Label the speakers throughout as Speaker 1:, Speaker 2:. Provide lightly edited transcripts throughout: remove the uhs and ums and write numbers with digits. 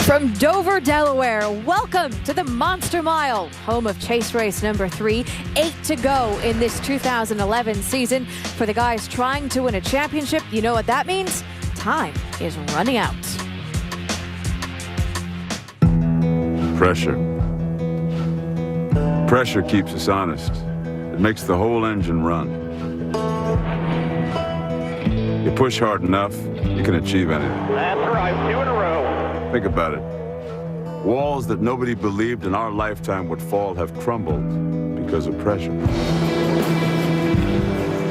Speaker 1: From Dover, Delaware, welcome to the Monster Mile, home of chase race number 3. 8 to go in this 2011 season. For the guys trying to win a championship, you know what that means? Time is running out.
Speaker 2: Pressure. Pressure keeps us honest. It makes the whole engine run. You push hard enough, you can achieve anything.
Speaker 3: That's right, 2 in a row.
Speaker 2: Think about it. Walls that nobody believed in our lifetime would fall have crumbled because of pressure.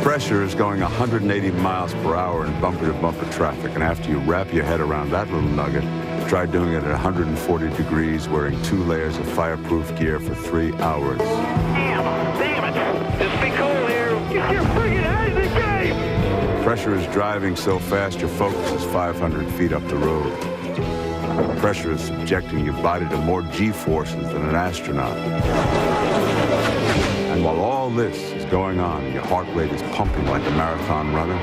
Speaker 2: Pressure is going 180 miles per hour in bumper-to-bumper traffic, and after you wrap your head around that little nugget, try doing it at 140 degrees, wearing 2 layers of fireproof gear for 3 hours.
Speaker 3: Damn it. It's be cool here. Get your friggin' out of the game.
Speaker 2: Pressure is driving so fast your focus is 500 feet up the road. Pressure is subjecting your body to more G-forces than an astronaut. And while all this is going on and your heart rate is pumping like a marathon runner,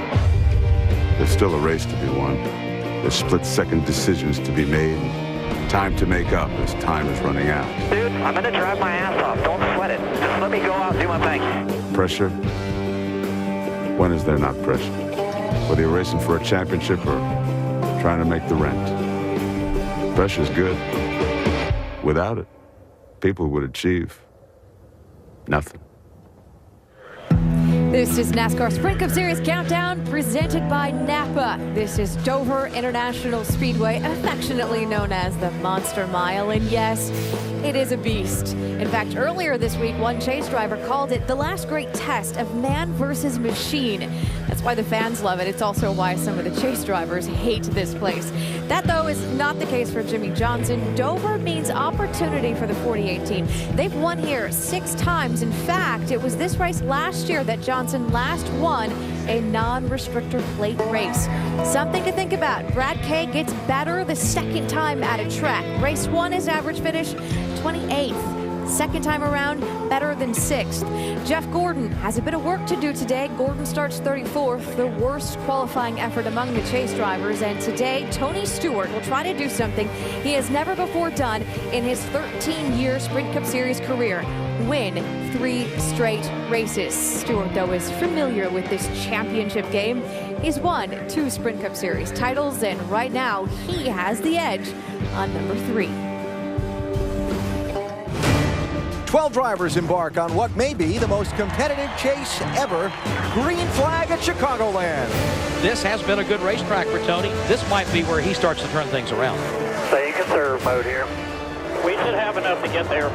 Speaker 2: there's still a race to be won. There's split-second decisions to be made, time to make up as time is running out.
Speaker 3: Dude, I'm gonna drive my ass off. Don't sweat it. Just let me go out and do my thing.
Speaker 2: Pressure? When is there not pressure? Whether you're racing for a championship or trying to make the rent. Pressure's good. Without it, people would achieve nothing.
Speaker 1: This is NASCAR Sprint Cup Series Countdown presented by Napa. This is Dover International Speedway, affectionately known as the Monster Mile. And yes, it is a beast. In fact, earlier this week, one chase driver called it the last great test of man versus machine. That's why the fans love it. It's also why some of the chase drivers hate this place. That, though, is not the case for Jimmie Johnson. Dover means opportunity for the 48 team. They've won here 6 times. In fact, it was this race last year that Johnson last won a non-restrictor plate race. Something to think about. Brad Kay gets better the second time at a track. Race 1, his average finish, 28th. Second time around, better than 6th. Jeff Gordon has a bit of work to do today. Gordon starts 34th, the worst qualifying effort among the chase drivers. And today, Tony Stewart will try to do something he has never before done in his 13-year Sprint Cup Series career: win 3 straight races. Stewart, though, is familiar with this championship game. He's won 2 Sprint Cup Series titles, and right now, he has the edge on number 3.
Speaker 4: 12 drivers embark on what may be the most competitive chase ever. Green flag at Chicagoland.
Speaker 5: This has been a good racetrack for Tony. This might be where he starts to turn things around.
Speaker 3: Stay in conserve mode here. We should have enough to get there.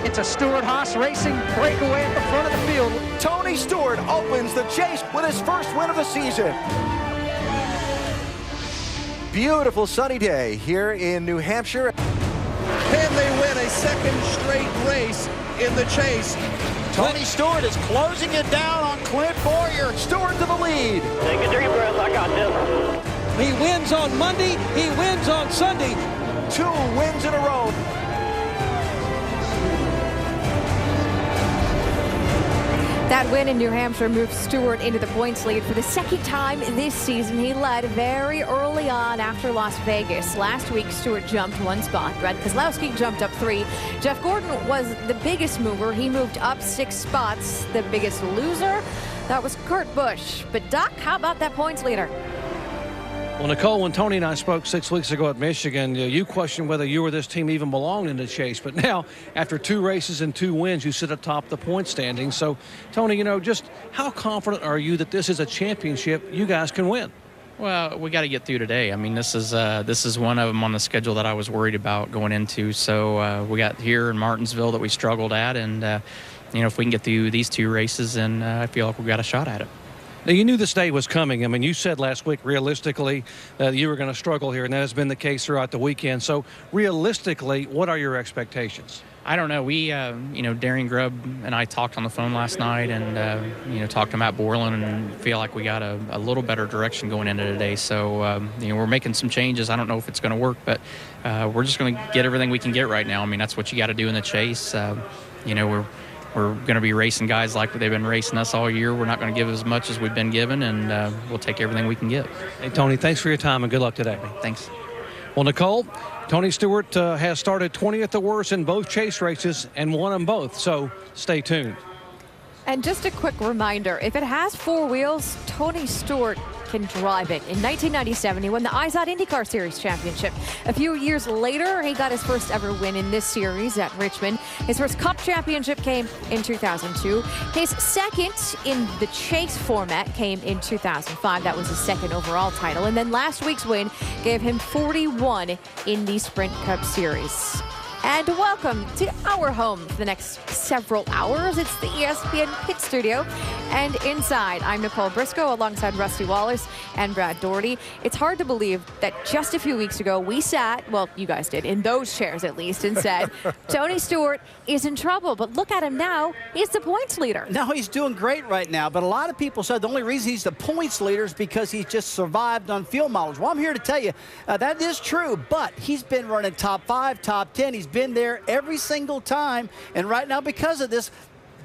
Speaker 6: It's a Stewart-Haas Racing breakaway at the front of the field.
Speaker 4: Tony Stewart opens the chase with his first win of the season. Beautiful sunny day here in New Hampshire.
Speaker 7: Can they win a second straight race in the chase?
Speaker 6: Tony Stewart is closing it down on Clint Bowyer.
Speaker 4: Stewart to the lead.
Speaker 3: Take a deep breath. I got this.
Speaker 6: He wins on Monday. He wins on Sunday.
Speaker 4: 2 wins in a row.
Speaker 1: That win in New Hampshire moved Stewart into the points lead for the second time this season. He led very early on after Las Vegas. Last week, Stewart jumped 1 spot. Brad Keselowski jumped up 3. Jeff Gordon was the biggest mover. He moved up 6 spots. The biggest loser, that was Kurt Busch. But Doc, how about that points leader?
Speaker 5: Well, Nicole, when Tony and I spoke 6 weeks ago at Michigan, you questioned whether you or this team even belonged in the chase. But now, after 2 races and 2 wins, you sit atop the point standing. So, Tony, just how confident are you that this is a championship you guys can win?
Speaker 8: Well, we got to get through today. I mean, this is one of them on the schedule that I was worried about going into. So we got here in Martinsville that we struggled at, and if we can get through these 2 races, then I feel like we've got a shot at it.
Speaker 5: Now, you knew this day was coming. I mean, you said last week, realistically, you were going to struggle here, and that has been the case throughout the weekend. So, realistically, what are your expectations?
Speaker 8: I don't know. We, Darian Grubb and I talked on the phone last night and, talked to Matt Borland and feel like we got a little better direction going into today. So, we're making some changes. I don't know if it's going to work, but we're just going to get everything we can get right now. I mean, that's what you got to do in the chase. We're going to be racing guys like they've been racing us all year. We're not going to give as much as we've been given, and we'll take everything we can get.
Speaker 5: Hey, Tony, thanks for your time, and good luck today.
Speaker 8: Thanks.
Speaker 5: Well, Nicole, Tony Stewart has started 20th the worst in both chase races and won them both, so stay tuned.
Speaker 1: And just a quick reminder, if it has four wheels, Tony Stewart can drive it. In 1997, he won the IZOD IndyCar Series Championship. A few years later, he got his first ever win in this series at Richmond. His first Cup championship came in 2002. His second in the chase format came in 2005. That was his second overall title. And then last week's win gave him 41 in the Sprint Cup Series. And welcome to our home for the next several hours. It's the ESPN Pit Studio. And inside, I'm Nicole Briscoe alongside Rusty Wallace and Brad Doherty. It's hard to believe that just a few weeks ago we sat, well, you guys did, in those chairs at least, and said, Tony Stewart is in trouble. But look at him now. He's the points leader.
Speaker 6: No, he's doing great right now. But a lot of people said the only reason he's the points leader is because he's just survived on fuel mileage. Well, I'm here to tell you that is true. But he's been running top 5, top 10. He's been there every single time. And right now, because of this,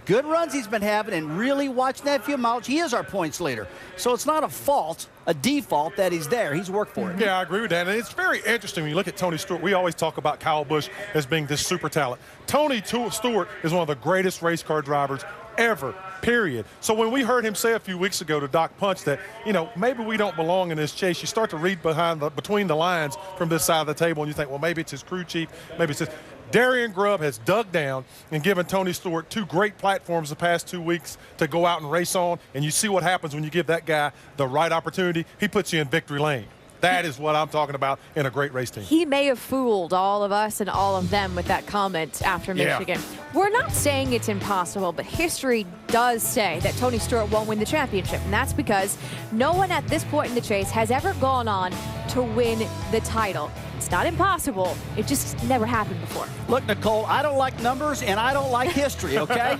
Speaker 6: good runs he's been having and really watching that fuel mileage, he is our points leader. So it's not a default that he's there. He's worked for it.
Speaker 9: Yeah, I agree with that. And it's very interesting when you look at Tony Stewart. We always talk about Kyle Busch as being this super talent. Tony Stewart is one of the greatest race car drivers ever, period. So when we heard him say a few weeks ago to Doc Punch that, you know, maybe we don't belong in this chase, you start to read between the lines from this side of the table, and you think, well, maybe it's his crew chief, maybe it's his. Darian Grubb has dug down and given Tony Stewart two great platforms the past 2 weeks to go out and race on, and you see what happens when you give that guy the right opportunity. He puts you in victory lane. That is what I'm talking about in a great race team.
Speaker 1: He may have fooled all of us and all of them with that comment after Michigan.
Speaker 9: Yeah.
Speaker 1: We're not saying it's impossible, but history does say that Tony Stewart won't win the championship, and that's because no one at this point in the chase has ever gone on to win the title. It's not impossible. It just never happened before.
Speaker 6: Look, Nicole, I don't like numbers and I don't like history, okay?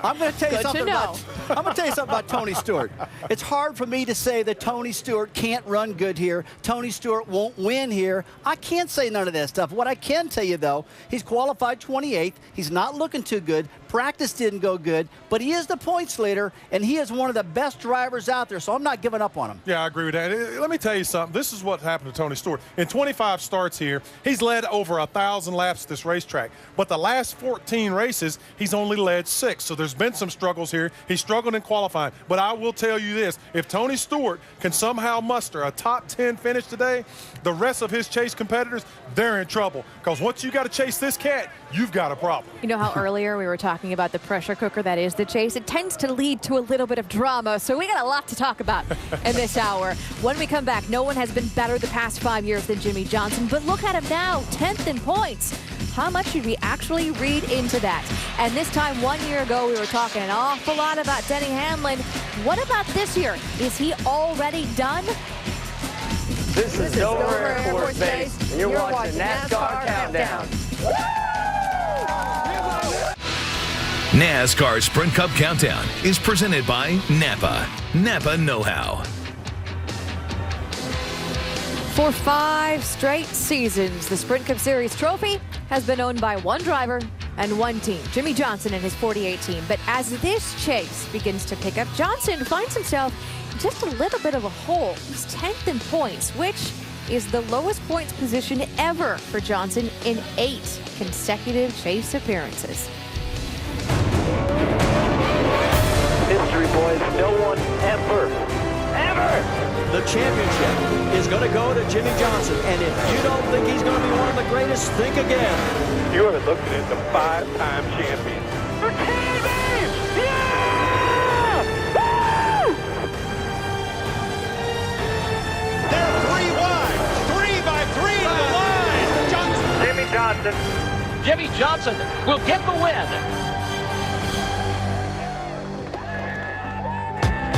Speaker 6: I'm going to tell you something about Tony Stewart. It's hard for me to say that Tony Stewart can't run good here. Tony Stewart won't win here. I can't say none of that stuff. What I can tell you, though, he's qualified 28th. He's not looking too good. Practice didn't go good, but he is the points leader, and he is one of the best drivers out there, so I'm not giving up on him.
Speaker 9: Yeah, I agree with that. Let me tell you something. This is what happened to Tony Stewart. In 25 starts here, he's led over 1,000 laps at this racetrack, but the last 14 races, he's only led 6, so there's been some struggles here. He struggled in qualifying, but I will tell you this. If Tony Stewart can somehow muster a top 10 finish today, the rest of his chase competitors, they're in trouble, because once you got to chase this cat, you've got a problem.
Speaker 1: You know how earlier we were talking about the pressure cooker that is the chase? It tends to lead to a little bit of drama, so we got a lot to talk about in this hour. When we come back, no one has been better the past 5 years than Jimmie Johnson, but look at him now, 10th in points. How much should we actually read into that? And this time 1 year ago, we were talking an awful lot about Denny Hamlin. What about this year? Is he already done?
Speaker 10: This is Dover Air Force Base, and you're watching NASCAR Countdown.
Speaker 11: NASCAR Sprint Cup Countdown is presented by Napa. Napa know-how.
Speaker 1: For 5 straight seasons, the Sprint Cup Series trophy has been owned by one driver and one team, Jimmie Johnson and his 48 team. But as this chase begins to pick up, Johnson finds himself in just a little bit of a hole. He's 10th in points, which is the lowest points position ever for Johnson in 8 consecutive chase appearances.
Speaker 3: History, boys. No one ever
Speaker 4: The championship is going to go to Jimmie Johnson, and if you don't think he's going to be one of the greatest, think again.
Speaker 3: You are looking at the 5-time champion. For TV! Yeah! Woo!
Speaker 7: They're 3 wide. 3 by 3 to the line. Johnson.
Speaker 3: Jimmie Johnson.
Speaker 10: Jimmie Johnson will get the win.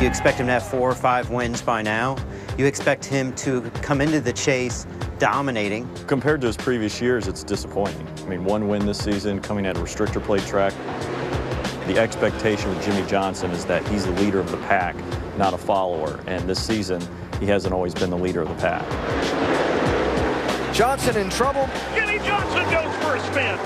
Speaker 12: You expect him to have 4 or 5 wins by now. You expect him to come into the chase dominating.
Speaker 13: Compared to his previous years, it's disappointing. I mean, 1 win this season, coming at a restrictor plate track. The expectation with Jimmie Johnson is that he's the leader of the pack, not a follower. And this season, he hasn't always been the leader of the pack.
Speaker 4: Johnson in trouble.
Speaker 3: Jimmie Johnson goes for a spin.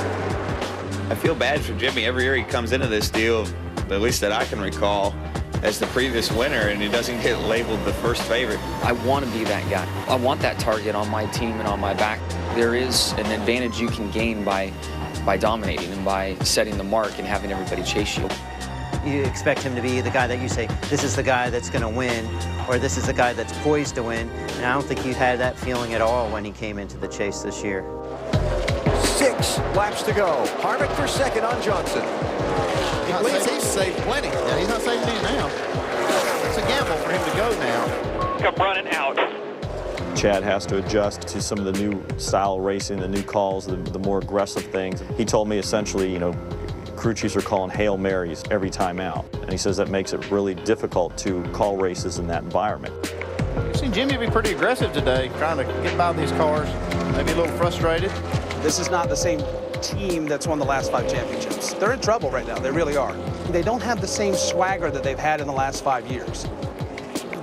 Speaker 14: I feel bad for Jimmie. Every year he comes into this deal, at least that I can recall, as the previous winner, and he doesn't get labeled the first favorite.
Speaker 15: I want to be that guy. I want that target on my team and on my back. There is an advantage you can gain by dominating and by setting the mark and having everybody chase you.
Speaker 12: You expect him to be the guy that you say, this is the guy that's going to win, or this is the guy that's poised to win. And I don't think you had that feeling at all when he came into the chase this year.
Speaker 4: 6 laps to go. Harvick for second on Johnson.
Speaker 6: He believes he's saved plenty. Yeah, he's not saving any now. It's a gamble for him to go now.
Speaker 3: Come running out.
Speaker 13: Chad has to adjust to some of the new style racing, the new calls, the more aggressive things. He told me essentially, you know, crew chiefs are calling Hail Marys every time out. And he says that makes it really difficult to call races in that environment.
Speaker 6: I've seen Jimmy be pretty aggressive today, trying to get by these cars, maybe a little frustrated.
Speaker 16: This is not the same team that's won the last 5 championships. They're in trouble right now, they really are. They don't have the same swagger that they've had in the last 5 years.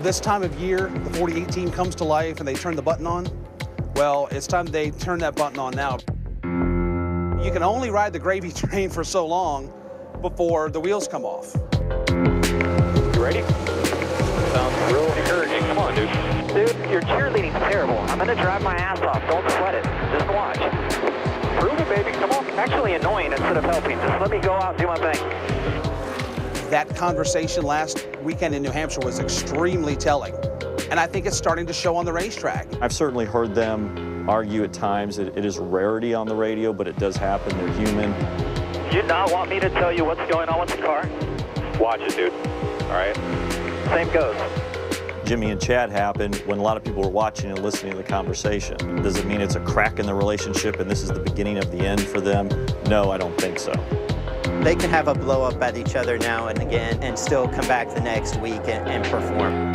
Speaker 16: This time of year, the 48 team comes to life and they turn the button on. Well, it's time they turn that button on now. You can only ride the gravy train for so long before the wheels come off.
Speaker 3: You ready? Sounds real encouraging. Come on, dude. Dude, your cheerleading's terrible. I'm going to drive my ass off. Don't sweat it. Just watch. Prove it, baby. Come on. Actually annoying instead of helping. Just let me go out and do my thing.
Speaker 16: That conversation last weekend in New Hampshire was extremely telling. And I think it's starting to show on the racetrack.
Speaker 13: I've certainly heard them argue at times. It is a rarity on the radio, but it does happen. They're human.
Speaker 3: Do you not want me to tell you what's going on with the car? Watch it, dude. All right? Same goes.
Speaker 13: Jimmy and Chad happened when a lot of people were watching and listening to the conversation. Does it mean it's a crack in the relationship and this is the beginning of the end for them? No, I don't think so.
Speaker 12: They can have a blow up at each other now and again and still come back the next week and perform.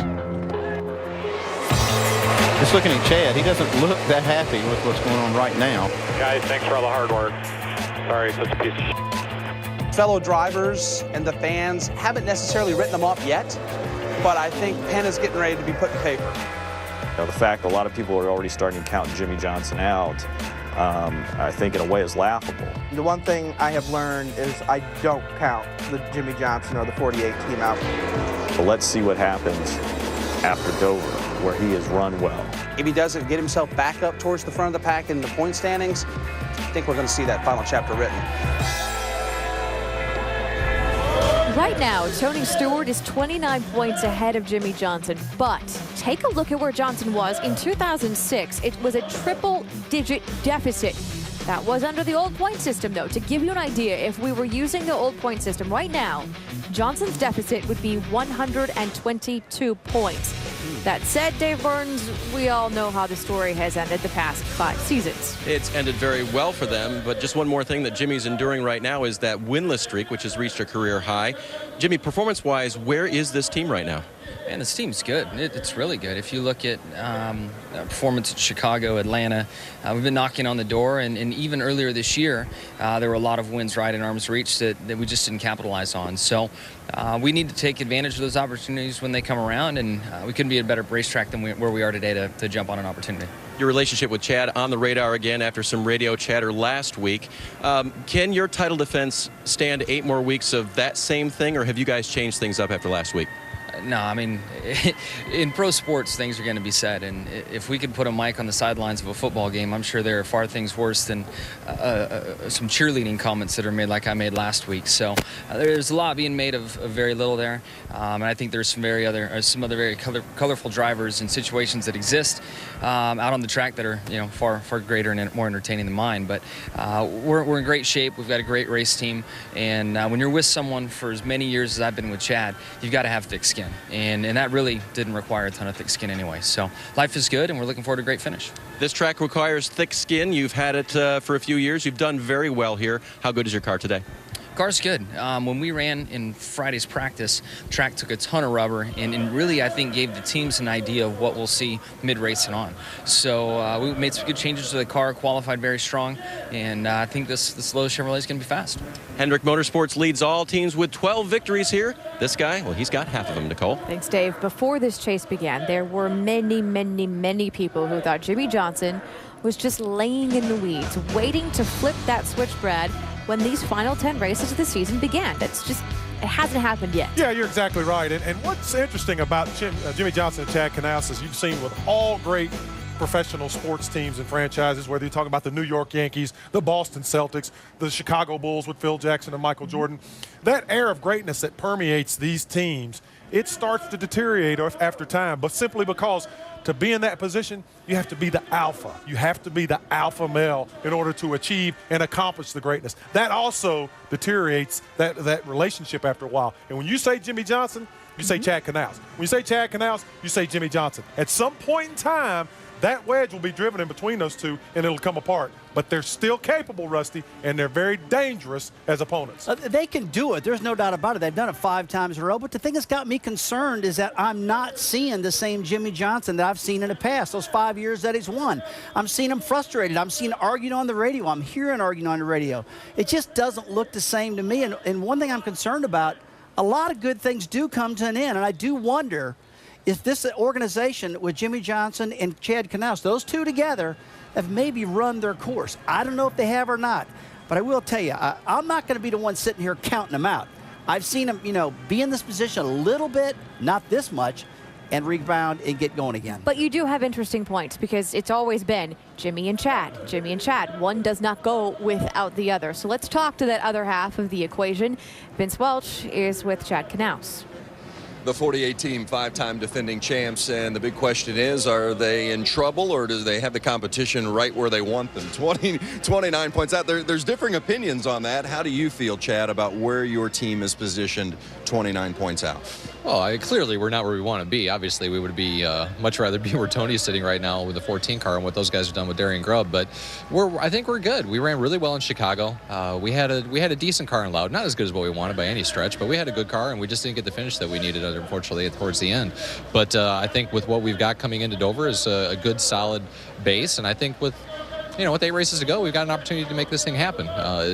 Speaker 6: Just looking at Chad, he doesn't look that happy with what's going on right now.
Speaker 3: Guys, thanks for all the hard work. Sorry, such a piece of shit.
Speaker 16: Fellow drivers and the fans haven't necessarily written them off yet, but I think pen is getting ready to be put to paper.
Speaker 13: You know, the fact a lot of people are already starting to count Jimmy Johnson out, I think in a way is laughable.
Speaker 17: The one thing I have learned is I don't count the Jimmy Johnson or the 48 team out.
Speaker 13: But let's see what happens after Dover, where he has run well.
Speaker 16: If he doesn't get himself back up towards the front of the pack in the point standings, I think we're going to see that final chapter written.
Speaker 1: Right now, Tony Stewart is 29 points ahead of Jimmy Johnson, but take a look at where Johnson was in 2006. It was a triple-digit deficit. That was under the old point system, though. To give you an idea, if we were using the old point system right now, Johnson's deficit would be 122 points. That said, Dave Burns, we all know how the story has ended the past 5 seasons.
Speaker 18: It's ended very well for them, but just one more thing that Jimmy's enduring right now is that winless streak, which has reached a career high. Jimmy, performance-wise, where is this team right now?
Speaker 15: Man, this team's good. It's really good. If you look at performance at Chicago, Atlanta, we've been knocking on the door, and even earlier this year, there were a lot of wins right in arm's reach that we just didn't capitalize on. So we need to take advantage of those opportunities when they come around, and we couldn't be at a better racetrack than where we are today to jump on an opportunity.
Speaker 18: Your relationship with Chad on the radar again after some radio chatter last week. Can your title defense stand 8 more weeks of that same thing, or have you guys changed things up after last week?
Speaker 15: No, I mean, in pro sports, things are going to be said. And if we could put a mic on the sidelines of a football game, I'm sure there are far things worse than some cheerleading comments that are made like I made last week. So there's a lot being made of very little there. And I think there's some other very colorful drivers and situations that exist out on the track that are, far greater and more entertaining than mine. But we're in great shape. We've got a great race team. And when you're with someone for as many years as I've been with Chad, you've got to have thick skin. And that really didn't require a ton of thick skin anyway. So life is good, and we're looking forward to a great finish.
Speaker 18: This track requires thick skin. You've had it for a few years. You've done very well here. How good is your car today?
Speaker 15: Car's good. When we ran in Friday's practice, the track took a ton of rubber and really, I think, gave the teams an idea of what we'll see mid-race and on. So we made some good changes to the car, qualified very strong, and I think this Lowe's Chevrolet is going to be fast.
Speaker 18: Hendrick Motorsports leads all teams with 12 victories here. This guy, well, he's got half of them, Nicole.
Speaker 1: Thanks, Dave. Before this chase began, there were many people who thought Jimmy Johnson was just laying in the weeds, waiting to flip that switch, Brad, when these final 10 races of the season began. That's just it hasn't happened yet.
Speaker 9: Yeah, you're exactly right. And what's interesting about Jimmy Johnson and Chad Knaus is you've seen with all great professional sports teams and franchises, whether you're talking about the New York Yankees, the Boston Celtics, the Chicago Bulls with Phil Jackson and Michael Jordan, that air of greatness that permeates these teams, it starts to deteriorate after time, but simply because to be in that position, you have to be the alpha. You have to be the alpha male in order to achieve and accomplish the greatness. That also deteriorates that relationship after a while. And when you say Jimmy Johnson, you say Chad Knaus. When you say Chad Knaus, you say Jimmy Johnson. At some point in time, that wedge will be driven in between those two, and it'll come apart. But they're still capable, Rusty, and they're very dangerous as opponents.
Speaker 6: They can do it. There's no doubt about it. They've done it 5 times in a row. But the thing that's got me concerned is that I'm not seeing the same Jimmy Johnson that I've seen in the past, those 5 years that he's won. I'm seeing him frustrated. I'm seeing arguing on the radio. I'm hearing arguing on the radio. It just doesn't look the same to me. And one thing I'm concerned about, a lot of good things do come to an end. And I do wonder if this organization with Jimmy Johnson and Chad Knaus, those two together, have maybe run their course. I don't know if they have or not, but I will tell you, I'm not going to be the one sitting here counting them out. I've seen them, be in this position a little bit, not this much, and rebound and get going again.
Speaker 1: But you do have interesting points because it's always been Jimmy and Chad, Jimmy and Chad. One does not go without the other. So let's talk to that other half of the equation. Vince Welch is with Chad Knaus.
Speaker 19: The 48 team, 5-time defending champs, and the big question is, are they in trouble or do they have the competition right where they want them? 29 points out. There's differing opinions on that. How do you feel, Chad, about where your team is positioned 29 points out?
Speaker 20: Well, clearly we're not where we want to be. Obviously, we would be much rather be where Tony's sitting right now with the 14 car and what those guys have done with Darian Grubb. But I think we're good. We ran really well in Chicago. We had a decent car in Loud, not as good as what we wanted by any stretch, but we had a good car and we just didn't get the finish that we needed, unfortunately, towards the end. But I think with what we've got coming into Dover is a good, solid base, and I think with 8 races to go, we've got an opportunity to make this thing happen.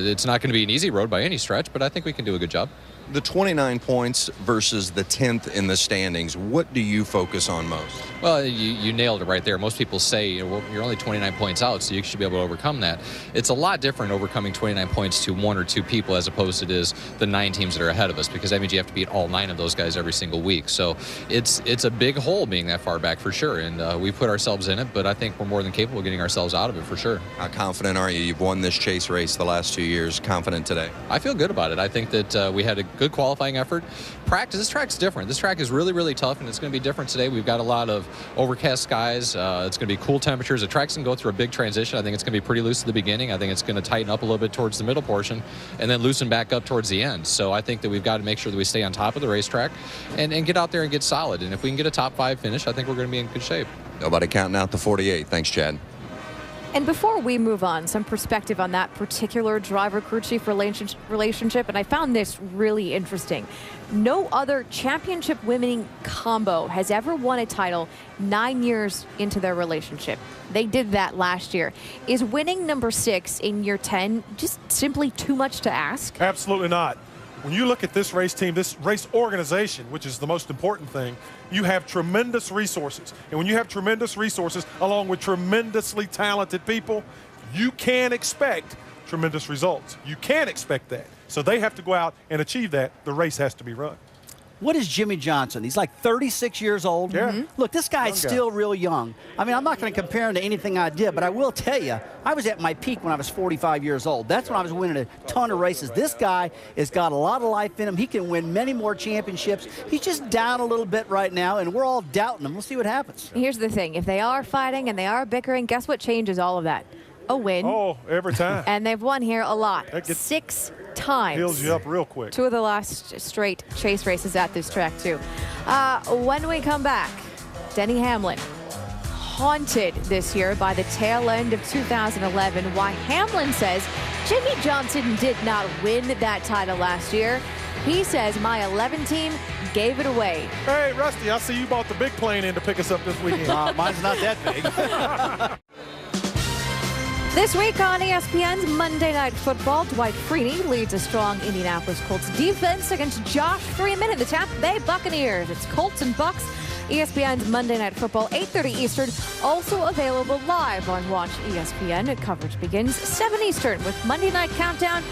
Speaker 20: It's not going to be an easy road by any stretch, but I think we can do a good job.
Speaker 19: The 29 points versus the 10th in the standings, what do you focus on most?
Speaker 20: Well, you nailed it right there. Most people say you're only 29 points out, so you should be able to overcome that. It's a lot different overcoming 29 points to 1 or 2 people as opposed to it is the 9 teams that are ahead of us, because that means you have to beat all 9 of those guys every single week. So it's a big hole being that far back for sure, and we put ourselves in it, but I think we're more than capable of getting ourselves out of it for sure.
Speaker 19: How confident are you? You've won this chase race the last 2 years. Confident today?
Speaker 20: I feel good about it. I think that we had a good qualifying effort. Practice, this track's different. This track is really, really tough, and it's going to be different today. We've got a lot of overcast skies. It's going to be cool temperatures. The track's going to go through a big transition. I think it's going to be pretty loose at the beginning. I think it's going to tighten up a little bit towards the middle portion and then loosen back up towards the end. So I think that we've got to make sure that we stay on top of the racetrack and get out there and get solid. And if we can get a top 5 finish, I think we're going to be in good shape.
Speaker 19: Nobody counting out the 48. Thanks, Chad.
Speaker 1: And before we move on, some perspective on that particular driver-crew chief relationship, and I found this really interesting. No other championship-winning combo has ever won a title 9 years into their relationship. They did that last year. Is winning number 6 in year 10 just simply too much to ask?
Speaker 9: Absolutely not. When you look at this race team, this race organization, which is the most important thing, you have tremendous resources. And when you have tremendous resources along with tremendously talented people, you can expect tremendous results. You can expect that. So they have to go out and achieve that. The race has to be run.
Speaker 6: What is Jimmy Johnson? He's like 36 years old.
Speaker 9: Yeah.
Speaker 6: Look, this guy's still real young. I mean, I'm not going to compare him to anything I did, but I will tell you, I was at my peak when I was 45 years old. That's when I was winning a ton of races. This guy has got a lot of life in him. He can win many more championships. He's just down a little bit right now, and we're all doubting him. We'll see what happens.
Speaker 1: Here's the thing. If they are fighting and they are bickering, guess what changes all of that? A win.
Speaker 9: Oh, every time.
Speaker 1: And they've won here a lot. 6 times.
Speaker 9: Heals you up real quick.
Speaker 1: 2 of the last straight chase races at this track, too. When we come back, Denny Hamlin, haunted this year by the tail end of 2011. Why Hamlin says Jimmy Johnson did not win that title last year. He says my 11 team gave it away.
Speaker 9: Hey, Rusty, I see you bought the big plane in to pick us up this weekend.
Speaker 6: Mine's not that big.
Speaker 1: This week on ESPN's Monday Night Football, Dwight Freeney leads a strong Indianapolis Colts defense against Josh Freeman and the Tampa Bay Buccaneers. It's Colts and Bucks. ESPN's Monday Night Football, 8:30 Eastern, also available live on Watch ESPN. Coverage begins 7 Eastern with Monday Night Countdown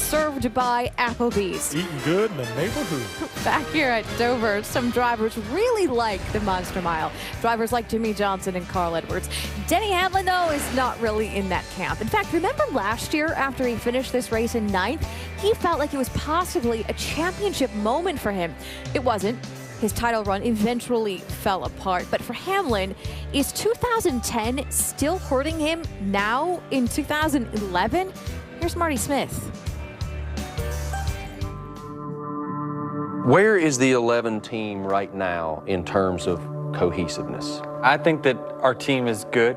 Speaker 1: served by Applebee's.
Speaker 9: Eating good in the neighborhood.
Speaker 1: Back here at Dover, some drivers really like the Monster Mile. Drivers like Jimmie Johnson and Carl Edwards. Denny Hamlin, though, is not really in that camp. In fact, remember last year after he finished this race in 9th, he felt like it was possibly a championship moment for him. It wasn't. His title run eventually fell apart. But for Hamlin, is 2010 still hurting him now in 2011? Here's Marty Smith.
Speaker 21: Where is the 11 team right now in terms of cohesiveness?
Speaker 22: I think that our team is good.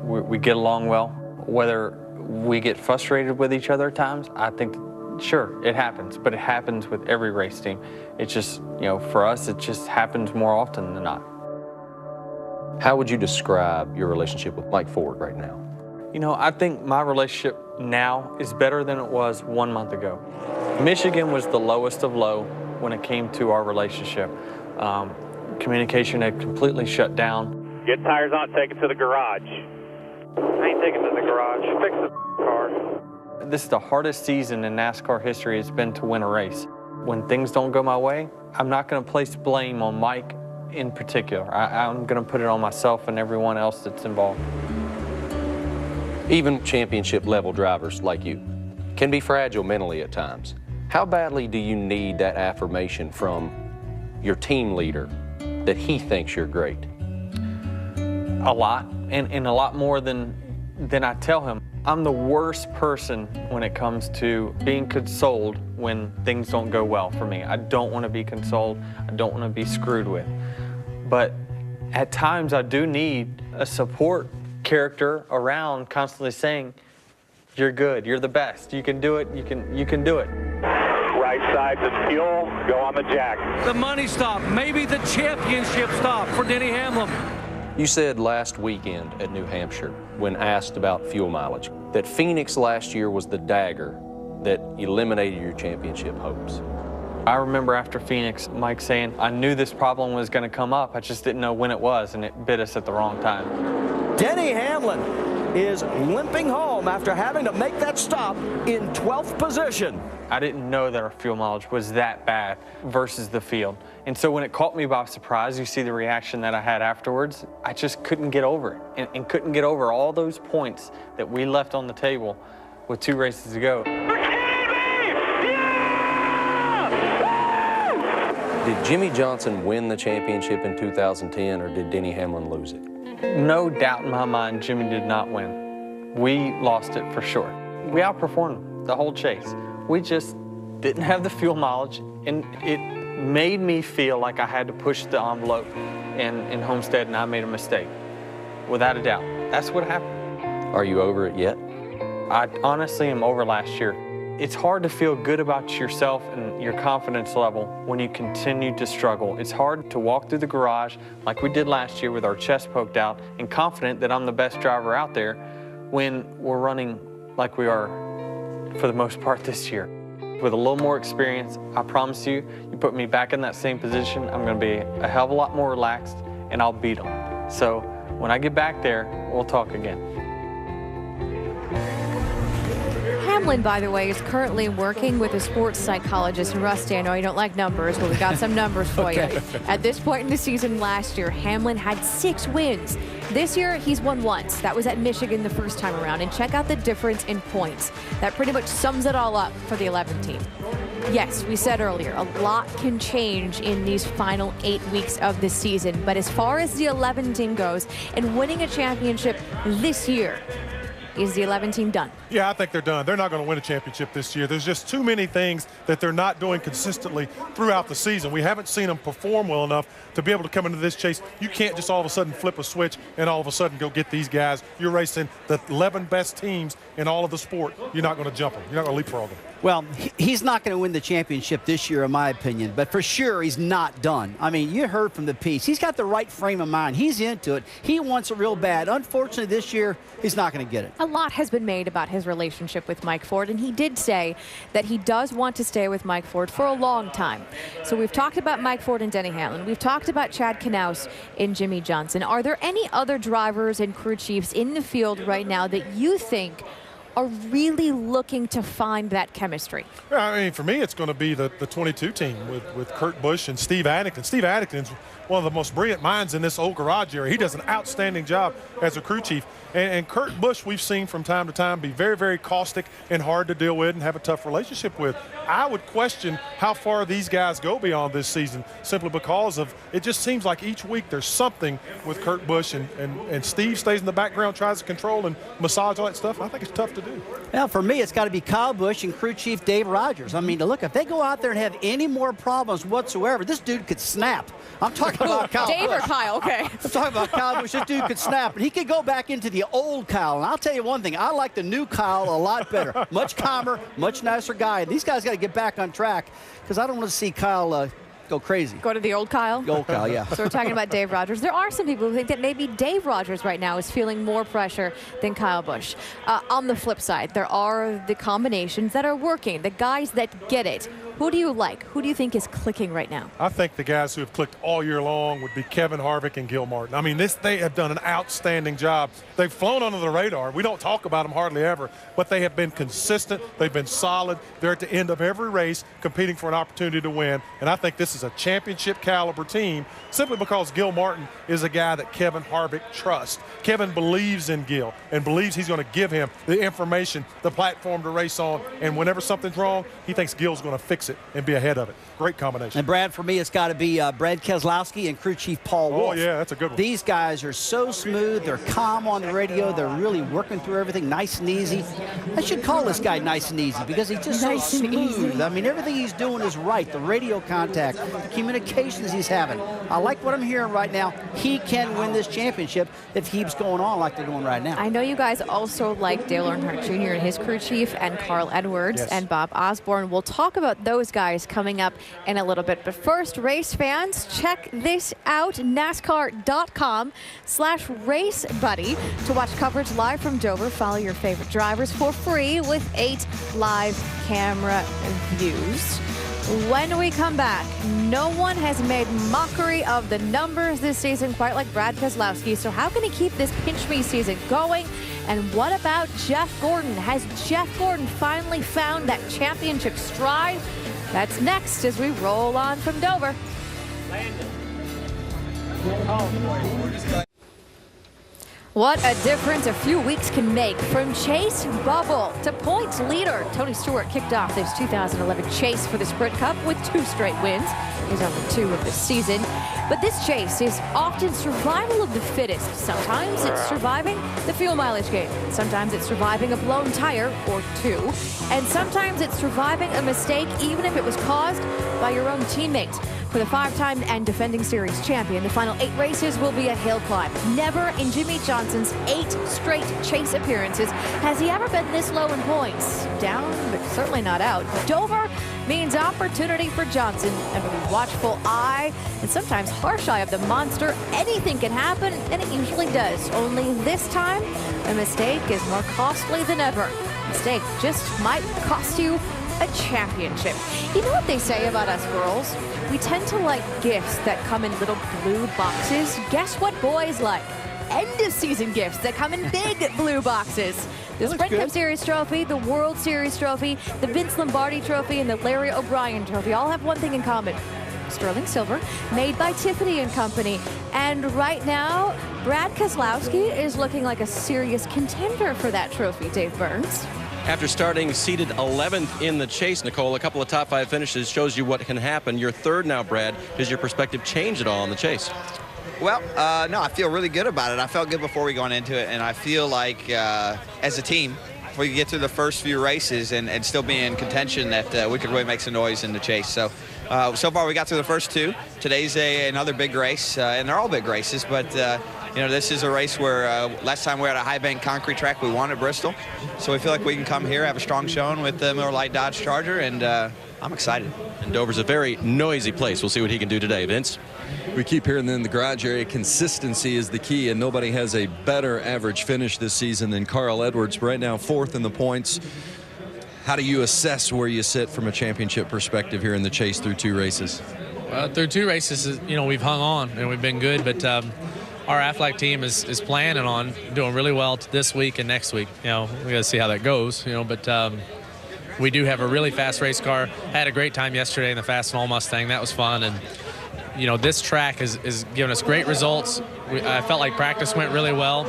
Speaker 22: We get along well. Whether we get frustrated with each other at times, I think, sure, it happens, but it happens with every race team. It's just, for us, it just happens more often than not.
Speaker 21: How would you describe your relationship with Mike Ford right now?
Speaker 22: I think my relationship now is better than it was 1 month ago. Michigan was the lowest of low when it came to our relationship. Communication had completely shut down.
Speaker 3: Get tires on, take it to the garage. I ain't taking it to the garage. Fix the car.
Speaker 22: This is the hardest season in NASCAR history it's been to win a race. When things don't go my way, I'm not going to place blame on Mike in particular. I'm going to put it on myself and everyone else that's involved.
Speaker 21: Even championship level drivers like you can be fragile mentally at times. How badly do you need that affirmation from your team leader that he thinks you're great?
Speaker 22: A lot, and a lot more than I tell him. I'm the worst person when it comes to being consoled when things don't go well for me. I don't want to be consoled. I don't want to be screwed with. But at times I do need a support character around constantly saying, you're good, you're the best, you can do it, you can do it.
Speaker 3: Right side to fuel, go on the jack.
Speaker 5: The money stop, maybe the championship stop for Denny Hamlin.
Speaker 21: You said last weekend at New Hampshire, when asked about fuel mileage, that Phoenix last year was the dagger that eliminated your championship hopes.
Speaker 22: I remember after Phoenix, Mike saying, I knew this problem was going to come up, I just didn't know when it was, and it bit us at the wrong time.
Speaker 6: Denny Hamlin is limping home after having to make that stop in 12th position.
Speaker 22: I didn't know that our fuel mileage was that bad versus the field. And so when it caught me by surprise, you see the reaction that I had afterwards, I just couldn't get over it and couldn't get over all those points that we left on the table with 2 races to go.
Speaker 21: Did Jimmie Johnson win the championship in 2010, or did Denny Hamlin lose it?
Speaker 22: No doubt in my mind, Jimmy did not win. We lost it for sure. We outperformed him the whole chase. We just didn't have the fuel mileage, and it made me feel like I had to push the envelope in Homestead, and I made a mistake. Without a doubt. That's what happened.
Speaker 21: Are you over it yet?
Speaker 22: I honestly am over last year. It's hard to feel good about yourself and your confidence level when you continue to struggle. It's hard to walk through the garage like we did last year with our chest poked out and confident that I'm the best driver out there when we're running like we are for the most part this year. With a little more experience, I promise you, you put me back in that same position, I'm going to be a hell of a lot more relaxed and I'll beat them. So when I get back there, we'll talk again.
Speaker 1: Hamlin, by the way, is currently working with a sports psychologist. And Rusty, I know you don't like numbers, but we got some numbers for you. At this point in the season last year, Hamlin had 6 wins. This year, he's won once. That was at Michigan the first time around. And check out the difference in points. That pretty much sums it all up for the 11 team. Yes, we said earlier, a lot can change in these final 8 weeks of the season. But as far as the 11 team goes, and winning a championship this year, is the 11 team done?
Speaker 9: Yeah, I think they're done. They're not going to win a championship this year. There's just too many things that they're not doing consistently throughout the season. We haven't seen them perform well enough to be able to come into this chase. You can't just all of a sudden flip a switch and all of a sudden go get these guys. You're racing the 11 best teams in all of the sport. You're not going to jump them. You're not going to leapfrog them.
Speaker 6: Well, he's not going to win the championship this year, in my opinion, but for sure he's not done. I mean, you heard from the piece. He's got the right frame of mind. He's into it. He wants it real bad. Unfortunately, this year, he's not going to get it.
Speaker 1: A lot has been made about his relationship with Mike Ford, and he did say that he does want to stay with Mike Ford for a long time. So we've talked about Mike Ford and Denny Hamlin. We've talked about Chad Knaus and Jimmie Johnson. Are there any other drivers and crew chiefs in the field right now that you think are really looking to find that chemistry?
Speaker 9: Yeah, I mean, for me, it's going to be the 22 team with Kurt Busch and Steve Addington. Steve Addington's one of the most brilliant minds in this old garage area. He does an outstanding job as a crew chief. And Kurt Busch, we've seen from time to time be very, very caustic and hard to deal with and have a tough relationship with. I would question how far these guys go beyond this season, simply because of it just seems like each week there's something with Kurt Busch, and Steve stays in the background, tries to control and massage all that stuff. I think it's tough to do.
Speaker 6: Well, for me, it's got to be Kyle Busch and crew chief Dave Rogers. I mean, look, if they go out there and have any more problems whatsoever, this dude could snap. I'm talking about Kyle
Speaker 1: Dave
Speaker 6: Busch.
Speaker 1: or Kyle, okay.
Speaker 6: I'm talking about Kyle Busch. This dude could snap, and he could go back into the old Kyle. And I'll tell you one thing, I like the new Kyle a lot better. Much calmer, much nicer guy. And these guys got to get back on track, because I don't want to see Kyle go crazy.
Speaker 1: Go to the old Kyle?
Speaker 6: The old Kyle, yeah.
Speaker 1: So we're talking about Dave Rogers. There are some people who think that maybe Dave Rogers right now is feeling more pressure than Kyle Busch. On the flip side, there are the combinations that are working, the guys that get it. Who do you like? Who do you think is clicking right now?
Speaker 9: I think the guys who have clicked all year long would be Kevin Harvick and Gil Martin. I mean, they have done an outstanding job. They've flown under the radar. We don't talk about them hardly ever, but they have been consistent. They've been solid. They're at the end of every race competing for an opportunity to win. And I think this is a championship caliber team simply because Gil Martin is a guy that Kevin Harvick trusts. Kevin believes in Gil and believes he's going to give him the information, the platform to race on. And whenever something's wrong, he thinks Gil's going to fix it and be ahead of it. Great combination.
Speaker 6: And Brad, for me, it's got to be Brad Keselowski and crew chief Paul Wolf.
Speaker 9: Oh, yeah, that's a good one.
Speaker 6: These guys are so smooth. They're calm on the radio. They're really working through everything nice and easy. I should call this guy nice and easy because he's just
Speaker 1: Nice
Speaker 6: so
Speaker 1: and
Speaker 6: smooth.
Speaker 1: easy.
Speaker 6: I mean, everything he's doing is right. The radio contact, the communications he's having. I like what I'm hearing right now. He can win this championship if he keeps going on like they're doing right now.
Speaker 1: I know you guys also like Dale Earnhardt Jr. and his crew chief, and Carl Edwards and Bob Osborne. We'll talk about those guys coming up in a little bit. But first, race fans, check this out, NASCAR.com/RaceBuddy to watch coverage live from Dover. Follow your favorite drivers for free with 8 live camera views. When we come back, no one has made mockery of the numbers this season quite like Brad Keselowski. So how can he keep this pinch me season going? And what about Jeff Gordon? Has Jeff Gordon finally found that championship stride? That's next as we roll on from Dover. What a difference a few weeks can make. From chase bubble to points leader, Tony Stewart kicked off this 2011 chase for the Sprint Cup with 2 straight wins. He's only 2 of the season. But this chase is often survival of the fittest. Sometimes it's surviving the fuel mileage game. Sometimes it's surviving a blown tire or 2. And sometimes it's surviving a mistake, even if it was caused by your own teammate. For the 5-time and defending series champion, the final 8 races will be a hill climb. Never in Jimmie Johnson's 8 straight chase appearances has he ever been this low in points. Down, but certainly not out. Dover means opportunity for Johnson, and with a watchful eye and sometimes harsh eye of the monster, anything can happen, and it usually does. Only this time, a mistake is more costly than ever. A mistake just might cost you a championship. You know what they say about us girls? We tend to like gifts that come in little blue boxes. Guess what boys like? End of season gifts that come in big blue boxes. The Sprint Cup Series trophy, the World Series trophy, the Vince Lombardi trophy, and the Larry O'Brien trophy all have one thing in common. Sterling silver, made by Tiffany & Company. And right now, Brad Keselowski is looking like a serious contender for that trophy, Dave Burns.
Speaker 18: After starting seated 11th in the chase, Nicole, a couple of top 5 finishes shows you what can happen. You're 3rd now, Brad. Does your perspective change at all in the chase?
Speaker 14: Well, no, I feel really good about it. I felt good before we went into it, and I feel like as a team, if we could get through the first few races and still be in contention, that we could really make some noise in the chase. So far we got through the first 2. Today's another big race, and they're all big races, but you know, this is a race where last time we were at a high bank concrete track, we won at Bristol. So we feel like we can come here, have a strong showing with the Miller Lite Dodge Charger, and I'm excited.
Speaker 18: And Dover's a very noisy place. We'll see what he can do today. Vince?
Speaker 19: We keep hearing in the garage area, consistency is the key, and nobody has a better average finish this season than Carl Edwards. Right now, 4th in the points. How do you assess where you sit from a championship perspective here in the chase through 2 races?
Speaker 2: Through 2 races, you know, we've hung on and we've been good, but our Aflac team is planning on doing really well this week and next week. We got to see how that goes, but we do have a really fast race car. Had a great time yesterday in the Fastenal Mustang. That was fun. And, this track is giving us great results. I felt like practice went really well.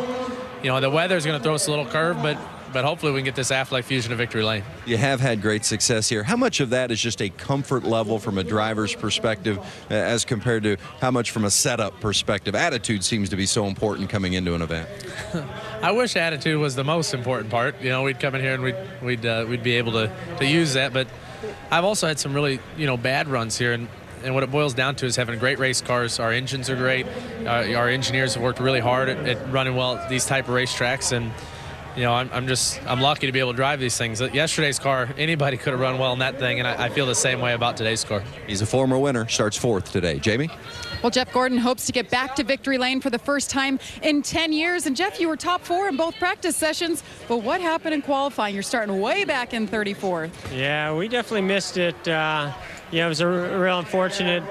Speaker 2: The weather's going to throw us a little curve, but hopefully we can get this Aflac Fusion to victory lane.
Speaker 19: You have had great success here. How much of that is just a comfort level from a driver's perspective as compared to how much from a setup perspective? Attitude seems to be so important coming into an event.
Speaker 2: I wish attitude was the most important part. We'd come in here and we'd be able to use that. But I've also had some really bad runs here, and what it boils down to is having great race cars. Our engines are great. Our engineers have worked really hard at running well at these type of racetracks, and I'm lucky to be able to drive these things. Yesterday's car, anybody could have run well in that thing, and I feel the same way about today's car.
Speaker 19: He's a former winner, starts 4th today. Jamie?
Speaker 8: Well, Jeff Gordon hopes to get back to victory lane for the first time in 10 years. And Jeff, you were top 4 in both practice sessions, but what happened in qualifying? You're starting way back in 34th.
Speaker 23: Yeah, we definitely missed it. It was a real unfortunate.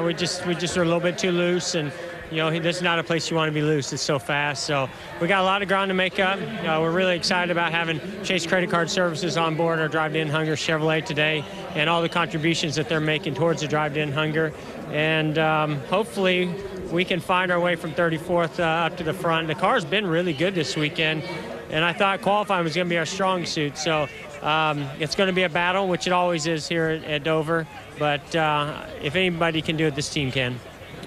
Speaker 23: We just were a little bit too loose, and this is not a place you want to be loose. It's so fast. So we got a lot of ground to make up. We're really excited about having Chase Credit Card Services on board our Drive to End Hunger Chevrolet today, and all the contributions that they're making towards the Drive to End Hunger. And hopefully we can find our way from 34th up to the front. The car's been really good this weekend, and I thought qualifying was going to be our strong suit. So it's going to be a battle, which it always is here at Dover. But if anybody can do it, this team can.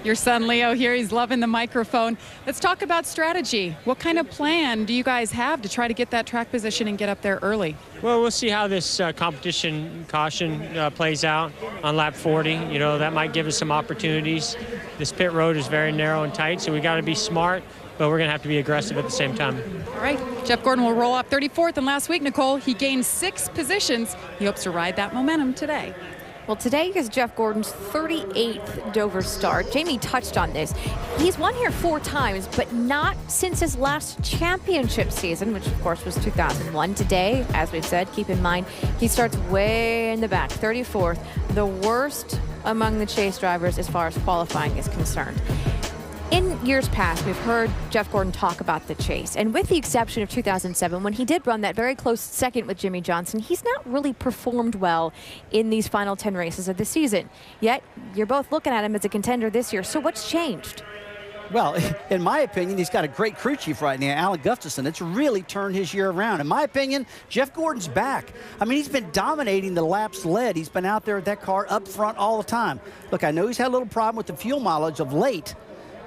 Speaker 8: Your son Leo here, he's loving the microphone. Let's talk about strategy. What kind of plan do you guys have to try to get that track position and get up there early?
Speaker 23: Well, we'll see how this competition caution plays out on lap 40. That might give us some opportunities. This pit road is very narrow and tight, so we got to be smart, but we're going to have to be aggressive at the same time.
Speaker 8: All right, Jeff Gordon will roll up 34th, and last week, Nicole, he gained 6 positions. He hopes to ride that momentum today.
Speaker 1: Well, today is Jeff Gordon's 38th Dover start. Jamie touched on this. He's won here 4 times, but not since his last championship season, which of course was 2001. Today, as we've said, keep in mind, he starts way in the back, 34th, the worst among the Chase drivers as far as qualifying is concerned. In years past, we've heard Jeff Gordon talk about the Chase, and with the exception of 2007, when he did run that very close second with Jimmie Johnson, he's not really performed well in these final 10 races of the season. Yet, you're both looking at him as a contender this year, so what's changed?
Speaker 6: Well, in my opinion, he's got a great crew chief right now, Alan Gustafson. It's really turned his year around. In my opinion, Jeff Gordon's back. I mean, he's been dominating the laps led. He's been out there with that car up front all the time. Look, I know he's had a little problem with the fuel mileage of late,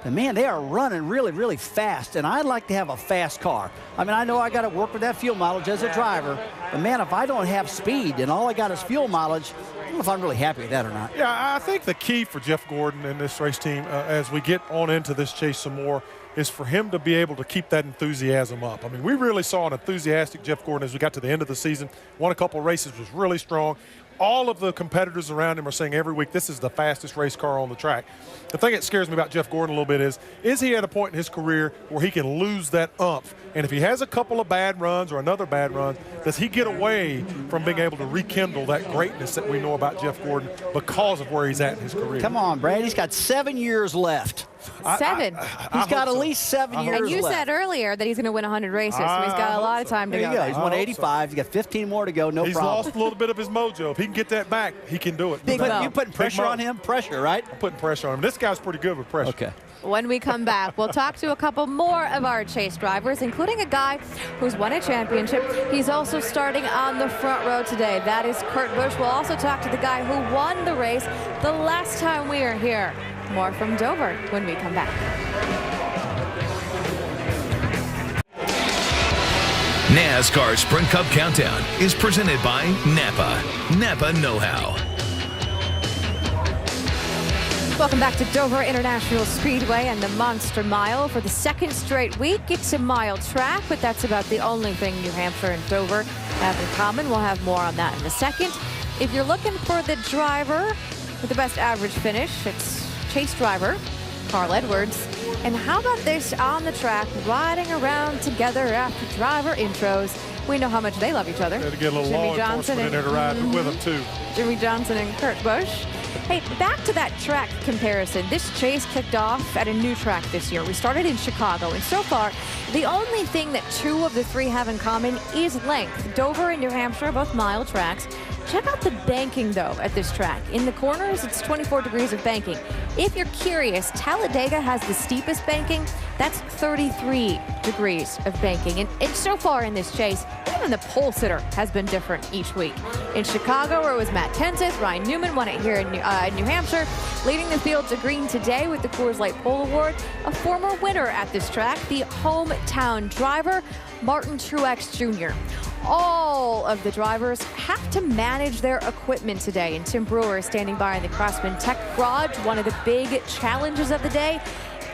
Speaker 6: but man, they are running really, really fast, and I'd like to have a fast car. I mean, I know I got to work with that fuel mileage as a driver, but man, if I don't have speed and all I got is fuel mileage, I don't know if I'm really happy with that or not.
Speaker 9: Yeah, I think the key for Jeff Gordon and this race team as we get on into this chase some more is for him to be able to keep that enthusiasm up. I mean, we really saw an enthusiastic Jeff Gordon as we got to the end of the season. Won a couple of races, was really strong. All of the competitors around him are saying every week this is the fastest race car on the track. The thing that scares me about Jeff Gordon a little bit is he at a point in his career where he can lose that umph? And if he has a couple of bad runs or another bad run, does he get away from being able to rekindle that greatness that we know about Jeff Gordon because of where he's at in his career?
Speaker 6: Come on, Brad. He's got 7 years left.
Speaker 1: 7.
Speaker 6: He's got at least 7 years left.
Speaker 1: And you said earlier that he's going to win 100 races, so he's got a lot of time to go.
Speaker 6: There you go. He's won 85. He's got 15 more to go. No
Speaker 9: problem. He's lost a little bit of his mojo. If he can get that back, he can do it.
Speaker 6: You putting pressure on him? Pressure, right?
Speaker 9: I'm putting pressure on him. This guy's pretty good with pressure.
Speaker 6: Okay.
Speaker 1: When we come back, we'll talk to a couple more of our Chase drivers, including a guy who's won a championship. He's also starting on the front row today. That is Kurt Busch. We'll also talk to the guy who won the race the last time we were here. More from Dover when we come back.
Speaker 11: NASCAR Sprint Cup Countdown is presented by Napa. Napa Know-How.
Speaker 1: Welcome back to Dover International Speedway and the Monster Mile. For the second straight week, it's a mile track, but that's about the only thing New Hampshire and Dover have in common. We'll have more on that in a second. If you're looking for the driver with the best average finish, it's Chase driver Carl Edwards. And how about this on the track, riding around together after driver intros? We know how much they love each other.
Speaker 9: Had to get a little law enforcement in there to ride with them, too.
Speaker 1: Jimmie Johnson and Kurt Busch. Hey, back to that track comparison. This chase kicked off at a new track this year. We started in Chicago, and so far, the only thing that 2 of the 3 have in common is length. Dover and New Hampshire are both mile tracks. Check out the banking, though, at this track. In the corners, it's 24 degrees of banking. If you're curious, Talladega has the steepest banking. That's 33 degrees of banking. And so far in this chase, even the pole sitter has been different each week. In Chicago, where it was Matt Kenseth, Ryan Newman won it here in New Hampshire, leading the field to green today with the Coors Light Pole Award. A former winner at this track, the hometown driver, Martin Truex Jr. All of the drivers have to manage their equipment today, and Tim Brewer is standing by in the Craftsman Tech Garage. One of the big challenges of the day,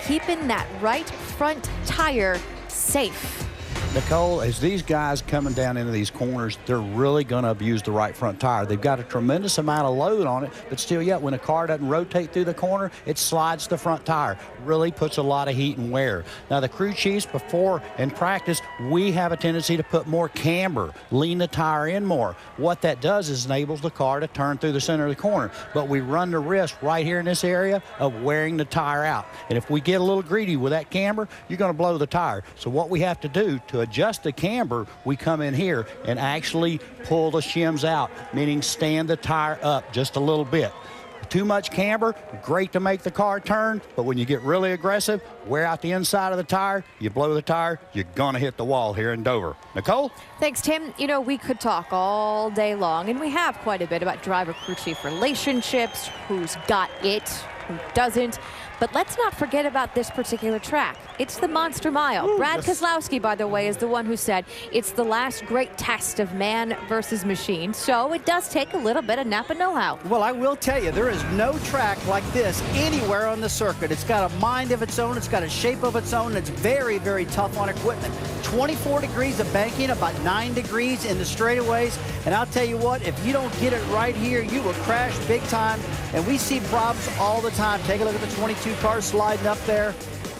Speaker 1: keeping that right front tire safe.
Speaker 6: Nicole, as these guys coming down into these corners, they're really going to abuse the right front tire. They've got a tremendous amount of load on it, but still yet, when a car doesn't rotate through the corner, it slides the front tire. Really puts a lot of heat and wear. Now, the crew chiefs, before in practice, we have a tendency to put more camber, lean the tire in more. What that does is enables the car to turn through the center of the corner, but we run the risk right here in this area of wearing the tire out. And if we get a little greedy with that camber, you're going to blow the tire. So what we have to do to adjust the camber, we come in here and actually pull the shims out, meaning stand the tire up just a little bit. Too much camber, great to make the car turn, but when you get really aggressive, wear out the inside of the tire, you blow the tire, you're going to hit the wall here in Dover. Nicole?
Speaker 1: Thanks, Tim. You know, we could talk all day long, and we have quite a bit about driver-crew chief relationships, who's got it, who doesn't. But let's not forget about this particular track. It's the Monster Mile.
Speaker 6: Ooh,
Speaker 1: Brad
Speaker 6: yes.
Speaker 1: Keselowski, by the way, is the one who said it's the last great test of man versus machine. So it does take a little bit of Napa know-how.
Speaker 6: Well, I will tell you, there is no track like this anywhere on the circuit. It's got a mind of its own. It's got a shape of its own. And it's very, very tough on equipment. 24 degrees of banking, about 9 degrees in the straightaways. And I'll tell you what, if you don't get it right here, you will crash big time. And we see problems all the time. Take a look at the 22 cars sliding up there.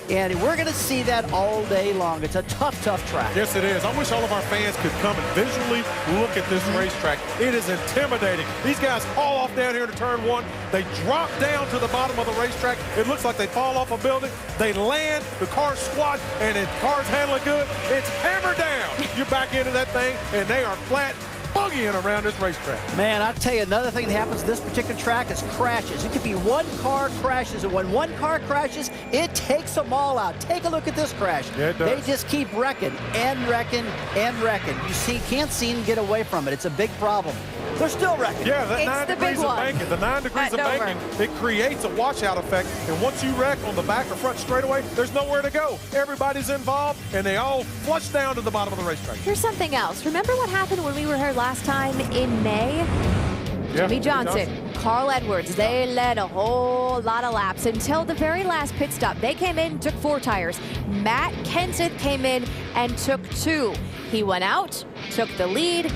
Speaker 6: And we're going to see that all day long. It's a tough, tough track.
Speaker 9: Yes, it is. I wish all of our fans could come and visually look at this racetrack. It is intimidating. These guys haul off down here to turn 1. They drop down to the bottom of the racetrack. It looks like they fall off a building. They land, the car's squat, and the car's handling good. It's hammered down. You're back into that thing, and they are flat boogieing around this racetrack.
Speaker 6: Man, I'll tell you another thing that happens to this particular track is crashes. It could be one car crashes, and when one car crashes, it takes them all out. Take a look at this crash.
Speaker 9: Yeah, it does.
Speaker 6: They just keep wrecking and wrecking and wrecking. You see, can't seem to get away from it. It's a big problem. They're still wrecking.
Speaker 9: Yeah, that
Speaker 1: It's
Speaker 9: 9
Speaker 1: the
Speaker 9: degrees
Speaker 1: big
Speaker 9: of
Speaker 1: one.
Speaker 9: banking, the 9 degrees
Speaker 1: At
Speaker 9: of
Speaker 1: Dover.
Speaker 9: banking, it creates a washout effect. And once you wreck on the back or front straightaway, there's nowhere to go. Everybody's involved, and they all flush down to the bottom of the racetrack.
Speaker 1: Here's something else. Remember what happened when we were here last time in May?
Speaker 9: Yeah,
Speaker 1: Jimmy Johnson, Carl Edwards, they led a whole lot of laps until the very last pit stop. They came in, took 4 tires. Matt Kenseth came in and took 2. He went out, took the lead,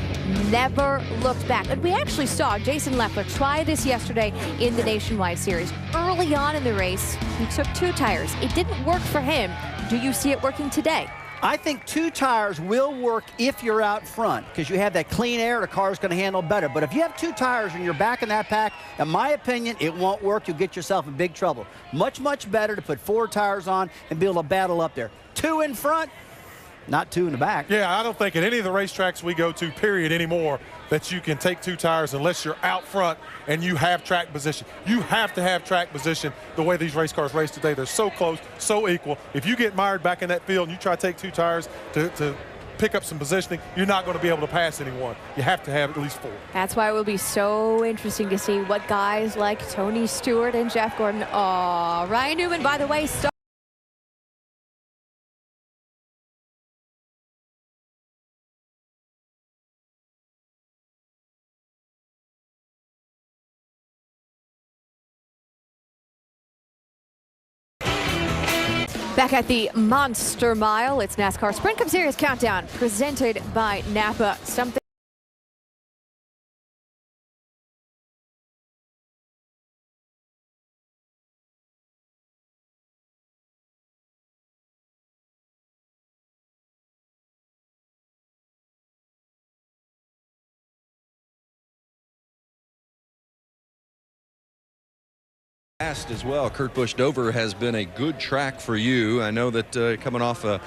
Speaker 1: never looked back. And we actually saw Jason Leffler try this yesterday in the Nationwide Series. Early on in the race, he took 2 tires. It didn't work for him. Do you see it working today?
Speaker 6: I think 2 tires will work if you're out front because you have that clean air, the car's going to handle better. But if you have 2 tires and you're back in that pack, in my opinion, it won't work. You'll get yourself in big trouble. Much, much better to put 4 tires on and be able to battle up there. 2 in front, not 2 in the back.
Speaker 9: Yeah, I don't think at any of the racetracks we go to, period, anymore, that you can take 2 tires unless you're out front and you have track position. You have to have track position the way these race cars race today. They're so close, so equal. If you get mired back in that field and you try to take 2 tires to pick up some positioning, you're not going to be able to pass anyone. You have to have at least 4.
Speaker 1: That's why it will be so interesting to see what guys like Tony Stewart and Jeff Gordon. Oh, Ryan Newman, by the way, back at the Monster Mile, it's NASCAR Sprint Cup Series Countdown presented by Napa. Something
Speaker 19: Fast as well. Kurt Busch, Dover has been a good track for you. I know that coming off a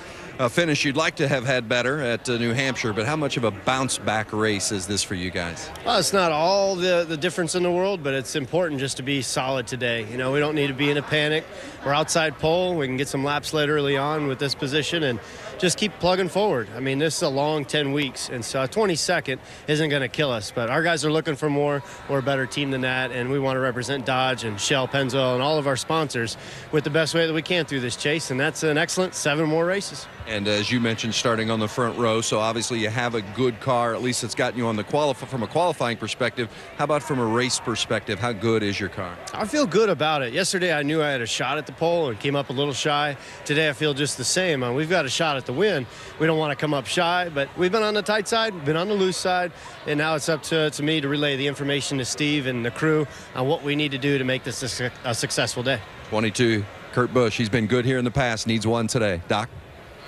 Speaker 19: finish you'd like to have had better at New Hampshire, but how much of a bounce-back race is this for you guys?
Speaker 4: Well, it's not all the difference in the world, but it's important just to be solid today. You know, we don't need to be in a panic. We're outside pole. We can get some laps led early on with this position and just keep plugging forward. I mean, this is a long 10 weeks, and so 22nd isn't going to kill us, but our guys are looking for more. We're a better team than that, and we want to represent Dodge and Shell, Pennzoil, and all of our sponsors with the best way that we can through this chase, and that's an excellent 7 more races.
Speaker 19: And as you mentioned, starting on the front row, so obviously you have a good car, at least it's gotten you on the from a qualifying perspective. How about from a race perspective? How good is your car?
Speaker 4: I feel good about it. Yesterday I knew I had a shot at the pole and came up a little shy. Today I feel just the same. We've got a shot at the win. We don't want to come up shy, but we've been on the tight side, we've been on the loose side, and now it's up to me to relay the information to Steve and the crew on what we need to do to make this a successful day.
Speaker 19: 22, Kurt Busch. He's been good here in the past, needs one today. Doc?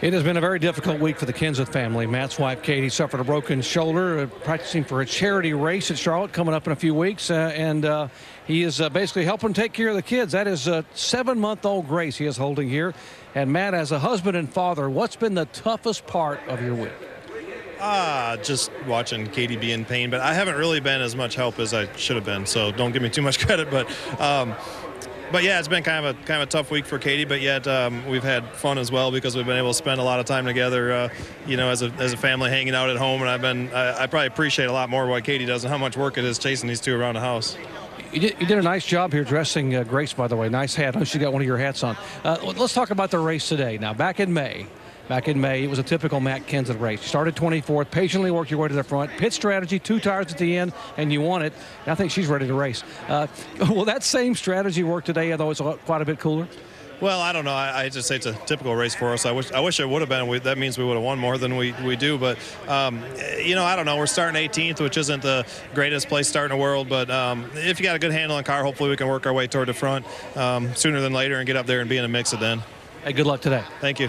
Speaker 5: It has been a very difficult week for the Kenseth family. Matt's wife, Katie, suffered a broken shoulder practicing for a charity race at Charlotte coming up in a few weeks, and he is basically helping take care of the kids. That is a 7-month-old Grace he is holding here. And Matt, as a husband and father, what's been the toughest part of your week?
Speaker 7: Just watching Katie be in pain, but I haven't really been as much help as I should have been, so don't give me too much credit, but yeah, it's been kind of a tough week for Katie, but yet we've had fun as well because we've been able to spend a lot of time together, you know, as a family hanging out at home. And I probably appreciate a lot more what Katie does and how much work it is chasing these two around the house.
Speaker 5: You did a nice job here dressing Grace, by the way. Nice hat. I know she got one of your hats on. Let's talk about the race today. Now, back in May, it was a typical Matt Kenseth race. You started 24th, patiently worked your way to the front, pit strategy, 2 tires at the end, and you won it. And I think she's ready to race. Will that same strategy work today, although it's quite a bit cooler?
Speaker 7: Well, I don't know. I just say it's a typical race for us. I wish it would have been. That means we would have won more than we do. But, you know, I don't know. We're starting 18th, which isn't the greatest place starting in the world. But if you got a good handle on the car, hopefully we can work our way toward the front sooner than later and get up there and be in the mix then.
Speaker 5: Hey, good luck today.
Speaker 7: Thank you.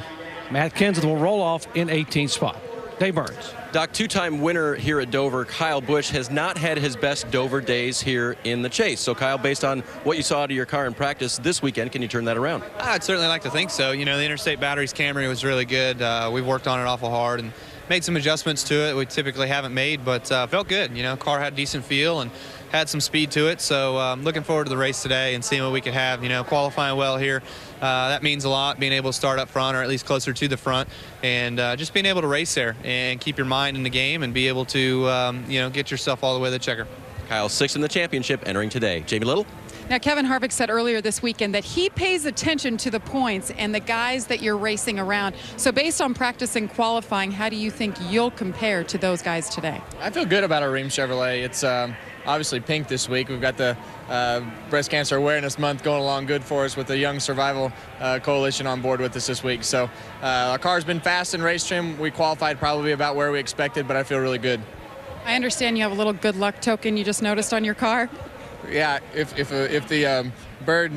Speaker 5: Matt Kenseth will roll off in 18th spot. Dave Burns.
Speaker 18: Doc, 2-time winner here at Dover, Kyle Busch, has not had his best Dover days here in the chase. So, Kyle, based on what you saw out of your car in practice this weekend, can you turn that around?
Speaker 10: I'd certainly like to think so. You know, the Interstate Batteries Camry was really good. We've worked on it awful hard and made some adjustments to it we typically haven't made, but felt good. You know, car had a decent feel and had some speed to it. So looking forward to the race today and seeing what we could have. You know, qualifying well here. That means a lot, being able to start up front or at least closer to the front, and just being able to race there and keep your mind in the game and be able to, you know, get yourself all the way to the checker.
Speaker 18: Kyle, 6th in the championship, entering today. Jamie Little?
Speaker 8: Now, Kevin Harvick said earlier this weekend that he pays attention to the points and the guys that you're racing around. So based on practice and qualifying, how do you think you'll compare to those guys today?
Speaker 24: I feel good about our Rheem Chevrolet. It's obviously pink this week. We've got the Breast Cancer Awareness Month going along good for us with the Young Survival Coalition on board with us this week. So our car's been fast in race trim. We qualified probably about where we expected, but I feel really good.
Speaker 8: I understand you have a little good luck token you just noticed on your car.
Speaker 24: Yeah, if the bird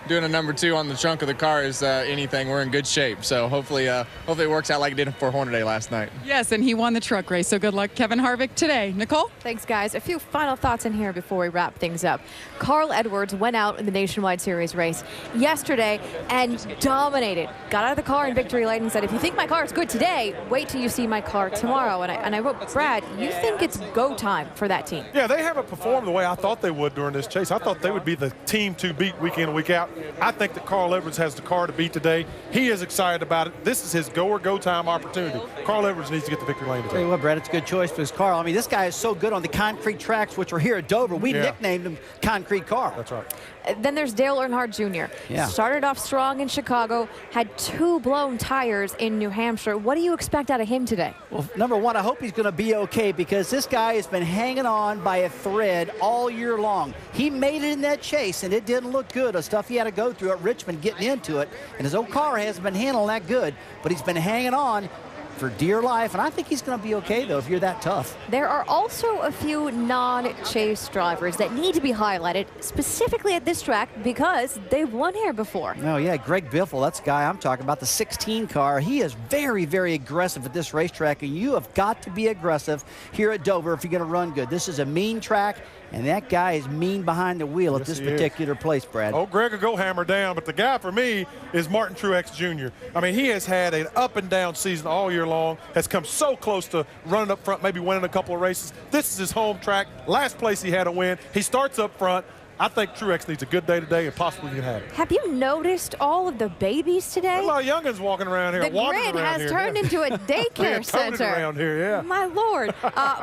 Speaker 24: doing a number 2 on the trunk of the car is anything, we're in good shape. So hopefully it works out like it did for Hornaday last night.
Speaker 8: Yes, and he won the truck race, so good luck, Kevin Harvick, today. Nicole?
Speaker 1: Thanks, guys. A few final thoughts in here before we wrap things up. Carl Edwards went out in the Nationwide Series race yesterday and dominated. Got out of the car in victory lane and said, if you think my car is good today, wait till you see my car tomorrow. And I wrote, Brad, you think it's go time for that team?
Speaker 9: Yeah, they haven't performed the way I thought they would during this chase. I thought they would be the team to beat week in and week out. I think that Carl Edwards has the car to beat today. He is excited about it. This is his go or go time opportunity. Carl Edwards needs to get the victory lane today.
Speaker 6: Tell you what, Brad, it's a good choice for his car. I mean, this guy is so good on the concrete tracks, which are here at Dover. We nicknamed him Concrete Car.
Speaker 9: That's right.
Speaker 1: Then there's Dale Earnhardt Jr.
Speaker 6: Yeah.
Speaker 1: Started off strong in Chicago, had 2 blown tires in New Hampshire. What do you expect out of him today?
Speaker 6: Well, number one, I hope he's going to be okay because this guy has been hanging on by a thread all year long. He made it in that chase, and it didn't look good. The stuff he had to go through at Richmond getting into it, and his old car hasn't been handling that good, but he's been hanging on. for dear life, and I think he's going to be okay, though, if you're that tough.
Speaker 1: There are also a few non-Chase drivers that need to be highlighted, specifically at this track, because they've won here before.
Speaker 6: Oh, yeah, Greg Biffle, that's the guy I'm talking about, the 16 car. He is very, very aggressive at this racetrack, and you have got to be aggressive here at Dover if you're going to run good. This is a mean track, and that guy is mean behind the wheel at this particular place, Brad.
Speaker 9: Oh, Greg will go hammer down, but the guy for me is Martin Truex Jr. I mean, he has had an up-and-down season all year long, has come so close to running up front, maybe winning a couple of races. This is his home track. Last place he had a win. He starts up front. I think Truex needs a good day today and possibly can have it.
Speaker 1: Have you noticed all of the babies today?
Speaker 9: A lot of youngins walking around here.
Speaker 1: The grid has turned into a daycare center.
Speaker 9: Around here, yeah.
Speaker 1: My Lord.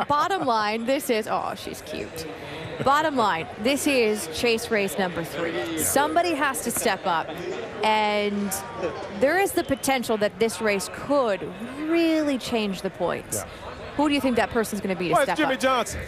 Speaker 1: Bottom line, this is, oh, she's cute. Bottom line, this is Chase race number 3. Somebody has to step up, and there is the potential that this race could really change the points.
Speaker 9: Yeah.
Speaker 1: Who do you think that person's going to be to
Speaker 9: well,
Speaker 1: step
Speaker 9: it's Jimmy
Speaker 1: up?
Speaker 9: Johnson.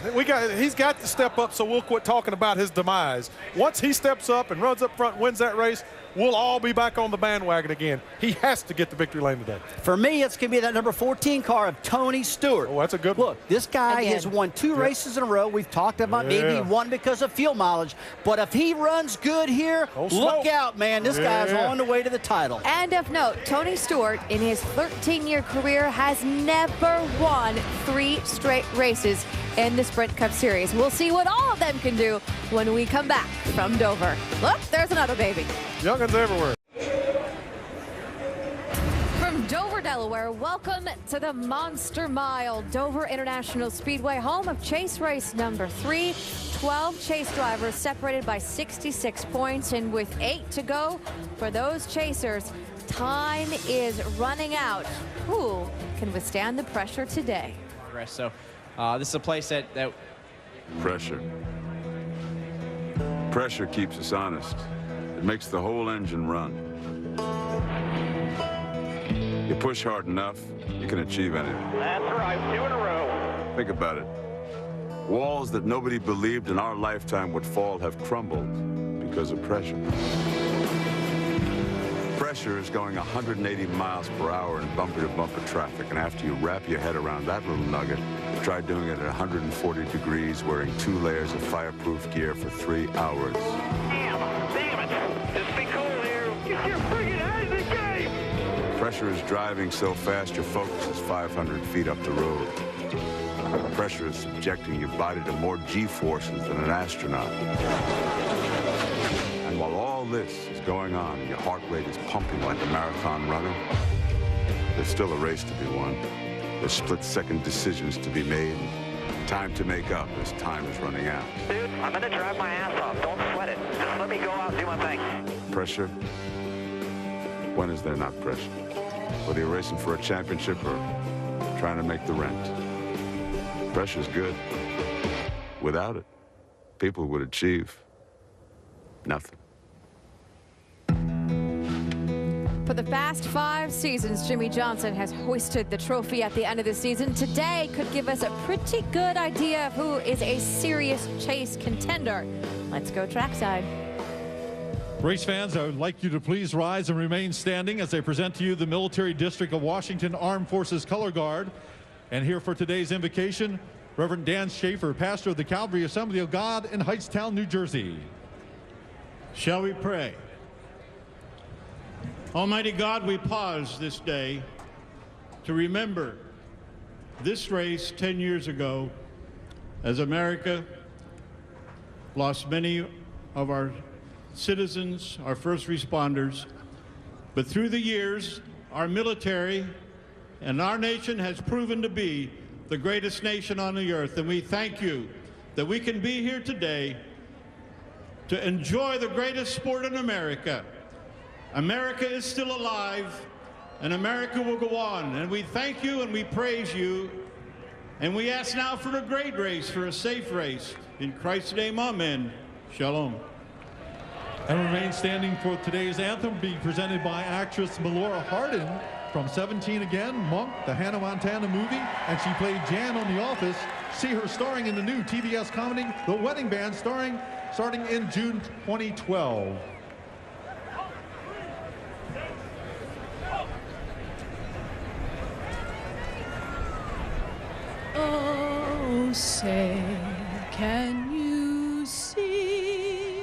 Speaker 9: He's got to step up, so we'll quit talking about his demise. Once he steps up and runs up front and wins that race, we'll all be back on the bandwagon again. He has to get the victory lane today.
Speaker 6: For me, it's going to be that number 14 car of Tony Stewart.
Speaker 9: Oh, that's a good one.
Speaker 6: Look, this guy has won 2 races in a row. We've talked about maybe one because of fuel mileage. But if he runs good here, look out, man. This guy's on the way to the title.
Speaker 1: And of note, Tony Stewart, in his 13-year career, has never won 3 straight races in the Sprint Cup Series. We'll see what all of them can do when we come back from Dover. Look, there's another baby.
Speaker 9: Youngins everywhere.
Speaker 1: From Dover, Delaware, welcome to the Monster Mile, Dover International Speedway, home of Chase race number 3. 12 Chase drivers separated by 66 points, and with 8 to go for those chasers, time is running out. Who can withstand the pressure today?
Speaker 12: So this is a place that
Speaker 13: Pressure. Pressure keeps us honest. It makes the whole engine run. You push hard enough, you can achieve anything.
Speaker 3: That's right, 2 in a row.
Speaker 13: Think about it. Walls that nobody believed in our lifetime would fall have crumbled because of pressure. Pressure is going 180 miles per hour in bumper-to-bumper traffic, and after you wrap your head around that little nugget, try doing it at 140 degrees, wearing 2 layers of fireproof gear for 3 hours.
Speaker 3: Damn it. Just be cool here. Get your friggin' out of the game.
Speaker 13: Pressure is driving so fast your focus is 500 feet up the road. Pressure is subjecting your body to more G-forces than an astronaut. And while all this is going on, your heart rate is pumping like a marathon runner, there's still a race to be won. There's split-second decisions to be made, time to make up as time is running out.
Speaker 3: Dude, I'm going to drive my ass off. Don't sweat it. Just let me go out and do my thing.
Speaker 13: Pressure? When is there not pressure? Whether you're racing for a championship or trying to make the rent. Pressure's good. Without it, people would achieve nothing.
Speaker 1: For the past 5 seasons, Jimmy Johnson has hoisted the trophy at the end of the season. Today could give us a pretty good idea of who is a serious Chase contender. Let's go trackside.
Speaker 16: Race fans, I would like you to please rise and remain standing as I present to you the Military District of Washington Armed Forces Color Guard. And here for today's invocation, Reverend Dan Schaefer, pastor of the Calvary Assembly of God in Hightstown, New Jersey.
Speaker 17: Shall we pray? Almighty God, we pause this day to remember this race 10 years ago as America lost many of our citizens, our first responders. But through the years, our military and our nation has proven to be the greatest nation on the earth. And we thank you that we can be here today to enjoy the greatest sport in America. America is still alive, and America will go on. And we thank you and we praise you. And we ask now for a great race, for a safe race. In Christ's name, amen. Shalom.
Speaker 16: And remain standing for today's anthem, being presented by actress Melora Hardin from 17 Again, Monk, the Hannah Montana movie, and she played Jan on The Office. See her starring in the new TBS comedy, The Wedding Band, starting in June 2012.
Speaker 15: Oh, say, can you see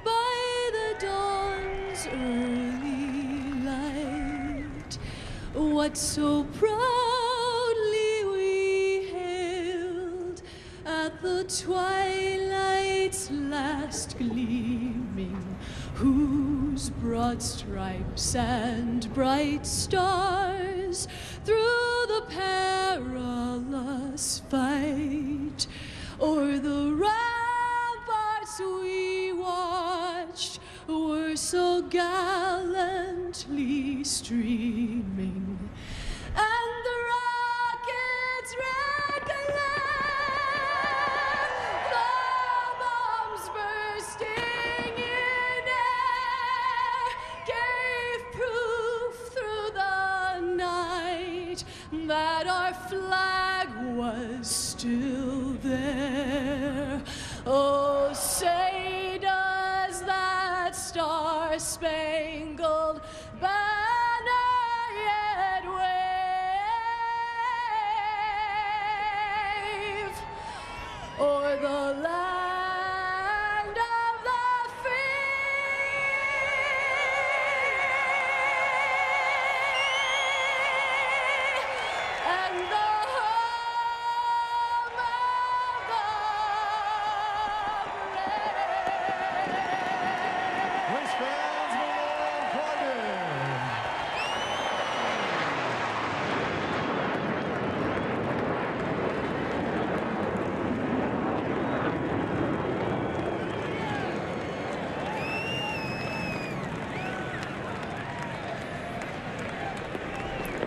Speaker 15: by the dawn's early light what so proudly we hailed at the twilight's last gleaming, whose broad stripes and bright stars through the perilous fight o'er the ramparts we watched were so gallantly streaming, and the rockets red glare, the bombs bursting in air, gave proof through the night that our flag was still there. Oh, say does that star-spangled banner yet wave o'er the land of the free and the home of the
Speaker 16: Race fans, Malone Hardin.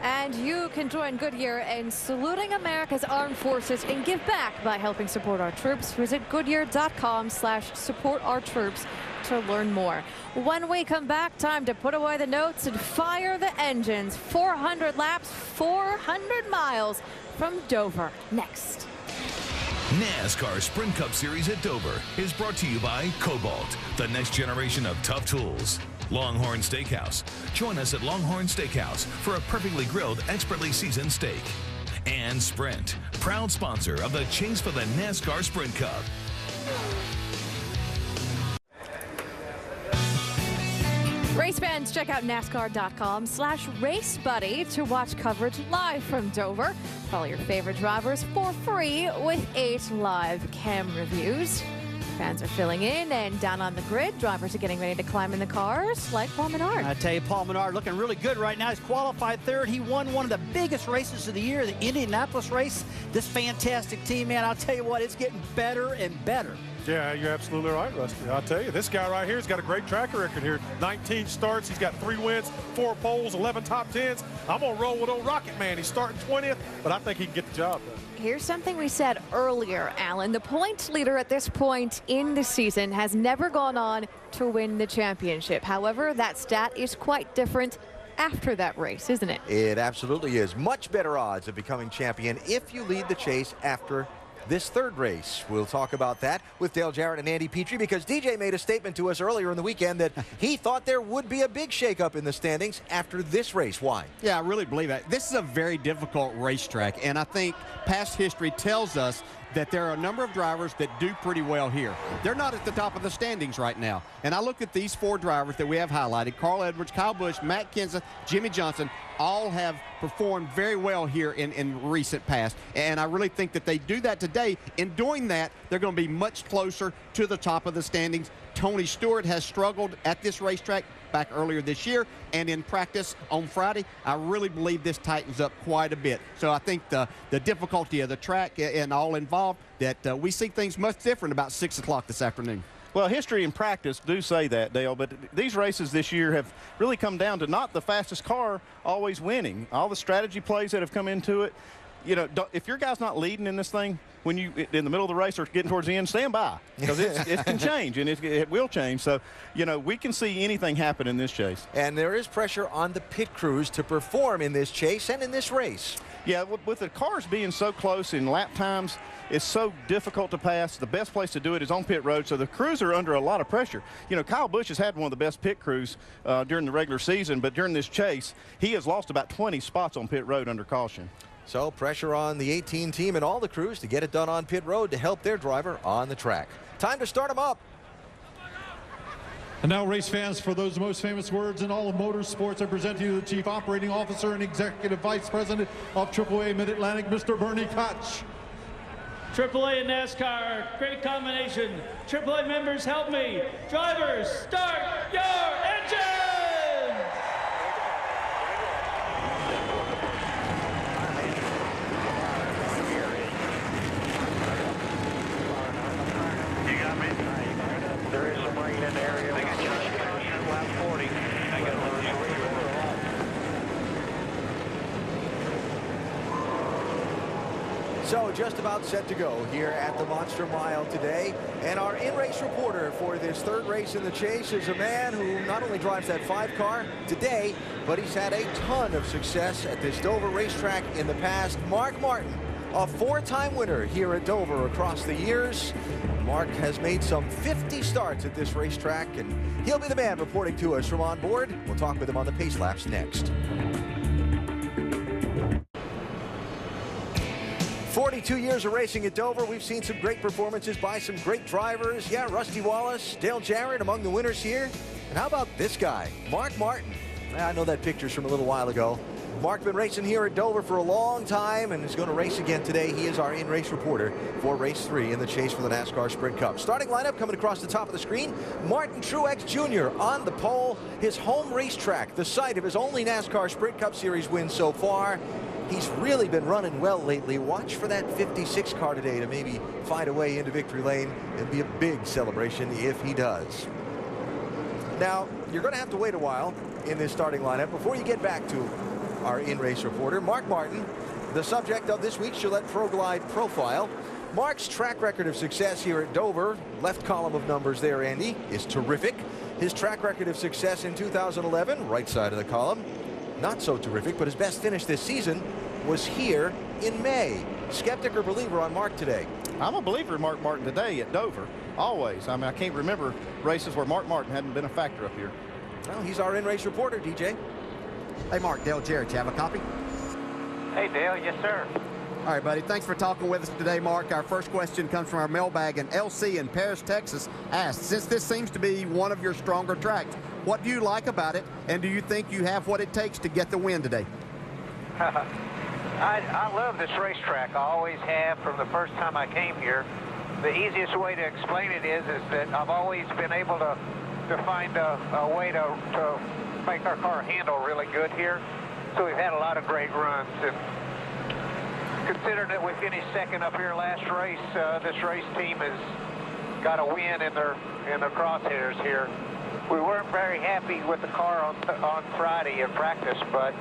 Speaker 1: And you can join Goodyear in saluting America's armed forces and give back by helping support our troops. Visit Goodyear.com/support our troops to learn more. When we come back, time to put away the notes and fire the engines. 400 laps, 400 miles from Dover. Next.
Speaker 11: NASCAR Sprint Cup Series at Dover is brought to you by Cobalt, the next generation of tough tools. Longhorn Steakhouse. Join us at Longhorn Steakhouse for a perfectly grilled, expertly seasoned steak. And Sprint, proud sponsor of the Chase for the NASCAR Sprint Cup.
Speaker 1: Race fans, check out NASCAR.com/RaceBuddy to watch coverage live from Dover. Follow your favorite drivers for free with 8 live cam reviews. Fans are filling in and down on the grid. Drivers are getting ready to climb in the cars, like Paul Menard.
Speaker 6: I tell you, Paul Menard looking really good right now. He's qualified third. He won one of the biggest races of the year, the Indianapolis race. This fantastic team, man, I'll tell you what, it's getting better and better.
Speaker 9: Yeah, you're absolutely right, Rusty. I'll tell you, this guy right here has got a great track record here. 19 starts, he's got 3 wins, 4 poles, 11 top 10s. I'm going to roll with old Rocket Man. He's starting 20th, but I think he can get the job done.
Speaker 1: Here's something we said earlier, Alan. The points leader at this point in the season has never gone on to win the championship. However, that stat is quite different after that race, isn't it?
Speaker 20: It absolutely is. Much better odds of becoming champion if you lead the chase after this third race. We'll talk about that with Dale Jarrett and Andy Petrie, because DJ made a statement to us earlier in the weekend that he thought there would be a big shakeup in the standings after this race. Why?
Speaker 21: Yeah, I really believe that. This is a very difficult racetrack, and I think past history tells us that there are a number of drivers that do pretty well here. They're not at the top of the standings right now. And I look at these 4 drivers that we have highlighted: Carl Edwards, Kyle Busch, Matt Kenseth, Jimmy Johnson, all have performed very well here in recent past. And I really think that they do that today. In doing that, they're going to be much closer to the top of the standings. Tony Stewart has struggled at this racetrack back earlier this year, and in practice on Friday, I really believe this tightens up quite a bit. So I think the difficulty of the track and all involved, that we see things much different about 6 o'clock this afternoon.
Speaker 22: Well, history and practice do say that, Dale, but these races this year have really come down to not the fastest car always winning. All the strategy plays that have come into it. You know, if your guy's not leading in this thing, when you in the middle of the race or getting towards the end, stand by, because it can change, and it will change. So, you know, we can see anything happen in this chase.
Speaker 20: And there is pressure on the pit crews to perform in this chase and in this race.
Speaker 22: Yeah, with the cars being so close in lap times, it's so difficult to pass. The best place to do it is on pit road, so the crews are under a lot of pressure. You know, Kyle Busch has had one of the best pit crews during the regular season, but during this chase, he has lost about 20 spots on pit road under caution.
Speaker 20: So pressure on the 18 team and all the crews to get it done on pit road to help their driver on the track. Time to start them up.
Speaker 16: And now, race fans, for those most famous words in all of motorsports, I present to you the Chief Operating Officer and Executive Vice President of AAA Mid-Atlantic, Mr. Bernie Koch.
Speaker 2: AAA and NASCAR, great combination. AAA members, help me. Drivers, start your engines!
Speaker 3: You got me? There is some rain in the area. I got Josh lap 40. I got to let you where you are.
Speaker 20: So just about set to go here at the Monster Mile today. And our in-race reporter for this third race in the chase is a man who not only drives that 5 car today, but he's had a ton of success at this Dover racetrack in the past. Mark Martin, a 4-time winner here at Dover across the years. Mark has made some 50 starts at this racetrack, and he'll be the man reporting to us from on board. We'll talk with him on the pace laps next. 42 years of racing at Dover. We've seen some great performances by some great drivers. Yeah, Rusty Wallace, Dale Jarrett among the winners here. And how about this guy, Mark Martin? I know that picture's from a little while ago. Mark's been racing here at Dover for a long time and is going to race again today. He is our in-race reporter for race 3 in the chase for the NASCAR Sprint Cup. Starting lineup coming across the top of the screen, Martin Truex Jr. on the pole, his home racetrack, the site of his only NASCAR Sprint Cup Series win so far. He's really been running well lately. Watch for that 56 car today to maybe find a way into victory lane and be a big celebration if he does. Now, you're going to have to wait a while in this starting lineup before you get back to our in-race reporter, Mark Martin, the subject of this week's Gillette ProGlide profile. Mark's track record of success here at Dover, left column of numbers there, Andy, is terrific. His track record of success in 2011, right side of the column, not so terrific, but his best finish this season was here in May. Skeptic or believer on Mark today?
Speaker 22: I'm a believer in Mark Martin today at Dover, always. I mean, I can't remember races where Mark Martin hadn't been a factor up here.
Speaker 20: Well, he's our in-race reporter, DJ.
Speaker 21: Hey, Mark, Dale Jarrett, you have a copy?
Speaker 3: Hey, Dale. Yes, sir.
Speaker 21: All right, buddy. Thanks for talking with us today, Mark. Our first question comes from our mailbag, and LC in Paris, Texas asked, since this seems to be one of your stronger tracks, what do you like about it, and do you think you have what it takes to get the win today?
Speaker 3: I love this racetrack. I always have from the first time I came here. The easiest way to explain it is that I've always been able to find a way to make our car handle really good here. So we've had a lot of great runs. And considering that we finished second up here last race, this race team has got a win in their crosshairs here. We weren't very happy with the car on Friday in practice, but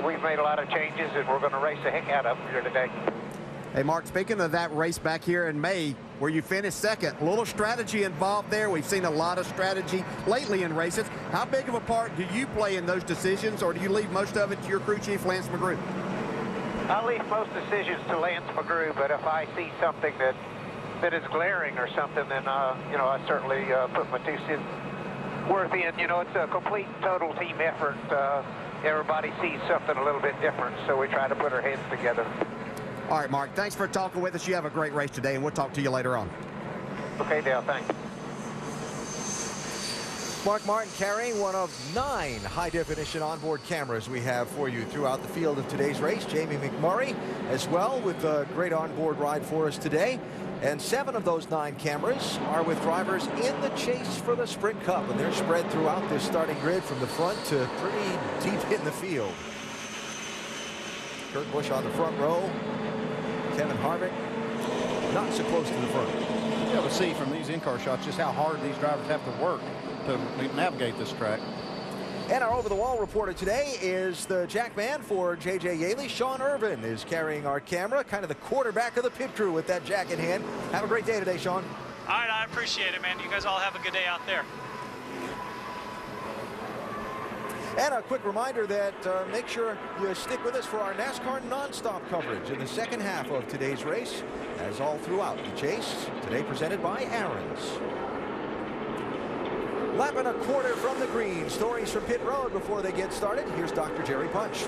Speaker 3: we've made a lot of changes, and we're gonna race the heck out of them here today.
Speaker 21: Hey, Mark, speaking of that race back here in May, where you finished second, a little strategy involved there. We've seen a lot of strategy lately in races. How big of a part do you play in those decisions, or do you leave most of it to your crew chief, Lance McGrew?
Speaker 3: I leave most decisions to Lance McGrew, but if I see something that is glaring or something, then I certainly put my 2 cents worth in. You know, it's a complete, total team effort. Everybody sees something a little bit different, so we try to put our heads together.
Speaker 21: All right, Mark, thanks for talking with us. You have a great race today, and we'll talk to you later on.
Speaker 3: Okay, Dale, thanks.
Speaker 20: Mark Martin carrying one of 9 high-definition onboard cameras we have for you throughout the field of today's race. Jamie McMurray as well with a great onboard ride for us today. And 7 of those 9 cameras are with drivers in the chase for the Sprint Cup, and they're spread throughout this starting grid from the front to pretty deep in the field. Kurt Busch on the front row. Kevin Harvick not so close to the front.
Speaker 22: You'll be able to see from these in-car shots just how hard these drivers have to work to navigate this track.
Speaker 20: And our over-the-wall reporter today is the jackman for J.J. Yaley. Sean Irvin is carrying our camera, kind of the quarterback of the pit crew with that jack in hand. Have a great day today, Sean.
Speaker 4: All right, I appreciate it, man. You guys all have a good day out there.
Speaker 20: And a quick reminder that make sure you stick with us for our NASCAR nonstop coverage in the second half of today's race, as all throughout the chase. Today presented by Aaron's. Lap and a quarter from the green. Stories from pit road before they get started. Here's Dr. Jerry Punch.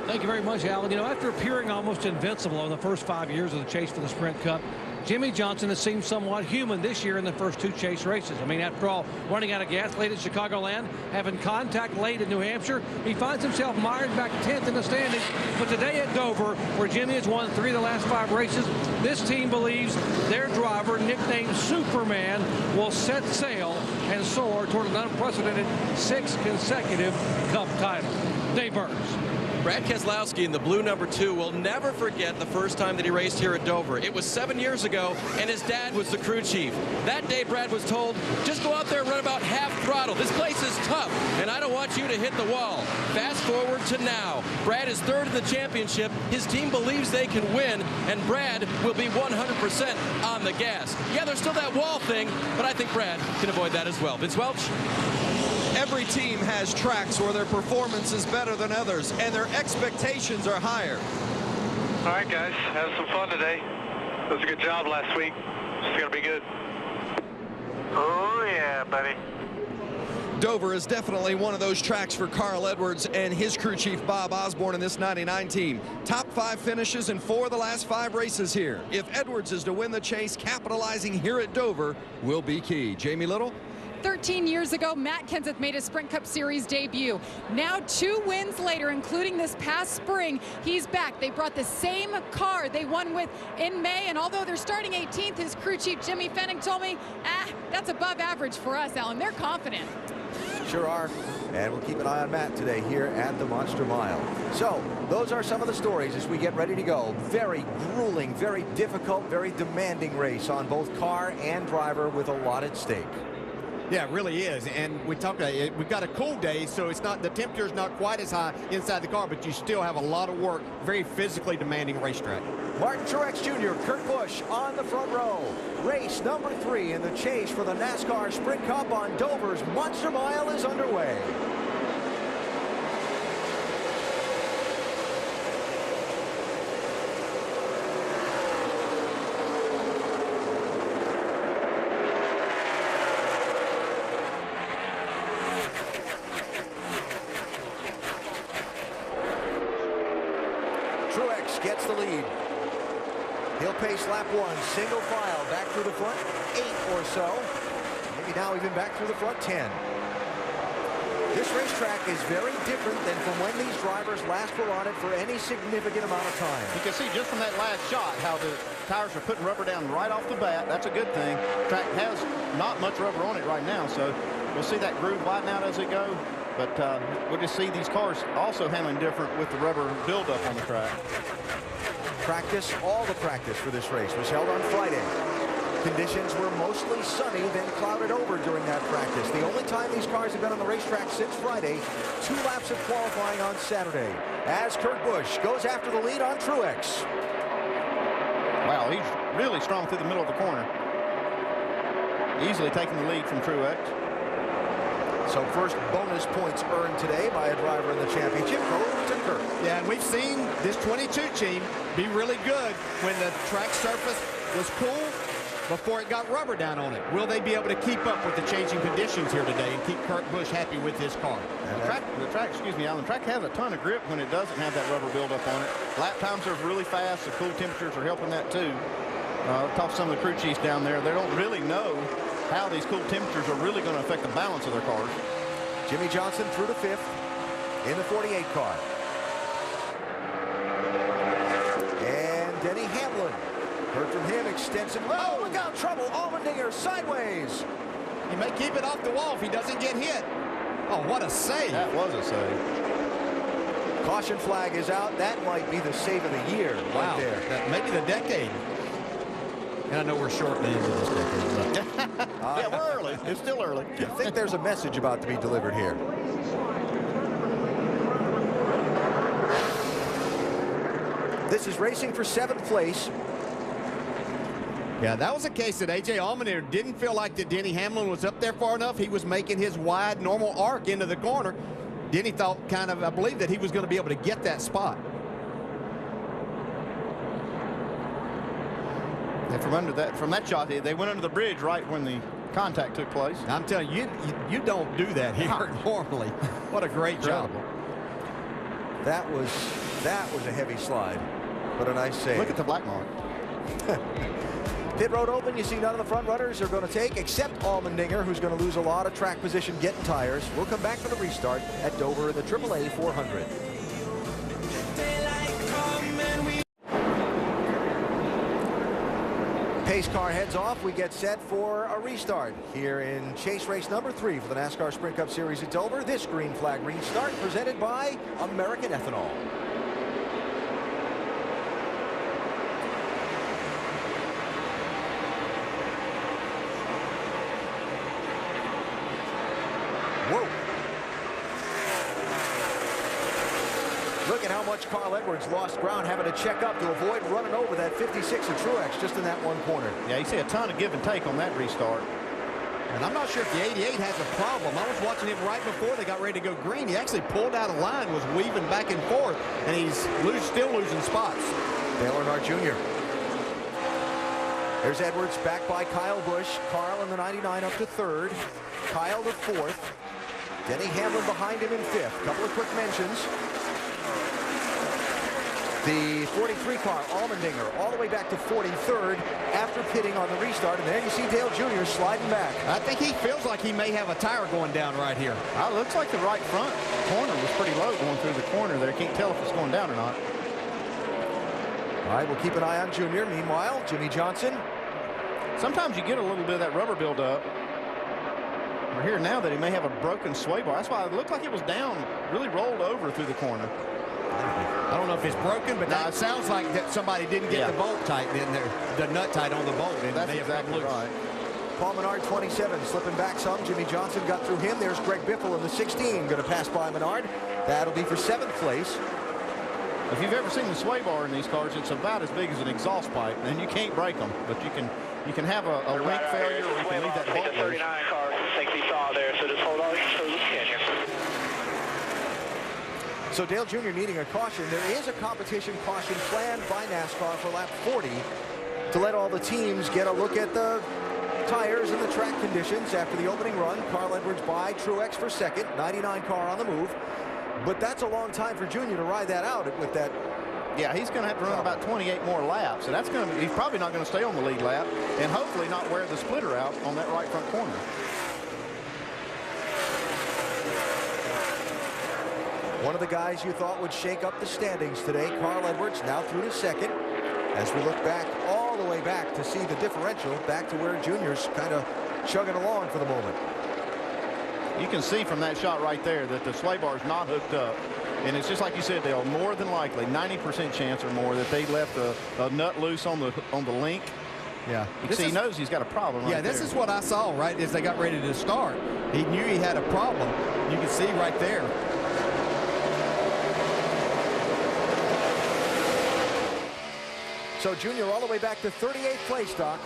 Speaker 5: Thank you very much, Alan. You know, after appearing almost invincible in the first 5 years of the chase for the Sprint Cup, Jimmie Johnson has seemed somewhat human this year in the first 2 chase races. I mean, after all, running out of gas late at Chicagoland, having contact late at New Hampshire, he finds himself mired back 10th in the standings. But today at Dover, where Jimmie has won 3 of the last 5 races, this team believes their driver, nicknamed Superman, will set sail and soar toward an unprecedented 6th consecutive Cup title. Dave Burns.
Speaker 18: Brad Keselowski in the blue number 2 will never forget the first time that he raced here at Dover. It was 7 years ago, and his dad was the crew chief. That day, Brad was told, just go out there and run about half throttle. This place is tough, and I don't want you to hit the wall. Fast forward to now. Brad is 3rd in the championship. His team believes they can win, and Brad will be 100% on the gas. Yeah, there's still that wall thing, but I think Brad can avoid that as well. Vince Welch?
Speaker 7: Every team has tracks where their performance is better than others, and their expectations are higher.
Speaker 14: All right, guys, have some fun today. That was a good job last week. It's going to be good. Oh, yeah, buddy.
Speaker 7: Dover is definitely one of those tracks for Carl Edwards and his crew chief Bob Osborne in this 99 team. Top 5 finishes in 4 of the last 5 races here. If Edwards is to win the chase, capitalizing here at Dover will be key. Jamie Little?
Speaker 8: 13 years ago, Matt Kenseth made his Sprint Cup Series debut. Now 2 wins later, including this past spring, he's back. They brought the same car they won with in May, and although they're starting 18th, his crew chief Jimmy Fennig told me, that's above average for us, Alan. They're confident.
Speaker 20: Sure are. And we'll keep an eye on Matt today here at the Monster Mile. So those are some of the stories as we get ready to go. Very grueling, very difficult, very demanding race on both car and driver with a lot at stake.
Speaker 21: Yeah, it really is. And we talked about it. We've got a cool day, so it's not, the temperature's not quite as high inside the car, but you still have a lot of work. Very physically demanding racetrack.
Speaker 20: Martin Truex Jr., Kurt Busch on the front row. Race number 3 in the chase for the NASCAR Sprint Cup on Dover's Monster Mile is underway. Gets the lead. He'll pace lap 1, single file, back through the front 8 or so. Maybe now even back through the front 10. This racetrack is very different than from when these drivers last were on it for any significant amount of time.
Speaker 22: You can see just from that last shot how the tires are putting rubber down right off the bat. That's a good thing. The track has not much rubber on it right now, so we'll see that groove widen out as they go. But we'll just see these cars also handling different with the rubber buildup on the track.
Speaker 20: Practice, all the practice for this race was held on Friday. Conditions were mostly sunny, then clouded over during that practice. The only time these cars have been on the racetrack since Friday, 2 laps of qualifying on Saturday. As Kurt Busch goes after the lead on Truex.
Speaker 22: Wow, he's really strong through the middle of the corner. Easily taking the lead from Truex.
Speaker 20: So first bonus points earned today by a driver in the championship goes to Kurt.
Speaker 21: Yeah, and we've seen this 22 team be really good when the track surface was cool before it got rubber down on it. Will they be able to keep up with the changing conditions here today and keep Kurt Busch happy with his car?
Speaker 22: The track, excuse me, Alan, the track has a ton of grip when it doesn't have that rubber buildup on it. Lap times are really fast. The cool temperatures are helping that too. Talk to some of the crew chiefs down there. They don't really know how these cool temperatures are really going to affect the balance of their cars.
Speaker 20: Jimmie Johnson through to 5th in the 48 car. And Denny Hamlin. Heard from him extensively. Oh, look out, trouble. Allmendinger sideways.
Speaker 21: He may keep it off the wall if he doesn't get hit. Oh, what a save.
Speaker 22: That was a save.
Speaker 20: Caution flag is out. That might be the save of the year right there.
Speaker 21: Maybe the decade. And I know we're short the end of this decade. But
Speaker 22: yeah, we're early. It's still early.
Speaker 20: I think there's a message about to be delivered here. This is racing for 7th place.
Speaker 21: Yeah, that was a case that A.J. Allmendinger didn't feel like that Denny Hamlin was up there far enough. He was making his wide, normal arc into the corner. Denny thought I believe that he was going to be able to get that spot.
Speaker 22: And from that shot, they went under the bridge right when the contact took place.
Speaker 21: I'm telling you, you don't do that here normally. What a great job.
Speaker 20: That was That was a heavy slide, but a nice save.
Speaker 21: Look at the black mark.
Speaker 20: Pit road open. You see none of the front runners are going to take, except Allmendinger, who's going to lose a lot of track position getting tires. We'll come back for the restart at Dover in the AAA 400. Pace car heads off. We get set for a restart here in chase race number 3 for the NASCAR Sprint Cup Series at Dover. This green flag restart presented by American Ethanol. Whoa. Look at how much Carl Edwards lost ground having to check up to avoid running over that 56 of Truex just in that one corner.
Speaker 22: Yeah, you see a ton of give and take on that restart.
Speaker 21: And I'm not sure if the 88 has a problem. I was watching him right before they got ready to go green. He actually pulled out of line, was weaving back and forth, and he's still losing spots.
Speaker 20: Dale Earnhardt Jr. There's Edwards back by Kyle Busch. Carl in the 99 up to 3rd. Kyle to 4th. Denny Hamlin behind him in 5th. Couple of quick mentions. The 43 car, Allmendinger, all the way back to 43rd after pitting on the restart. And there you see Dale Jr. sliding back.
Speaker 21: I think he feels like he may have a tire going down right here.
Speaker 22: Looks like the right front corner was pretty low going through the corner there. Can't tell if it's going down or not.
Speaker 20: All right, we'll keep an eye on Junior. Meanwhile, Jimmy Johnson.
Speaker 22: Sometimes you get a little bit of that rubber buildup. We're here now that he may have a broken sway bar. That's why it looked like it was down, really rolled over through the corner.
Speaker 21: I don't know if it's broken, but it sounds like that somebody didn't get the bolt tightened in there, the nut tight on the bolt. And
Speaker 22: that's exactly right.
Speaker 20: Paul Menard, 27, slipping back some. Jimmy Johnson got through him. There's Greg Biffle in the 16, going to pass by Menard. That'll be for 7th place.
Speaker 22: If you've ever seen the sway bar in these cars, it's about as big as an exhaust pipe, and you can't break them, but you can have a link failure, or you can leave that bolt loose.
Speaker 14: 39 car, 60 saw there, so just hold on so you can here.
Speaker 20: So Dale Jr. needing a caution. There is a competition caution planned by NASCAR for lap 40 to let all the teams get a look at the tires and the track conditions after the opening run. Carl Edwards by Truex for 2nd, 99 car on the move. But that's a long time for Junior to ride that out with that.
Speaker 22: Yeah, he's going to have to run about 28 more laps, and he's probably not going to stay on the lead lap, and hopefully not wear the splitter out on that right front corner.
Speaker 20: One of the guys you thought would shake up the standings today, Carl Edwards, now through to 2nd. As we look back, all the way back to see the differential, back to where Junior's kind of chugging along for the moment.
Speaker 22: You can see from that shot right there that the sway bar is not hooked up. And it's just like you said, Dale, more than likely, 90% chance or more that they left a nut loose on the link.
Speaker 21: Yeah.
Speaker 22: He knows he's got a problem right
Speaker 21: this
Speaker 22: there.
Speaker 21: is what I saw right as they got ready to start. He knew he had a problem. You can see right there.
Speaker 20: So Junior all the way back to 38th place, Doc.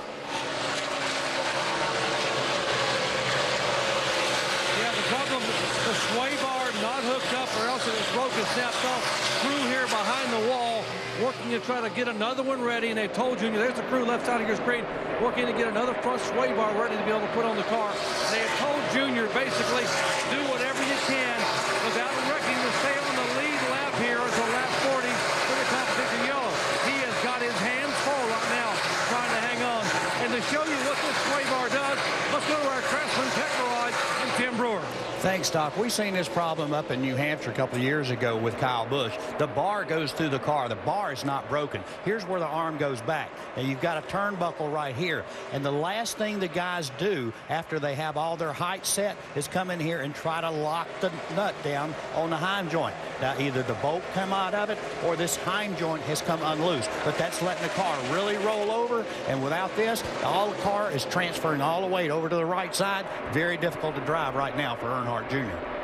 Speaker 5: Yeah, the problem, the sway bar not hooked up, or else it was broken, snapped off. Crew here behind the wall working to try to get another one ready, and they told Junior, there's the crew left side of your screen, working to get another front sway bar ready to be able to put on the car. They had told Junior basically, do whatever you can without wrecking to stay on the lead lap here until lap 40 for the competition yellow. He has got his hands full right now trying to hang on. And to show you what this sway bar does, let's go to our Craftsman Tech Garage and Tim Brewer.
Speaker 6: Thanks, Doc. We've seen this problem up in New Hampshire a couple of years ago with Kyle Busch. The bar goes through the car. The bar is not broken. Here's where the arm goes back. Now, you've got a turnbuckle right here. And the last thing the guys do after they have all their height set is come in here and try to lock the nut down on the hind joint. Now, either the bolt come out of it or this hind joint has come unloose. But that's letting the car really roll over. And without this, all the car is transferring all the weight over to the right side. Very difficult to drive right now for Earnhardt Jr.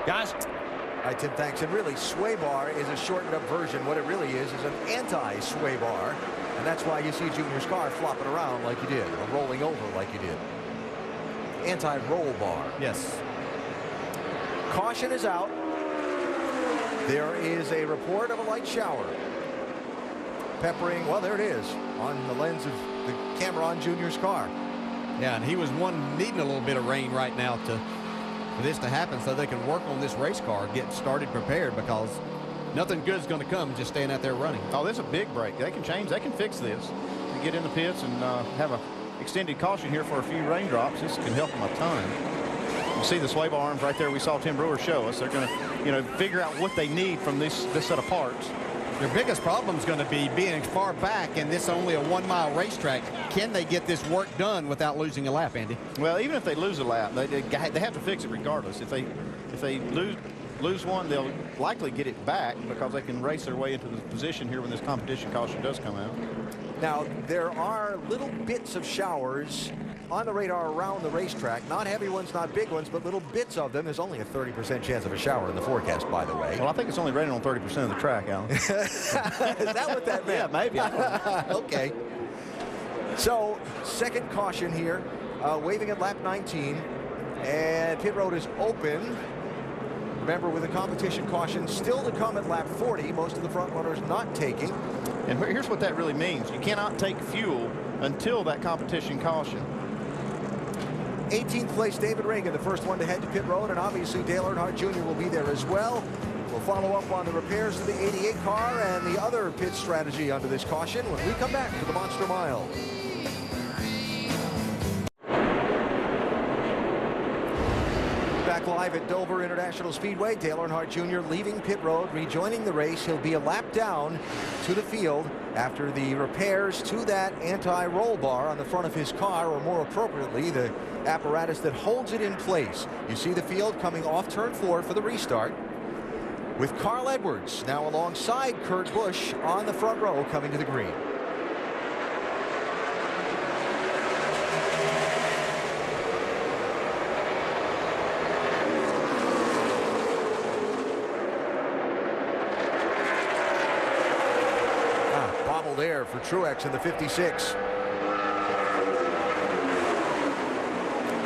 Speaker 6: Guys?
Speaker 20: All right, Tim, thanks. And really, sway bar is a shortened up version. What it really is an anti-sway bar. And that's why you see Junior's car flopping around like you did, or rolling over like you did. Anti-roll bar.
Speaker 21: Yes.
Speaker 20: Caution is out. There is a report of a light shower. Peppering, well, there it is, on the lens of the camera on Junior's car.
Speaker 21: Yeah, and he was needing a little bit of rain right now for this to happen so they can work on this race car, get started prepared, because nothing good is going to come just staying out there running.
Speaker 22: Oh, there's a big break. They can change. They can fix this. They get in the pits and have a extended caution here for a few raindrops. This can help them a ton. You see the sway bar arms right there. We saw Tim Brewer show us. They're going to, figure out what they need from this set of parts.
Speaker 21: Their biggest problem is going to be being far back, and this only a 1 mile racetrack. Can they get this work done without losing a lap, Andy?
Speaker 22: Well, even if they lose a lap, they have to fix it regardless. If they lose one, they'll likely get it back because they can race their way into the position here when this competition caution does come out.
Speaker 20: Now, there are little bits of showers on the radar around the racetrack. Not heavy ones, not big ones, but little bits of them. There's only a 30% chance of a shower in the forecast, by the way.
Speaker 22: Well, I think it's only raining on 30% of the track, Alan.
Speaker 20: Is that what that meant?
Speaker 22: Yeah, maybe.
Speaker 20: Okay. So, second caution here, waving at lap 19. And pit road is open. Remember, with the competition caution still to come at lap 40, most of the front runners not taking.
Speaker 22: And here's what that really means. You cannot take fuel until that competition caution.
Speaker 20: 18th place, David Reagan, the first one to head to pit road, and obviously Dale Earnhardt Jr. will be there as well. We'll follow up on the repairs to the 88 car and the other pit strategy under this caution when we come back to the Monster Mile. Back live at Dover International Speedway. Dale Earnhardt Jr. leaving pit road, rejoining the race. He'll be a lap down to the field after the repairs to that anti-roll bar on the front of his car, or more appropriately, the apparatus that holds it in place. You see the field coming off turn 4 for the restart, with Carl Edwards now alongside Kurt Busch on the front row coming to the green. There for Truex in the 56.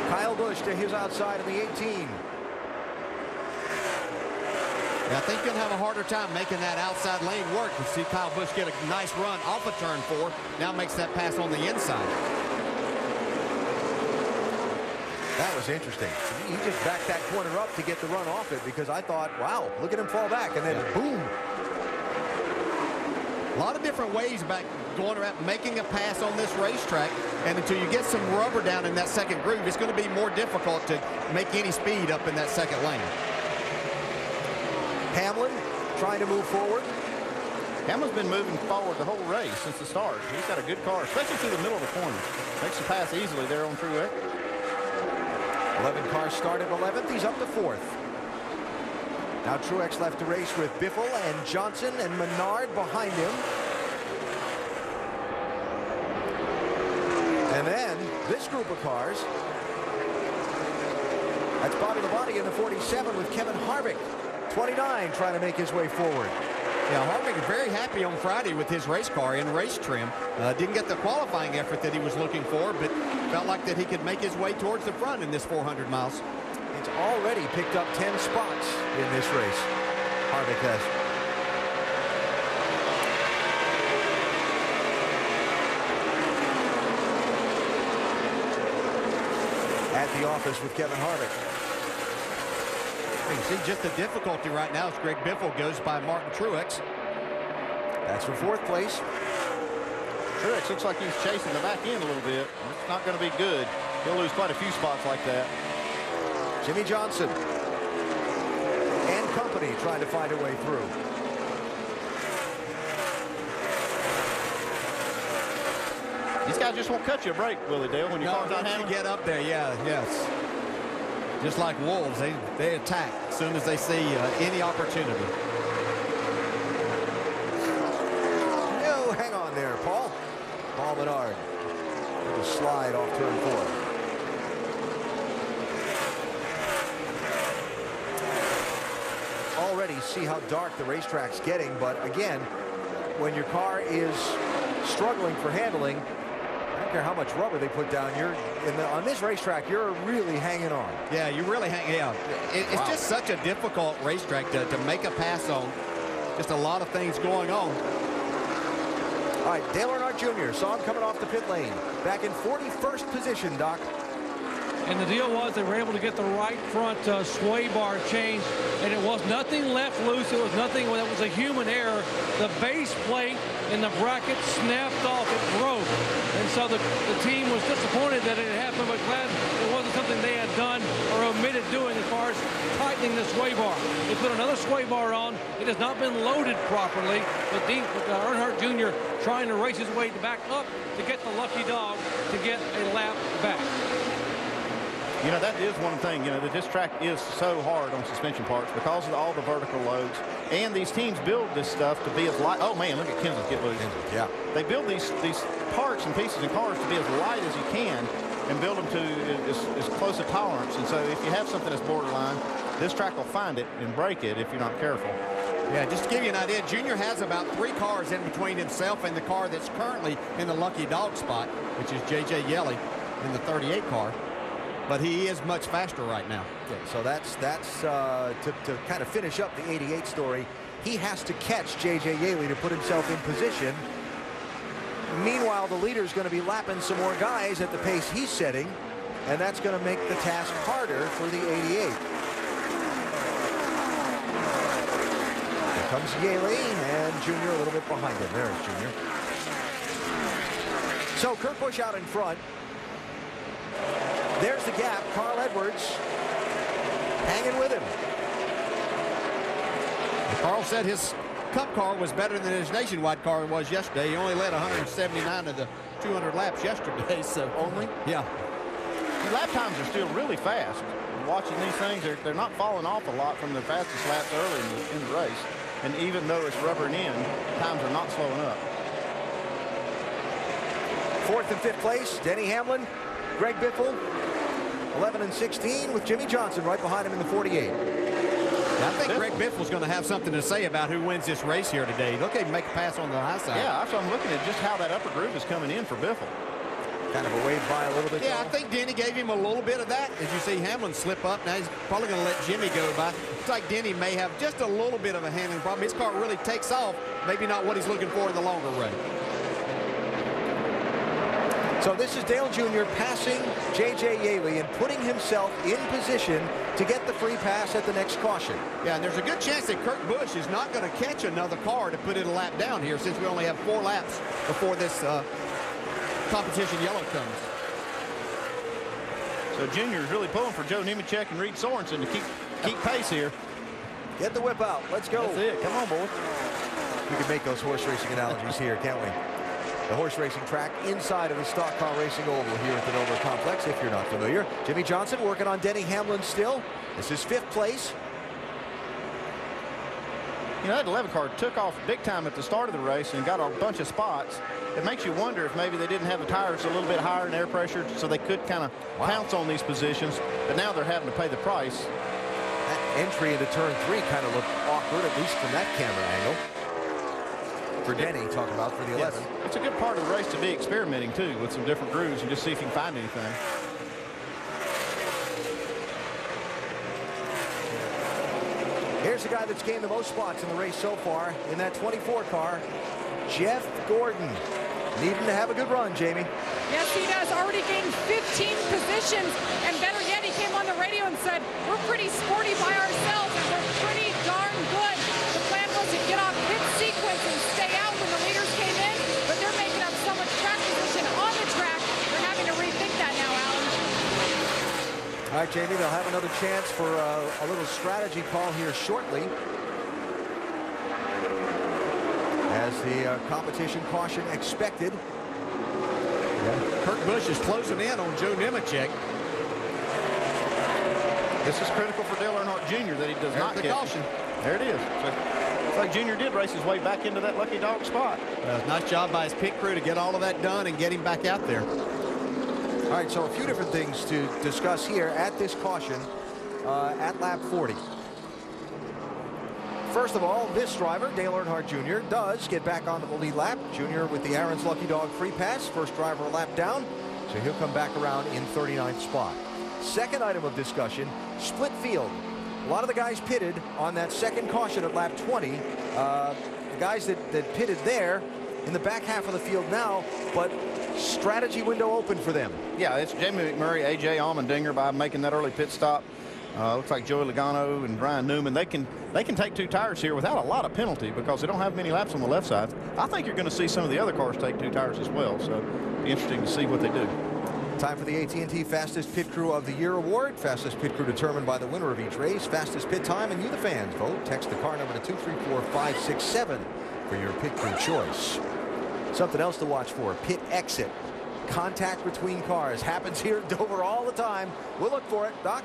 Speaker 20: Kyle Busch to his outside of the 18.
Speaker 21: Yeah, I think he'll have a harder time making that outside lane work. You see Kyle Busch get a nice run off of turn 4. Now makes that pass on the inside.
Speaker 20: That was interesting. He just backed that corner up to get the run off it, because I thought, wow, look at him fall back, and then boom.
Speaker 21: A lot of different ways about going around making a pass on this racetrack, and until you get some rubber down in that second groove, it's going to be more difficult to make any speed up in that second lane.
Speaker 20: Hamlin trying to move forward.
Speaker 22: Hamlin's been moving forward the whole race since the start. He's got a good car, especially through the middle of the corner. Makes the pass easily there on Truex.
Speaker 20: 11 cars started 11th. He's up to 4th. Now Truex left to race with Biffle and Johnson and Menard behind him. And then this group of cars. That's Bobby Labonte in the 47 with Kevin Harvick, 29, trying to make his way forward.
Speaker 21: Yeah, Harvick is very happy on Friday with his race car in race trim. Didn't get the qualifying effort that he was looking for, but felt like that he could make his way towards the front in this 400 miles.
Speaker 20: It's already picked up 10 spots in this race. Harvick has. At the office with Kevin Harvick.
Speaker 21: You see just the difficulty right now as Greg Biffle goes by Martin Truex.
Speaker 20: That's for 4th place.
Speaker 22: Truex looks like he's chasing the back end a little bit. It's not going to be good. He'll lose quite a few spots like that.
Speaker 20: Jimmy Johnson and company trying to find a way through.
Speaker 22: These guys just won't cut you a break, Willie Dale, when your car's not handling.
Speaker 21: Get up there, yes. Just like wolves, they attack as soon as they see any opportunity.
Speaker 20: No, hang on there, Paul. Paul Menard. Little slide off turn 4. Already see how dark the racetrack's getting, but again, when your car is struggling for handling, I don't care how much rubber they put down, on this racetrack, you're really hanging on.
Speaker 21: Yeah, you really hang. Yeah, it's just such a difficult racetrack to make a pass on. Just a lot of things going on.
Speaker 20: All right, Dale Earnhardt Jr. saw him coming off the pit lane. Back in 41st position, Doc.
Speaker 5: And the deal was they were able to get the right front sway bar changed, and it was nothing left loose. It was nothing that was a human error. The base plate in the bracket snapped off. It broke. And so the team was disappointed that it happened, but glad it wasn't something they had done or omitted doing as far as tightening the sway bar. They put another sway bar on. It has not been loaded properly, but Earnhardt Jr. trying to race his way back up to get the lucky dog to get a lap back.
Speaker 22: You know, that is one thing, you know, that this track is so hard on suspension parts because of all the vertical loads. And these teams build this stuff to be as light. Oh, man, look at Kenseth get loose.
Speaker 20: Yeah.
Speaker 22: They build these parts and pieces and cars to be as light as you can and build them to as close a tolerance. And so if you have something that's borderline, this track will find it and break it if you're not careful.
Speaker 21: Yeah, just to give you an idea, Junior has about 3 cars in between himself and the car that's currently in the lucky dog spot, which is J.J. Yeley in the 38 car. But he is much faster right now.
Speaker 20: Yeah, so that's to kind of finish up the 88 story. He has to catch J.J. Yeley to put himself in position. Meanwhile, the leader is going to be lapping some more guys at the pace he's setting, and that's going to make the task harder for the 88. Here comes Yeley, and Junior a little bit behind him. There's Junior. So Kurt Busch out in front. There's the gap. Carl Edwards hanging with him.
Speaker 21: Carl said his Cup car was better than his Nationwide car was yesterday. He only led 179 of the 200 laps yesterday, so
Speaker 22: only?
Speaker 21: Yeah.
Speaker 22: The lap times are still really fast. Watching these things, they're not falling off a lot from the fastest laps early in the race. And even though it's rubbering in, times are not slowing up.
Speaker 20: 4th and 5th place, Denny Hamlin, Greg Biffle, 11 and 16 with Jimmy Johnson right behind him in the 48.
Speaker 21: I think Greg Biffle's going to have something to say about who wins this race here today. Look at him make a pass on the high side.
Speaker 22: Yeah, so I'm looking at just how that upper groove is coming in for Biffle.
Speaker 20: Kind of a wave by a little bit.
Speaker 21: Yeah, I think Denny gave him a little bit of that. As you see Hamlin slip up, now he's probably going to let Jimmy go by. Looks like Denny may have just a little bit of a handling problem. His car really takes off. Maybe not what he's looking for in the longer run.
Speaker 20: So this is Dale Jr. passing J.J. Yeley and putting himself in position to get the free pass at the next caution.
Speaker 21: Yeah, and there's a good chance that Kurt Busch is not going to catch another car to put it a lap down here since we only have 4 laps before this competition yellow comes.
Speaker 22: So Junior is really pulling for Joe Nemechek and Reed Sorensen to keep pace here.
Speaker 20: Get the whip out. Let's go.
Speaker 22: That's it. Come on, boys.
Speaker 20: We can make those horse racing analogies here, can't we? The horse racing track inside of the Stock Car Racing Oval here at the Dover Complex, if you're not familiar. Jimmy Johnson working on Denny Hamlin still. This is 5th place.
Speaker 22: You know, that 11 car took off big time at the start of the race and got a bunch of spots. It makes you wonder if maybe they didn't have the tires a little bit higher in air pressure so they could kind of pounce on these positions, but now they're having to pay the price.
Speaker 20: That entry into turn 3 kind of looked awkward, at least from that camera angle. For Denny, talking about for the 11.
Speaker 22: Yes. It's a good part of the race to be experimenting too with some different grooves and just see if you can find anything.
Speaker 20: Here's the guy that's gained the most spots in the race so far in that 24 car, Jeff Gordon. Needing to have a good run, Jamie.
Speaker 8: Yes, he does. Already gained 15 positions. And better yet, he came on the radio and said, we're pretty sporty by ourselves and we're pretty darn good. The plan was to get off pit sequence and stay out when the leaders came in, but they're making up so much track position on the track. They're having to rethink that now, Alan.
Speaker 20: All right, Jamie, they'll have another chance for a little strategy call here shortly. As the competition caution expected.
Speaker 21: Yeah. Kurt Busch is closing in on Joe Nemechek.
Speaker 22: This is critical for Dale Earnhardt Jr. that he does not
Speaker 21: the
Speaker 22: get
Speaker 21: caution.
Speaker 22: There it is. So, it's like Junior did race his way back into that lucky dog spot.
Speaker 21: Nice job by his pit crew to get all of that done and get him back out there.
Speaker 20: All right, so a few different things to discuss here at this caution at lap 40. First of all, this driver, Dale Earnhardt Jr., does get back onto the lead lap. Jr. with the Aaron's Lucky Dog free pass. First driver a lap down, so he'll come back around in 39th spot. Second item of discussion, split field. A lot of the guys pitted on that second caution at lap 20. The guys that pitted there in the back half of the field now, but strategy window open for them.
Speaker 22: Yeah, it's Jamie McMurray, A.J. Allmendinger by making that early pit stop. Looks like Joey Logano and Brian Newman. They can take 2 tires here without a lot of penalty because they don't have many laps on the left side. I think you're going to see some of the other cars take 2 tires as well. So it'll be interesting to see what they do.
Speaker 20: Time for the AT&T Fastest Pit Crew of the Year award. Fastest pit crew determined by the winner of each race. Fastest pit time, and you, the fans, vote. Text the car number to 234567 for your pit crew choice. Something else to watch for: pit exit. Contact between cars happens here at Dover all the time. We'll look for it. Doc?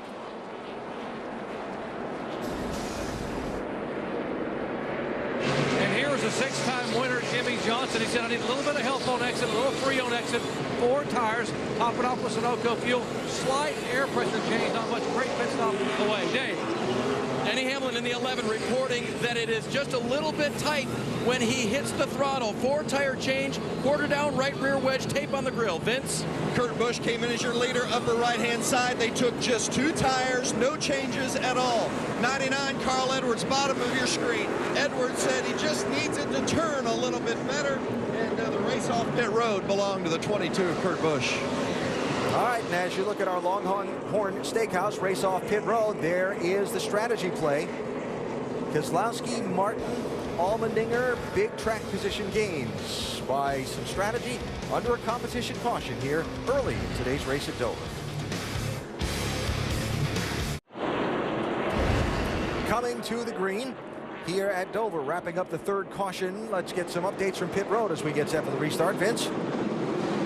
Speaker 5: And here's a 6-time winner, Jimmy Johnson. He said, I need a little bit of help on exit, a little free on exit. 4 tires, topping off with Sunoco fuel. Slight air pressure change, not much. Great pit stop away. Dave.
Speaker 18: Denny Hamlin in the 11 reporting that it is just a little bit tight when he hits the throttle. 4 tire change, quarter down, right rear wedge, tape on the grill. Vince?
Speaker 7: Kurt Busch came in as your leader, upper right-hand side. They took just 2 tires, no changes at all. 99, Carl Edwards, bottom of your screen. Edwards said he just needs it to turn a little bit better. And the race off pit road belonged to the 22 of Kurt Busch.
Speaker 20: All right, and as you look at our Longhorn Steakhouse race off pit road, there is the strategy play. Keselowski, Martin, Allmendinger, big track position gains by some strategy under a competition caution here early in today's race at Dover. Coming to the green here at Dover, wrapping up the 3rd caution. Let's get some updates from pit road as we get set for the restart. Vince?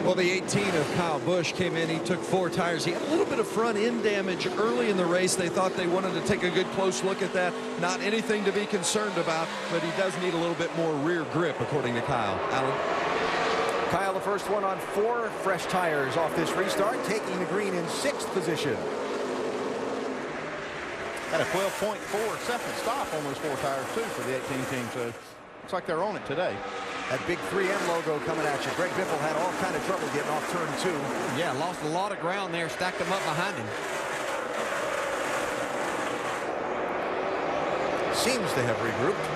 Speaker 7: Well, the 18 of Kyle Busch came in. He took 4 tires. He had a little bit of front end damage early in the race. They thought they wanted to take a good close look at that. Not anything to be concerned about, but he does need a little bit more rear grip, according to Kyle. Alan?
Speaker 20: Kyle, the first one on 4 fresh tires off this restart, taking the green in 6th position.
Speaker 22: Got a 12.4 second stop on those 4 tires, too, for the 18 team. So looks like they're on it today.
Speaker 20: That big 3M logo coming at you. Greg Biffle had all kind of trouble getting off turn 2.
Speaker 21: Yeah, lost a lot of ground there, stacked them up behind him.
Speaker 20: Seems to have regrouped.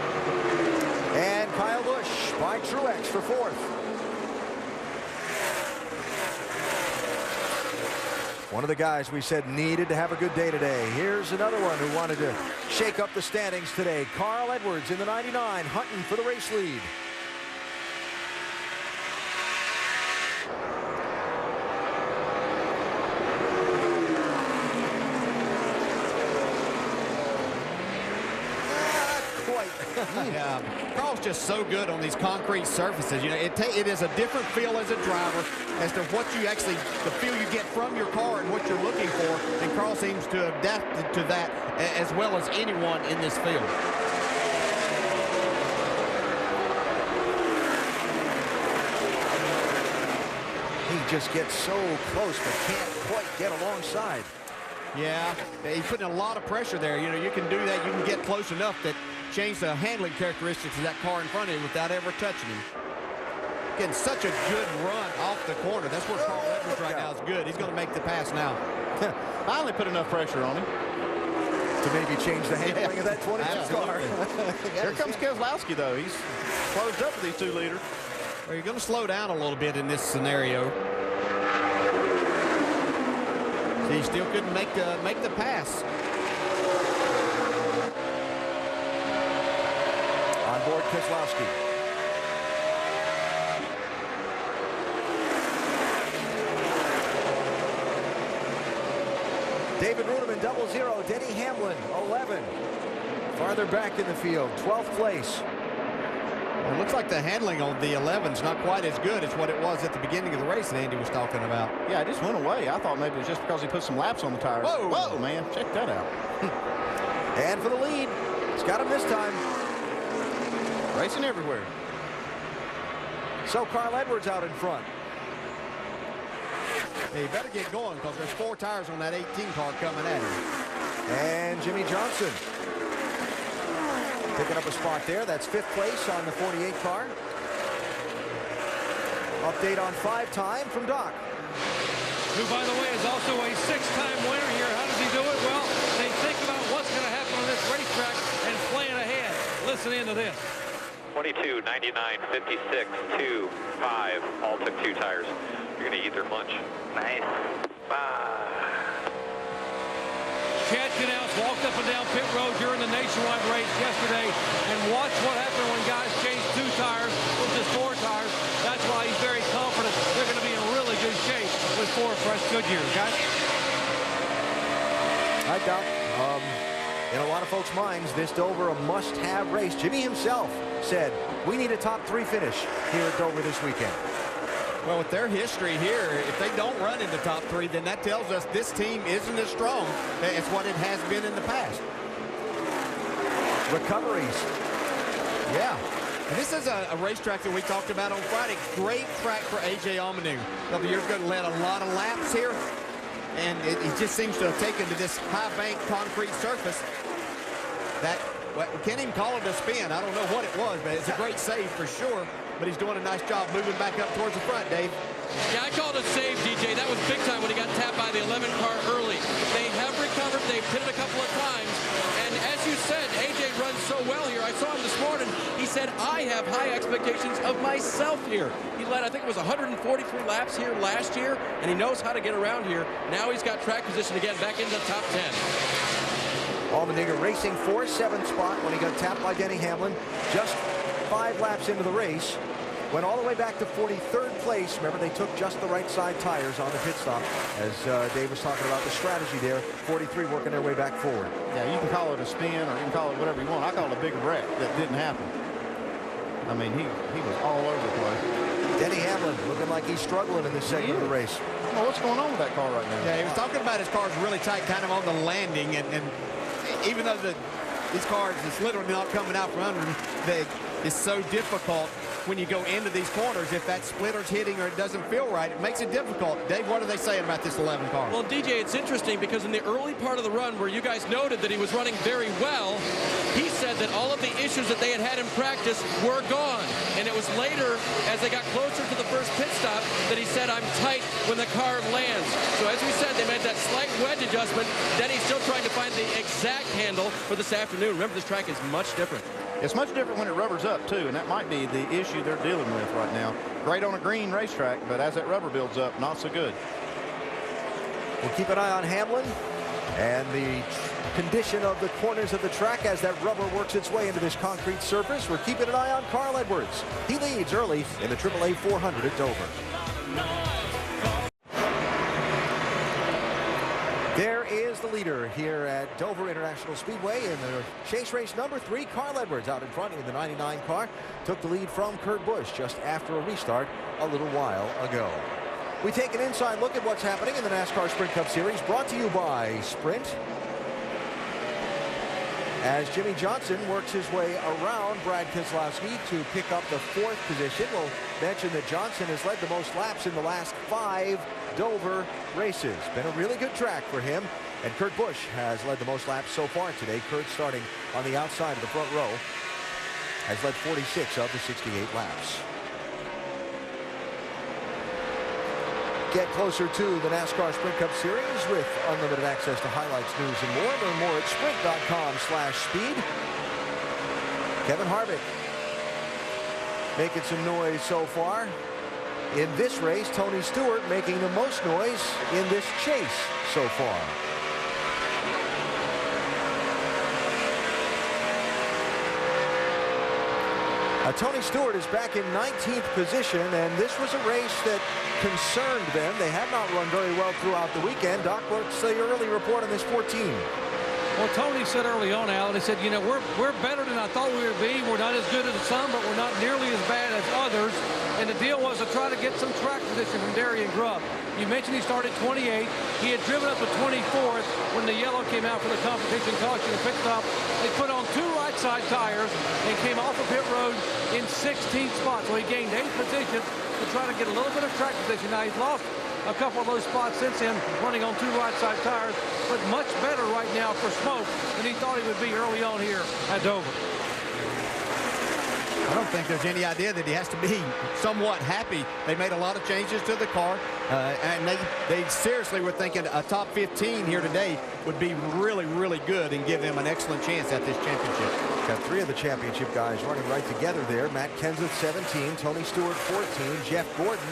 Speaker 20: And Kyle Busch by Truex for 4th. One of the guys we said needed to have a good day today. Here's another one who wanted to shake up the standings today. Carl Edwards in the 99, hunting for the race lead.
Speaker 21: Yeah, Carl's just so good on these concrete surfaces. You know, it is a different feel as a driver as to what you actually, the feel you get from your car and what you're looking for. And Carl seems to have adapted to that as well as anyone in this field.
Speaker 20: He just gets so close but can't quite get alongside.
Speaker 21: Yeah, he's putting a lot of pressure there. You know, you can do that. You can get close enough that change the handling characteristics of that car in front of him without ever touching him. Getting such a good run off the corner. That's where Carl Edwards right now is good. He's going to make the pass now.
Speaker 22: Finally put enough pressure on him
Speaker 20: to maybe change the handling of that 22 car.
Speaker 22: Here comes Keselowski, though. He's closed up with these 2 leaders.
Speaker 21: Well, you're going to slow down a little bit in this scenario. So he still couldn't make the pass.
Speaker 20: On board Keselowski. David Ruderman, 00. Denny Hamlin, 11. Farther back in the field, 12th place.
Speaker 21: It looks like the handling on the 11's not quite as good as what it was at the beginning of the race that Andy was talking about.
Speaker 22: Yeah, it just went away. I thought maybe it was just because he put some laps on the tires.
Speaker 21: Whoa!
Speaker 22: Whoa, man. Check that out.
Speaker 20: And for the lead, it's got him this time.
Speaker 22: Racing everywhere.
Speaker 20: So Carl Edwards out in front.
Speaker 21: Hey, you better get going because there's 4 tires on that 18 car coming at him.
Speaker 20: And Jimmy Johnson picking up a spot there. That's 5th place on the 48 car. Update on 5 time from Doc.
Speaker 5: Who, by the way, is also a 6-time winner here. How does he do it? Well, they think about what's going to happen on this racetrack and plan ahead. Listen into this.
Speaker 3: 22, 99, 56, 2, 5. All took 2 tires. You're going to eat their lunch. Nice.
Speaker 5: Chad Knaus walked up and down pit road during the nationwide race yesterday and watched what happened when guys changed 2 tires with just 4 tires. That's why he's very confident they're going to be in really good shape with 4 fresh Goodyears, guys.
Speaker 20: I doubt, in a lot of folks' minds, this Dover a must-have race. Jimmy himself said, we need a top 3 finish here at Dover this weekend.
Speaker 21: Well, with their history here, if they don't run into top 3, then that tells us this team isn't as strong as what it has been in the past.
Speaker 20: Recoveries.
Speaker 21: Yeah. And this is a racetrack that we talked about on Friday. Great track for A.J. Allmendinger. A couple years ago, led a lot of laps here. And it just seems to have taken to this high bank concrete surface that, well, we can't even call it a spin. I don't know what it was, but it's a great save for sure. But he's doing a nice job moving back up towards the front, Dave.
Speaker 18: Yeah, I called it a save, DJ. That was big time when he got tapped by the 11 car early. They have recovered. They've hit it a couple of times. And as you said, A.J. runs so well here. I saw him this morning. He said, I have high expectations of myself here. He led, I think it was 143 laps here last year, and he knows how to get around here. Now he's got track position again, back into the top 10.
Speaker 20: Allmendinger racing for 7th spot when he got tapped by Denny Hamlin. Just 5 laps into the race. Went all the way back to 43rd place. Remember, they took just the right side tires on the pit stop. As Dave was talking about the strategy there, 43 working their way back forward.
Speaker 22: Yeah, you can call it a spin or you can call it whatever you want. I call it a big wreck that didn't happen. I mean, he was all over the place.
Speaker 20: Denny Hamlin looking like he's struggling in this segment of the race.
Speaker 22: Well, what's going on with that car right now?
Speaker 21: Yeah, he was talking about his car's really tight kind of on the landing. And even though these cars is literally not coming out from under, it's so difficult when you go into these corners. If that splitter's hitting or it doesn't feel right, it makes it difficult. Dave, what are they saying about this 11 car?
Speaker 18: Well, DJ, it's interesting because in the early part of the run where you guys noted that he was running very well, he said that all of the issues that they had in practice were gone. And it was later, as they got closer to the first pit stop, that he said, I'm tight when the car lands. So as we said, they made that slight wedge adjustment. Then he's still trying to find the exact handle for this afternoon. Remember, this track is much different.
Speaker 22: It's much different when it rubbers up, too, and that might be the issue they're dealing with right now. Great on a green racetrack, but as that rubber builds up, not so good.
Speaker 20: We'll keep an eye on Hamlin and the condition of the corners of the track as that rubber works its way into this concrete surface. We're keeping an eye on Carl Edwards. He leads early in the AAA 400 at Dover. There is the leader here at Dover International Speedway in the chase race number 3. Carl Edwards out in front in the 99 car. Took the lead from Kurt Busch just after a restart a little while ago. We take an inside look at what's happening in the NASCAR Sprint Cup Series, brought to you by Sprint. As Jimmy Johnson works his way around Brad Keselowski to pick up the 4th position. We'll mention that Johnson has led the most laps in the last 5 Dover races. Been a really good track for him. And Kurt Busch has led the most laps so far today. Kurt, starting on the outside of the front row, has led 46 of the 68 laps. Get closer to the NASCAR Sprint Cup Series with unlimited access to highlights, news, and more. Learn more at sprint.com/speed. Kevin Harvick making some noise so far in this race. Tony Stewart making the most noise in this chase so far. Tony Stewart is back in 19th position, and this was a race that concerned them. They had not run very well throughout the weekend. Doc, what's the early report on this 14?
Speaker 5: Well, Tony said early on, Alan, he said, you know, we're better than I thought we would be. We're not as good as some, but we're not nearly as bad as others. And the deal was to try to get some track position from Darian Grubb. You mentioned he started 28. He had driven up to 24th when the yellow came out for the competition caution and pit stop. They put on 2 right side tires and came off of pit road in 16th spot. So he gained 8 positions to try to get a little bit of track position. Now he's lost a couple of those spots since then, running on 2 right side tires, but much better right now for Smoke than he thought he would be early on here at Dover.
Speaker 21: I don't think there's any idea that he has to be somewhat happy. They made a lot of changes to the car, and they seriously were thinking a top 15 here today would be really, really good and give them an excellent chance at this championship.
Speaker 20: Got 3 of the championship guys running right together there. Matt Kenseth, 17. Tony Stewart, 14. Jeff Gordon,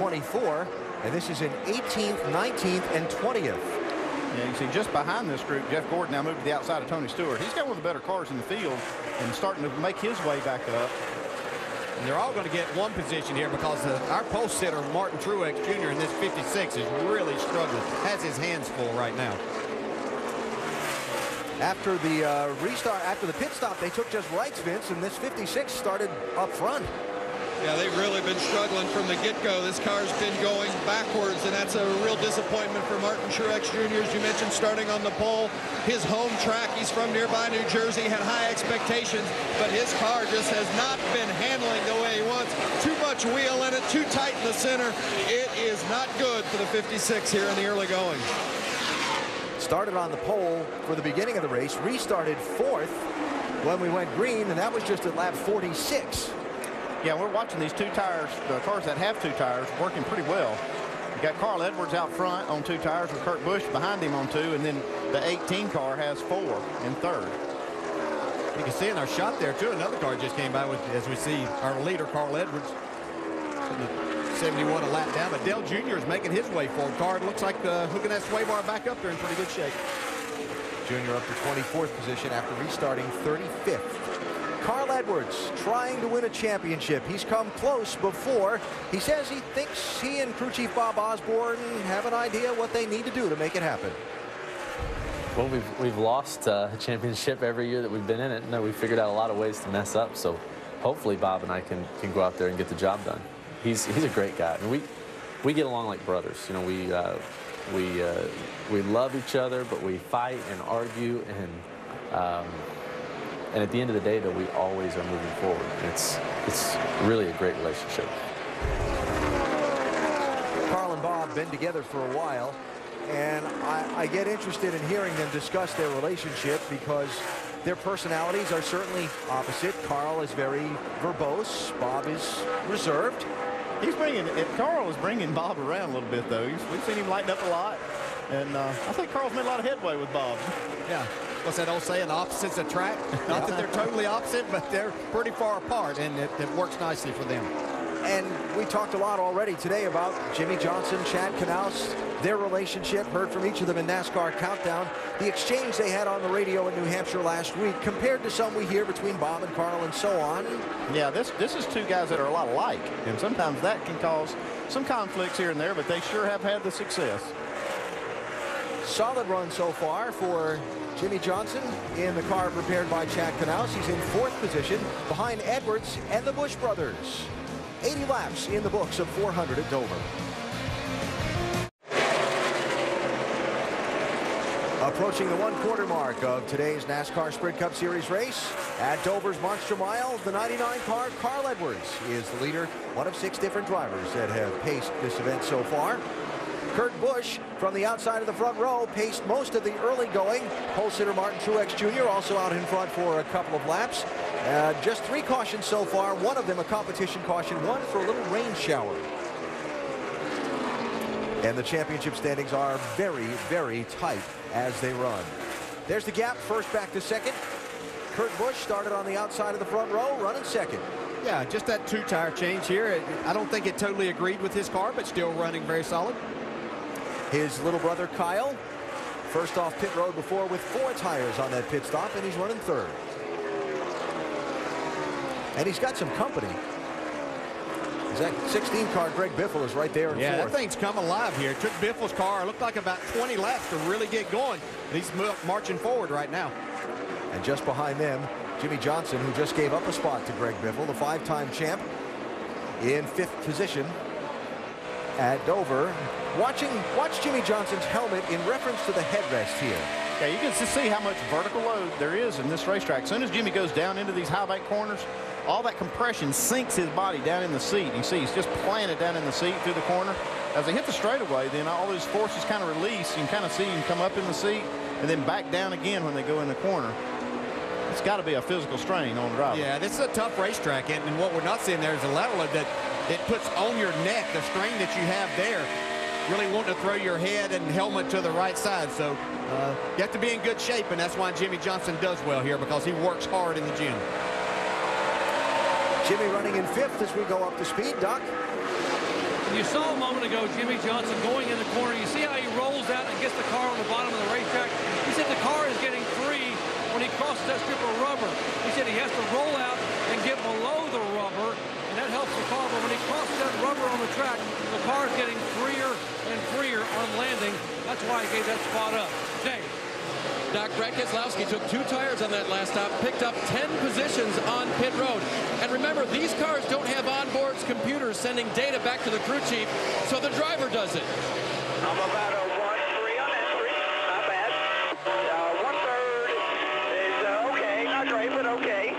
Speaker 20: 24, and this is in 18th, 19th, and 20th.
Speaker 22: Yeah, you see just behind this group, Jeff Gordon now moved to the outside of Tony Stewart. He's got one of the better cars in the field and starting to make his way back up.
Speaker 21: And they're all going to get one position here because our pole sitter, Martin Truex Jr. in this 56 is really struggling. Has his hands full right now.
Speaker 20: After the restart, after the pit stop, they took just rights, Vince, and this 56 started up front.
Speaker 7: Yeah, they've really been struggling from the get-go. This car's been going backwards, and that's a real disappointment for Martin Truex Jr. As you mentioned, starting on the pole. His home track, he's from nearby New Jersey, had high expectations, but his car just has not been handling the way he wants. Too much wheel in it, too tight in the center. It is not good for the 56 here in the early going.
Speaker 20: Started on the pole for the beginning of the race, restarted 4th when we went green, and that was just at lap 46.
Speaker 22: Yeah, we're watching these two tires, the cars that have two tires, working pretty well. You got Carl Edwards out front on 2 tires with Kurt Busch behind him on 2, and then the 18 car has 4 in 3rd.
Speaker 21: You can see in our shot there, too, another car just came by with, as we see, our leader, Carl Edwards. 71 a lap down, but Dale Jr. is making his way forward. Car looks like hooking that sway bar back up there in pretty good shape.
Speaker 20: Junior up to 24th position after restarting 35th. Carl Edwards trying to win a championship. He's come close before. He says he thinks he and crew chief Bob Osborne have an idea what they need to do to make it happen.
Speaker 10: Well, we've lost a championship every year that we've been in it. No, we figured out a lot of ways to mess up. So hopefully Bob and I can go out there and get the job done. He's a great guy. I mean, we get along like brothers. You know, we love each other, but we fight and argue, and at the end of the day, though, we always are moving forward. It's really a great relationship.
Speaker 20: Carl and Bob been together for a while, and I get interested in hearing them discuss their relationship because their personalities are certainly opposite. Carl is very verbose. Bob is reserved.
Speaker 22: Carl is bringing Bob around a little bit, though. We've seen him lighten up a lot, and I think Carl's made a lot of headway with Bob.
Speaker 21: Yeah. What's that old saying? Opposites attract? Not that they're totally opposite, but they're pretty far apart, and it works nicely for them.
Speaker 20: And we talked a lot already today about Jimmie Johnson, Chad Knaus, their relationship. Heard from each of them in NASCAR Countdown. The exchange they had on the radio in New Hampshire last week compared to some we hear between Bob and Carl and so on.
Speaker 22: Yeah, this is two guys that are a lot alike, and sometimes that can cause some conflicts here and there, but they sure have had the success.
Speaker 20: Solid run so far for Jimmie Johnson in the car prepared by Chad Knaus. He's in 4th position behind Edwards and the Busch brothers. 80 laps in the books of 400 at Dover. Approaching the 1/4 mark of today's NASCAR Sprint Cup Series race. At Dover's Monster Mile, the 99 car, Carl Edwards, is the leader. One of 6 different drivers that have paced this event so far. Kurt Busch from the outside of the front row paced most of the early going. Pole sitter Martin Truex Jr. also out in front for a couple of laps. Just 3 cautions so far, one of them a competition caution, one for a little rain shower. And the championship standings are very, very tight as they run. There's the gap, first back to second. Kurt Busch started on the outside of the front row, running second.
Speaker 21: Yeah, just that 2-tire change here. I don't think it totally agreed with his car, but still running very solid.
Speaker 20: His little brother Kyle, first off pit road before with 4 tires on that pit stop, and he's running 3rd. And he's got some company. That 16 car, Greg Biffle, is right there in 4th.
Speaker 21: Yeah, that thing's come alive here. It took Biffle's car, looked like about 20 laps to really get going. And he's marching forward right now.
Speaker 20: And just behind them, Jimmie Johnson, who just gave up a spot to Greg Biffle, the 5-time champ, in 5th position at Dover. Watch Jimmie Johnson's helmet in reference to the headrest here.
Speaker 22: Yeah, you can just see how much vertical load there is in this racetrack. As soon as Jimmie goes down into these high bank corners, all that compression sinks his body down in the seat. You see he's just planted down in the seat through the corner. As they hit the straightaway, then all those forces kind of release. You can kind of see him come up in the seat and then back down again when they go in the corner. It's got to be a physical strain on the driver.
Speaker 21: Yeah, this is a tough racetrack, and what we're not seeing there is a level of that it puts on your neck, the strain that you have there. Really wanting to throw your head and helmet to the right side. So you have to be in good shape, and that's why Jimmie Johnson does well here, because he works hard in the gym.
Speaker 20: Jimmie running in 5th as we go up to speed. Doc?
Speaker 5: You saw a moment ago Jimmy Johnson going in the corner. You see how he rolls out and gets the car on the bottom of the racetrack? He said the car is getting free when he crosses that strip of rubber. He said he has to roll out and get below the rubber, and that helps the car. But when he crosses that rubber on the track, the car is getting freer and freer on landing. That's why he gave that spot up. Dave.
Speaker 18: Doc, Brad Keselowski took 2 tires on that last stop, picked up 10 positions on pit road. And remember, these cars don't have onboard computers sending data back to the crew chief, so the driver does it.
Speaker 3: I'm about a 1-3 on entry. Not bad. 1/3 is okay. Not great, but okay.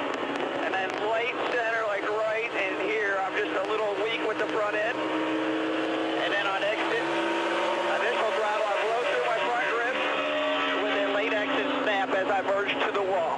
Speaker 3: And then late center, like right in here, I'm just a little weak with the front end. And then on exit, initial throttle, I blow through my front grip with a late exit snap as I merge to the wall.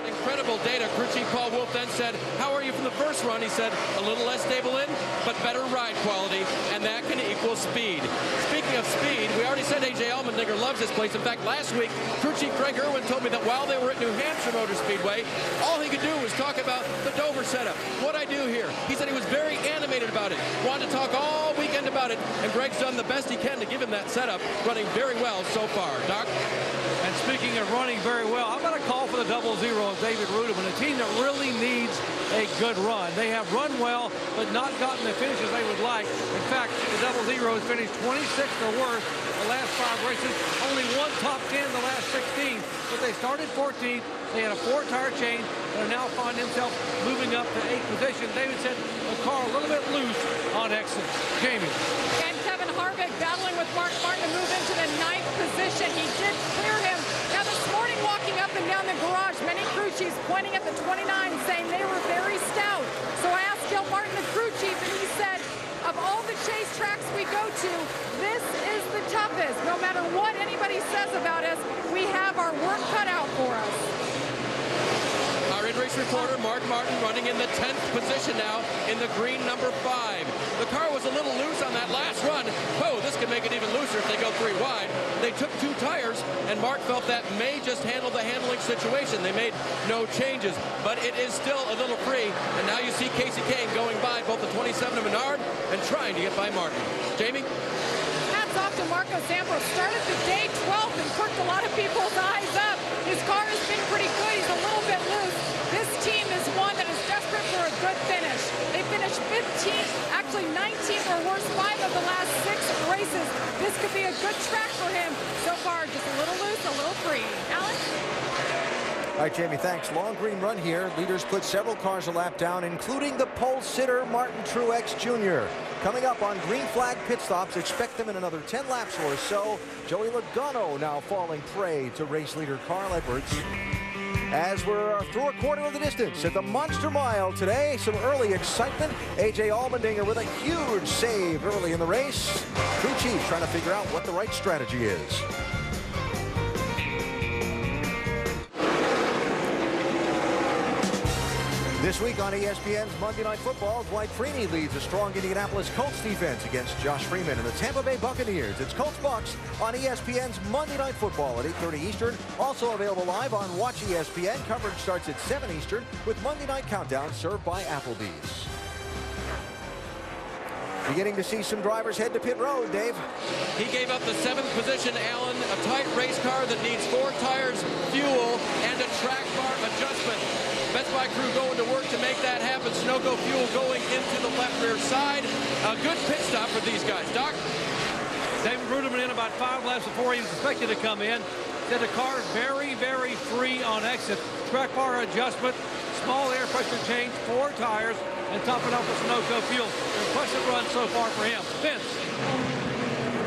Speaker 18: Incredible data. Crew Chief Paul Wolfe then said, how are you from the first run? He said, a little less stable in, but better ride quality, and that can equal speed. Speaking of speed, we already said A.J. Allmendinger loves this place. In fact, last week, Crew Chief Greg Irwin told me that while they were at New Hampshire Motor Speedway, all he could do was talk about the Dover setup. What I do here. He said he was very animated about it. Wanted to talk all weekend about it, and Greg's done the best he can to give him that setup, running very well so far. Doc?
Speaker 5: And speaking of running very well, I'm going to call for the 00 of David Rudiman, a team that really needs a good run. They have run well, but not gotten the finishes they would like. In fact, the 00 has finished 26th or worse the last 5 races, only one top 10 the last 16. But they started 14th. They had a 4-tire change and now find themselves moving up to 8th position. David said the car a little bit loose on exit. Jamie.
Speaker 8: And Kevin Harvick battling with Mark Martin to move into the 9th position. He did clear him. Now this morning walking up and down the garage, many crew chiefs pointing at the 29 saying they were very stout. So I asked Gil Martin, the crew chief, and he said, of all the chase tracks we go to, this is the toughest. No matter what anybody says about us, we have our work cut out for us.
Speaker 18: Our in-race reporter, Mark Martin, running in the 10th position now in the green number 5. The car was a little loose on that last run. Oh, this could make it even looser if they go 3 wide. They took 2 tires, and Mark felt that may just handle the handling situation. They made no changes, but it is still a little free. And now you see Casey Kane going by both the 27 of Menard and trying to get by Martin. Jamie?
Speaker 8: Hats off to Marco Zambro. Started the day 12th and perked a lot of people's eyes up. His car has been pretty good. He's a little bit loose. This team is one that is desperate for a good finish. They finished 15th, actually 19th or worse 5 of the last 6 races. This could be a good track for him. So far, just a little loose, a little free. Alan?
Speaker 20: All right, Jamie, thanks. Long green run here. Leaders put several cars a lap down, including the pole sitter, Martin Truex Jr. Coming up on green flag pit stops, expect them in another 10 laps or so. Joey Logano now falling prey to race leader Carl Edwards. As we're through a quarter of the distance at the Monster Mile today, some early excitement. A.J. Allmendinger with a huge save early in the race. Crew chief trying to figure out what the right strategy is. This week on ESPN's Monday Night Football, Dwight Freeney leads a strong Indianapolis Colts defense against Josh Freeman and the Tampa Bay Buccaneers. It's Colts Bucks on ESPN's Monday Night Football at 8:30 Eastern. Also available live on Watch ESPN. Coverage starts at 7 Eastern with Monday Night Countdown served by Applebee's. Beginning to see some drivers head to pit road, Dave.
Speaker 18: He gave up the 7th position, Allen. A tight race car that needs 4 tires, fuel, and a track bar adjustment. Best Buy crew going to work to make that happen. Sunoco fuel going into the left rear side. A good pit stop for these guys. Doc?
Speaker 5: David Rudiman in about 5 laps before he was expected to come in. Said the car very, very free on exit. Track bar adjustment, small air pressure change, 4 tires, and topping off with Sunoco fuel. Impressive run so far for him. Vince.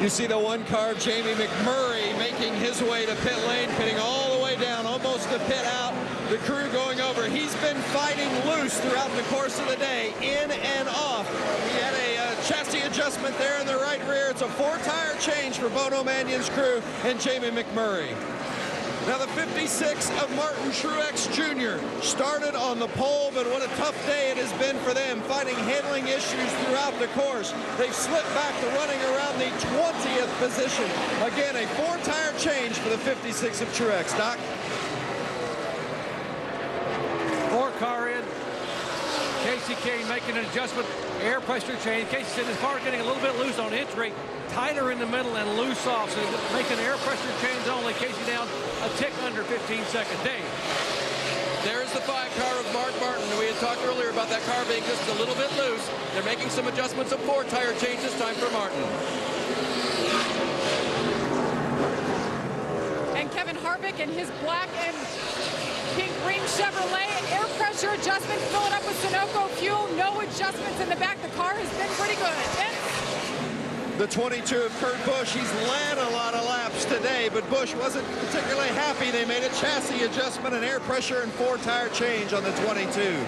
Speaker 7: You see the 1 car, Jamie McMurray, making his way to pit lane, pitting all the way down, almost to pit out. The crew going over. He's been fighting loose throughout the course of the day, in and off. He had a chassis adjustment there in the right rear. It's a 4-tire change for Bono Mannion's crew and Jamie McMurray. Now the 56 of Martin Truex Jr. started on the pole, but what a tough day it has been for them, fighting handling issues throughout the course. They've slipped back to running around the 20th position. Again, a 4-tire change for the 56 of Truex. Doc?
Speaker 5: 4 car in. Casey Kasey Kahne making an adjustment, air pressure change. Kasey said his car getting a little bit loose on entry, tighter in the middle and loose off. So making air pressure change only. Kasey down a tick under 15 seconds. Dave.
Speaker 18: There's the 5 car of Mark Martin. We had talked earlier about that car being just a little bit loose. They're making some adjustments, a 4 tire change this time for Martin.
Speaker 8: And Kevin Harvick and his black and pink green Chevrolet, air pressure adjustment, fill it up with Sunoco fuel, no adjustments in the back. The car has been pretty good.
Speaker 7: The 22 of Kurt Busch, he's led a lot of laps today, but Busch wasn't particularly happy. They made a chassis adjustment, an air pressure and 4 tire change on the 22.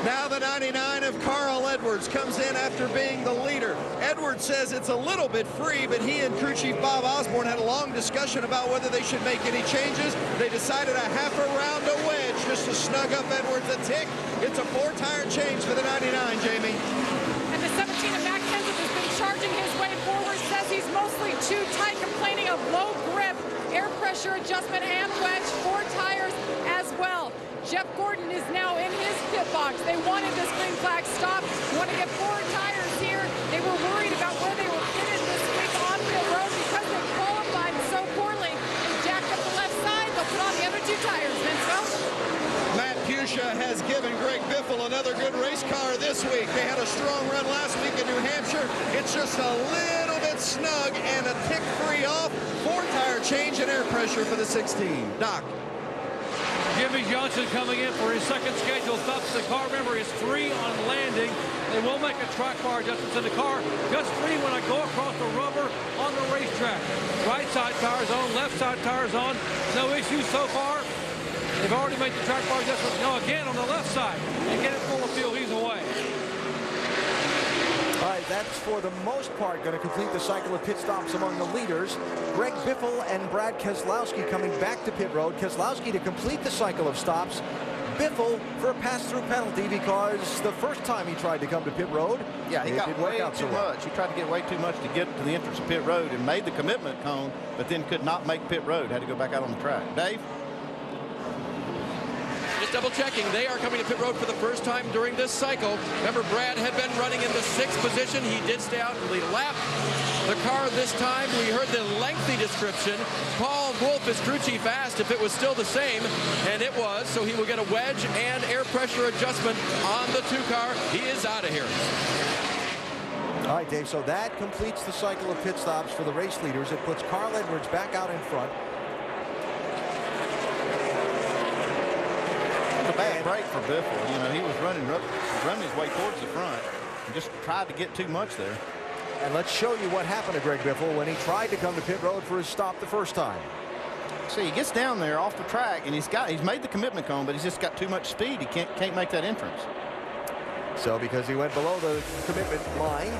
Speaker 7: Now the 99 of Carl Edwards comes in after being the leader. Edwards says it's a little bit free, but he and crew chief Bob Osborne had a long discussion about whether they should make any changes. They decided a half a round a wedge just to snug up Edwards a tick. It's a 4 tire change for the 99, Jamie.
Speaker 8: And the 17 of Matt Kenseth has been charging his way forward, says he's mostly too tight, complaining of low grip, air pressure adjustment and wedge, 4 tires as well. Jeff Gordon is now in his pit box. They wanted this green flag stop, want to get 4 tires here. They were worried about where they were fitted this week on pit road because they qualified so poorly and jacked up the left side. They'll put on the other 2 tires, Vinceville.
Speaker 7: Matt Pusha has given Greg Biffle another good race car this week. They had a strong run last week in New Hampshire. It's just a little bit snug and a tick free off. 4 tire change and air pressure for the 16. Doc.
Speaker 5: Jimmy Johnson coming in for his second scheduled stop. The car, remember, is 3 on landing. They will make a track bar adjustment to the car. Just 3 when I go across the rubber on the racetrack. Right side tires on, left side tires on. No issues so far. They've already made the track bar adjustment. No, again on the left side. And get it full of fuel. He's away.
Speaker 20: All right, that's for the most part going to complete the cycle of pit stops among the leaders. Greg Biffle and Brad Keselowski coming back to pit road. Keselowski to complete the cycle of stops. Biffle for a pass-through penalty because the first time he tried to come to pit road,
Speaker 22: yeah, he got way too much. He tried to get way too much to get to the entrance of pit road and made the commitment cone, but then could not make pit road. Had to go back out on the track. Dave?
Speaker 18: Just double checking, they are coming to pit road for the first time during this cycle. Remember, Brad had been running in the 6th position. He did stay out and lead a lap. The car this time, we heard the lengthy description. Paul Wolfe, his crew chief, asked if it was still the same, and it was, so he will get a wedge and air pressure adjustment on the 2 car. He is out of here.
Speaker 20: All right, Dave, so that completes the cycle of pit stops for the race leaders. It puts Carl Edwards back out in front.
Speaker 22: A bad break for Biffle. You know, he was running his way towards the front and just tried to get too much there.
Speaker 20: And let's show you what happened to Greg Biffle when he tried to come to pit road for his stop the first time.
Speaker 22: See, he gets down there off the track and he's made the commitment cone, but he's just got too much speed. He can't make that entrance.
Speaker 20: So because he went below the commitment line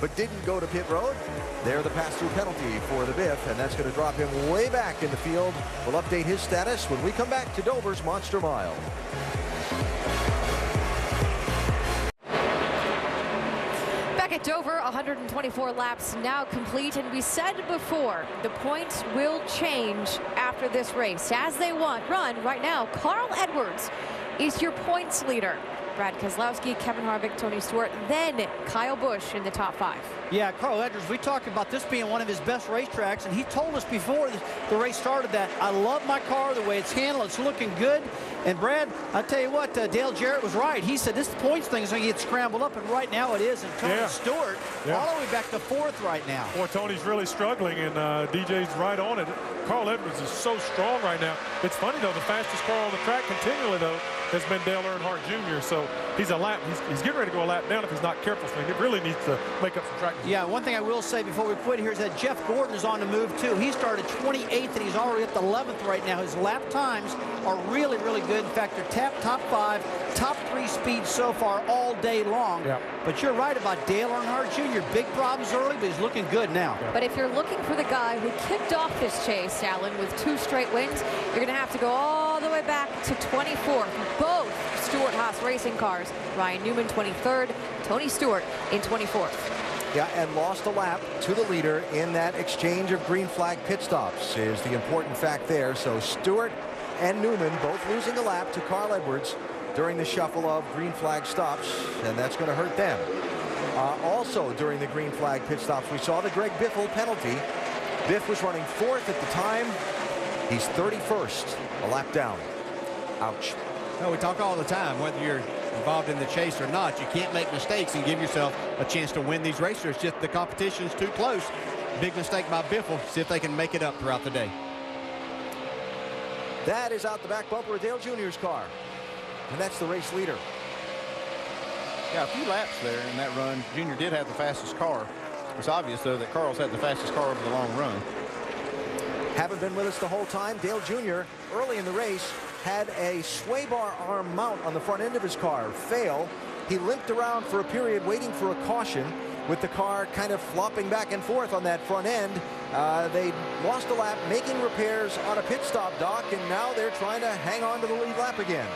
Speaker 20: but didn't go to pit road, there the pass-through penalty for the Biff, and that's going to drop him way back in the field. We'll update his status when we come back to Dover's Monster Mile.
Speaker 1: Back at Dover, 124 laps now complete, and we said before the points will change after this race as they run right now. Carl Edwards is your points leader. Brad Keselowski, Kevin Harvick, Tony Stewart, then Kyle Busch in the top 5.
Speaker 6: Yeah, Carl Edwards, we talked about this being one of his best racetracks, and he told us before the race started that I love my car, the way it's handled, it's looking good. And Brad, I tell you what, Dale Jarrett was right. He said this points thing is going to get scrambled up, and right now it is. And Tony Stewart all the way back to 4th right now.
Speaker 9: Boy, Tony's really struggling, and DJ's right on it. Carl Edwards is so strong right now. It's funny, though, the fastest car on the track continually, though, has been Dale Earnhardt Jr. So he's getting ready to go a lap down if he's not careful. So he really needs to make up some track.
Speaker 6: Yeah, one thing I will say before we quit here is that Jeff Gordon is on the move, too. He started 28th, and he's already at the 11th right now. His lap times are really, really good. In fact, they're top 5, top 3 speeds so far all day long. Yeah. But you're right about Dale Earnhardt Jr. Big problems early, but he's looking good now.
Speaker 1: Yeah. But if you're looking for the guy who kicked off this chase, Alan, with 2 straight wins, you're going to have to go all the way back to 24. Both Stewart-Haas racing cars. Ryan Newman 23rd, Tony Stewart in 24th.
Speaker 20: Yeah, and lost a lap to the leader in that exchange of green flag pit stops is the important fact there. So Stewart and Newman both losing a lap to Carl Edwards. during the shuffle of green flag stops, and that's going to hurt them. Also during the green flag pit stops, we saw the Greg Biffle penalty. Biff was running 4th at the time. He's 31st, a lap down. Ouch.
Speaker 21: No, we talk all the time, whether you're involved in the chase or not, you can't make mistakes and give yourself a chance to win these races. It's just the competition's too close. Big mistake by Biffle. See if they can make it up throughout the day.
Speaker 20: That is out the back bumper of Dale Jr.'s car. And that's the race leader.
Speaker 22: Yeah, a few laps there in that run. Junior did have the fastest car. It's obvious, though, that Carl's had the fastest car over the long run.
Speaker 20: Haven't been with us the whole time. Dale Jr. early in the race had a sway bar arm mount on the front end of his car fail. He limped around for a period waiting for a caution with the car kind of flopping back and forth on that front end. They lost a lap making repairs on a pit stop, Doc, and now they're trying to hang on to the lead lap again.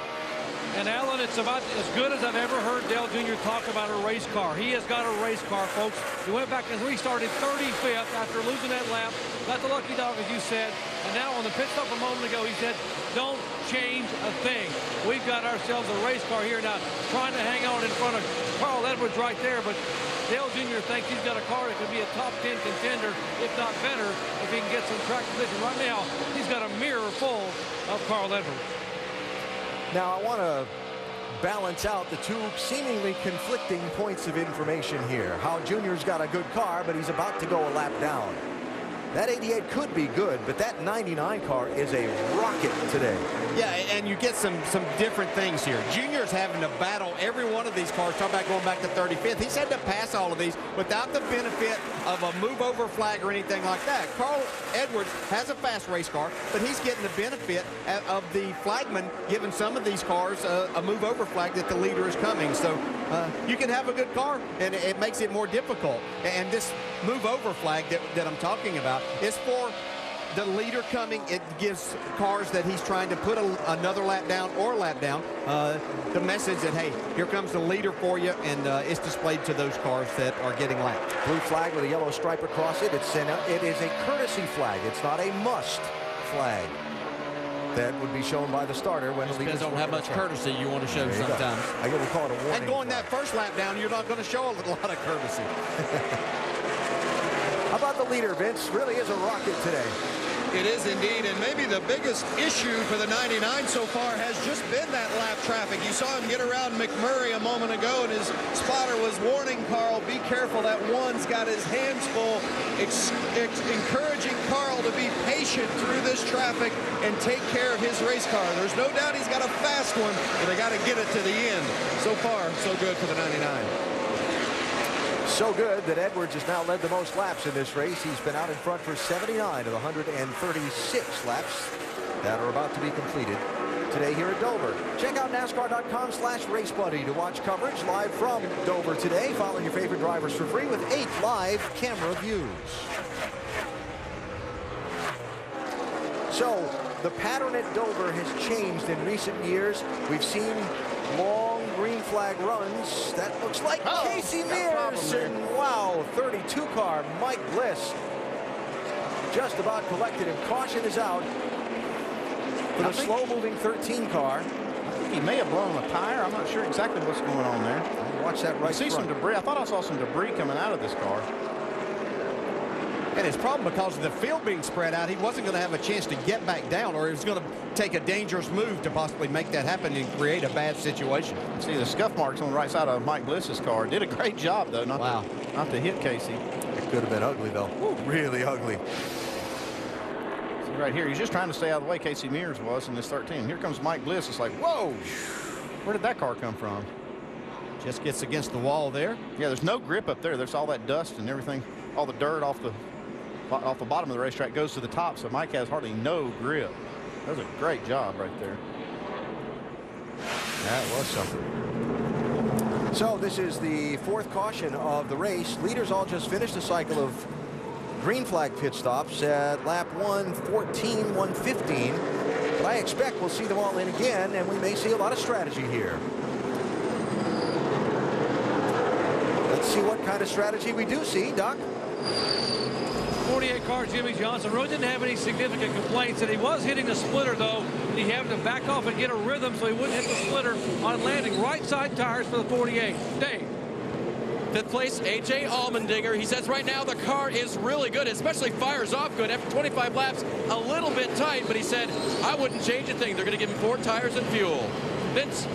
Speaker 5: And Alan, it's about as good as I've ever heard Dale Jr. talk about a race car. He has got a race car, folks. He went back and restarted 35th after losing that lap. Got the lucky dog, as you said. And now on the pit stop a moment ago, he said, don't change a thing. We've got ourselves a race car here now, trying to hang on in front of Carl Edwards right there. But Dale Jr. thinks he's got a car that could be a top 10 contender, if not better, if he can get some track position. Right now, he's got a mirror full of Carl Edwards.
Speaker 20: Now, I want to balance out the two seemingly conflicting points of information here. How Junior's got a good car, but he's about to go a lap down. That 88 could be good, but that 99 car is a rocket today.
Speaker 21: Yeah, and you get some different things here. Junior's having to battle every one of these cars. Talk about going back to 35th. He's had to pass all of these without the benefit of a move-over flag or anything like that. Carl Edwards has a fast race car, but he's getting the benefit of the flagman giving some of these cars a move-over flag that the leader is coming. So you can have a good car, and it makes it more difficult. And this move-over flag that I'm talking about is for the leader coming. It gives cars that he's trying to put another lap down or lap down the message that, hey, here comes the leader for you, and it's displayed to those cars that are getting lapped.
Speaker 20: Blue flag with a yellow stripe across it. It is a courtesy flag. It's not a must flag. That would be shown by the starter when the leader
Speaker 21: depends on how much courtesy you want to show sometimes.
Speaker 20: I guess we'll call it a warning.
Speaker 21: And going that first lap down, you're not going to show a lot of courtesy.
Speaker 20: How about the leader, Vince? Really is a rocket today.
Speaker 7: It is indeed, and maybe the biggest issue for the 99 so far has just been that lap traffic. You saw him get around McMurray a moment ago, and his spotter was warning Carl, be careful, that one's got his hands full, encouraging Carl to be patient through this traffic and take care of his race car. There's no doubt he's got a fast one, but they got to get it to the end. So far, so good for the 99.
Speaker 20: So good that Edwards has now led the most laps in this race. He's been out in front for 79 of the 136 laps that are about to be completed today here at Dover. Check out NASCAR.com/RaceBuddy to watch coverage live from Dover today. Follow your favorite drivers for free with 8 live camera views. So the pattern at Dover has changed in recent years. We've seen long green flag runs. That looks like Casey Mears. And wow, 32 car Mike Bliss just about collected him. Caution is out for the slow-moving 13 car.
Speaker 22: I think he may have blown a tire. I'm not sure exactly what's going on there.
Speaker 20: Watch that right
Speaker 22: I see some debris. I thought I saw some debris coming out of this car.
Speaker 21: And his problem, because of the field being spread out, he wasn't going to have a chance to get back down, or he was going to take a dangerous move to possibly make that happen and create a bad situation.
Speaker 22: See the scuff marks on the right side of Mike Bliss's car. Did a great job, though, not to hit Casey.
Speaker 20: It could have been ugly, though. Ooh, really ugly.
Speaker 22: See right here, he's just trying to stay out of the way Casey Mears was in this 13. Here comes Mike Bliss. It's like, whoa, where did that car come from?
Speaker 21: Just gets against the wall there.
Speaker 22: Yeah, there's no grip up there. There's all that dust and everything, all the dirt off the bottom of the racetrack goes to the top, so Mike has hardly no grip. That was a great job right there.
Speaker 20: That was something. So this is the 4th caution of the race. Leaders all just finished a cycle of green flag pit stops at lap 114, 115. But I expect we'll see them all in again, and we may see a lot of strategy here. Let's see what kind of strategy we do see, Doc.
Speaker 5: 48 car, Jimmy Johnson, really didn't have any significant complaints. And he was hitting the splitter, though. And he had to back off and get a rhythm so he wouldn't hit the splitter on landing. Right side tires for the 48. Dave.
Speaker 18: Fifth place, A.J. Allmendinger. He says right now the car is really good, especially fires off good. After 25 laps, a little bit tight, but he said, I wouldn't change a thing. They're going to give him 4 tires and fuel. Vince.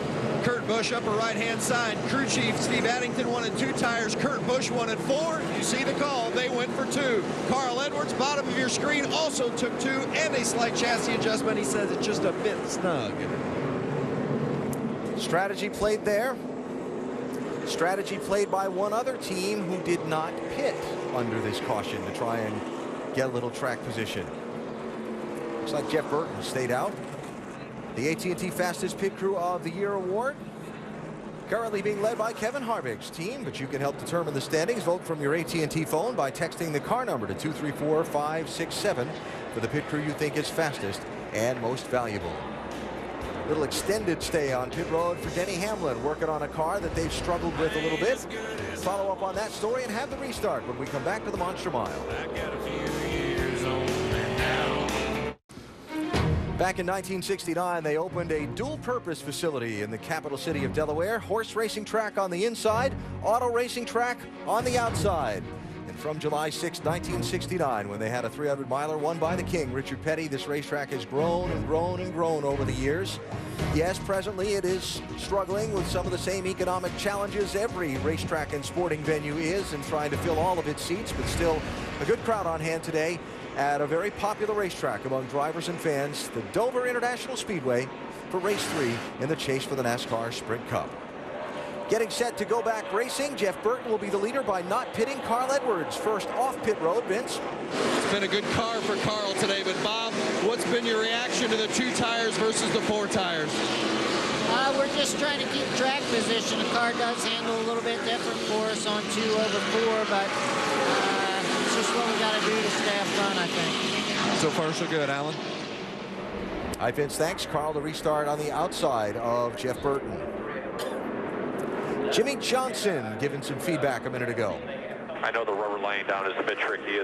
Speaker 7: Kurt Busch, upper right-hand side. Crew chief Steve Addington wanted 2 tires. Kurt Busch wanted 4. You see the call. They went for 2. Carl Edwards, bottom of your screen, also took 2, and a slight chassis adjustment. He says it's just a bit snug.
Speaker 20: Strategy played there. Strategy played by one other team who did not pit under this caution to try and get a little track position. Looks like Jeff Burton stayed out. The AT&T Fastest Pit Crew of the Year award currently being led by Kevin Harvick's team, but you can help determine the standings. Vote from your AT&T phone by texting the car number to 234-567 for the pit crew you think is fastest and most valuable. Little extended stay on pit road for Denny Hamlin, working on a car that they've struggled with a little bit. Follow up on that story and have the restart when we come back to the Monster Mile. Back in 1969, they opened a dual-purpose facility in the capital city of Delaware. Horse racing track on the inside, auto racing track on the outside. And from July 6, 1969, when they had a 300-miler won by the King, Richard Petty, this racetrack has grown and grown and grown over the years. Yes, presently it is struggling with some of the same economic challenges every racetrack and sporting venue is in trying to fill all of its seats, but still a good crowd on hand today at a very popular racetrack among drivers and fans, the Dover International Speedway, for race 3 in the chase for the NASCAR Sprint Cup. Getting set to go back racing, Jeff Burton will be the leader by not pitting Carl Edwards. First off pit road, Vince.
Speaker 7: It's been a good car for Carl today, but Bob, what's been your reaction to the 2 tires versus the 4 tires?
Speaker 12: We're just trying to keep track position. The car does handle a little bit different for us on 2 over 4, but it's just what we got to do to stay up front, I think.
Speaker 7: So far, so good, Alan.
Speaker 20: Hi, Vince. Thanks. Carl to restart on the outside of Jeff Burton. Jimmy Johnson giving some feedback a minute ago.
Speaker 3: I know the rubber laying down is a bit tricky.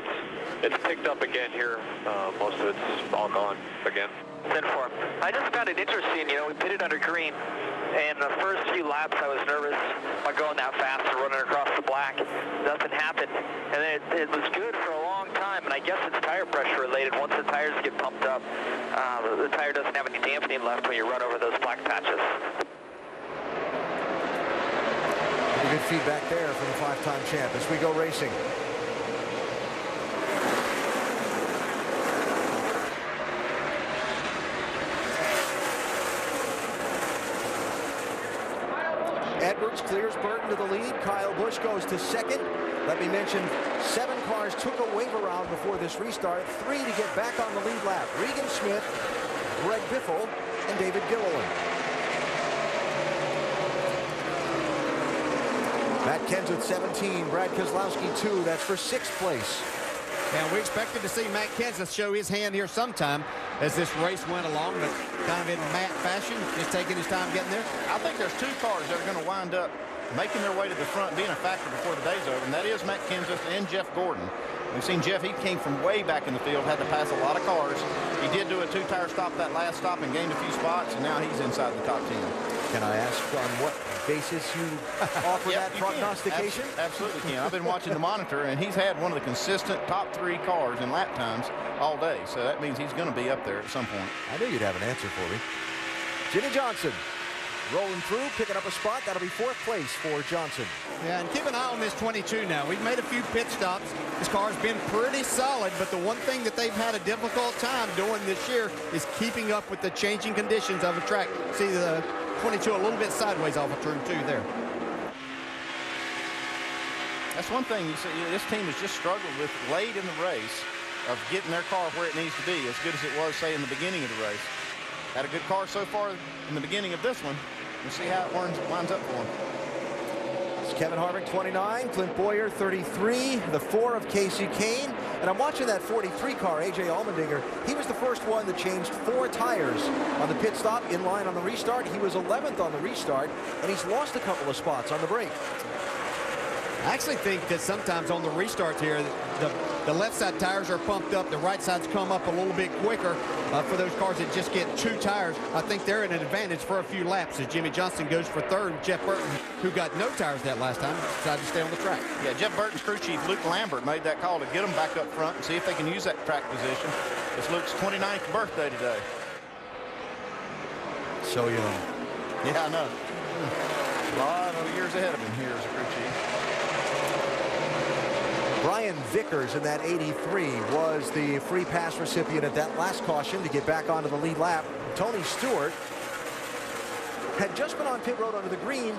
Speaker 3: It's picked up again here. Most of it's all gone again. For him. I just found it interesting. You know, we pitted under green, and the first few laps I was nervous about going that fast or running across the black. Nothing happened, and it was good for a long time. And I guess it's tire pressure related. Once the tires get pumped up, the tire doesn't have any dampening left when you run over those black patches.
Speaker 20: Pretty good feedback there from the 5-time champ as we go racing. Edwards clears Burton to the lead. Kyle Busch goes to second. Let me mention 7 cars took a wave around before this restart. 3 to get back on the lead lap. Regan Smith, Greg Biffle, and David Gilliland. Matt Kenseth 17, Brad Keselowski 2. That's for 6th place.
Speaker 21: And we expected to see Matt Kenseth show his hand here sometime as this race went along, but kind of in Matt fashion, just taking his time getting there.
Speaker 22: I think there's 2 cars that are going to wind up making their way to the front, being a factor before the day's over, and that is Matt Kenseth and Jeff Gordon. We've seen Jeff, he came from way back in the field, had to pass a lot of cars. He did do a 2-tire stop that last stop and gained a few spots, and now he's inside the top 10.
Speaker 20: Can I ask on what basis you offer that prognostication?
Speaker 22: Absolutely can. I've been watching the monitor, and he's had one of the consistent top 3 cars in lap times all day, so that means he's going to be up there at some point.
Speaker 20: I knew you'd have an answer for me. Jimmy Johnson rolling through, picking up a spot. That'll be 4th place for Johnson.
Speaker 21: Yeah, and keep an eye on this 22 now. We've made a few pit stops. This car's been pretty solid, but the one thing that they've had a difficult time doing this year is keeping up with the changing conditions of a track. See the 22 a little bit sideways off of turn 2 there.
Speaker 22: That's one thing you see, this team has just struggled with late in the race of getting their car where it needs to be, as good as it was, say, in the beginning of the race. Had a good car so far in the beginning of this one. We'll see how it winds up for him.
Speaker 20: It's Kevin Harvick, 29, Clint Bowyer, 33, the 4 of Casey Kane. And I'm watching that 43 car, A.J. Allmendinger. He was the first one that changed 4 tires on the pit stop in line on the restart. He was 11th on the restart, and he's lost a couple of spots on the break.
Speaker 21: I actually think that sometimes on the restarts here, the The left side tires are pumped up. The right side's come up a little bit quicker for those cars that just get 2 tires. I think they're at an advantage for a few laps as Jimmie Johnson goes for 3rd. Jeff Burton, who got no tires that last time, decided to stay on the track.
Speaker 22: Yeah, Jeff Burton's crew chief, Luke Lambert, made that call to get them back up front and see if they can use that track position. It's Luke's 29th birthday today.
Speaker 20: So young.
Speaker 22: Yeah, I know. A lot of years ahead of him here as a crew chief.
Speaker 20: Brian Vickers in that 83 was the free pass recipient at that last caution to get back onto the lead lap. Tony Stewart had just been on pit road under the green,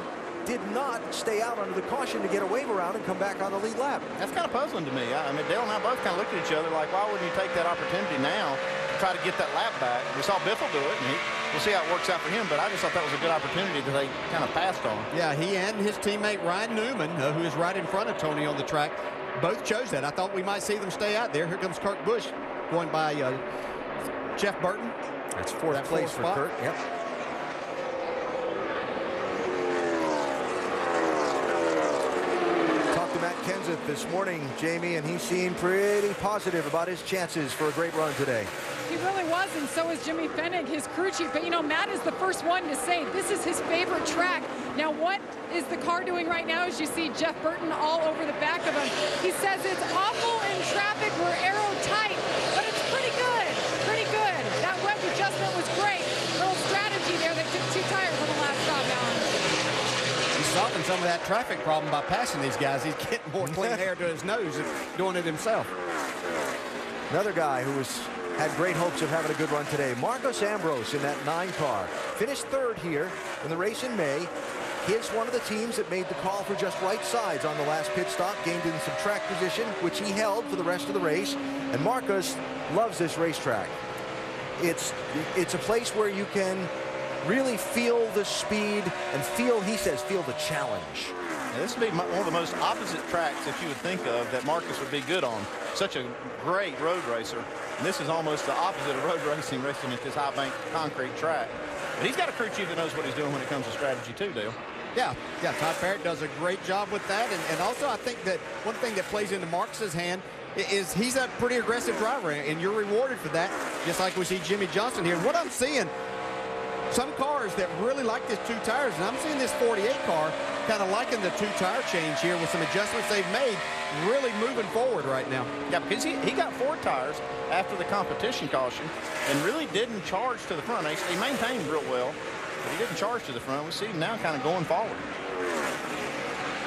Speaker 20: did not stay out under the caution to get a wave around and come back on the lead lap.
Speaker 22: That's kind of puzzling to me. I mean, Dale and I both kind of looked at each other like, why wouldn't you take that opportunity now to try to get that lap back? We saw Biffle do it, and we'll see how it works out for him, but I just thought that was a good opportunity that they kind of passed on.
Speaker 21: Yeah, he and his teammate Ryan Newman, who is right in front of Tony on the track, both chose that. I thought we might see them stay out there. Here comes Kurt Busch going by Jeff Burton.
Speaker 20: That's 4th place for Kurt. Yep. Talked to Matt Kenseth this morning, Jamie, and he seemed pretty positive about his chances for a great run today.
Speaker 8: He really was, and so is Jimmy Fennig, his crew chief. But, you know, Matt is the first one to say this is his favorite track. Now, what is the car doing right now as you see Jeff Burton all over the back of him? He says it's awful in traffic. We're aero tight, but it's pretty good, pretty good. That wedge adjustment was great. Little strategy there. They took 2 tires on the last stop, Alan.
Speaker 21: He's solving some of that traffic problem by passing these guys. He's getting more clean air to his nose and doing it himself.
Speaker 20: Another guy who had great hopes of having a good run today, Marcos Ambrose in that 9 car. Finished 3rd here in the race in May. He's one of the teams that made the call for just right sides on the last pit stop, gained in some track position, which he held for the rest of the race. And Marcos loves this racetrack. It's a place where you can really feel the speed and feel, he says, feel the challenge.
Speaker 22: Now, this would be one of the most opposite tracks that you would think of that Marcus would be good on. Such a great road racer. And this is almost the opposite of road racing at this high bank concrete track. But he's got a crew chief that knows what he's doing when it comes to strategy too, Dale.
Speaker 21: Yeah, Todd Parrott does a great job with that. And also I think that one thing that plays into Marcus's hand is he's a pretty aggressive driver, and you're rewarded for that, just like we see Jimmie Johnson here. What I'm seeing, some cars that really like this 2 tires, and I'm seeing this 48 car kind of liking the 2 tire change here with some adjustments they've made, really moving forward right now.
Speaker 22: Yeah, because he got 4 tires after the competition caution and really didn't charge to the front. He maintained real well, but he didn't charge to the front. We see him now kind of going forward.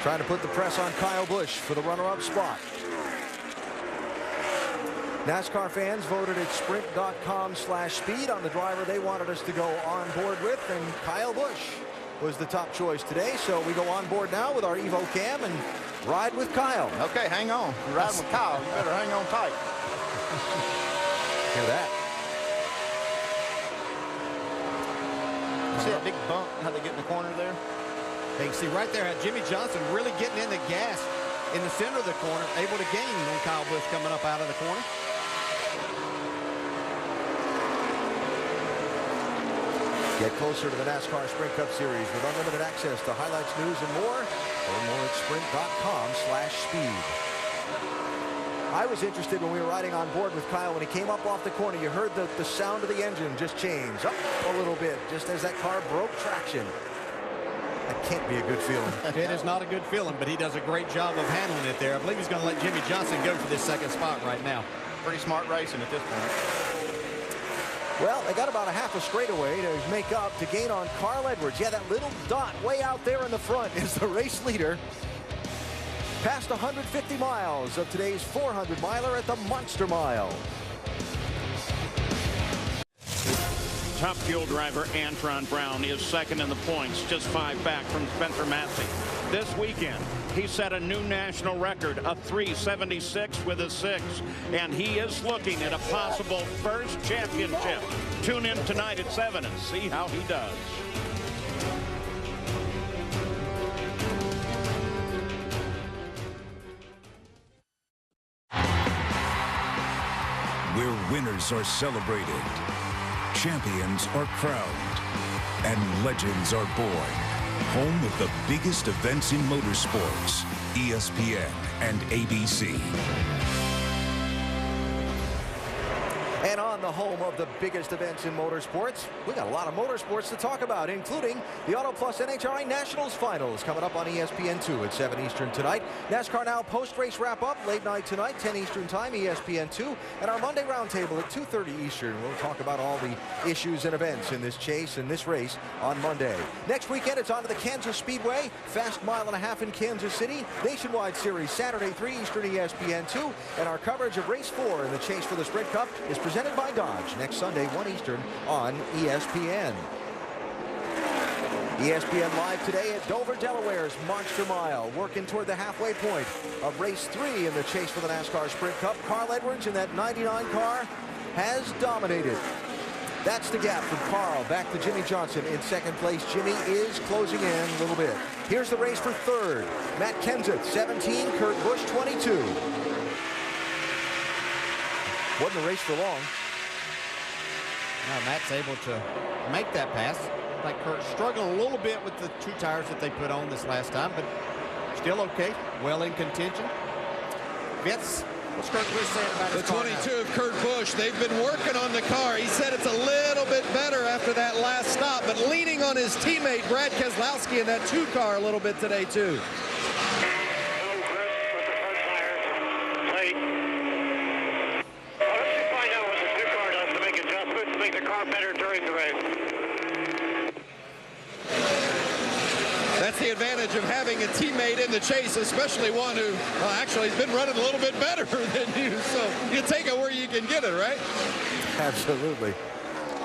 Speaker 20: Trying to put the press on Kyle Busch for the runner-up spot. NASCAR fans voted at sprint.com/speed on the driver they wanted us to go on board with, and Kyle Busch was the top choice today. So we go on board now with our Evo Cam and ride with Kyle.
Speaker 22: Okay, hang on. You're riding with Kyle. You better hang on tight.
Speaker 20: Hear that?
Speaker 22: See that big bump, how they get in the corner there?
Speaker 21: You can see right there how Jimmie Johnson really getting in the gas in the center of the corner, able to gain on Kyle Busch coming up out of the corner.
Speaker 20: Get closer to the NASCAR Sprint Cup Series with unlimited access to highlights, news, and more. Learn more at sprint.com/speed. I was interested when we were riding on board with Kyle. When he came up off the corner, you heard the sound of the engine just change up a little bit, just as that car broke traction. That can't be a good feeling.
Speaker 21: It is not a good feeling, but he does a great job of handling it there. I believe he's going to let Jimmie Johnson go for this 2nd spot right now.
Speaker 22: Pretty smart racing at this point.
Speaker 20: Well, they got about a half a straightaway to make up to gain on Carl Edwards. Yeah, that little dot way out there in the front is the race leader. Past 150 miles of today's 400-miler at the Monster Mile.
Speaker 13: Top Fuel driver Antron Brown is 2nd in the points, just 5 back from Spencer Massey. This weekend, he set a new national record, a 3:76 with a 6, and he is looking at a possible first championship. Tune in tonight at 7 and see how he does.
Speaker 11: Where winners are celebrated, champions are crowned, and legends are born. Home of the biggest events in motorsports, ESPN and ABC.
Speaker 20: the home of the biggest events in motorsports. We got a lot of motorsports to talk about, including the Auto Plus NHRA Nationals Finals coming up on ESPN2 at 7 Eastern tonight. NASCAR Now post-race wrap-up late night tonight, 10 Eastern time, ESPN2, and our Monday roundtable at 2:30 Eastern. We'll talk about all the issues and events in this chase and this race on Monday. Next weekend, it's on to the Kansas Speedway, fast mile and a half in Kansas City, Nationwide Series Saturday 3 Eastern ESPN2, and our coverage of race 4 in the chase for the Sprint Cup is presented by Dodge next Sunday 1 Eastern on ESPN. ESPN Live today at Dover, Delaware's Monster Mile, working toward the halfway point of race 3 in the chase for the NASCAR Sprint Cup. Carl Edwards in that 99 car has dominated. That's the gap from Carl back to Jimmy Johnson in second place. Jimmy is closing in a little bit. Here's the race for third. Matt Kenseth, 17, Kurt Busch, 22. Wasn't a race for long.
Speaker 21: Now Matt's able to make that pass. Like Kurt's struggling a little bit with the 2 tires that they put on this last time, but still okay. Well in contention. Vince, what's Kurt Busch saying about his car now?
Speaker 7: The 22 of Kurt Busch, they've been working on the car. He said it's a little bit better after that last stop, but leaning on his teammate Brad Keselowski in that 2 car a little bit today too. That's the advantage of having a teammate in the chase, especially one who actually has been running a little bit better than you. So you take it where you can get it, right?
Speaker 20: Absolutely.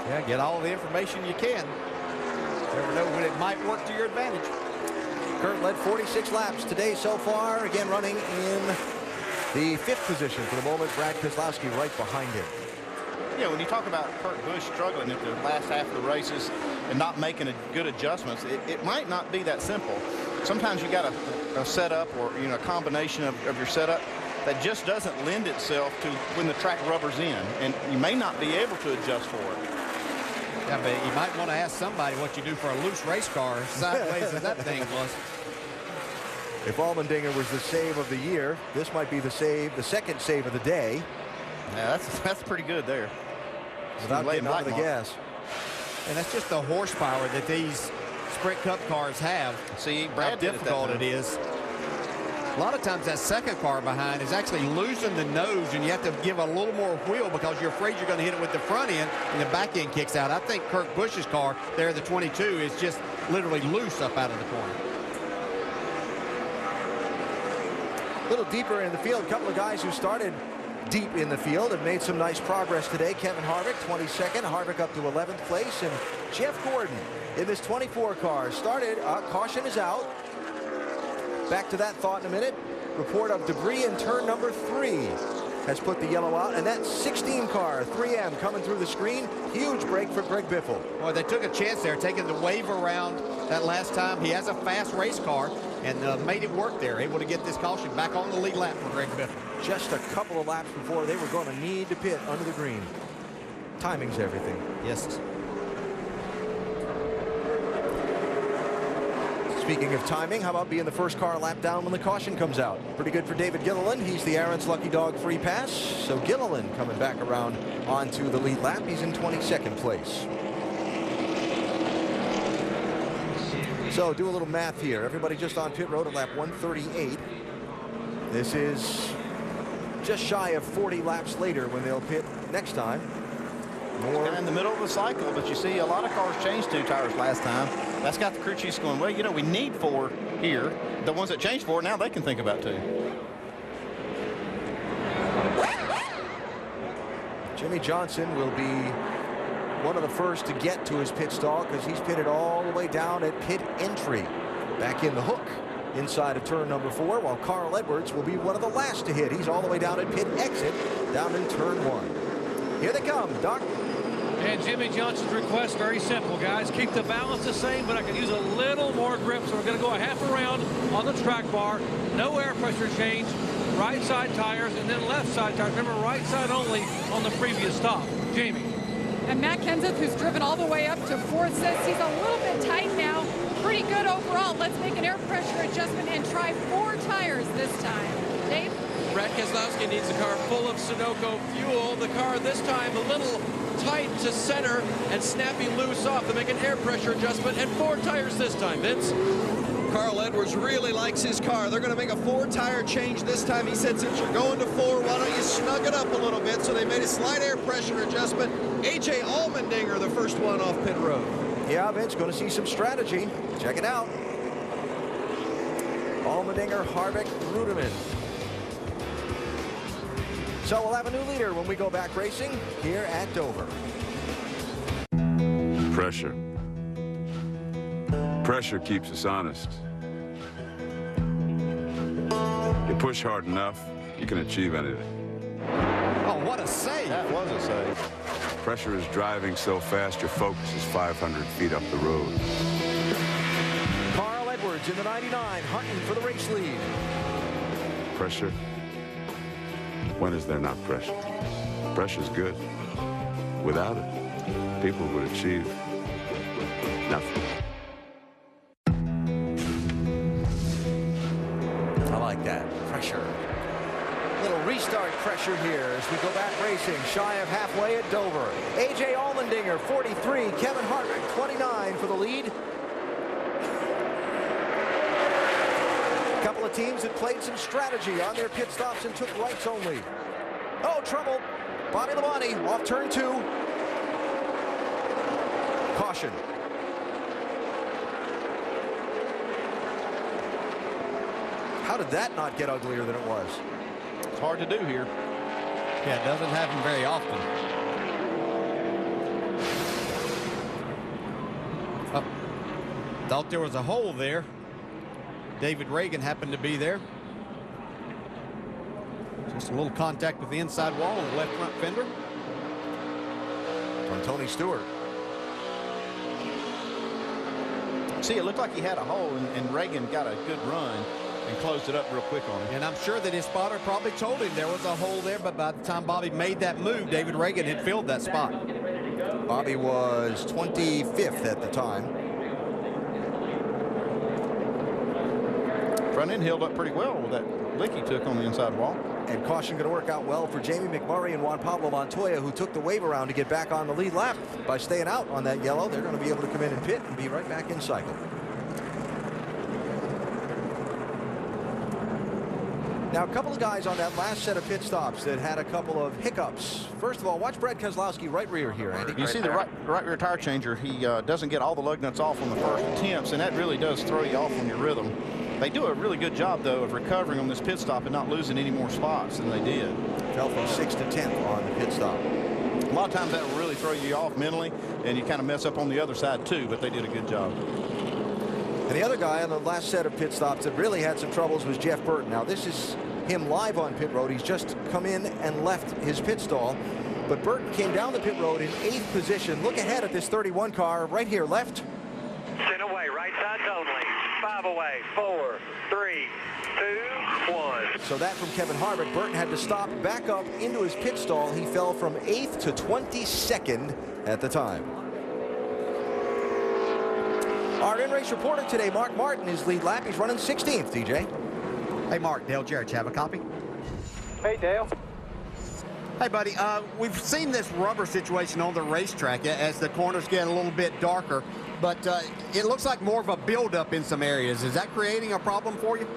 Speaker 21: Yeah, get all the information you can. Never know when it might work to your advantage.
Speaker 20: Kurt led 46 laps today so far. Again, running in the 5th position for the moment. Brad Keselowski right behind him.
Speaker 22: Yeah, when you talk about Kurt Busch struggling at the last half of the races and not making good adjustments, it might not be that simple. Sometimes you got a setup or a combination of your setup that just doesn't lend itself to when the track rubbers in, and you may not be able to adjust for it.
Speaker 21: Yeah, but you might want to ask somebody what you do for a loose race car, sideways as that thing was.
Speaker 20: If Allmendinger was the save of the year, this might be the second save of the day.
Speaker 22: Yeah, that's pretty good there.
Speaker 20: Without getting out of the gas.
Speaker 21: And that's just the horsepower that these Sprint Cup cars have.
Speaker 22: See, Brad,
Speaker 21: how difficult it is. A lot of times that second car behind is actually losing the nose, and you have to give a little more wheel because you're afraid you're going to hit it with the front end and the back end kicks out. I think Kurt Busch's car there, the 22, is just literally loose up out of the corner.
Speaker 20: A little deeper in the field, a couple of guys who started deep in the field have made some nice progress today. Kevin Harvick, 22nd. Harvick up to 11th place. And Jeff Gordon in this 24 car started. Caution is out. Back to that thought in a minute. Report of debris in turn number 3 has put the yellow out. And that 16 car, 3M, coming through the screen. Huge break for Greg Biffle.
Speaker 21: Well, they took a chance there, taking the wave around that last time. He has a fast race car and made it work there, able to get this caution back on the lead lap for Greg Biffle.
Speaker 20: Just a couple of laps before they were going to need to pit under the green. Timing's everything.
Speaker 21: Yes.
Speaker 20: Speaking of timing, how about being the first car lap down when the caution comes out? Pretty good for David Gilliland. He's the Aaron's Lucky Dog free pass. So Gilliland coming back around onto the lead lap. He's in 22nd place. So do a little math here. Everybody just on pit road at lap 138. This is just shy of 40 laps later when they'll pit next time.
Speaker 22: More in the middle of the cycle, but you see a lot of cars changed 2 tires last time. That's got the crew chiefs going, well, we need 4 here. The ones that changed 4, now they can think about 2.
Speaker 20: Jimmy Johnson will be one of the first to get to his pit stall because he's pitted all the way down at pit entry. Back in the hook inside of turn number 4, while Carl Edwards will be one of the last to hit. He's all the way down at pit exit, down in turn 1. Here they come, Doc.
Speaker 5: And Jimmy Johnson's request, very simple, guys. Keep the balance the same, but I can use a little more grip. So we're going to go a half a round on the track bar. No air pressure change. Right side tires and then left side tires. Remember, right side only on the previous stop. Jamie.
Speaker 8: And Matt Kenseth, who's driven all the way up to 4th, says he's a little bit tight now. Pretty good overall. Let's make an air pressure adjustment and try 4 tires this time. Dave?
Speaker 18: Brad Keselowski needs a car full of Sunoco fuel. The car this time a little tight to center and snapping loose off to make an air pressure adjustment, and 4 tires this time, Vince.
Speaker 7: Carl Edwards really likes his car. They're going to make a 4-tire change this time. He said, since you're going to 4, why don't you snug it up a little bit? So they made a slight air pressure adjustment. A.J. Allmendinger, the first one off pit road.
Speaker 20: Yeah, Vince, going to see some strategy. Check it out. Allmendinger, Harvick, Ruderman. So we'll have a new leader when we go back racing here at Dover.
Speaker 17: Pressure. Pressure keeps us honest. You push hard enough, you can achieve anything.
Speaker 21: Oh, what a save.
Speaker 22: That was a save.
Speaker 17: Pressure is driving so fast, your focus is 500 feet up the road.
Speaker 20: Carl Edwards in the 99, hunting for the race lead.
Speaker 17: Pressure? When is there not pressure? Pressure's good. Without it, people would achieve nothing.
Speaker 20: I like that. Pressure. Little restart pressure here as we go back racing. Shy of halfway at Dover. A.J. Allmendinger, 43. Kevin Harvick, 29 for the lead. A couple of teams that played some strategy on their pit stops and took rights only. Oh, trouble. Bobby Labonte off turn 2. Caution. How did that not get uglier than it was?
Speaker 22: It's hard to do here.
Speaker 21: Yeah, it doesn't happen very often. Oh, thought there was a hole there. David Reagan happened to be there. Just a little contact with the inside wall on the left front fender.
Speaker 20: On Tony Stewart.
Speaker 22: See, it looked like he had a hole, and Reagan got a good run and closed it up real quick on him.
Speaker 21: And I'm sure that his spotter probably told him there was a hole there, but by the time Bobby made that move, David Reagan had filled that spot.
Speaker 20: Bobby was 25th at the time.
Speaker 22: Front end held up pretty well with that lick he took on the inside wall.
Speaker 20: And caution going to work out well for Jamie McMurray and Juan Pablo Montoya, who took the wave around to get back on the lead lap. By staying out on that yellow, they're going to be able to come in and pit and be right back in cycle. Now, a couple of guys on that last set of pit stops that had a couple of hiccups. First of all, watch Brad Keselowski right rear here, Andy.
Speaker 22: You see the right rear tire changer. He doesn't get all the lug nuts off on the first attempts, and that really does throw you off on your rhythm. They do a really good job, though, of recovering on this pit stop and not losing any more spots than they did.
Speaker 20: Fell from 6th to 10th on the pit stop.
Speaker 22: A lot of times that will really throw you off mentally, and you kind of mess up on the other side, too, but they did a good job.
Speaker 20: And the other guy on the last set of pit stops that really had some troubles was Jeff Burton. Now, this is him live on pit road. He's just come in and left his pit stall. But Burton came down the pit road in 8th position. Look ahead at this 31 car right here, left.
Speaker 14: 10 away, right sides only. 5 away, 4, 3, 2, 1.
Speaker 20: So that from Kevin Harvick. Burton had to stop, back up into his pit stall. He fell from 8th to 22nd at the time. Our in-race reporter today, Mark Martin, is lead lap. He's running 16th, DJ.
Speaker 21: Hey, Mark, Dale Jarrett, you have a copy?
Speaker 14: Hey, Dale.
Speaker 21: Hey, buddy, we've seen this rubber situation on the racetrack as the corners get a little bit darker, but it looks like more of a buildup in some areas. Is that creating a problem for you?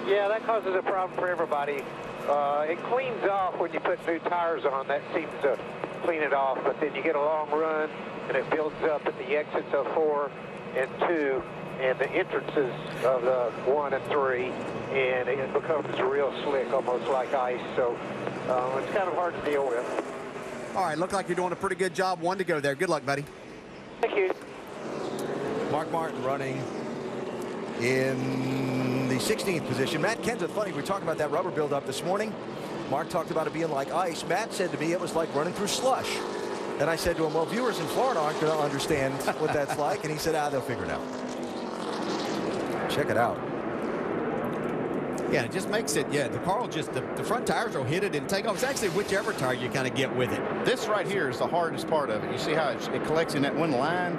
Speaker 19: Yeah, that causes a problem for everybody. It cleans off when you put new tires on. That seems to clean it off, but then you get a long run, and it builds up at the exits of 4 and 2 and the entrances of the 1 and 3, and it becomes real slick, almost like ice. So it's kind of hard to deal with.
Speaker 21: All right, look like you're doing a pretty good job. 1 to go there. Good luck, buddy.
Speaker 19: Thank you.
Speaker 20: Mark Martin running in the 16th position. Matt Kenseth, funny, we talked about that rubber buildup this morning. Mark talked about it being like ice. Matt said to me it was like running through slush. And I said to him, well, viewers in Florida aren't going to understand what that's like. And he said, they'll figure it out. Check it out.
Speaker 21: Yeah, it just makes it, the car will just, the front tires will hit it and take off. It's actually whichever tire you kind of get with it.
Speaker 22: This right here is the hardest part of it. You see how it collects in that one line?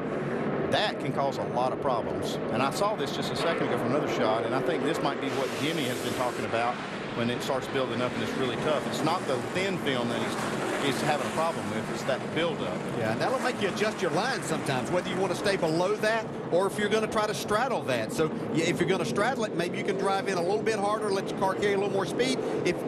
Speaker 22: That can cause a lot of problems. And I saw this just a second ago from another shot, and I think this might be what Jimmy has been talking about when it starts building up and it's really tough. It's not the thin film that he's having a problem with. It's that buildup.
Speaker 21: Yeah, and that'll make you adjust your line sometimes, whether you want to stay below that or if you're going to try to straddle that. So yeah, if you're going to straddle it, maybe you can drive in a little bit harder, let your car carry a little more speed.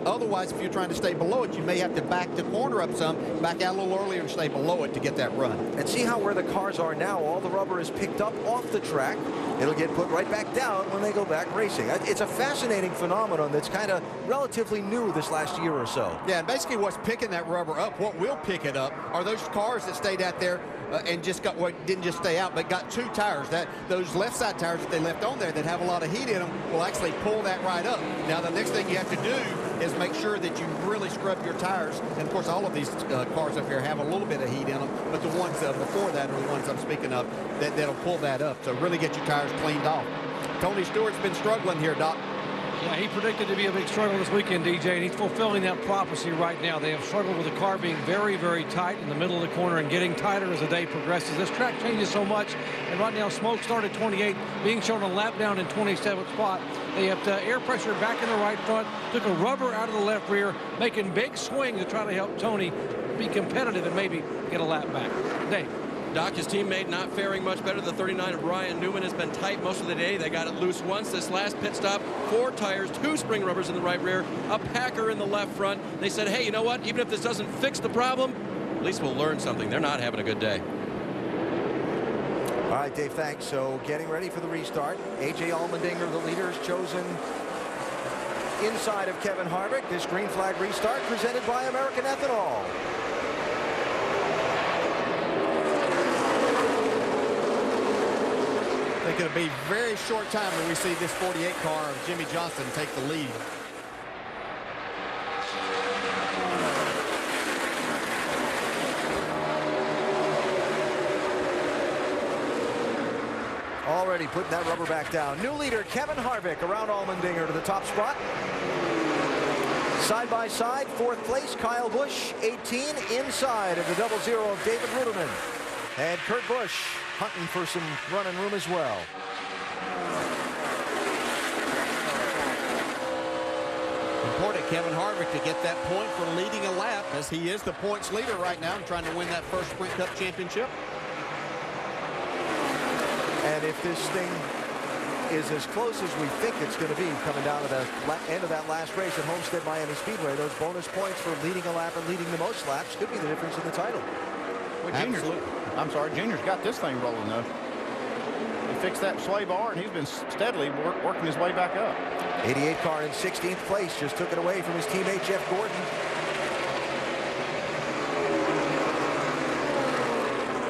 Speaker 21: Otherwise, if you're trying to stay below it, you may have to back the corner up some, back out a little earlier and stay below it to get that run.
Speaker 20: And see how where the cars are now, all the rubber is picked up off the track. It'll get put right back down when they go back racing. It's a fascinating phenomenon that's kind of relatively new this last year or so.
Speaker 21: Yeah, and basically what's picking that rubber up, what will pick it up, are those cars that stayed out there and just got, well, didn't just stay out, but got two tires. Those left side tires that they left on there that have a lot of heat in them will actually pull that right up. Now, the next thing you have to do is make sure that you really scrub your tires. And, of course, all of these cars up here have a little bit of heat in them, but the ones before that are the ones I'm speaking of that'll pull that up. So really get your tires cleaned off. Tony Stewart's been struggling here, Doc.
Speaker 5: Yeah, he predicted to be a big struggle this weekend, DJ, and he's fulfilling that prophecy right now. They have struggled with the car being very, very tight in the middle of the corner and getting tighter as the day progresses. This track changes so much, and right now Smoke started 28, being shown a lap down in 27th spot. They have air pressure back in the right front, took a rubber out of the left rear, making big swings to try to help Tony be competitive and maybe get a lap back. Dave.
Speaker 18: Doc, his teammate, not faring much better. The 39 of Ryan Newman has been tight most of the day. They got it loose once. This last pit stop, 4 tires, 2 spring rubbers in the right rear, a Packer in the left front. They said, hey, you know what? Even if this doesn't fix the problem, at least we'll learn something. They're not having a good day.
Speaker 20: All right, Dave, thanks. So getting ready for the restart. A.J. Allmendinger, the leader, is chosen inside of Kevin Harvick. This green flag restart presented by American Ethanol.
Speaker 21: I think it'll be a very short time when we see this 48 car of Jimmie Johnson take the lead.
Speaker 20: Already putting that rubber back down. New leader Kevin Harvick around Allmendinger to the top spot. Side by side, 4th place, Kyle Busch, 18 inside of the 00 of David Ruderman. And Kurt Busch hunting for some running room as well.
Speaker 21: Important, Kevin Harvick, to get that point for leading a lap, as he is the points leader right now and trying to win that first Sprint Cup championship.
Speaker 20: And if this thing is as close as we think it's going to be coming down to the end of that last race at Homestead Miami Speedway, those bonus points for leading a lap and leading the most laps could be the difference in the title.
Speaker 22: Well, Junior's got this thing rolling, though. He fixed that sway bar, and he's been steadily working his way back up.
Speaker 20: 88 car in 16th place, just took it away from his teammate Jeff Gordon.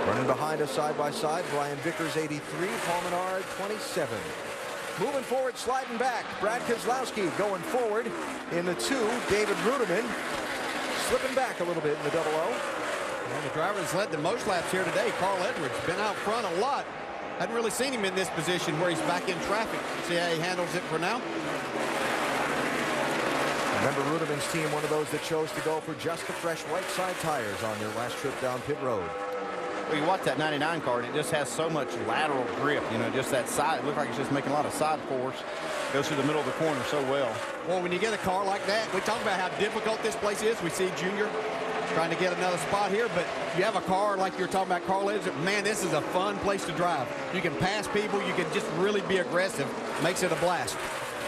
Speaker 20: Running behind us side by side, Brian Vickers 83, Paul Menard 27. Moving forward, sliding back, Brad Keselowski going forward in the 2, David Ruderman slipping back a little bit in the 00.
Speaker 21: And the driver that's led the most laps here today, Carl Edwards, been out front a lot. Hadn't really seen him in this position where he's back in traffic. See how he handles it for now?
Speaker 20: Remember Ruderman's team, one of those that chose to go for just the fresh right side tires on their last trip down pit road.
Speaker 22: Well, you watch that 99 car, and it just has so much lateral grip, you know, just that side. It looks like it's just making a lot of side force. Goes through the middle of the corner so well.
Speaker 21: Well, when you get a car like that, we talk about how difficult this place is. We see Junior trying to get another spot here, but you have a car like you're talking about, Carl Edwards. Man, this is a fun place to drive. You can pass people. You can just really be aggressive. Makes it a blast.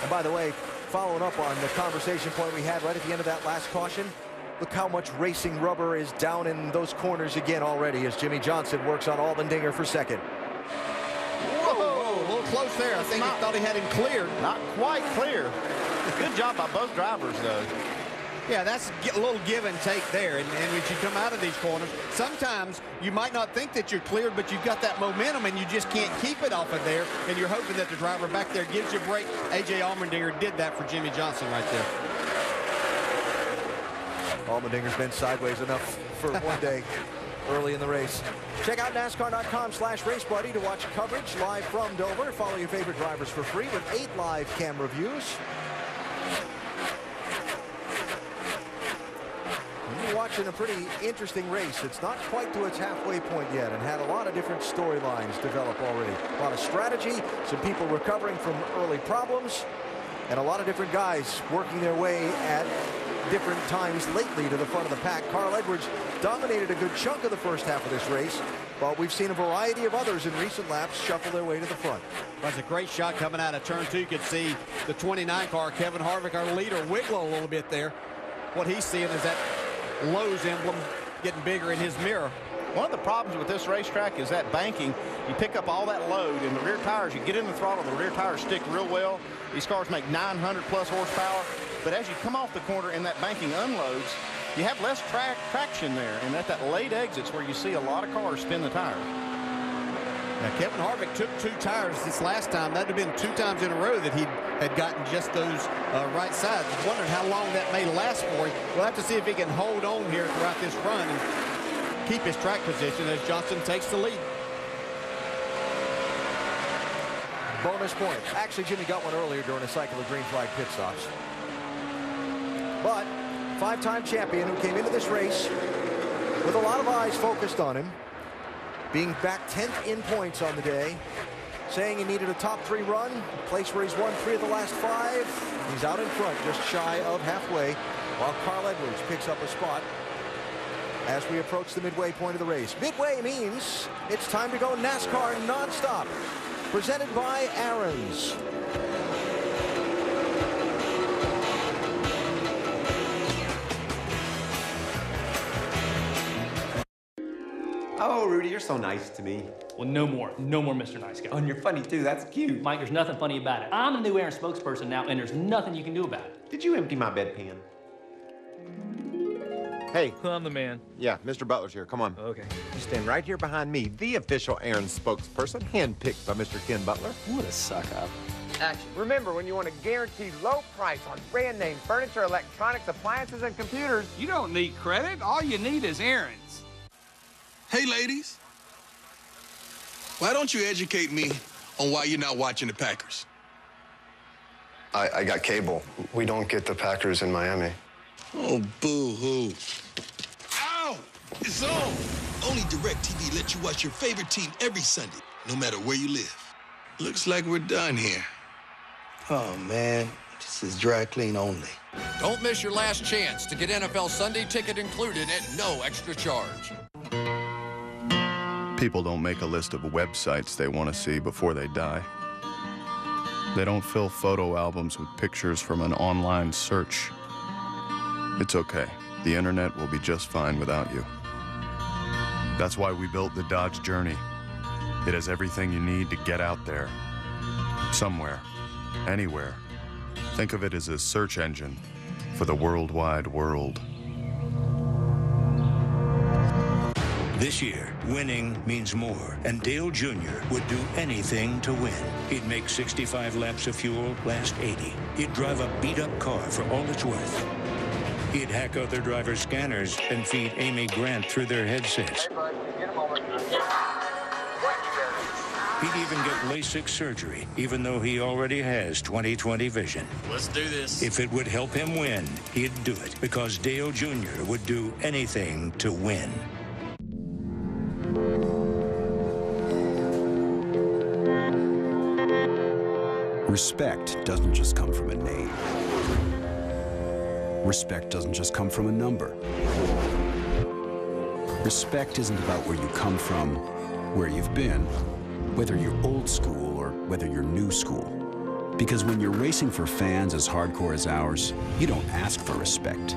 Speaker 20: And by the way, following up on the conversation point we had right at the end of that last caution, look how much racing rubber is down in those corners again already as Jimmie Johnson works on Allmendinger for second.
Speaker 21: Whoa, a little close there. I think he thought he had him cleared.
Speaker 22: Not quite clear. Good job by both drivers, though.
Speaker 21: Yeah, that's a little give and take there. And as you come out of these corners, sometimes you might not think that you're cleared, but you've got that momentum and you just can't keep it off of there. And you're hoping that the driver back there gives you a break. A.J. Allmendinger did that for Jimmie Johnson right there.
Speaker 20: Allmendinger's been sideways enough for one day early in the race. Check out NASCAR.com/RaceBuddy to watch coverage live from Dover. Follow your favorite drivers for free with 8 live camera views. You're watching a pretty interesting race. It's not quite to its halfway point yet and had a lot of different storylines develop already. A lot of strategy, some people recovering from early problems. And a lot of different guys working their way at different times lately to the front of the pack. Carl Edwards dominated a good chunk of the first half of this race, but we've seen a variety of others in recent laps shuffle their way to the front.
Speaker 21: That's a great shot coming out of turn 2. You could see the 29 car, Kevin Harvick, our leader, wiggle a little bit there. What he's seeing is that Lowe's emblem getting bigger in his mirror.
Speaker 22: One of the problems with this racetrack is that banking. You pick up all that load in the rear tires, you get in the throttle, the rear tires stick real well. These cars make 900 plus horsepower, but as you come off the corner and that banking unloads, you have less traction there, and at that late exit's where you see a lot of cars spin the tires.
Speaker 21: Now, Kevin Harvick took 2 tires this last time. That would have been 2 times in a row that he had gotten just those right sides. Wondering how long that may last for him. We'll have to see if he can hold on here throughout this run and keep his track position as Johnson takes the lead.
Speaker 20: Bonus point. Actually, Jimmy got one earlier during a cycle of green flag pit stops. But 5-time champion who came into this race with a lot of eyes focused on him, being back 10th in points on the day, saying he needed a top 3 run, a place where he's won 3 of the last 5. He's out in front, just shy of halfway, while Carl Edwards picks up a spot as we approach the midway point of the race. Midway means it's time to go NASCAR nonstop. Presented by Aaron's.
Speaker 15: Oh, Rudy, you're so nice to me.
Speaker 16: Well, no more. No more Mr. Nice Guy.
Speaker 15: Oh, and you're funny, too. That's cute.
Speaker 16: Mike, there's nothing funny about it. I'm the new Aaron spokesperson now, and there's nothing you can do about it.
Speaker 15: Did you empty my bedpan? Hey.
Speaker 16: I'm the man.
Speaker 15: Yeah, Mr. Butler's here. Come on.
Speaker 16: Okay.
Speaker 15: You stand right here behind me, the official Aaron spokesperson, handpicked by Mr. Ken Butler.
Speaker 16: What a suck-up.
Speaker 15: Action.
Speaker 3: Remember, when you want a guaranteed low price on brand name furniture, electronics, appliances, and computers,
Speaker 23: you don't need credit. All you need is Aaron's.
Speaker 24: Hey, ladies. Why don't you educate me on why you're not watching the Packers?
Speaker 25: I got cable. We don't get the Packers in Miami.
Speaker 24: Oh, boo-hoo. Ow! It's on! Only DirecTV lets you watch your favorite team every Sunday, no matter where you live. Looks like we're done here. Oh, man. This is dry clean only.
Speaker 26: Don't miss your last chance to get NFL Sunday ticket included at no extra charge.
Speaker 17: People don't make a list of websites they want to see before they die. They don't fill photo albums with pictures from an online search. It's okay. The internet will be just fine without you. That's why we built the Dodge Journey. It has everything you need to get out there. Somewhere. Anywhere. Think of it as a search engine for the worldwide world.
Speaker 27: This year, winning means more, and Dale Jr. would do anything to win. He'd make 65 laps of fuel, last 80. He'd drive a beat-up car for all it's worth. He'd hack other drivers' scanners and feed Amy Grant through their headsets. He'd even get LASIK surgery, even though he already has 20/20 vision.
Speaker 26: Let's do this.
Speaker 27: If it would help him win, he'd do it, because Dale Jr. would do anything to win.
Speaker 28: Respect doesn't just come from a name. Respect doesn't just come from a number. Respect isn't about where you come from, where you've been, whether you're old school or whether you're new school. Because when you're racing for fans as hardcore as ours, you don't ask for respect.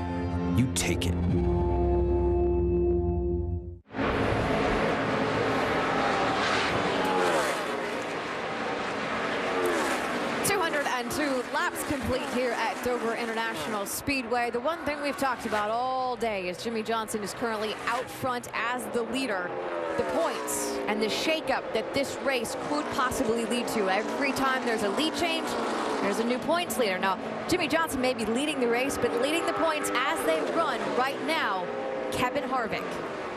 Speaker 28: You take it.
Speaker 1: 202 laps complete here at Dover International Speedway. The one thing we've talked about all day is Jimmie Johnson is currently out front as the leader. The points and the shakeup that this race could possibly lead to. Every time there's a lead change, there's a new points leader. Now, Jimmie Johnson may be leading the race, but leading the points as they run right now, Kevin Harvick.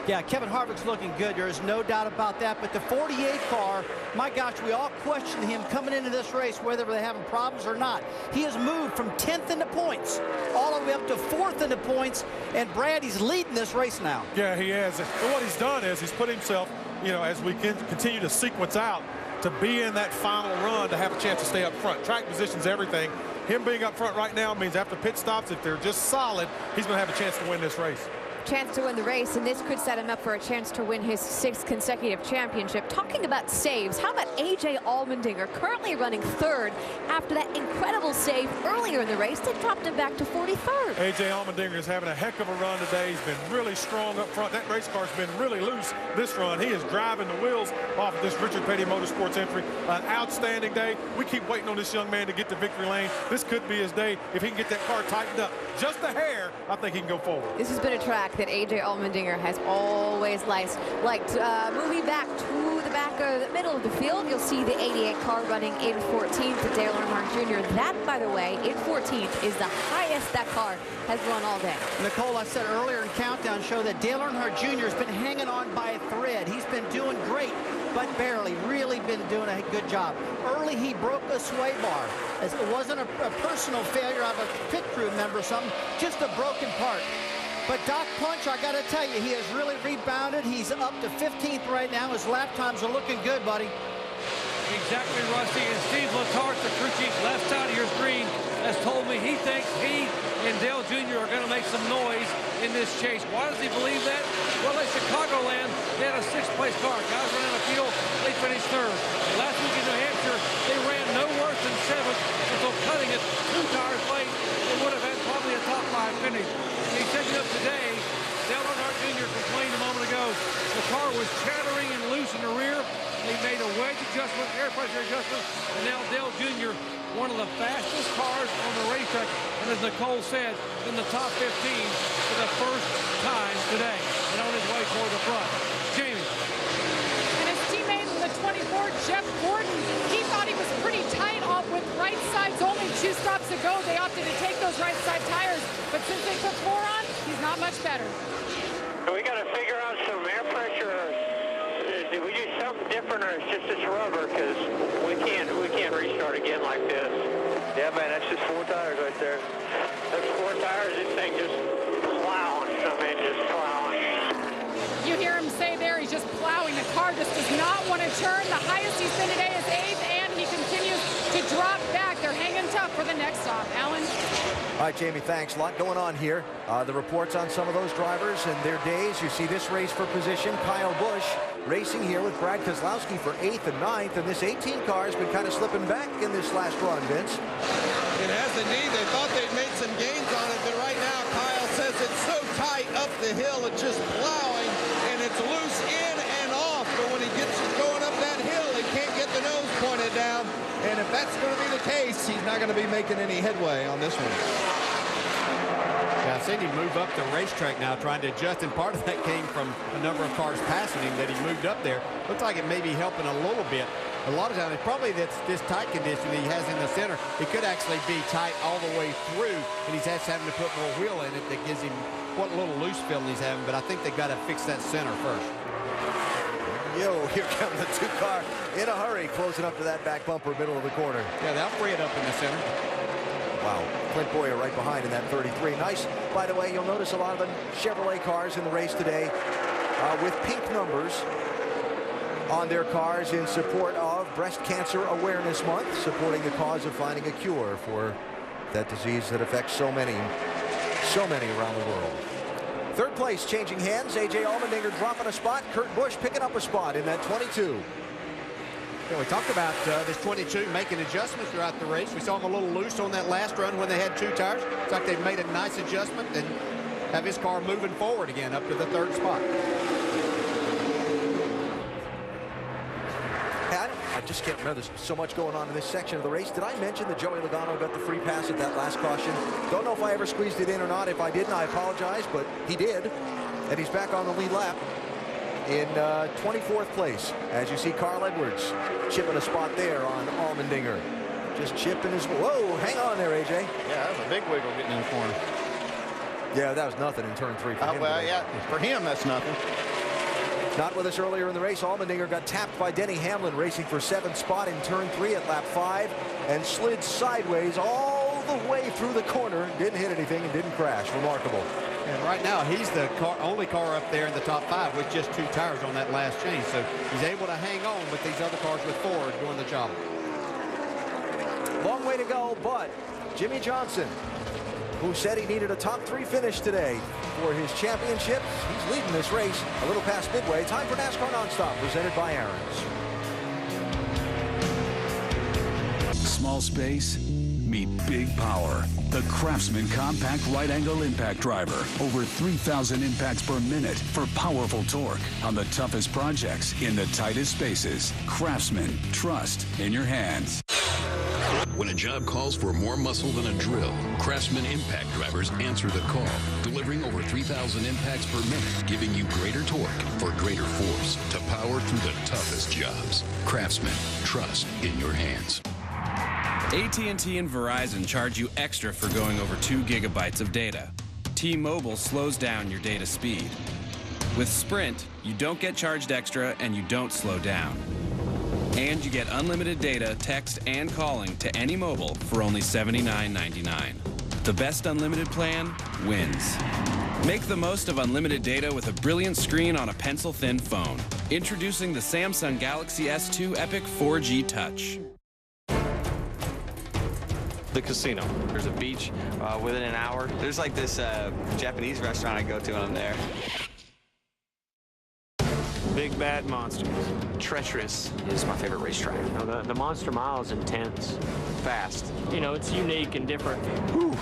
Speaker 6: Yeah, Kevin Harvick's looking good. There is no doubt about that. But the 48 car, my gosh, we all questioned him coming into this race, whether they're having problems or not. He has moved from 10th into points all the way up to 4th into points. And Brad, he's leading this race now.
Speaker 9: Yeah, he has. And what he's done is he's put himself, you know, as we continue to sequence out, to be in that final run to have a chance to stay up front. Track position's everything. him being up front right now means after pit stops, if they're just solid, he's going to have a chance to win this race.
Speaker 1: Chance to win the race, and this could set him up for a chance to win his 6th consecutive championship. Talking about saves, how about A.J. Allmendinger, currently running 3rd after that incredible save earlier in the race that dropped him back to 43rd.
Speaker 9: A.J. Allmendinger is having a heck of a run today. He's been really strong up front. That race car's been really loose this run. He is driving the wheels off of this Richard Petty Motorsports entry. An outstanding day. We keep waiting on this young man to get to victory lane. This could be his day. If he can get that car tightened up just a hair, I think he can go forward.
Speaker 1: This has been a track that A.J. Allmendinger has always liked. Moving back to the back of the middle of the field, you'll see the 88 car running in 14th to Dale Earnhardt Jr. That, by the way, in 14th is the highest that car has run all day.
Speaker 6: Nicole, I said earlier in Countdown Show that Dale Earnhardt Jr. has been hanging on by a thread. He's been doing great, but barely. Really been doing a good job. Early, he broke a sway bar. As it wasn't a personal failure of a pit crew member or something, just a broken part. But Doc Punch, I got to tell you, he has really rebounded. He's up to 15th right now. His lap times are looking good, buddy.
Speaker 5: Exactly, Rusty. And Steve Letarte, the crew chief left side of your screen, has told me he thinks he and Dale Jr. are going to make some noise in this chase. Why does he believe that? Well, at Chicagoland, they had a 6th-place car. Guys ran out of fuel. They finished 3rd. Last week in New Hampshire, they ran no worse than 7th until cutting it 2 tires late. They would have had probably a top 5 finish. He's taking up today. Dale Earnhardt Jr. complained a moment ago. The car was chattering and loose in the rear. They made a wedge adjustment, air pressure adjustment, and now Dale Jr., one of the fastest cars on the racetrack, and as Nicole said, in the top 15 for the first time today, and on his way toward the front. Jamie.
Speaker 2: And his teammate in the 24, Jeff Gordon, he thought he was pretty tight off with right sides only. 2 stops ago, they opted to take those right side tires, but since they put 4 on, he's not much better.
Speaker 19: We got to figure out some air pressure. Do we do something different, or it's just this rubber? Because we can't restart again like this. Yeah, man, that's just 4 tires right there. That's 4 tires. This thing just plowing. I mean, just plowing.
Speaker 2: You hear him say there, he's just plowing. The car just does not want to turn. The highest he's been today is 8th, and he continues to drop back. They're hanging tough for the next stop. Alan?
Speaker 20: All right, Jamie, thanks. A lot going on here. The reports on some of those drivers and their days. You see this race for position. Kyle Busch racing here with Brad Keselowski for 8th and 9th, and this 18 car has been kind of slipping back in this last run, Vince.
Speaker 4: It has indeed. They thought they'd made some gains on it, but right now Kyle says it's so tight up the hill, it's just plowing, and it's loose in and off, but when he gets going up that hill, he can't get the nose pointed down, and if that's going to be the case, he's not going to be making any headway on this one.
Speaker 21: Yeah, I've seen him move up the racetrack now trying to adjust, and part of that came from a number of cars passing him that he moved up there. Looks like it may be helping a little bit. A lot of times, probably that's this tight condition that he has in the center. It could actually be tight all the way through, and he's having to put more wheel in it that gives him what little loose feeling he's having, but I think they've got to fix that center first.
Speaker 20: Yo, here come the 2 car in a hurry, closing up to that back bumper, middle of the corner.
Speaker 21: Yeah, they'll free it up in the center.
Speaker 20: Wow, Clint Boyer right behind in that 33. Nice, by the way, you'll notice a lot of the Chevrolet cars in the race today with pink numbers on their cars in support of Breast Cancer Awareness Month, supporting the cause of finding a cure for that disease that affects so many around the world. 3rd place changing hands. A.J. Allmendinger dropping a spot. Kurt Busch picking up a spot in that 22.
Speaker 21: Yeah, we talked about this 22 making adjustments throughout the race. We saw him a little loose on that last run when they had 2 tires. It's like they've made a nice adjustment and have his car moving forward again up to the 3rd spot.
Speaker 20: I just can't remember. There's so much going on in this section of the race. Did I mention that Joey Logano got the free pass at that last caution? Don't know if I ever squeezed it in or not. If I didn't, I apologize, but he did. And he's back on the lead lap in 24th place. As you see, Carl Edwards chipping a spot there on Allmendinger. Just chipping his... Whoa, hang on there, AJ.
Speaker 22: Yeah, that was a big wiggle getting in the corner.
Speaker 20: Yeah, that was nothing in turn 3 for him.
Speaker 22: Well, yeah, for him, that's nothing.
Speaker 20: Not with us earlier in the race. Allmendinger got tapped by Denny Hamlin, racing for 7th spot in turn 3 at lap 5, and slid sideways all the way through the corner. Didn't hit anything and didn't crash. Remarkable.
Speaker 21: And right now, he's the only car up there in the top 5 with just 2 tires on that last change. So he's able to hang on, but these other cars with 4 are doing the job.
Speaker 20: Long way to go, but Jimmie Johnson, who said he needed a top 3 finish today for his championship. He's leading this race a little past midway. Time for NASCAR Nonstop, presented by Aaron's.
Speaker 28: Small space, meet big power. The Craftsman Compact Right-Angle Impact Driver. Over 3,000 impacts per minute for powerful torque on the toughest projects in the tightest spaces. Craftsman, trust in your hands.
Speaker 7: When a job calls for more muscle than a drill, Craftsman impact drivers answer the call, delivering over 3,000 impacts per minute, giving you greater torque for greater force to power through the toughest jobs. Craftsman, trust in your hands.
Speaker 8: AT&T and Verizon charge you extra for going over 2 gigabytes of data. T-Mobile slows down your data speed. With Sprint, you don't get charged extra and you don't slow down. And you get unlimited data, text, and calling to any mobile for only $79.99. The best unlimited plan wins. Make the most of unlimited data with a brilliant screen on a pencil-thin phone. Introducing the Samsung Galaxy S2 Epic 4G Touch.
Speaker 10: The casino. There's a beach within an hour. There's like this Japanese restaurant I go to when I'm there.
Speaker 11: Big Bad Monsters.
Speaker 10: Treacherous is my favorite racetrack.
Speaker 11: You know, the Monster Mile is intense.
Speaker 10: Fast.
Speaker 11: You know, it's unique and different. Whew.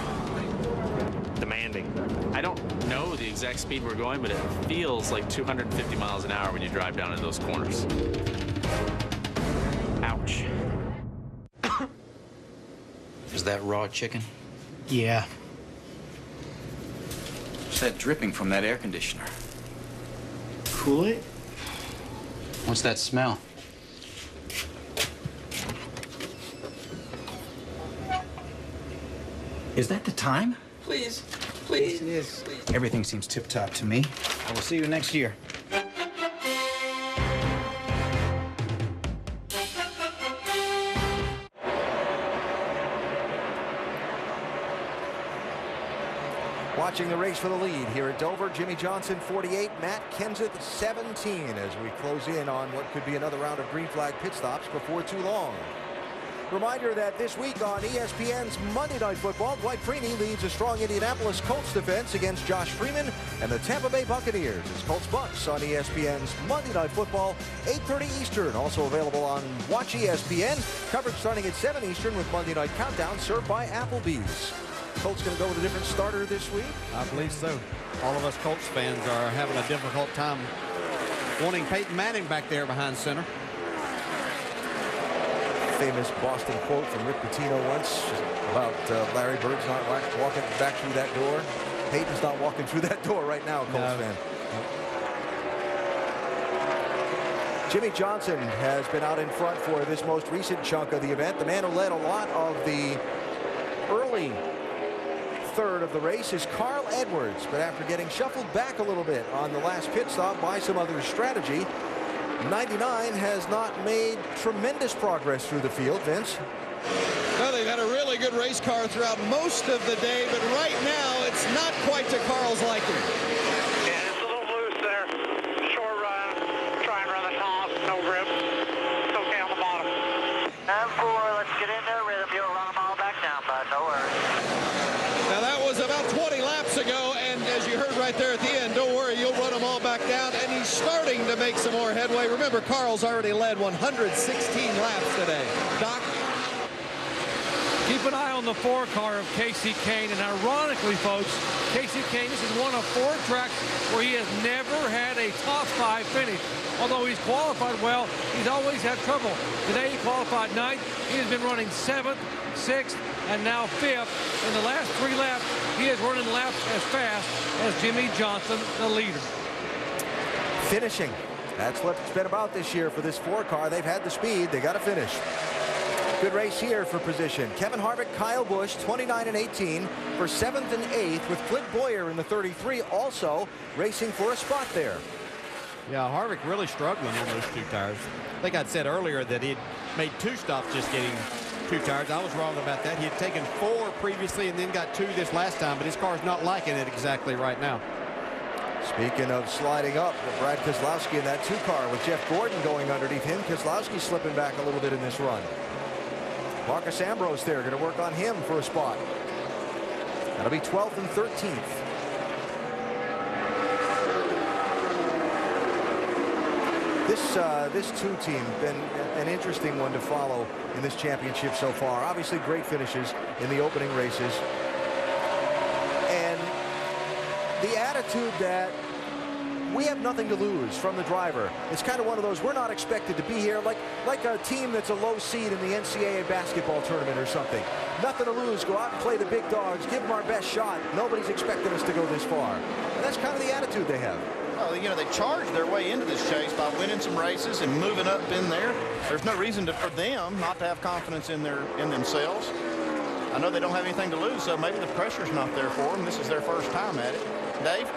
Speaker 11: Demanding.
Speaker 10: I don't know the exact speed we're going, but it feels like 250 miles an hour when you drive down into those corners.
Speaker 11: Ouch.
Speaker 12: Is that raw chicken?
Speaker 11: Yeah.
Speaker 12: What's that dripping from that air conditioner?
Speaker 11: Kool-Aid?
Speaker 12: What's that smell? Is that the time?
Speaker 10: Please, please.
Speaker 12: Yes. Everything seems tip-top to me. I will see you next year.
Speaker 20: Watching the race for the lead here at Dover, Jimmie Johnson 48, Matt Kenseth 17 as we close in on what could be another round of green flag pit stops before too long. Reminder that this week on ESPN's Monday Night Football, Dwight Freeney leads a strong Indianapolis Colts defense against Josh Freeman and the Tampa Bay Buccaneers. It's Colts Bucks on ESPN's Monday Night Football, 8:30 Eastern. Also available on Watch ESPN. Coverage starting at 7 Eastern with Monday Night Countdown served by Applebee's. Colts going to go with a different starter this week?
Speaker 21: I believe so. All of us Colts fans are having a difficult time wanting Peyton Manning back there behind center.
Speaker 20: Famous Boston quote from Rick Pitino once about Larry Bird's not walking back through that door. Peyton's not walking through that door right now, Colts fan. Jimmie Johnson has been out in front for this most recent chunk of the event. The man who led a lot of the early third of the race is Carl Edwards, but after getting shuffled back a little bit on the last pit stop by some other strategy, 99 has not made tremendous progress through the field. Vince?
Speaker 4: Well, they've had a really good race car throughout most of the day, but right now it's not quite to Carl's liking.
Speaker 19: Yeah, it's a little loose there. Short run. Try and run the top. No grip. It's okay on the bottom. And 4, let's get into a rhythm. You'll run them all back down, bud. No worries.
Speaker 4: Now that was about 20 laps ago, and as you heard right there at the end, don't worry, you'll run them all back down, and he's starting to make some more headway. Remember, Carl's already led 116 laps today. Doc?
Speaker 5: Keep an eye on the 4 car of Kasey Kahne, and ironically, folks, Kasey Kahne, this is one of 4 tracks where he has never had a top 5 finish. Although he's qualified well, he's always had trouble. Today he qualified 9th. He has been running 7th, 6th, and now 5th. In the last 3 laps, he is running laps as fast as Jimmie Johnson, the leader.
Speaker 20: Finishing. That's what it's been about this year for this 4 car. They've had the speed. They got to finish. Good race here for position. Kevin Harvick, Kyle Busch, 29 and 18 for 7th and 8th, with Clint Boyer in the 33 also racing for a spot there.
Speaker 21: Yeah, Harvick really struggling on those 2 tires. I think I'd said earlier that he'd made 2 stops just getting 2 tires. I was wrong about that. He had taken 4 previously and then got 2 this last time, but his car's not liking it exactly right now.
Speaker 20: Speaking of sliding up, Brad Keselowski in that 2 car with Jeff Gordon going underneath him. Keselowski slipping back a little bit in this run. Marcus Ambrose there, going to work on him for a spot. That'll be 12th and 13th. This two team been an interesting one to follow in this championship so far. Obviously great finishes in the opening races. And the attitude that we have nothing to lose from the driver. It's kind of one of those, we're not expected to be here, like a team that's a low seed in the NCAA basketball tournament or something. Nothing to lose, go out and play the big dogs, give them our best shot. Nobody's expecting us to go this far. And that's kind of the attitude they have.
Speaker 22: Well, you know, they charged their way into this chase by winning some races and moving up in there. There's no reason for them not to have confidence in themselves. I know they don't have anything to lose, so maybe the pressure's not there for them. This is their first time at it. Dave?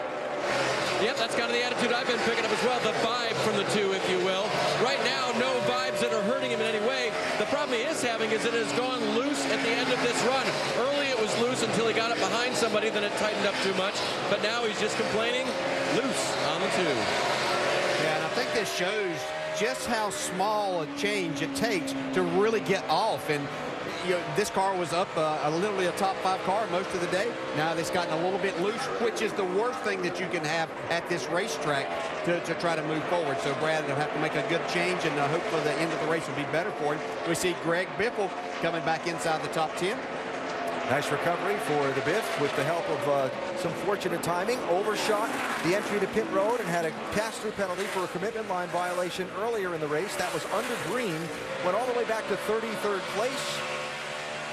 Speaker 3: Yep, that's kind of the attitude I've been picking up as well, the vibe from the two, if you will. Right now, no vibes that are hurting him in any way. The problem he is having is it has gone loose at the end of this run. Early it was loose until he got it behind somebody, then it tightened up too much. But now he's just complaining, loose on the two.
Speaker 21: Yeah, and I think this shows just how small a change it takes to really get off. And you know, this car was up literally a top 5 car most of the day. Now it's gotten a little bit loose, which is the worst thing that you can have at this racetrack to try to move forward. So Brad will have to make a good change, and hopefully the end of the race will be better for him. We see Greg Biffle coming back inside the top 10.
Speaker 20: Nice recovery for the Biff with the help of some fortunate timing. Overshot the entry to pit road and had a pass-through penalty for a commitment line violation earlier in the race. That was under green, went all the way back to 33rd place.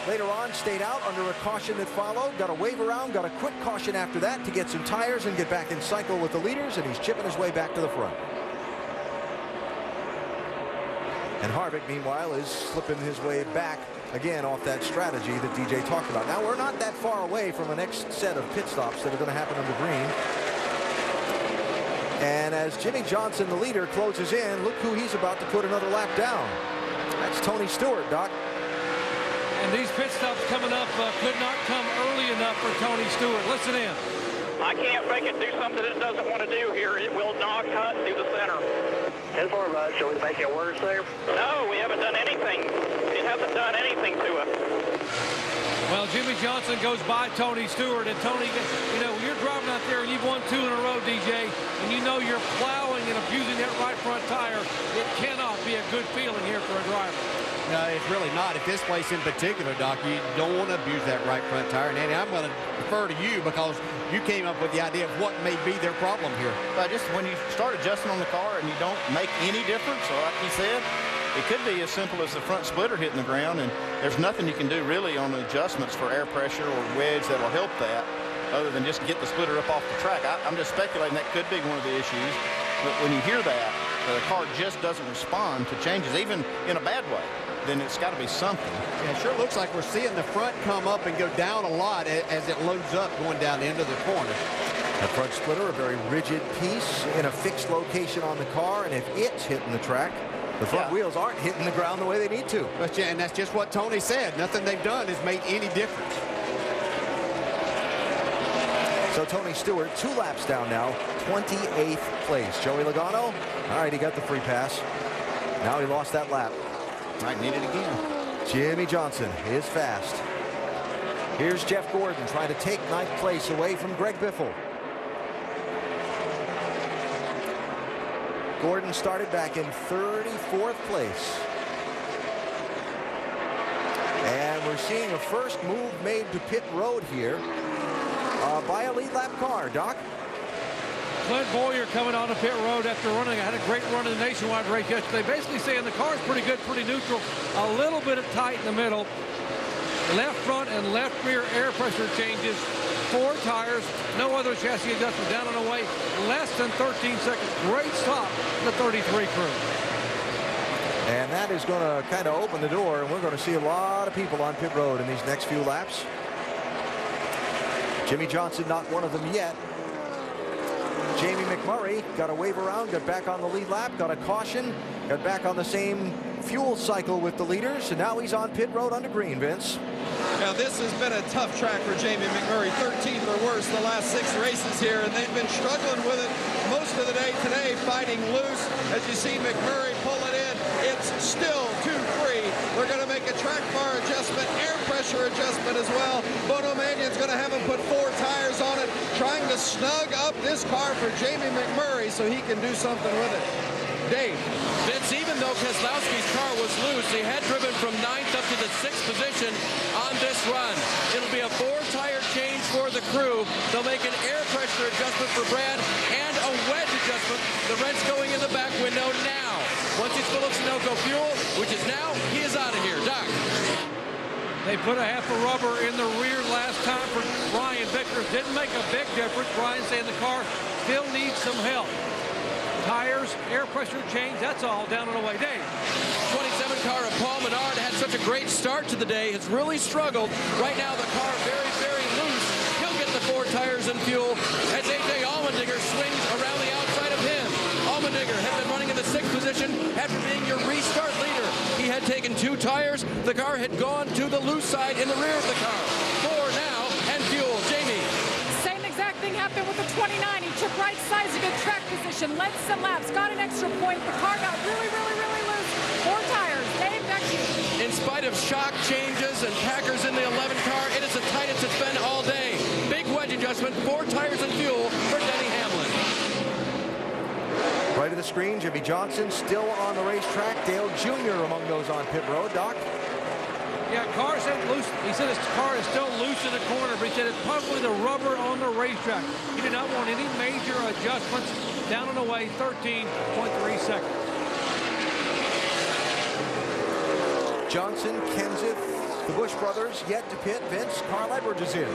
Speaker 20: Later on, stayed out under a caution that followed, got a wave around, got a quick caution after that to get some tires and get back in cycle with the leaders, and he's chipping his way back to the front. And Harvick, meanwhile, is slipping his way back again off that strategy that DJ talked about. Now, we're not that far away from the next set of pit stops that are going to happen under green. And as Jimmie Johnson, the leader, closes in, look who he's about to put another lap down. That's Tony Stewart, Doc.
Speaker 5: And these pit stops coming up could not come early enough for Tony Stewart. Listen in.
Speaker 13: I can't make it do something it doesn't want to do here. It will not cut through the center.
Speaker 19: 10-4, Bud. Shall we make it worse there?
Speaker 13: No, we haven't done anything. It hasn't done anything to us.
Speaker 5: Well, Jimmie Johnson goes by Tony Stewart, and Tony, you know, you're driving out there and you've won 2 in a row, DJ, and you know you're plowing and abusing that right front tire. It cannot be a good feeling here for a driver.
Speaker 21: No, it's really not. At this place in particular, Doc, you don't want to abuse that right front tire. And Andy, I'm going to defer to you because you came up with the idea of what may be their problem here.
Speaker 22: But just when you start adjusting on the car and you don't make any difference, or like you said, it could be as simple as the front splitter hitting the ground, and there's nothing you can do really on the adjustments for air pressure or wedge that will help that other than just get the splitter up off the track. I'm just speculating that could be one of the issues. But when you hear that, the car just doesn't respond to changes, even in a bad way, then it's got to be something.
Speaker 21: Yeah, it sure looks like we're seeing the front come up and go down a lot as it loads up going down the end of the corner.
Speaker 20: That front splitter, a very rigid piece in a fixed location on the car, and if it's hitting the track, the front wheels aren't hitting the ground the way they need to.
Speaker 21: But yeah, and that's just what Tony said. Nothing they've done has made any difference.
Speaker 20: So Tony Stewart, 2 laps down now, 28th place. Joey Logano, all right, he got the free pass. Now he lost that lap.
Speaker 22: Might need it again.
Speaker 20: Jimmie Johnson is fast. Here's Jeff Gordon trying to take 9th place away from Greg Biffle. Gordon started back in 34th place. And we're seeing a first move made to pit road here by a lead lap car. Doc?
Speaker 5: Clint Bowyer coming on the pit road after running. I had a great run in the Nationwide race yesterday. Basically saying the car's pretty good, pretty neutral. A little bit of tight in the middle. Left front and left rear air pressure changes. 4 tires, no other chassis adjustment, down and away, less than 13 seconds. Great stop, the 33 crew.
Speaker 20: And that is going to kind of open the door, and we're going to see a lot of people on pit road in these next few laps. Jimmie Johnson, not one of them yet. Jamie McMurray got a wave around, got back on the lead lap, got a caution, got back on the same fuel cycle with the leaders, and now he's on pit road under green, Vince.
Speaker 4: Now, this has been a tough track for Jamie McMurray. 13th or worse the last 6 races here, and they've been struggling with it most of the day today fighting loose. As you see McMurray pull it in, it's still 2-3. They're going to make a track bar adjustment, air pressure adjustment as well. Bono Mannion's going to have him put 4 tires on it, trying to snug up this car for Jamie McMurray so he can do something with it. Dave.
Speaker 3: Vince, even though Keselowski's car was loose, he had driven from 9th up to the 6th position on this run. It'll be a 4-tire change for the crew. They'll make an air pressure adjustment for Brad and a wedge adjustment. The red's going in the back window now. Once he's full of Sunoco fuel, which is now, he is out of here. Doc.
Speaker 5: They put a half a rubber in the rear last time for Ryan Vickers. Didn't make a big difference. Ryan saying the car still needs some help. Tires, air pressure change, that's all down and away. Dave.
Speaker 3: 27 car of Paul Menard had such a great start to the day. Has really struggled. Right now the car very, very loose. He'll get the 4 tires and fuel as A.J. Allmendinger swings around the outside of him. Allmendinger had been running in the 6th position after being your restart leader. He had taken 2 tires. The car had gone to the loose side in the rear of the car. 4 now and fuel. Jamie.
Speaker 2: Same exact thing happened with the 29. He took right sides to get track position, led some laps, got an extra point. The car got really, really, really loose. 4 tires. Dave, back to you.
Speaker 3: In spite of shock changes and Packers in the 11 car, it is the tightest it's been all day. Big wedge adjustment, 4 tires and fuel for Denny Hamlin.
Speaker 20: Right of the screen, Jimmy Johnson still on the racetrack. Dale Jr. among those on pit road. Doc?
Speaker 5: Yeah, car said loose. He said his car is still loose in the corner, but he said it's probably the rubber on the racetrack. He did not want any major adjustments. Down and away, 13.3 seconds.
Speaker 20: Johnson, Kenseth, the Busch brothers yet to pit. Vince, Carl Edwards is in.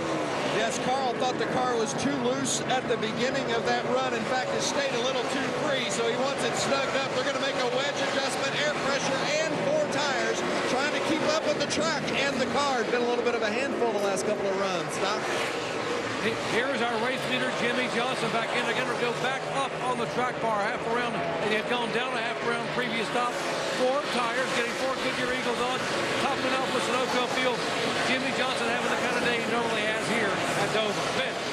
Speaker 4: Yes, Carl thought the car was too loose at the beginning of that run. In fact, it stayed a little too free, so he wants it snugged up. They're going to make a wedge adjustment, air pressure, and 4 tires, trying to keep up with the track and the car. It's been a little bit of a handful the last couple of runs. Doc?
Speaker 5: Here is our race leader, Jimmy Johnson, back in. They're going to go back up on the track bar half around. They had gone down a half around previous stop. 4 tires, getting 4 Goodyear Eagles on, topping off with Sunoco fuel. Jimmy Johnson having the kind of day he normally has here at Dover. Vince.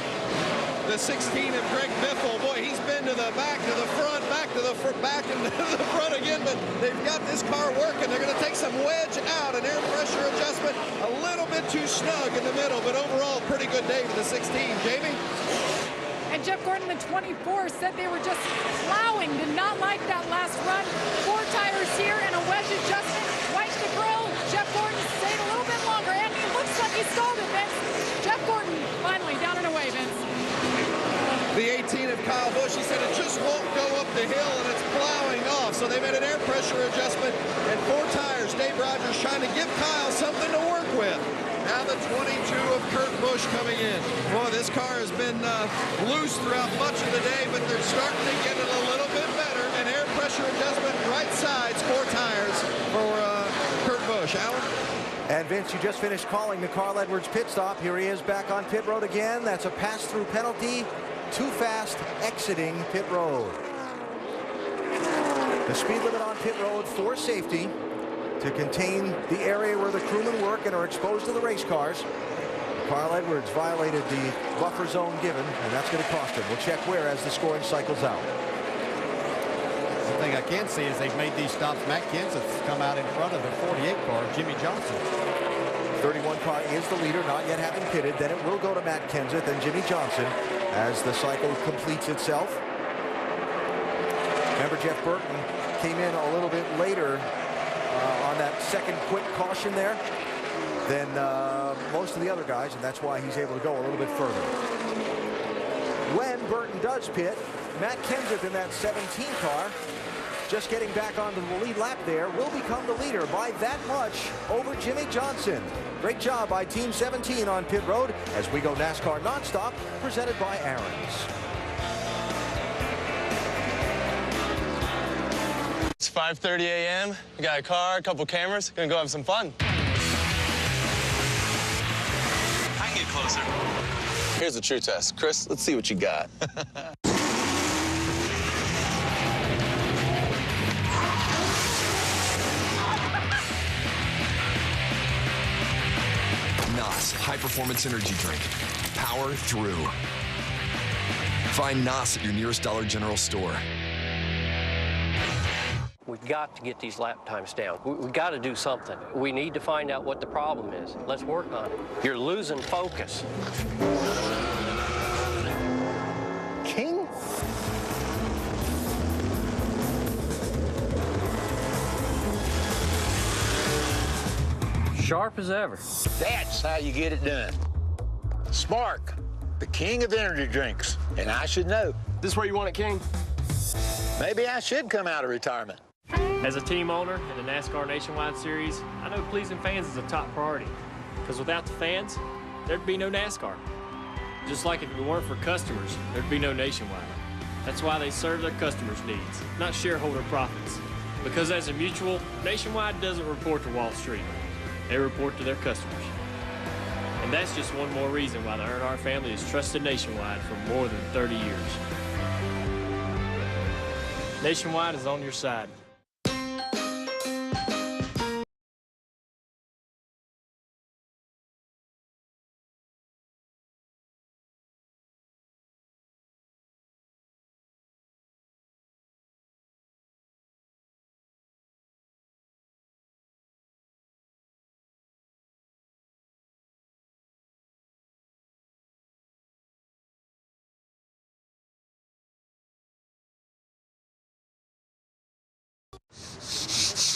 Speaker 4: The 16 of Greg Biffle, boy, he's been to the back, to the front, back to the back, and to the front again, but they've got this car working. They're going to take some wedge out, an air pressure adjustment, a little bit too snug in the middle, but overall, pretty good day for the 16. Jamie?
Speaker 2: And Jeff Gordon, the 24, said they were just plowing, did not like that last run. 4 tires here and a wedge adjustment. Wiped the grill. Jeff Gordon stayed a little bit longer, and it looks like he stalled it, Vince. Jeff Gordon finally down and away, Vince.
Speaker 4: The 18 of Kyle Busch, he said it just won't go up the hill and it's plowing off. So they made an air pressure adjustment and 4 tires. Dave Rogers trying to give Kyle something to work with. Now the 22 of Kurt Busch coming in. Boy, this car has been loose throughout much of the day, but they're starting to get it a little bit better. An air pressure adjustment, right sides, 4 tires for Kurt Busch. Alan?
Speaker 20: And Vince, you just finished calling the Carl Edwards pit stop. Here he is back on pit road again. That's a pass-through penalty. Too fast exiting pit road. The speed limit on pit road for safety to contain the area where the crewmen work and are exposed to the race cars. Carl Edwards violated the buffer zone given, and that's going to cost him. We'll check where as the scoring cycles out.
Speaker 21: One thing I can see is they've made these stops. Matt Kenseth's come out in front of the 48 car, Jimmy Johnson.
Speaker 20: 31 car is the leader, not yet having pitted. Then it will go to Matt Kenseth and Jimmy Johnson as the cycle completes itself. Remember, Jeff Burton came in a little bit later on that second quick caution there than most of the other guys, and that's why he's able to go a little bit further. When Burton does pit, Matt Kenseth in that 17 car, just getting back onto the lead lap there, will become the leader by that much over Jimmy Johnson. Great job by Team 17 on pit road as we go NASCAR Nonstop, presented by Aaron's.
Speaker 14: It's 5:30 a.m. We got a car, a couple cameras, gonna go have some fun. I can get closer. Here's the true test. Chris, let's see what you got.
Speaker 15: NOS High Performance Energy Drink. Power through. Find NOS at your nearest Dollar General store.
Speaker 16: We've got to get these lap times down. We've got to do something. We need to find out what the problem is. Let's work on it. You're losing focus.
Speaker 20: King?
Speaker 16: Sharp as ever.
Speaker 17: That's how you get it done. Spark, the king of energy drinks, and I should know.
Speaker 11: This where you want it, King?
Speaker 17: Maybe I should come out of retirement.
Speaker 11: As a team owner in the NASCAR Nationwide Series, I know pleasing fans is a top priority. Because without the fans, there'd be no NASCAR. Just like if it weren't for customers, there'd be no Nationwide. That's why they serve their customers' needs, not shareholder profits. Because as a mutual, Nationwide doesn't report to Wall Street. They report to their customers. And that's just one more reason why the Earnhardt family has trusted Nationwide for more than 30 years. Nationwide is on your side.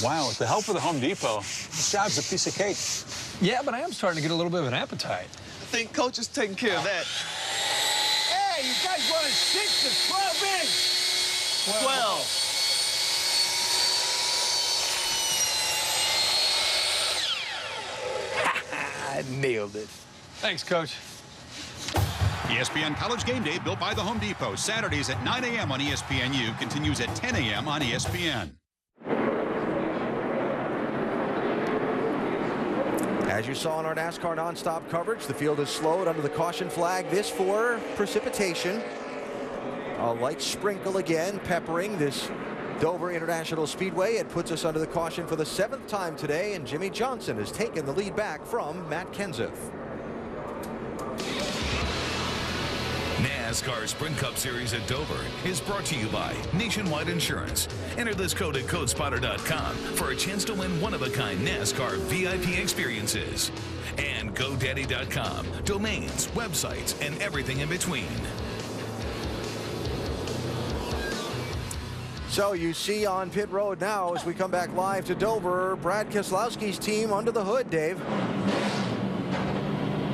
Speaker 18: Wow, with the help of the Home Depot, this job's a piece of cake.
Speaker 23: Yeah, but I am starting to get a little bit of an appetite.
Speaker 18: I think Coach is taking care of that.
Speaker 17: Hey, you guys wanted 6 to 12 inch? 12. I nailed it.
Speaker 23: Thanks, Coach.
Speaker 24: ESPN College Game Day, built by the Home Depot. Saturdays at 9 a.m. on ESPNU. Continues at 10 a.m. on ESPN.
Speaker 20: As you saw in our NASCAR nonstop coverage, the field is slowed under the caution flag. This for precipitation. A light sprinkle again, peppering this Dover International Speedway. It puts us under the caution for the 7th time today, and Jimmy Johnson has taken the lead back from Matt Kenseth.
Speaker 25: NASCAR Sprint Cup Series at Dover is brought to you by Nationwide Insurance. Enter this code at CodeSpotter.com for a chance to win one-of-a-kind NASCAR VIP experiences. And GoDaddy.com, domains, websites, and everything in between.
Speaker 20: So you see on pit road now as we come back live to Dover, Brad Keselowski's team under the hood, Dave.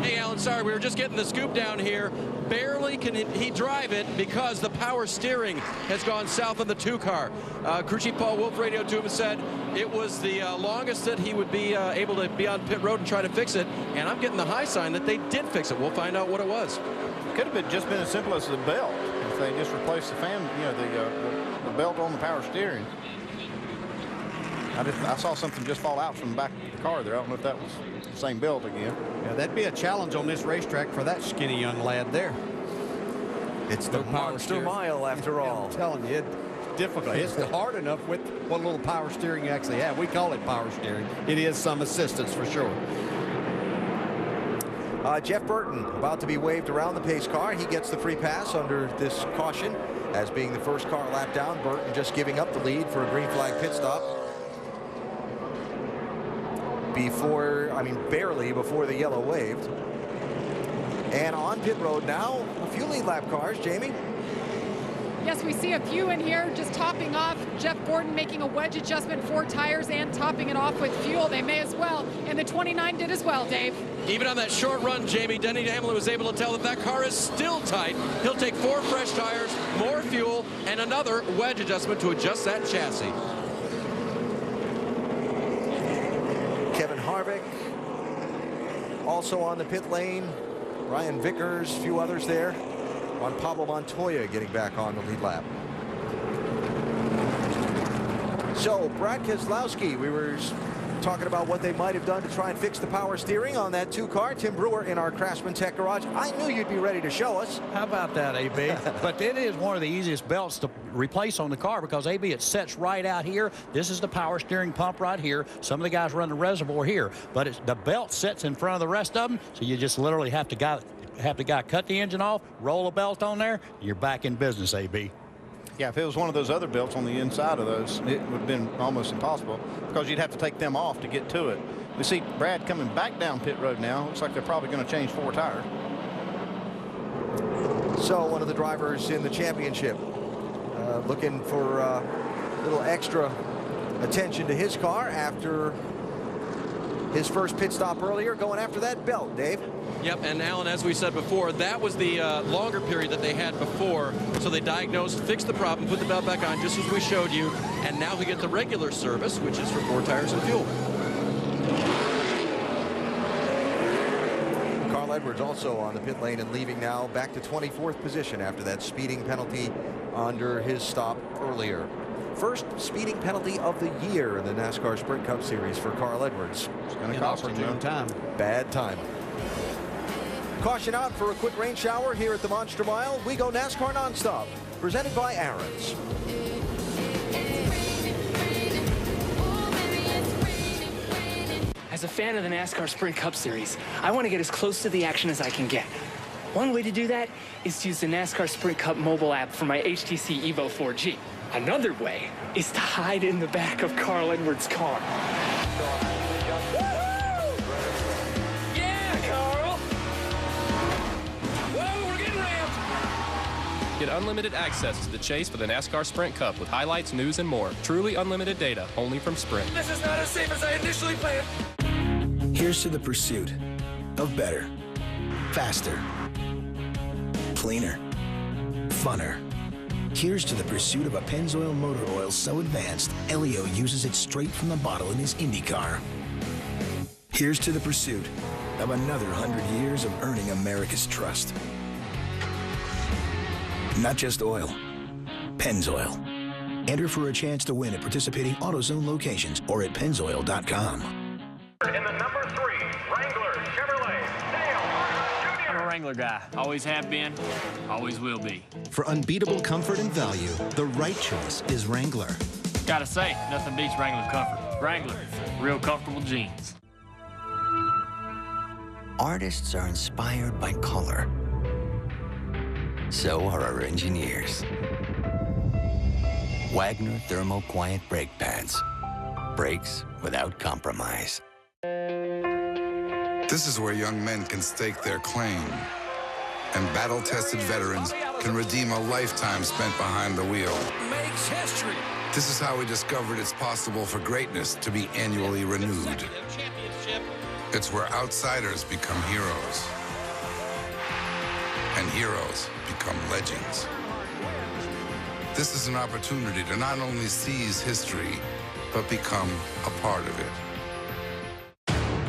Speaker 3: Hey, Alan, sorry, we were just getting the scoop down here. Barely can he drive it because the power steering has gone south on the 2-car. Crew Chief Paul Wolf radioed to him and said it was the longest that he would be able to be on pit road and try to fix it. And I'm getting the high sign that they did fix it. We'll find out what it was.
Speaker 22: Could have been just been as simple as the belt. If they just replaced the fan, you know, the belt on the power steering. I saw something just fall out from the back of the car there. I don't know if that was the same belt again.
Speaker 21: Yeah, that'd be a challenge on this racetrack for that skinny young lad there.
Speaker 20: It's the Monster Mile, after all.
Speaker 21: I'm telling you, it's difficult. It's hard enough with what little power steering you actually have. We call it power steering. It is some assistance for sure.
Speaker 20: Jeff Burton about to be waved around the pace car. He gets the free pass under this caution as being the first car lap down. Burton just giving up the lead for a green flag pit stop. Barely before the yellow waved. And on pit road now, a few lead lap cars, Jamie.
Speaker 2: Yes, we see a few in here just topping off. Jeff Gordon making a wedge adjustment, 4 tires, and topping it off with fuel. They may as well. And the 29 did as well, Dave.
Speaker 3: Even on that short run, Jamie, Denny Hamlin was able to tell that car is still tight. He'll take 4 fresh tires, more fuel, and another wedge adjustment to adjust that chassis.
Speaker 20: Kevin Harvick also on the pit lane. Ryan Vickers, a few others there. Juan Pablo Montoya getting back on the lead lap. So Brad Keselowski, we were talking about what they might have done to try and fix the power steering on that 2-car. Tim Brewer in our Craftsman Tech Garage. I knew you'd be ready to show us.
Speaker 6: How about that, AB? But it is one of the easiest belts to replace on the car because, AB, it sets right out here. This is the power steering pump right here. Some of the guys run the reservoir here. But the belt sits in front of the rest of them, so you just literally have to
Speaker 1: have the guy cut the engine off, roll a belt on there, you're back in business, AB.
Speaker 22: Yeah, if it was one of those other belts on the inside of those, it would have been almost impossible because you'd have to take them off to get to it. We see Brad coming back down pit road now. Looks like they're probably going to change 4 tires.
Speaker 20: So one of the drivers in the championship looking for a little extra attention to his car after his first pit stop earlier, going after that belt, Dave.
Speaker 3: Yep, and Alan, as we said before, that was the longer period that they had before. So they diagnosed, fixed the problem, put the belt back on, just as we showed you, and now we get the regular service, which is for 4 tires and fuel.
Speaker 20: Carl Edwards also on the pit lane and leaving now, back to 24th position after that speeding penalty under his stop earlier. First speeding penalty of the year in the NASCAR Sprint Cup Series for Carl Edwards.
Speaker 21: It's going to cost him time.
Speaker 20: Bad time. Caution out for a quick rain shower here at the Monster Mile. We go NASCAR nonstop, presented by Aaron's.
Speaker 7: As a fan of the NASCAR Sprint Cup Series, I want to get as close to the action as I can get. One way to do that is to use the NASCAR Sprint Cup mobile app for my HTC Evo 4G. Another way is to hide in the back of Carl Edwards' car. Yeah, Carl! Whoa, we're getting ramped!
Speaker 8: Get unlimited access to the chase for the NASCAR Sprint Cup with highlights, news, and more. Truly unlimited data, only from Sprint.
Speaker 7: This is not as safe as I initially planned.
Speaker 9: Here's to the pursuit of better, faster, cleaner, funner. Here's to the pursuit of a Pennzoil motor oil so advanced, Elio uses it straight from the bottle in his IndyCar. Here's to the pursuit of another 100 years of earning America's trust. Not just oil, Pennzoil. Enter for a chance to win at participating AutoZone locations or at Pennzoil.com.
Speaker 13: In the number 3, Wrangler Chevrolet, Dale
Speaker 11: I'm a Wrangler guy. Always have been, always will be.
Speaker 10: For unbeatable comfort and value, the right choice is Wrangler.
Speaker 11: Gotta say, nothing beats Wrangler comfort. Wrangler, real comfortable jeans.
Speaker 26: Artists are inspired by color. So are our engineers. Wagner Thermo Quiet Brake Pads. Brakes without compromise.
Speaker 27: This is where young men can stake their claim, and battle-tested veterans can redeem a lifetime spent behind the wheel.
Speaker 9: Makes history.
Speaker 27: This is how we discovered it's possible for greatness to be annually renewed. It's where outsiders become heroes, and heroes become legends. This is an opportunity to not only seize history, but become a part of it.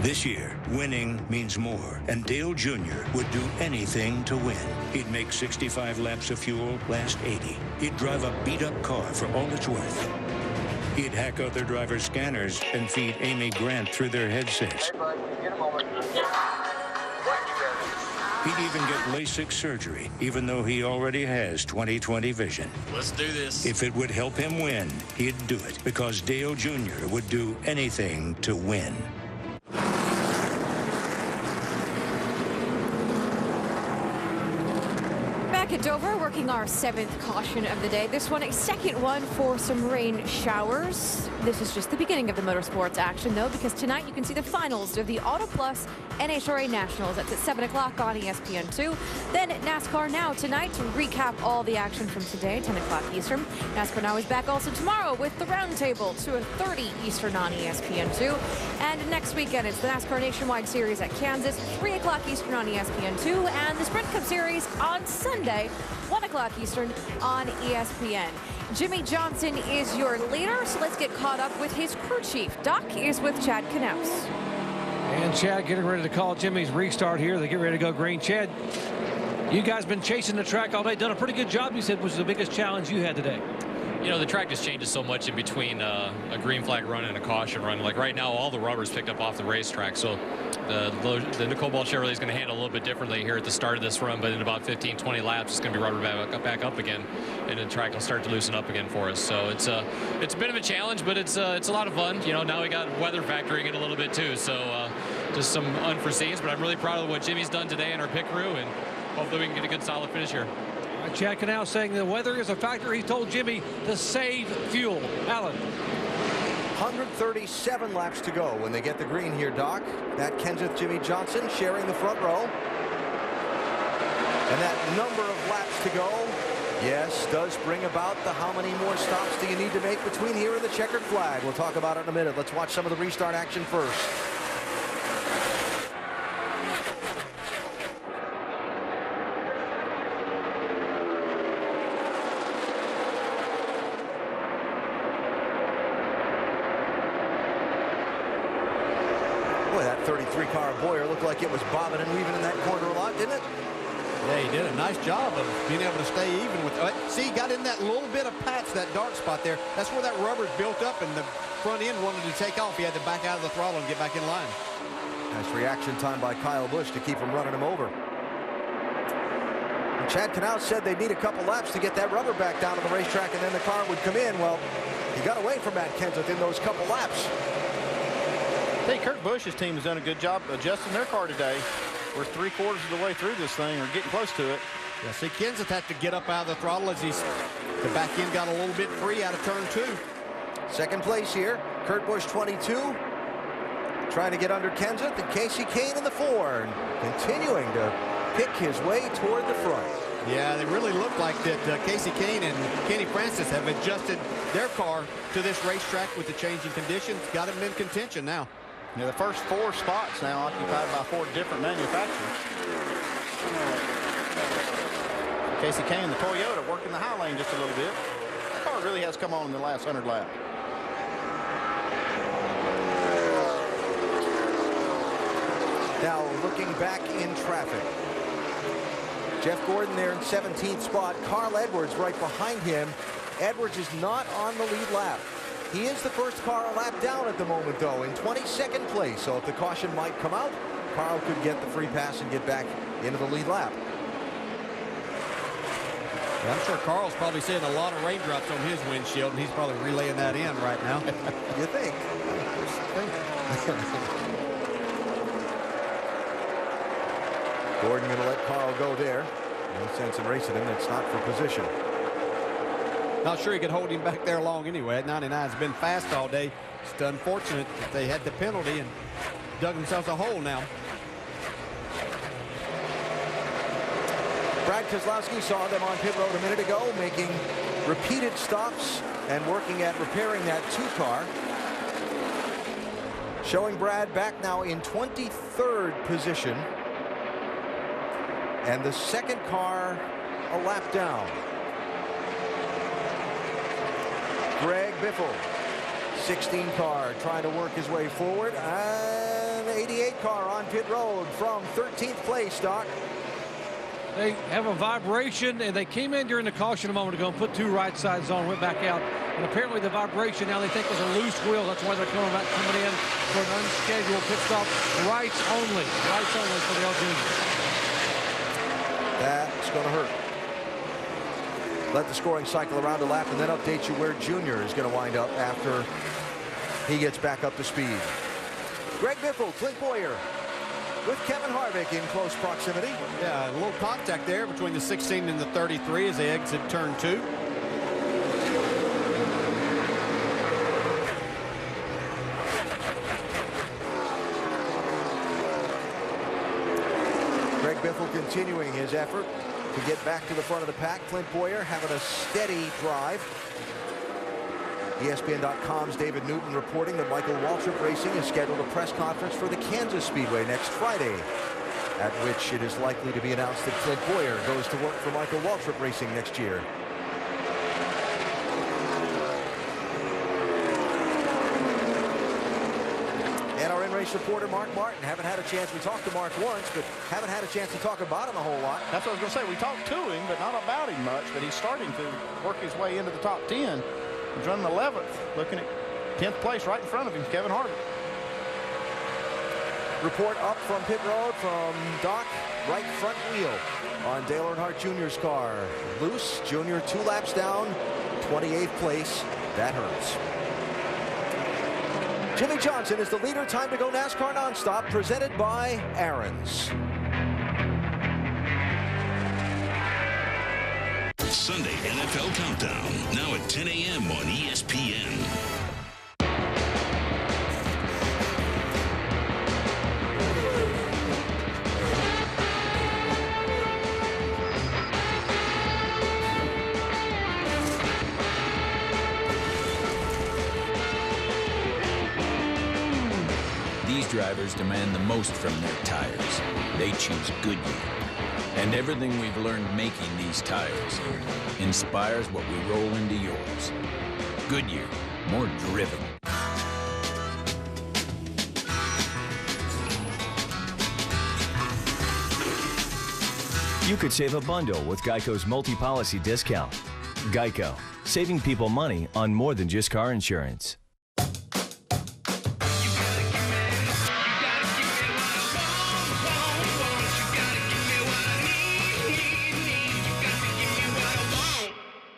Speaker 28: This year, winning means more, and Dale Jr. would do anything to win. He'd make 65 laps of fuel, last 80. He'd drive a beat-up car for all it's worth. He'd hack other drivers' scanners and feed Amy Grant through their headsets.
Speaker 13: Hey, bud, get a moment.
Speaker 28: He'd even get LASIK surgery, even though he already has 20/20 vision.
Speaker 11: Let's do this.
Speaker 28: If it would help him win, he'd do it, because Dale Jr. would do anything to win.
Speaker 29: Back at Dover, working our 7th caution of the day. This one, a second one for some rain showers. This is just the beginning of the motorsports action, though, because tonight you can see the finals of the Auto Plus NHRA Nationals. That's at 7 o'clock on ESPN2. Then NASCAR Now tonight to recap all the action from today, 10 o'clock Eastern. NASCAR Now is back also tomorrow with the Roundtable, 2:30 Eastern on ESPN2. And next weekend, it's the NASCAR Nationwide Series at Kansas, 3 o'clock Eastern on ESPN2. And the Sprint Cup Series on Sunday, 1 o'clock Eastern on ESPN. Jimmy Johnson is your leader, so let's get caught up with his crew chief. Doc is with Chad Knaus.
Speaker 5: And Chad getting ready to call Jimmy's restart here. They get ready to go green. Chad, you guys been chasing the track all day. Done a pretty good job, you said, was the biggest challenge you had today.
Speaker 11: You know, the track just changes so much in between a green flag run and a caution run. Like right now, all the rubber's picked up off the racetrack. So the Cobalt Chevrolet is going to handle a little bit differently here at the start of this run. But in about 15, 20 laps, it's going to be rubber back up again. And the track will start to loosen up again for us. So it's a bit of a challenge, but it's a lot of fun. You know, now we got weather factoring in a little bit too. So
Speaker 4: just some unforeseens, but I'm really proud of what Jimmy's done today in our pit crew, and hopefully we can get a good solid finish here.
Speaker 5: Chad Canal saying the weather is a factor. He told Jimmy to save fuel. Alan.
Speaker 20: 137 laps to go when they get the green here, Doc. Matt Kenseth, Jimmy Johnson sharing the front row. And that number of laps to go, yes, does bring about the how many more stops do you need to make between here and the checkered flag. We'll talk about it in a minute. Let's watch some of the restart action first. Boy, that 33 car of Bowyer looked like it was bobbing and weaving in that corner a lot, didn't it?
Speaker 21: Yeah, he did a nice job of being able to stay even with see, he got in that little bit of patch, that dark spot there. That's where that rubber's built up, and the front end wanted to take off. He had to back out of the throttle and get back in line.
Speaker 20: Nice reaction time by Kyle Busch to keep him running him over. And Chad Canal said they'd need a couple laps to get that rubber back down to the racetrack, and then the car would come in. Well, he got away from Matt Kenseth in those couple laps.
Speaker 22: Hey, Kurt Busch's team has done a good job adjusting their car today. We're 3/4 of the way through this thing, or getting close to it.
Speaker 21: Yeah, see, Kenseth had to get up out of the throttle as the back end got a little bit free out of turn 2.
Speaker 20: Second place here, Kurt Busch 22. Trying to get under Kenseth, and Kasey Kahne in the 4, and continuing to pick his way toward the front.
Speaker 21: Yeah, they really look like that Kasey Kahne and Kenny Francis have adjusted their car to this racetrack with the changing conditions. Got them in contention now.
Speaker 22: Yeah, the first 4 spots now occupied by 4 different manufacturers. Kasey Kahne, the Toyota, working the high lane just a little bit. The car really has come on in the last 100 laps.
Speaker 20: Now looking back in traffic. Jeff Gordon there in 17th spot. Carl Edwards right behind him. Edwards is not on the lead lap. He is the first car a lap down at the moment, though, in 22nd place. So if the caution might come out, Carl could get the free pass and get back into the lead lap.
Speaker 21: Yeah, I'm sure Carl's probably seeing a lot of raindrops on his windshield, and he's probably relaying that in right now.
Speaker 20: You think? Gordon going to let Carl go there. No sense in racing him. It's not for position.
Speaker 21: Not sure he could hold him back there long anyway. 99's been fast all day. It's unfortunate that they had the penalty and dug themselves a hole now.
Speaker 20: Brad Keselowski saw them on pit road a minute ago, making repeated stops and working at repairing that 2 car. Showing Brad back now in 23rd position. And the second car a lap down. Greg Biffle, 16 car, trying to work his way forward. And the 88 car on pit road from 13th place, Doc.
Speaker 5: They have a vibration, and they came in during the caution a moment ago and put 2 right sides on, went back out. And apparently the vibration now they think was a loose wheel. That's why they're coming in for an unscheduled pit stop. Rights only for the L Junior.
Speaker 20: That's going to hurt. Let the scoring cycle around a lap and then update you where Junior is going to wind up after he gets back up to speed. Greg Biffle, Clint Bowyer with Kevin Harvick in close proximity.
Speaker 21: Yeah, a little contact there between the 16 and the 33 as they exit turn 2.
Speaker 20: Greg Biffle continuing his effort to get back to the front of the pack. Clint Bowyer having a steady drive. ESPN.com's David Newton reporting that Michael Waltrip Racing has scheduled a press conference for the Kansas Speedway next Friday, at which it is likely to be announced that Clint Bowyer goes to work for Michael Waltrip Racing next year. And our in-race reporter, Mark Martin. Haven't had a chance. We talked to Mark once, but haven't had a chance to talk about him a whole lot.
Speaker 22: That's what I was going to say. We talked to him, but not about him much. But he's starting to work his way into the top 10. He's running 11th, looking at 10th place right in front of him, Kevin Harvick.
Speaker 20: Report up from pit road from Doc, right front wheel on Dale Earnhardt Jr.'s car. Loose, Junior 2 laps down, 28th place. That hurts. Jimmie Johnson is the leader. Time to go NASCAR Nonstop, presented by Aaron's.
Speaker 12: Sunday NFL Countdown, now at 10 a.m. on ESPN.
Speaker 14: These drivers demand the most from their tires. They choose Goodyear. And everything we've learned making these tires inspires what we roll into yours. Goodyear, more driven.
Speaker 15: You could save a bundle with Geico's multi-policy discount. Geico, saving people money on more than just car insurance.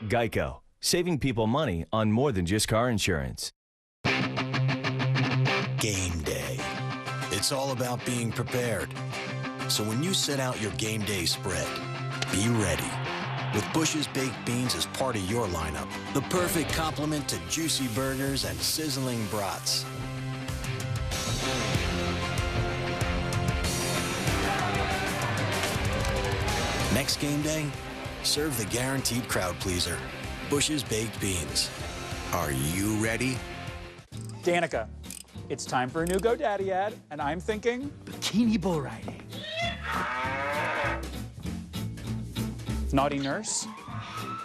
Speaker 15: Geico, saving people money on more than just car insurance.
Speaker 16: Game day. It's all about being prepared. So when you set out your game day spread, be ready. With Bush's Baked Beans as part of your lineup, the perfect complement to juicy burgers and sizzling brats. Next game day, serve the guaranteed crowd pleaser, Bush's Baked Beans. Are you ready?
Speaker 17: Danica, it's time for a new GoDaddy ad, and I'm thinking bikini bull riding. Naughty nurse?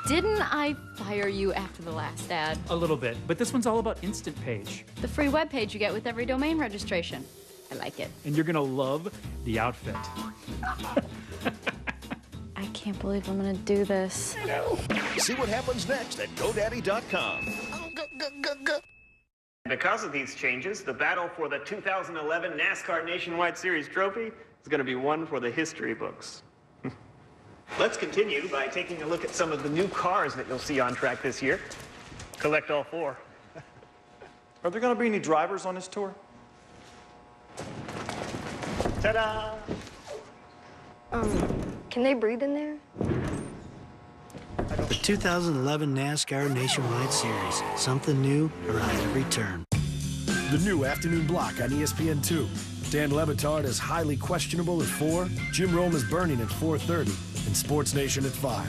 Speaker 18: Didn't I fire you after the last ad?
Speaker 17: A little bit, but this one's all about Instant Page.
Speaker 18: The free web page you get with every domain registration. I like it.
Speaker 17: And you're gonna love the outfit.
Speaker 18: I can't believe I'm gonna do this.
Speaker 19: I know. See what happens next at GoDaddy.com.
Speaker 23: Because of these changes, the battle for the 2011 NASCAR Nationwide Series trophy is going to be one for the history books. Let's continue by taking a look at some of the new cars that you'll see on track this year. Collect all 4.
Speaker 24: Are there going to be any drivers on this tour?
Speaker 23: Ta-da!
Speaker 30: Can they breathe in there?
Speaker 31: The 2011 NASCAR Nationwide Series. Something new around every turn.
Speaker 32: The new afternoon block on ESPN2. Dan Le Batard is highly questionable at 4, Jim Rome is burning at 4:30, and Sports Nation at 5.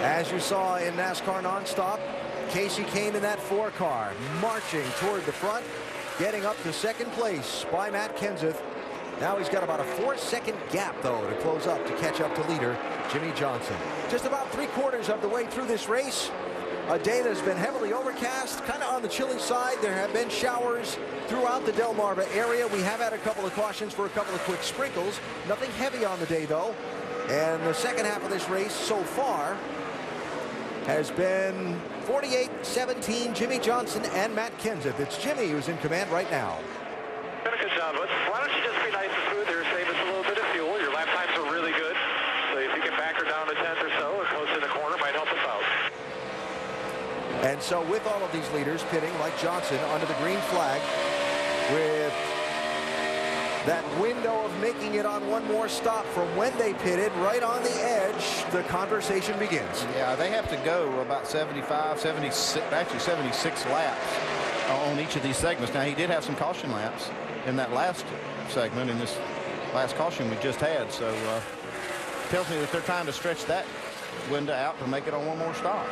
Speaker 20: As you saw in NASCAR Nonstop, Kasey Kahne in that 4 car, marching toward the front, getting up to second place by Matt Kenseth. Now he's got about a 4-second gap, though, to close up to catch up to leader Jimmie Johnson. Just about 3/4 of the way through this race. A day that's been heavily overcast, kind of on the chilly side. There have been showers throughout the Delmarva area. We have had a couple of cautions for a couple of quick sprinkles. Nothing heavy on the day, though. And the second half of this race so far has been 48-17, Jimmie Johnson and Matt Kenseth. It's Jimmie who's in command right now.
Speaker 13: Good job, bud. Why don't you just be nice and smooth here, save us a little bit of fuel. Your lap times are really good. So if you can back her down a tenth or so, or close in the corner, might help us out.
Speaker 20: And so with all of these leaders pitting like Johnson under the green flag, with that window of making it on one more stop from when they pitted right on the edge, the conversation begins.
Speaker 22: Yeah, they have to go about 75, 76, actually 76 laps on each of these segments. Now, he did have some caution laps in that last segment, in this last caution we just had. So tells me that they're trying to stretch that window out to make it on one more stop.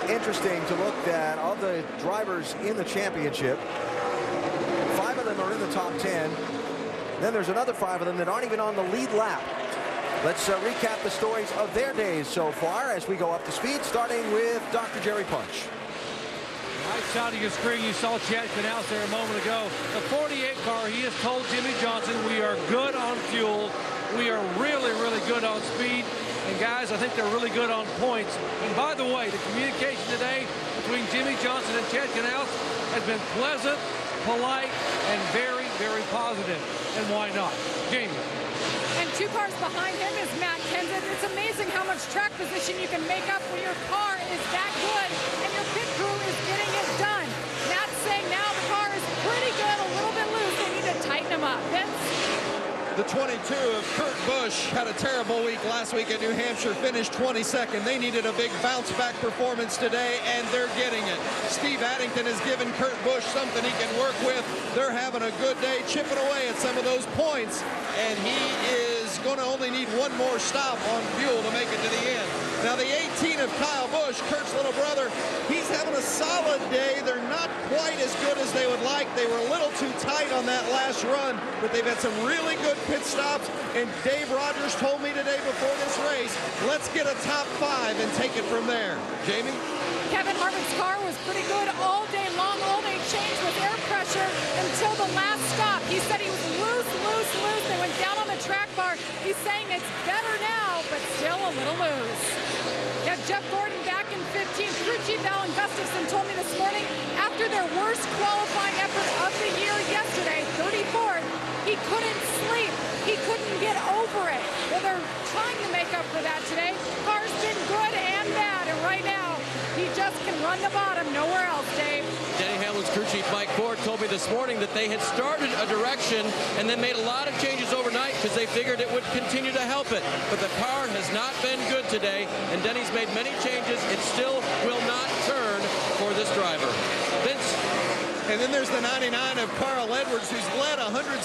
Speaker 20: Interesting to look at all the drivers in the championship. 5 of them are in the top 10. Then there's another 5 of them that aren't even on the lead lap. Let's recap the stories of their days so far as we go up to speed, starting with Dr. Jerry Punch.
Speaker 5: Right side of your screen, you saw Chad Knaus there a moment ago. The 48 car, he has told Jimmie Johnson, we are good on fuel. We are really, really good on speed. And guys, I think they're really good on points. And by the way, the communication today between Jimmie Johnson and Chad Knaus has been pleasant, polite, and very, very positive. And why not? Jamie.
Speaker 1: And 2 cars behind him is Matt Kenseth. It's amazing how much track position you can make up when your car is that good and your pit crew is getting it done. Matt's saying now the car is pretty good, a little bit loose. They need to tighten them up. Vince?
Speaker 2: The 22 of Kurt Busch had a terrible week last week at New Hampshire, finished 22nd. They needed a big bounce-back performance today, and they're getting it. Steve Addington has given Kurt Busch something he can work with. They're having a good day, chipping away at some of those points, and he is going to only need one more stop on fuel to make it to the end. Now, the 18 of Kyle Busch, Kurt's little brother, he's having a solid day. They're not quite as good as they would like. They were a little too tight on that last run, but they've had some really good pit stops, and Dave Rogers told me today before this race, let's get a top 5 and take it from there. Jamie?
Speaker 1: Kevin Harvick's car was pretty good all day long. All they changed was air pressure until the last stop. He said he was loose. They went down on the track bar. He's saying it's better now, but still a little loose. You have Jeff Gordon back in 15th. Crew Chief Alan Gustafson told me this morning after their worst qualifying effort of the year yesterday, 34th, he couldn't sleep. He couldn't get over it. Well, they're trying to make up for that today. Car's been good and bad, and right now, he just can run the bottom, nowhere else, Dave.
Speaker 3: Denny Hamlin's crew chief Mike Ford told me this morning that they had started a direction and then made a lot of changes overnight because they figured it would continue to help it. But the car has not been good today, and Denny's made many changes. It still will not turn for this driver. Vince?
Speaker 21: And then there's the 99 of Carl Edwards, who's led 116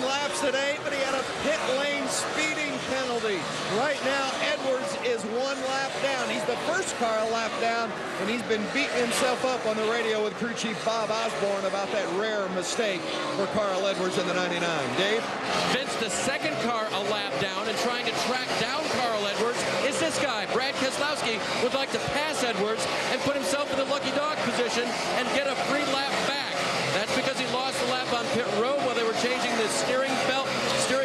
Speaker 21: laps today, but he had a pit lane speeding penalty. Right now, Edwards is 1 lap down. He's the first car a lap down, and he's been beating himself up on the radio with crew chief Bob Osborne about that rare mistake for Carl Edwards in the 99. Dave?
Speaker 3: Vince, the second car a lap down and trying to track down Carl Edwards is this guy. Brad Keselowski would like to pass Edwards and put himself in the lucky dog position and get a free lap back. That's because he lost the lap on pit road while they were changing the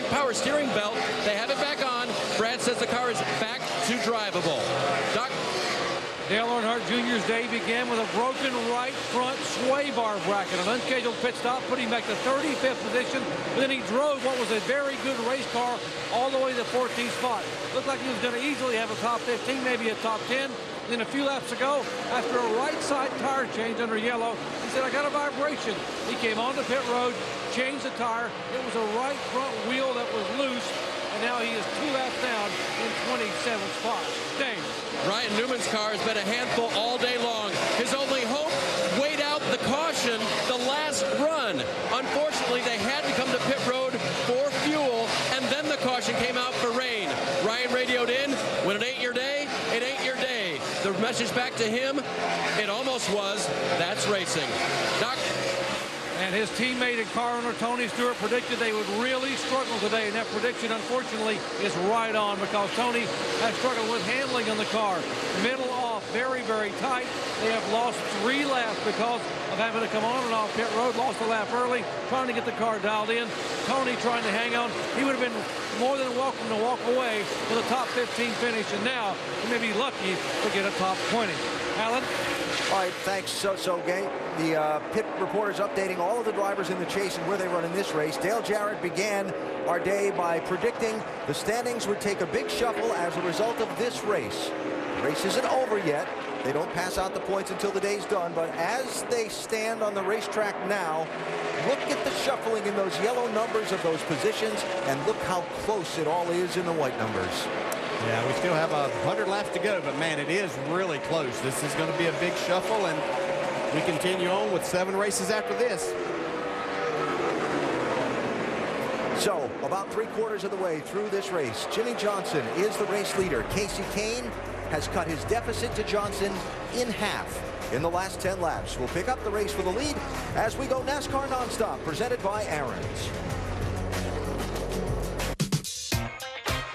Speaker 3: power steering belt. They have it back on. Brad says the car is back to drivable. Doc?
Speaker 5: Dale Earnhardt Jr.'s day began with a broken right front sway bar bracket. An unscheduled pit stop put him back to 35th position. But then he drove what was a very good race car all the way to the 14th spot. Looked like he was going to easily have a top 15, maybe a top 10. Then a few laps ago, after a right side tire change under yellow, he said, I got a vibration. He came onto pit road, changed the tire. It was a right front wheel that was loose, and now he is 2 laps down in 27th spot. Dave.
Speaker 3: Ryan Newman's car has been a handful all day long. His only hope, wait out the caution the last run. Unfortunately, they had to come to pit road for fuel, and then the caution came out for rain. Ryan radioed in, when it ain't your day, it ain't your day. The message back to him, it almost was, that's racing. Doc?
Speaker 5: And his teammate and car owner Tony Stewart predicted they would really struggle today, and that prediction, unfortunately, is right on because Tony has struggled with handling on the car. Middle off, very, very tight. They have lost 3 laps because of having to come on and off pit road. Lost a lap early, trying to get the car dialed in. Tony trying to hang on. He would have been more than welcome to walk away with a top 15 finish, and now he may be lucky to get a top 20. Alan?
Speaker 20: All right, thanks, So Gay. The pit reporters updating all of the drivers in the chase and where they run in this race. Dale Jarrett began our day by predicting the standings would take a big shuffle as a result of this race. The race isn't over yet. They don't pass out the points until the day's done, but as they stand on the racetrack now, look at the shuffling in those yellow numbers of those positions, and look how close it all is in the white numbers.
Speaker 21: Yeah, we still have 100 laps to go, but man, it is really close. This is going to be a big shuffle, and we continue on with 7 races after this.
Speaker 20: So, about 3/4 of the way through this race, Jimmy Johnson is the race leader. Casey Kane has cut his deficit to Johnson in half in the last 10 laps. We'll pick up the race for the lead as we go NASCAR Nonstop, presented by Aaron's.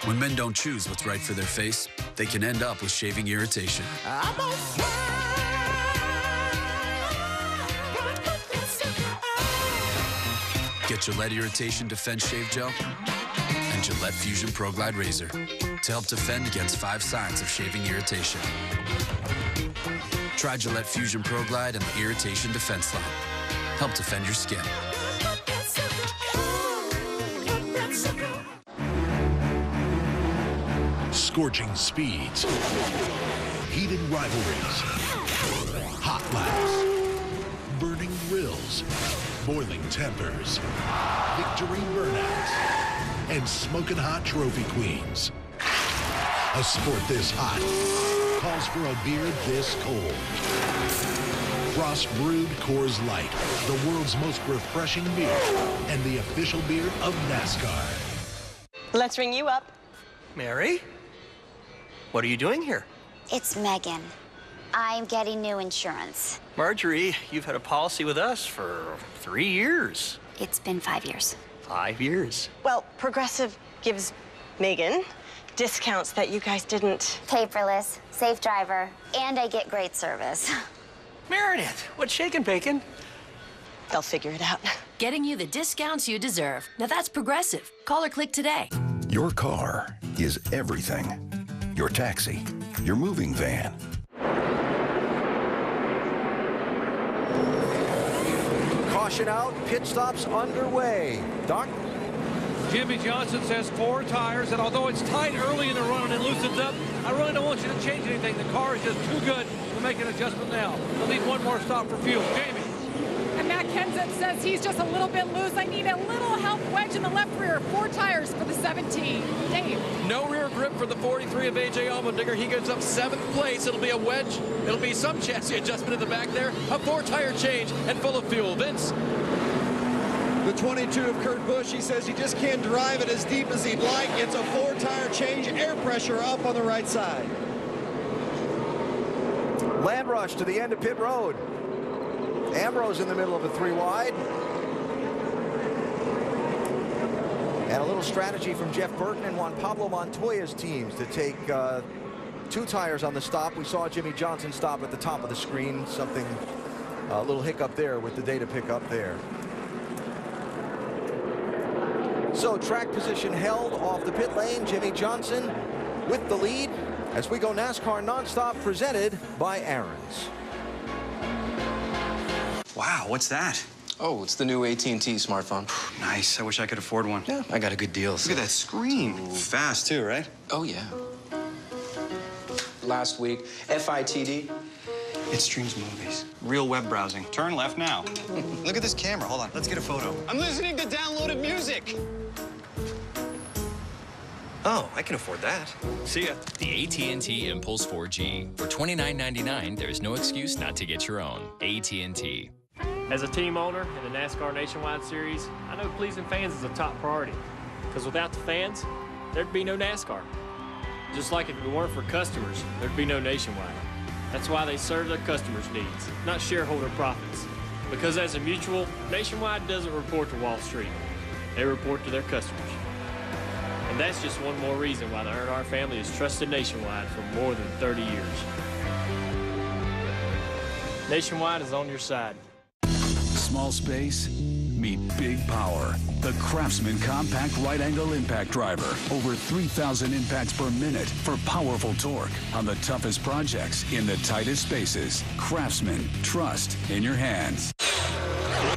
Speaker 6: When men don't choose what's right for their face, they can end up with shaving irritation. Get Gillette Irritation Defense Shave Gel and Gillette Fusion Pro Glide Razor to help defend against 5 signs of shaving irritation. Try Gillette Fusion Pro Glide and the Irritation Defense Line. Help defend your skin.
Speaker 12: scorching speeds, heated rivalries, hot laps, burning grills, boiling tempers, victory burnouts, and smoking hot trophy queens. A sport this hot calls for a beer this cold. Frost Brewed Coors Light, the world's most refreshing beer and the official beer of NASCAR.
Speaker 4: Let's ring you up.
Speaker 7: Mary? What are you doing here?
Speaker 8: It's Megan. I'm getting new insurance.
Speaker 7: Marjorie, you've had a policy with us for 3 years.
Speaker 8: It's been 5 years.
Speaker 7: 5 years.
Speaker 4: Well, Progressive gives Megan discounts that you guys didn't.
Speaker 8: Paperless, safe driver, and I get great service.
Speaker 7: Meredith, what's shaking, bacon?
Speaker 4: They'll figure it out.
Speaker 9: Getting you the discounts you deserve. Now that's Progressive. Call or click today.
Speaker 19: Your car is everything. Your taxi, your moving van.
Speaker 20: Caution out, pit stops underway. Doc?
Speaker 5: Jimmy Johnson says 4 tires, and although it's tight early in the run and it loosens up, I really don't want you to change anything. The car is just too good to make an adjustment now. They'll need one more stop for fuel. Jamie.
Speaker 1: And Matt Kenseth says he's just a little bit loose. I need a little help wedge in the left rear. 4 tires for the 17. Dave.
Speaker 3: No rear grip for the 43 of A.J. Allmendinger. He gets up 7th place. It'll be a wedge. It'll be some chassis adjustment in the back there. A 4-tire change and full of fuel. Vince.
Speaker 2: The 22 of Kurt Busch, he says he just can't drive it as deep as he'd like. It's a 4-tire change, air pressure up on the right side.
Speaker 20: Land rush to the end of pit road. Ambrose in the middle of a 3 wide. And a little strategy from Jeff Burton and Juan Pablo Montoya's teams to take 2 tires on the stop. We saw Jimmy Johnson stop at the top of the screen. Something, a little hiccup there with the data pickup there. So track position held off the pit lane. Jimmy Johnson with the lead as we go NASCAR Nonstop, presented by Aaron's.
Speaker 10: Wow, what's that?
Speaker 11: Oh, it's the new AT&T smartphone.
Speaker 10: Nice. I wish I could afford one.
Speaker 11: Yeah, I got a good deal.
Speaker 10: Look at that screen. Fast, too, right?
Speaker 11: Oh, yeah. Last week, FITD.
Speaker 10: It streams movies. Real web browsing. Turn left now. Look at this camera. Hold on. Let's get a photo. I'm listening to downloaded music.
Speaker 11: Oh, I can afford that.
Speaker 10: See ya.
Speaker 25: The AT&T Impulse 4G. For $29.99, there's no excuse not to get your own. AT&T.
Speaker 26: As a team owner in the NASCAR Nationwide Series, I know pleasing fans is a top priority. Because without the fans, there'd be no NASCAR. Just like if it weren't for customers, there'd be no Nationwide. That's why they serve their customers' needs, not shareholder profits. Because as a mutual, Nationwide doesn't report to Wall Street. They report to their customers. And that's just one more reason why the Earnhardt family has trusted Nationwide for more than 30 years. Nationwide is on your side.
Speaker 27: Small space, meet big power. The Craftsman Compact Right-Angle Impact Driver. Over 3,000 impacts per minute for powerful torque on the toughest projects in the tightest spaces. Craftsman, trust in your hands.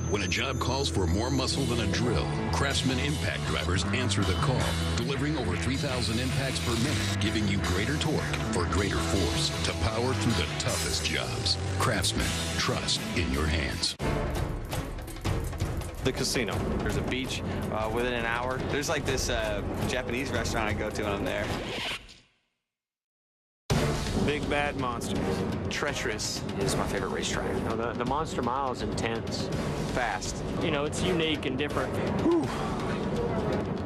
Speaker 12: When a job calls for more muscle than a drill, Craftsman impact drivers answer the call, delivering over 3,000 impacts per minute, giving you greater torque for greater force to power through the toughest jobs. Craftsman, trust in your hands.
Speaker 28: The casino. There's a beach within an hour. There's like this Japanese restaurant I go to when I'm there.
Speaker 26: Big Bad Monster.
Speaker 11: Treacherous is my favorite racetrack.
Speaker 26: You know, the Monster Mile is intense.
Speaker 28: Fast.
Speaker 26: You know, it's unique and different.
Speaker 28: Whew.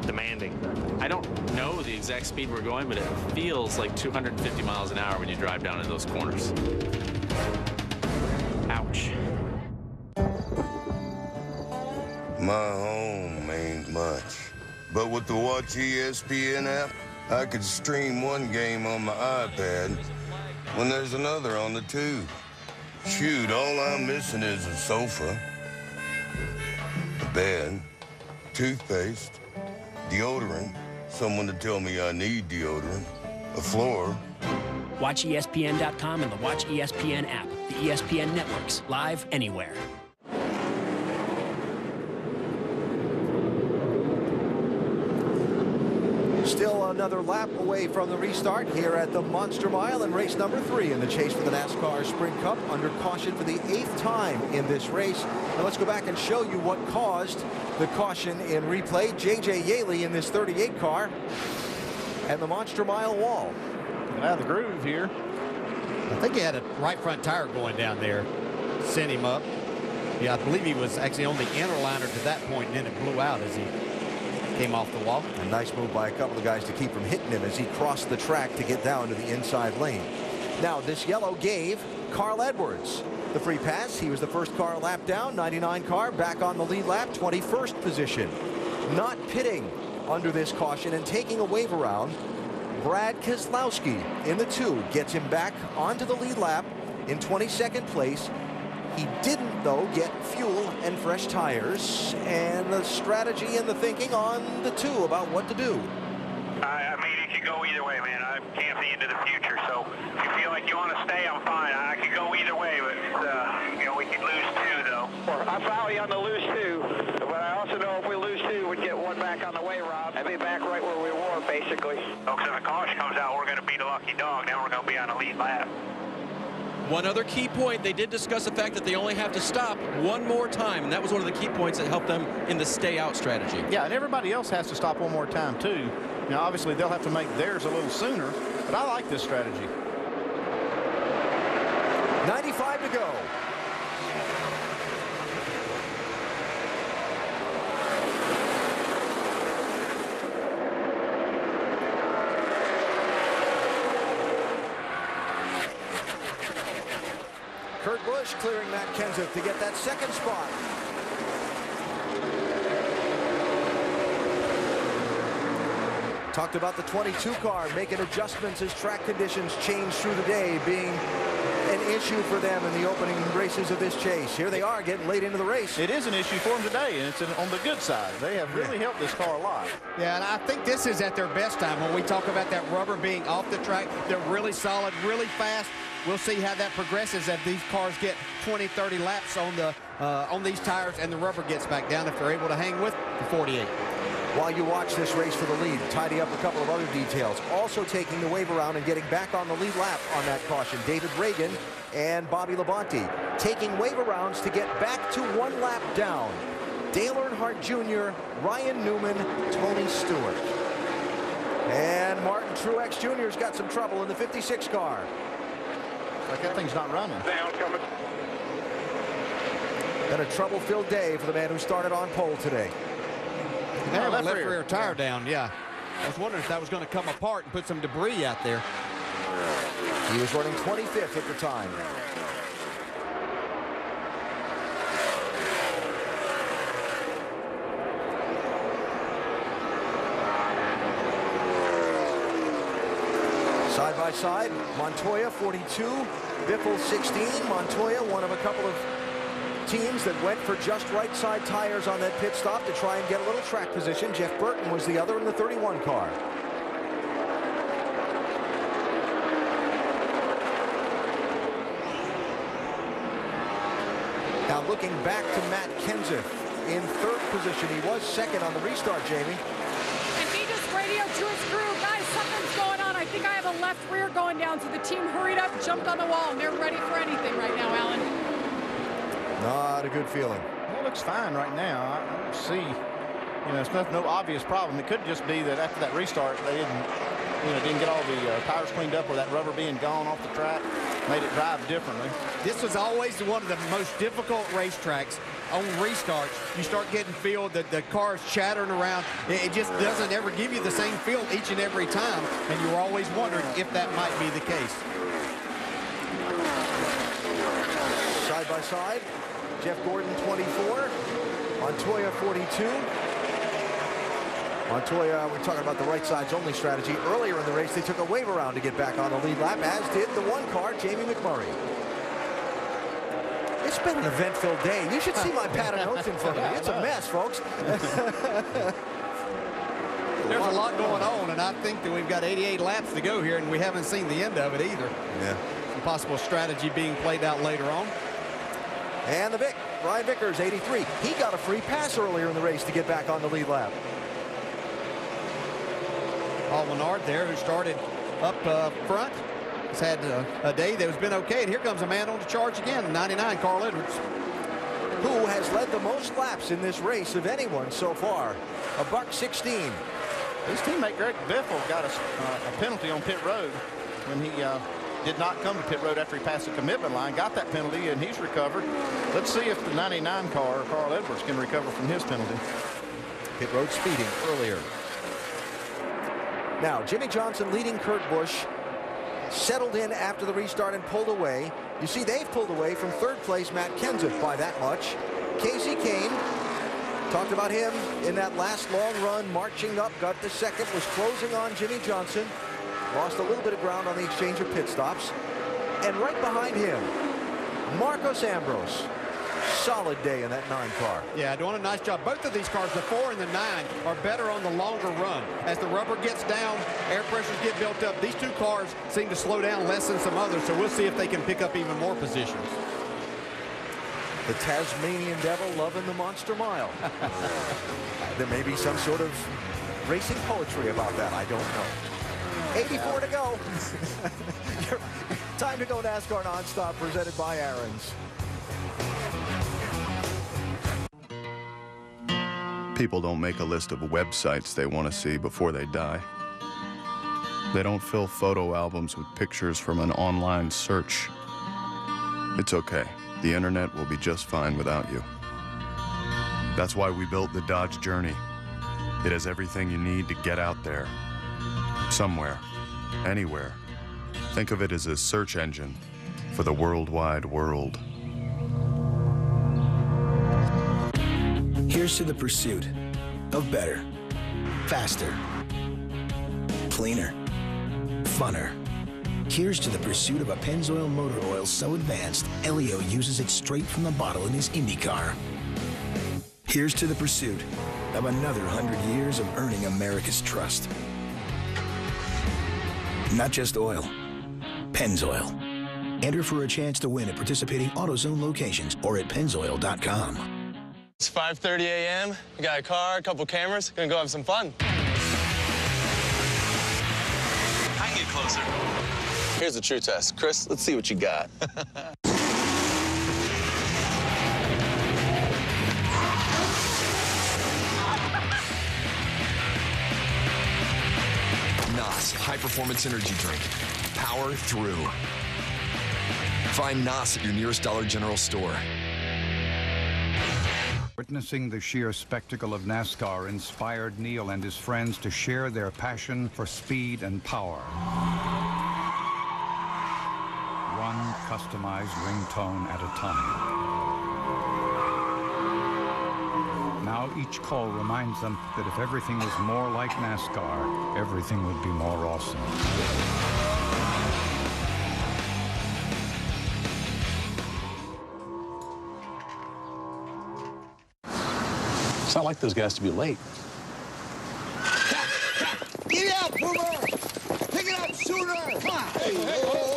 Speaker 28: Demanding. I don't know the exact speed we're going, but it feels like 250 miles an hour when you drive down in those corners. Ouch.
Speaker 29: My home means much. But with the Watch ESPN app, I could stream one game on my iPad when there's another on the tube. Shoot, all I'm missing is a sofa, a bed, toothpaste, deodorant, someone to tell me I need deodorant, a floor.
Speaker 30: Watch ESPN.com and the Watch ESPN app. The ESPN networks, live anywhere.
Speaker 20: Still another lap away from the restart here at the Monster Mile in race number 3 in the chase for the NASCAR Sprint Cup, under caution for the 8th time in this race. Now let's go back and show you what caused the caution in replay. J.J. Yaley in this 38 car and the Monster Mile wall.
Speaker 13: Get out of the groove here. I think he had a right front tire going down there. Sent him up. Yeah, I believe he was actually on the inner liner to that point, and then it blew out as he came off the wall.
Speaker 20: A nice move by a couple of guys to keep from hitting him as he crossed the track to get down to the inside lane. Now, this yellow gave Carl Edwards the free pass. He was the first car lap down. 99 car back on the lead lap, 21st position. Not pitting under this caution and taking a wave around. Brad Keselowski in the 2 gets him back onto the lead lap in 22nd place. He didn't, though, get fuel and fresh tires, and the strategy and the thinking on the 2 about what to do.
Speaker 14: I mean, it could go either way, man. I can't see into the future, so if you feel like you want to stay, I'm fine. I could go either way, but, you know, we could lose 2, though. I follow you on the lose 2, but I also know if we lose 2, we'd get 1 back on the way route. I'd be back right where we were, basically. Oh, because if the caution comes out, we're going to beat a lucky dog. Then we're going to be on the lead lap.
Speaker 3: One other key point, they did discuss the fact that they only have to stop 1 more time, and that was one of the key points that helped them in the stay-out strategy.
Speaker 13: Yeah, and everybody else has to stop 1 more time, too. Now, obviously, they'll have to make theirs a little sooner, but I like this strategy.
Speaker 20: 95 to go. Kurt Busch clearing Matt Kenseth to get that 2nd spot. Talked about the 22 car making adjustments as track conditions change through the day, being an issue for them in the opening races of this chase. Here they are getting late into the race.
Speaker 13: It is an issue for them today, and it's on the good side. They have really helped this car a lot.
Speaker 15: Yeah, and I think this is at their best time. When we talk about that rubber being off the track, they're really solid, really fast. We'll see how that progresses as these cars get 20, 30 laps on these tires and the rubber gets back down if they're able to hang with the 48.
Speaker 20: While you watch this race for the lead, tidy up a couple of other details. Also taking the wave around and getting back on the lead lap on that caution, David Reagan and Bobby Labonte. Taking wave arounds to get back to 1 lap down. Dale Earnhardt Jr., Ryan Newman, Tony Stewart. And Martin Truex Jr.'s got some trouble in the 56 car.
Speaker 13: Like that thing's not running.
Speaker 14: Down coming.
Speaker 20: Been a trouble-filled day for the man who started on pole today.
Speaker 15: Yeah, left rear tire down, yeah. I was wondering if that was going to come apart and put some debris out there.
Speaker 20: He was running 25th at the time. Side by side, Montoya 42, Biffle 16. Montoya, one of a couple of teams that went for just right side tires on that pit stop to try and get a little track position. Jeff Burton was the other in the 31 car. Now looking back to Matt Kenseth in 3rd position. He was 2nd on the restart, Jamie.
Speaker 1: And he just radioed to his crew, guys, something's going on. I think I have a left rear going down. So the team hurried up, jumped on the wall, and they're ready for anything right now, Alan.
Speaker 20: Not a good feeling.
Speaker 13: It looks fine right now. I don't see, it's no obvious problem. It could just be that after that restart, they didn't get all the tires cleaned up, or that rubber being gone off the track made it drive differently.
Speaker 15: This was always one of the most difficult racetracks on restarts. You start getting feel that the car's chattering around. It just doesn't ever give you the same feel each and every time, and you're always wondering if that might be the case.
Speaker 20: Side by side, Jeff Gordon 24, Montoya 42. Montoya, we're talking about the right sides only strategy. Earlier in the race, they took a wave around to get back on the lead lap, as did the 1 car, Jamie McMurray. It's been an event-filled day. You should see my pad of notes in front of me. It's a mess, folks.
Speaker 15: There's a lot going on, and I think that we've got 88 laps to go here, and we haven't seen the end of it either.
Speaker 20: Yeah.
Speaker 15: Some possible strategy being played out later on.
Speaker 20: And the Vic, Brian Vickers, 83. He got a free pass earlier in the race to get back on the lead lap.
Speaker 15: Paul Menard there, who started up front. He's had a day that has been okay, and here comes a man on the charge again, 99, Carl Edwards.
Speaker 20: Who has led the most laps in this race of anyone so far? $1:16.
Speaker 6: His teammate Greg Biffle got a penalty on pit road when he did not come to pit road after he passed the commitment line, got that penalty, and he's recovered. Let's see if the 99 car, Carl Edwards, can recover from his penalty.
Speaker 20: Pit road speeding earlier. Now, Jimmie Johnson leading Kurt Busch. Settled in after the restart and pulled away. You see, they've pulled away from third place Matt Kenseth by that much. Casey Kane, talked about him in that last long run, marching up, got the second, was closing on Jimmie Johnson. Lost a little bit of ground on the exchange of pit stops. And right behind him, Marcos Ambrose. Solid day in that 9 car.
Speaker 15: Yeah, doing a nice job. Both of these cars, the 4 and the 9, are better on the longer run. As the rubber gets down, air pressures get built up. These 2 cars seem to slow down less than some others, so we'll see if they can pick up even more positions.
Speaker 20: The Tasmanian Devil loving the Monster Mile. There may be some sort of racing poetry about that. I don't know. 84 to go. Time to go NASCAR Nonstop, presented by Aaron's.
Speaker 7: People don't make a list of websites they want to see before they die. They don't fill photo albums with pictures from an online search. It's okay. The internet will be just fine without you. That's why we built the Dodge Journey. It has everything you need to get out there. Somewhere. Anywhere. Think of it as a search engine for the worldwide world.
Speaker 8: Here's to the pursuit of better, faster, cleaner, funner. Here's to the pursuit of a Pennzoil motor oil so advanced, Elio uses it straight from the bottle in his Indy car. Here's to the pursuit of another 100 years of earning America's trust. Not just oil, Pennzoil. Enter for a chance to win at participating AutoZone locations or at Pennzoil.com.
Speaker 16: It's 5:30 a.m. We got a car, a couple cameras. Gonna go have some fun.
Speaker 10: I can get closer. Here's the true test. Chris, let's see what you got.
Speaker 17: NOS High-Performance Energy Drink. Power through. Find NOS at your nearest Dollar General store.
Speaker 18: Witnessing the sheer spectacle of NASCAR inspired Neil and his friends to share their passion for speed and power. One customized ringtone at a time. Now each call reminds them that if everything was more like NASCAR, everything would be more awesome.
Speaker 21: It's not like those guys to be late.
Speaker 22: Get it up, Boomer! Pick it up sooner! Come on! Hey, whoa.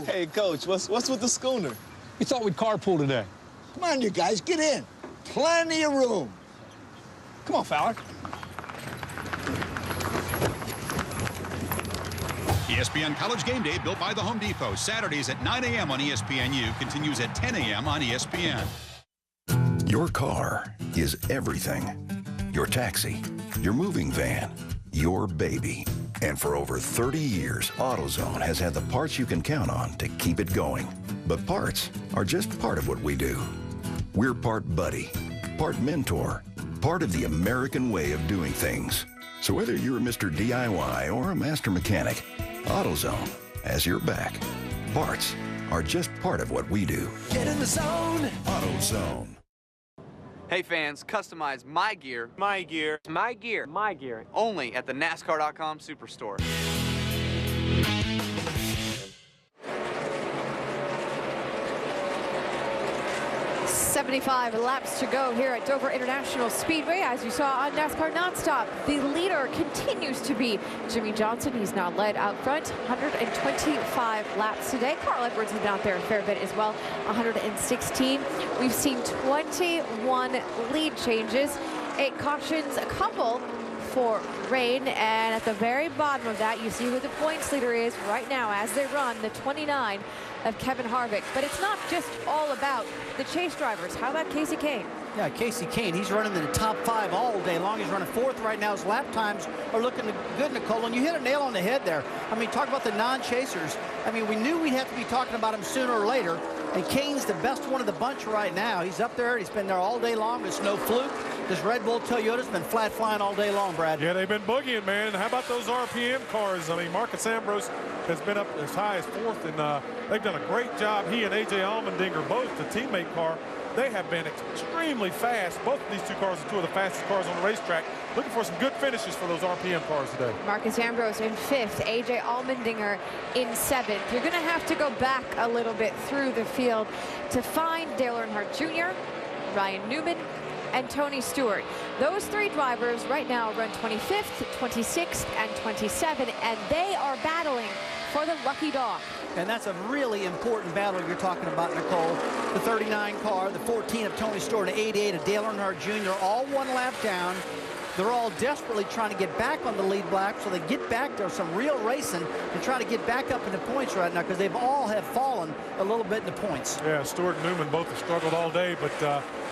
Speaker 10: Hey, Coach, what's with the schooner?
Speaker 22: We thought we'd carpool today. Come on, you guys, get in. Plenty of room. Come on, Fowler.
Speaker 23: ESPN College Game Day, built by the Home Depot. Saturdays at 9 a.m. on ESPNU, continues at 10 a.m. on ESPN.
Speaker 19: Your car is everything. Your taxi, your moving van, your baby. And for over 30 years, AutoZone has had the parts you can count on to keep it going. But parts are just part of what we do. We're part buddy, part mentor, part of the American way of doing things. So whether you're Mr. DIY or a master mechanic, AutoZone has your back. Parts are just part of what we do.
Speaker 17: Get in the zone.
Speaker 19: AutoZone.
Speaker 24: Hey fans, customize my gear. My gear. My gear. My gear. Only at the NASCAR.com Superstore.
Speaker 1: 75 laps to go here at Dover International Speedway. As you saw on NASCAR Nonstop, the leader continues to be Jimmie Johnson. He's now led out front, 125 laps today. Carl Edwards has been out there a fair bit as well, 116. We've seen 21 lead changes, 8 cautions, a couple
Speaker 2: for rain. And at the very bottom of that, you see who the points leader is right now as they run, the 29 of Kevin Harvick. But it's not just all about the chase drivers. How about Kasey Kahne?
Speaker 4: Yeah, Kasey Kahne, he's running in the top 5 all day long. He's running 4th right now. His lap times are looking good, Nicole. And you hit a nail on the head there. I mean, talk about the non-chasers. I mean, we knew we'd have to be talking about him sooner or later. And Kahne's the best one of the bunch right now. He's up there. He's been there all day long. It's no fluke. This Red Bull Toyota's been flat flying all day long, Brad.
Speaker 5: Yeah, they've been boogieing, man. How about those RPM cars? I mean, Marcus Ambrose has been up as high as 4th, and they've done a great job. He and A.J. Allmendinger, both the teammate car, they have been extremely fast. Both of these two cars are 2 of the fastest cars on the racetrack. Looking for some good finishes for those RPM cars today.
Speaker 2: Marcus Ambrose in 5th, A.J. Allmendinger in 7th. You're going to have to go back a little bit through the field to find Dale Earnhardt Jr., Ryan Newman, and Tony Stewart. Those 3 drivers right now run 25th, 26th, and 27th, and they are battling for the lucky dog.
Speaker 4: And that's a really important battle you're talking about, Nicole. The 39 car, the 14 of Tony Stewart, the 88 of Dale Earnhardt Jr., all 1 lap down. They're all desperately trying to get back on the lead block so they get back. There's some real racing to try to get back up into points right now because they've all have fallen a little bit in the points.
Speaker 5: Yeah, Stewart and Newman both have struggled all day, but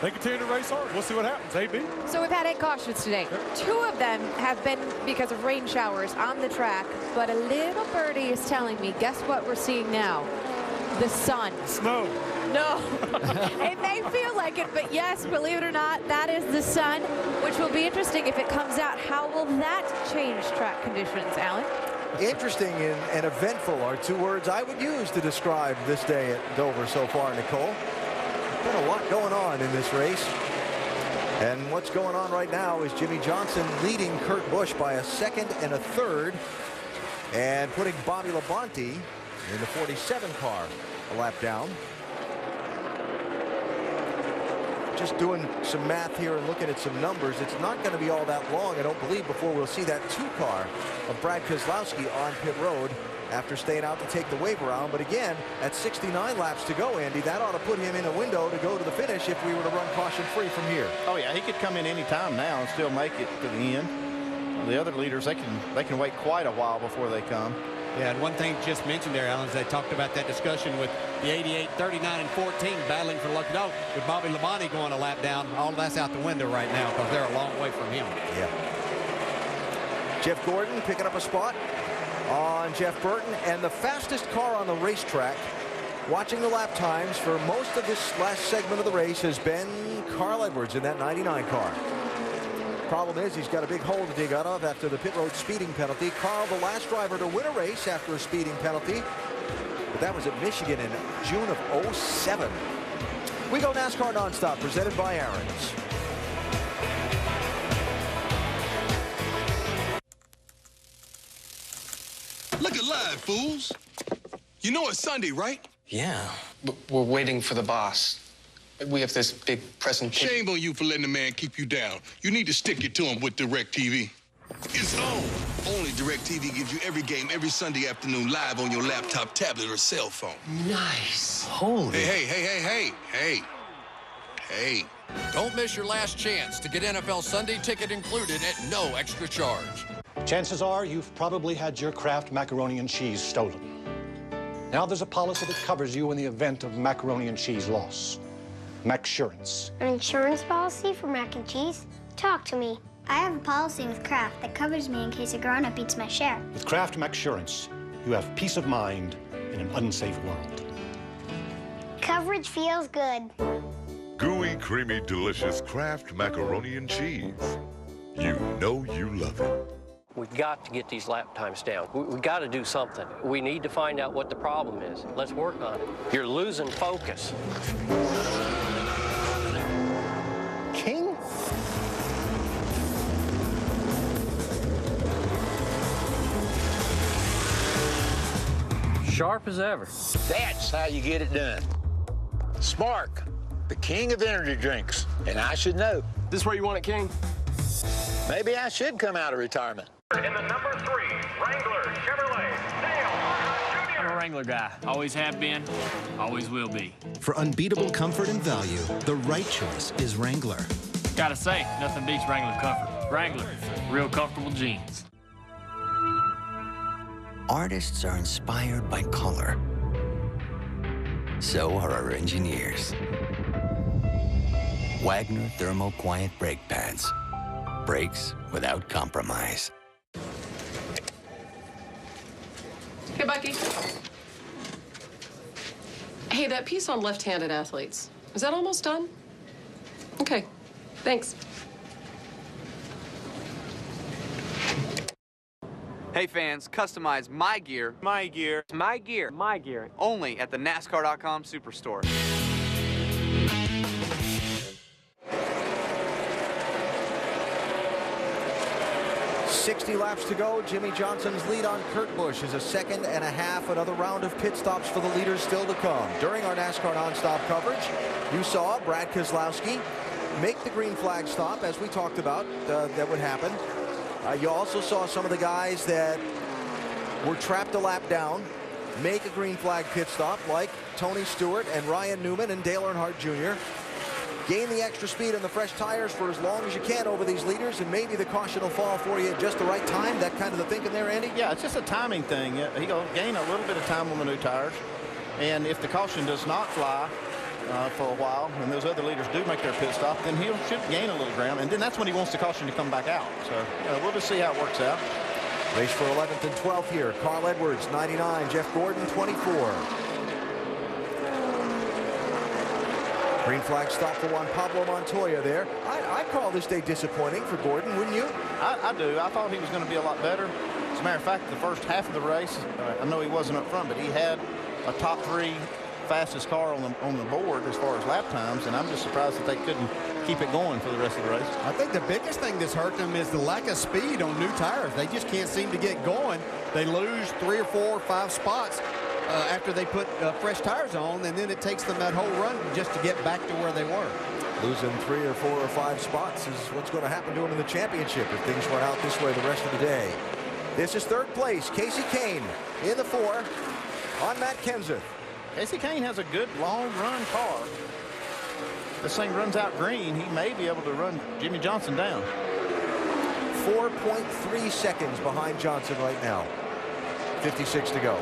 Speaker 5: they continue to race hard. We'll see what happens. AB?
Speaker 2: So we've had 8 cautions today. 2 of them have been because of rain showers on the track, but a little birdie is telling me, guess what we're seeing now? The sun.
Speaker 5: Snow.
Speaker 2: No, it may feel like it, but yes, believe it or not, that is the sun, which will be interesting if it comes out. How will that change track conditions, Alan?
Speaker 20: Interesting and eventful are 2 words I would use to describe this day at Dover so far, Nicole. There's been a lot going on in this race. And what's going on right now is Jimmy Johnson leading Kurt Busch by a 2nd and a 3rd and putting Bobby Labonte in the 47 car a lap down. Just doing some math here and looking at some numbers, it's not going to be all that long, I don't believe, before we'll see that 2 car of Brad Keselowski on pit road after staying out to take the wave around. But again, at 69 laps to go, Andy, that ought to put him in a window to go to the finish if we were to run caution free from here.
Speaker 6: Oh yeah, he could come in any time now and still make it to the end. The other leaders, they can wait quite a while before they come.
Speaker 13: Yeah, and one thing just mentioned there, Alan, is they talked about that discussion with the 88, 39, and 14 battling for lucky dog. With Bobby Labonte going a lap down, all that's out the window right now because they're a long way from him.
Speaker 20: Yeah. Jeff Gordon picking up a spot on Jeff Burton, and the fastest car on the racetrack, watching the lap times for most of this last segment of the race, has been Carl Edwards in that 99 car. Problem is, he's got a big hole to dig out of after the pit road speeding penalty. Carl, the last driver to win a race after a speeding penalty, but that was at Michigan in June of '07. We go NASCAR Nonstop, presented by Aaron's.
Speaker 17: Look alive, fools. You know it's Sunday, right?
Speaker 16: Yeah, but we're waiting for the boss. We have this big presentation.
Speaker 17: Shame on you for letting the man keep you down. You need to stick it to him with DirecTV. It's on. Only DirecTV gives you every game every Sunday afternoon live on your laptop, tablet, or cell phone.
Speaker 16: Nice. Holy.
Speaker 17: Hey.
Speaker 3: Don't miss your last chance to get NFL Sunday ticket included at no extra charge.
Speaker 9: Chances are you've probably had your Kraft macaroni and cheese stolen. Now there's a policy that covers you in the event of macaroni and cheese loss. MacSurance.
Speaker 11: An insurance policy for mac and cheese? Talk to me. I have a policy with Kraft that covers me in case a grown-up eats my share.
Speaker 9: With Kraft MacSurance, you have peace of mind in an unsafe world.
Speaker 11: Coverage feels good.
Speaker 12: Gooey, creamy, delicious Kraft macaroni and cheese. You know you love it.
Speaker 25: We've got to get these lap times down. We've got to do something. We need to find out what the problem is. Let's work on it. You're losing focus.
Speaker 9: King?
Speaker 25: Sharp as ever.
Speaker 26: That's how you get it done. Spark, the king of energy drinks, and I should know.
Speaker 16: This where you want it, King?
Speaker 26: Maybe I should come out of retirement.
Speaker 14: In the number 3, Wrangler Chevrolet, Dale Earnhardt Jr.
Speaker 27: I'm a Wrangler guy. Always have been, always will be.
Speaker 28: For unbeatable comfort and value, the right choice is Wrangler.
Speaker 27: Gotta say, nothing beats Wrangler comfort. Wrangler, real comfortable jeans.
Speaker 7: Artists are inspired by color. So are our engineers. Wagner Thermal Quiet Brake Pads. Brakes without compromise.
Speaker 8: Hey, Bucky. Hey, that piece on left-handed athletes, is that almost done? Okay, thanks.
Speaker 24: Hey fans, customize my gear, only at the NASCAR.com Superstore.
Speaker 20: 60 laps to go. Jimmie Johnson's lead on Kurt Busch is a second and a half. Another round of pit stops for the leaders still to come. During our NASCAR nonstop coverage, you saw Brad Keselowski make the green flag stop, as we talked about that would happen. You also saw some of the guys that were trapped a lap down make a green flag pit stop, like Tony Stewart and Ryan Newman and Dale Earnhardt Jr. Gain the extra speed on the fresh tires for as long as you can over these leaders, and maybe the caution will fall for you at just the right time. That kind of the thinking there, Andy?
Speaker 6: Yeah, it's just a timing thing. He'll gain a little bit of time on the new tires, and if the caution does not fly for a while, and those other leaders do make their pit stop, then he should gain a little ground, and then that's when he wants the caution to come back out. So we'll just see how it works out.
Speaker 20: Race for 11th and 12th here. Carl Edwards, 99. Jeff Gordon, 24. Green flag stop for Juan Pablo Montoya there. I call this day disappointing for Gordon, wouldn't you?
Speaker 6: I do. I thought he was going to be a lot better. As a matter of fact, the first half of the race, I know he wasn't up front, but he had a top 3 fastest car on the board as far as lap times, and I'm just surprised that they couldn't keep it going for the rest of the race.
Speaker 13: I think the biggest thing that's hurt them is the lack of speed on new tires. They just can't seem to get going. They lose 3 or 4 or 5 spots after they put fresh tires on, and then it takes them that whole run just to get back to where they were.
Speaker 20: Losing 3 or 4 or 5 spots is what's going to happen to him in the championship if things run out this way the rest of the day. This is 3rd place. Kasey Kahne in the 4 on Matt Kenseth.
Speaker 6: Kasey Kahne has a good long run car. This thing runs out green. He may be able to run Jimmie Johnson down.
Speaker 20: 4.3 seconds behind Johnson right now. 56 to go.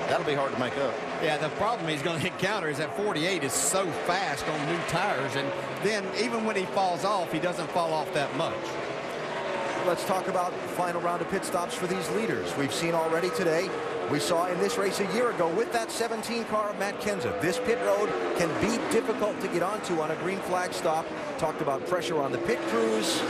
Speaker 6: That'll be hard to make up.
Speaker 13: Yeah, the problem he's going to encounter is that 48 is so fast on new tires, and then even when he falls off, he doesn't fall off that much.
Speaker 20: Let's talk about the final round of pit stops for these leaders. We've seen already today. We saw in this race a year ago with that 17 car of Matt Kenseth. This pit road can be difficult to get onto on a green flag stop. Talked about pressure on the pit crews.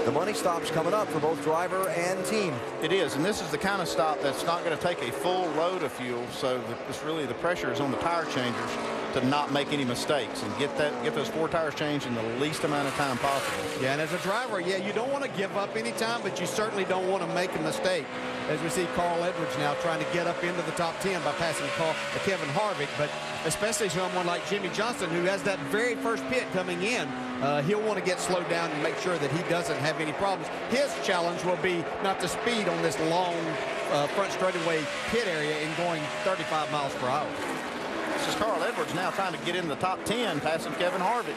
Speaker 20: The money stop's coming up for both driver and team.
Speaker 6: It is, and this is the kind of stop that's not going to take a full load of fuel, so it's really the pressure is on the tire changers to not make any mistakes and get those 4 tires changed in the least amount of time possible.
Speaker 13: Yeah, and as a driver, yeah, you don't want to give up any time, but you certainly don't want to make a mistake. As we see Carl Edwards now trying to get up into the top 10 by passing Kevin Harvick, but especially someone like Jimmie Johnson, who has that very first pit coming in, he'll want to get slowed down and make sure that he doesn't have any problems. His challenge will be not to speed on this long front straightaway pit area and going 35 miles per hour.
Speaker 6: This is Carl Edwards now trying to get in the top 10, passing Kevin Harvick.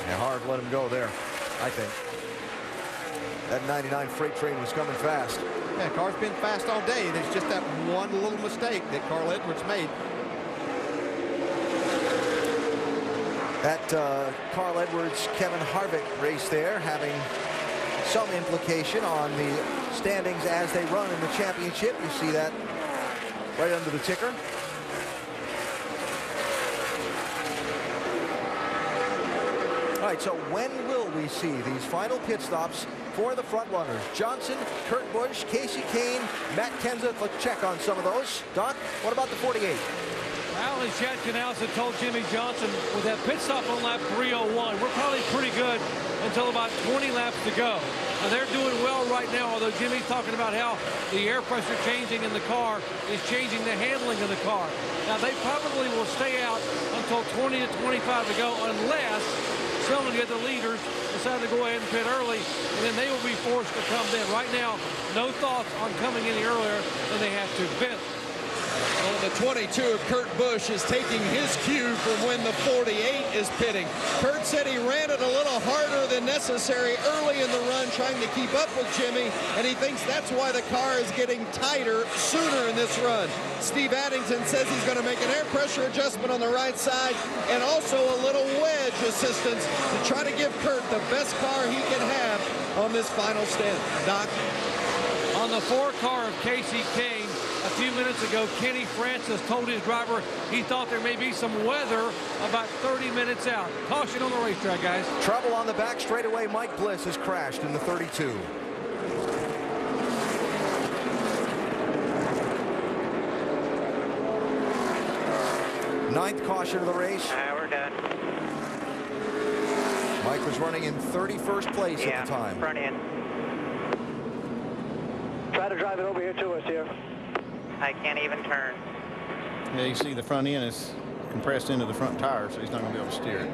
Speaker 20: Yeah, Harv let him go there, I think. That 99 freight train was coming fast.
Speaker 13: Yeah, car's been fast all day. There's just that one little mistake that Carl Edwards made.
Speaker 20: That Carl Edwards, Kevin Harvick race there having some implication on the standings as they run in the championship. You see that right under the ticker. All right, so when will we see these final pit stops for the front runners? Johnson, Kurt Busch, Kasey Kahne, Matt Kenseth. Let's check on some of those. Doc, what about the 48?
Speaker 10: Alan Chad Canals had told Jimmie Johnson with that pit stop on lap 301, we're probably pretty good until about 20 laps to go. Now they're doing well right now, although Jimmy's talking about how the air pressure changing in the car is changing the handling of the car. Now they probably will stay out until 20 to 25 to go unless some of the leaders decide to go ahead and pit early, and then they will be forced to come in. Right now, no thoughts on coming any earlier than they have to. Vince.
Speaker 3: Well, the 22 of Kurt Busch is taking his cue from when the 48 is pitting. Kurt said he ran it a little harder than necessary early in the run, trying to keep up with Jimmy, and he thinks that's why the car is getting tighter sooner in this run. Steve Addington says he's going to make an air pressure adjustment on the right side and also a little wedge assistance to try to give Kurt the best car he can have on this final stint. Doc?
Speaker 10: On the 4 car of Casey Kane, a few minutes ago, Kenny Francis told his driver he thought there may be some weather about 30 minutes out. Caution on the racetrack, guys.
Speaker 20: Trouble on the back straightaway. Mike Bliss has crashed in the 32. Ninth caution of the race.
Speaker 14: We're done.
Speaker 20: Mike was running in 31st place at the time.
Speaker 14: Front end.
Speaker 1: Try to drive it over here to us here.
Speaker 14: I can't even turn.
Speaker 6: Yeah, you see the front end is compressed into the front tire, so he's not going to be able to steer it.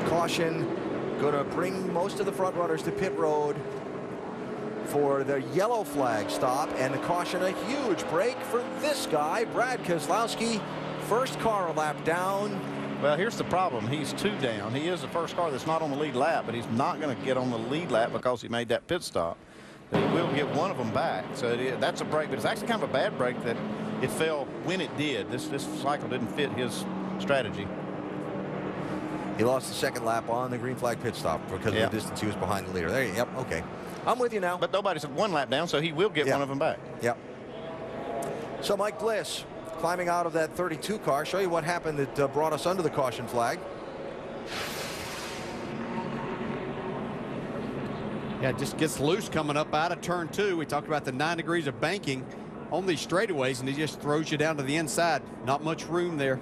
Speaker 20: Caution, going to bring most of the front runners to pit road for the yellow flag stop, and the caution, a huge break for this guy, Brad Keselowski. First car a lap down.
Speaker 6: Well, here's the problem. He's 2 down. He is the first car that's not on the lead lap, but he's not going to get on the lead lap because he made that pit stop. But he will get one of them back. So that's a break, but it's actually kind of a bad break that it fell when it did. This cycle didn't fit his strategy.
Speaker 20: He lost the second lap on the green flag pit stop because of the distance he was behind the leader. There you go. Yep, okay. I'm with you now.
Speaker 6: But nobody's 1 lap down, so he will get one of them back.
Speaker 20: Yep. So Mike Bliss climbing out of that 32 car. Show you what happened that brought us under the caution flag.
Speaker 13: Yeah, it just gets loose coming up out of turn 2. We talked about the 9 degrees of banking on these straightaways, and he just throws you down to the inside. Not much room there.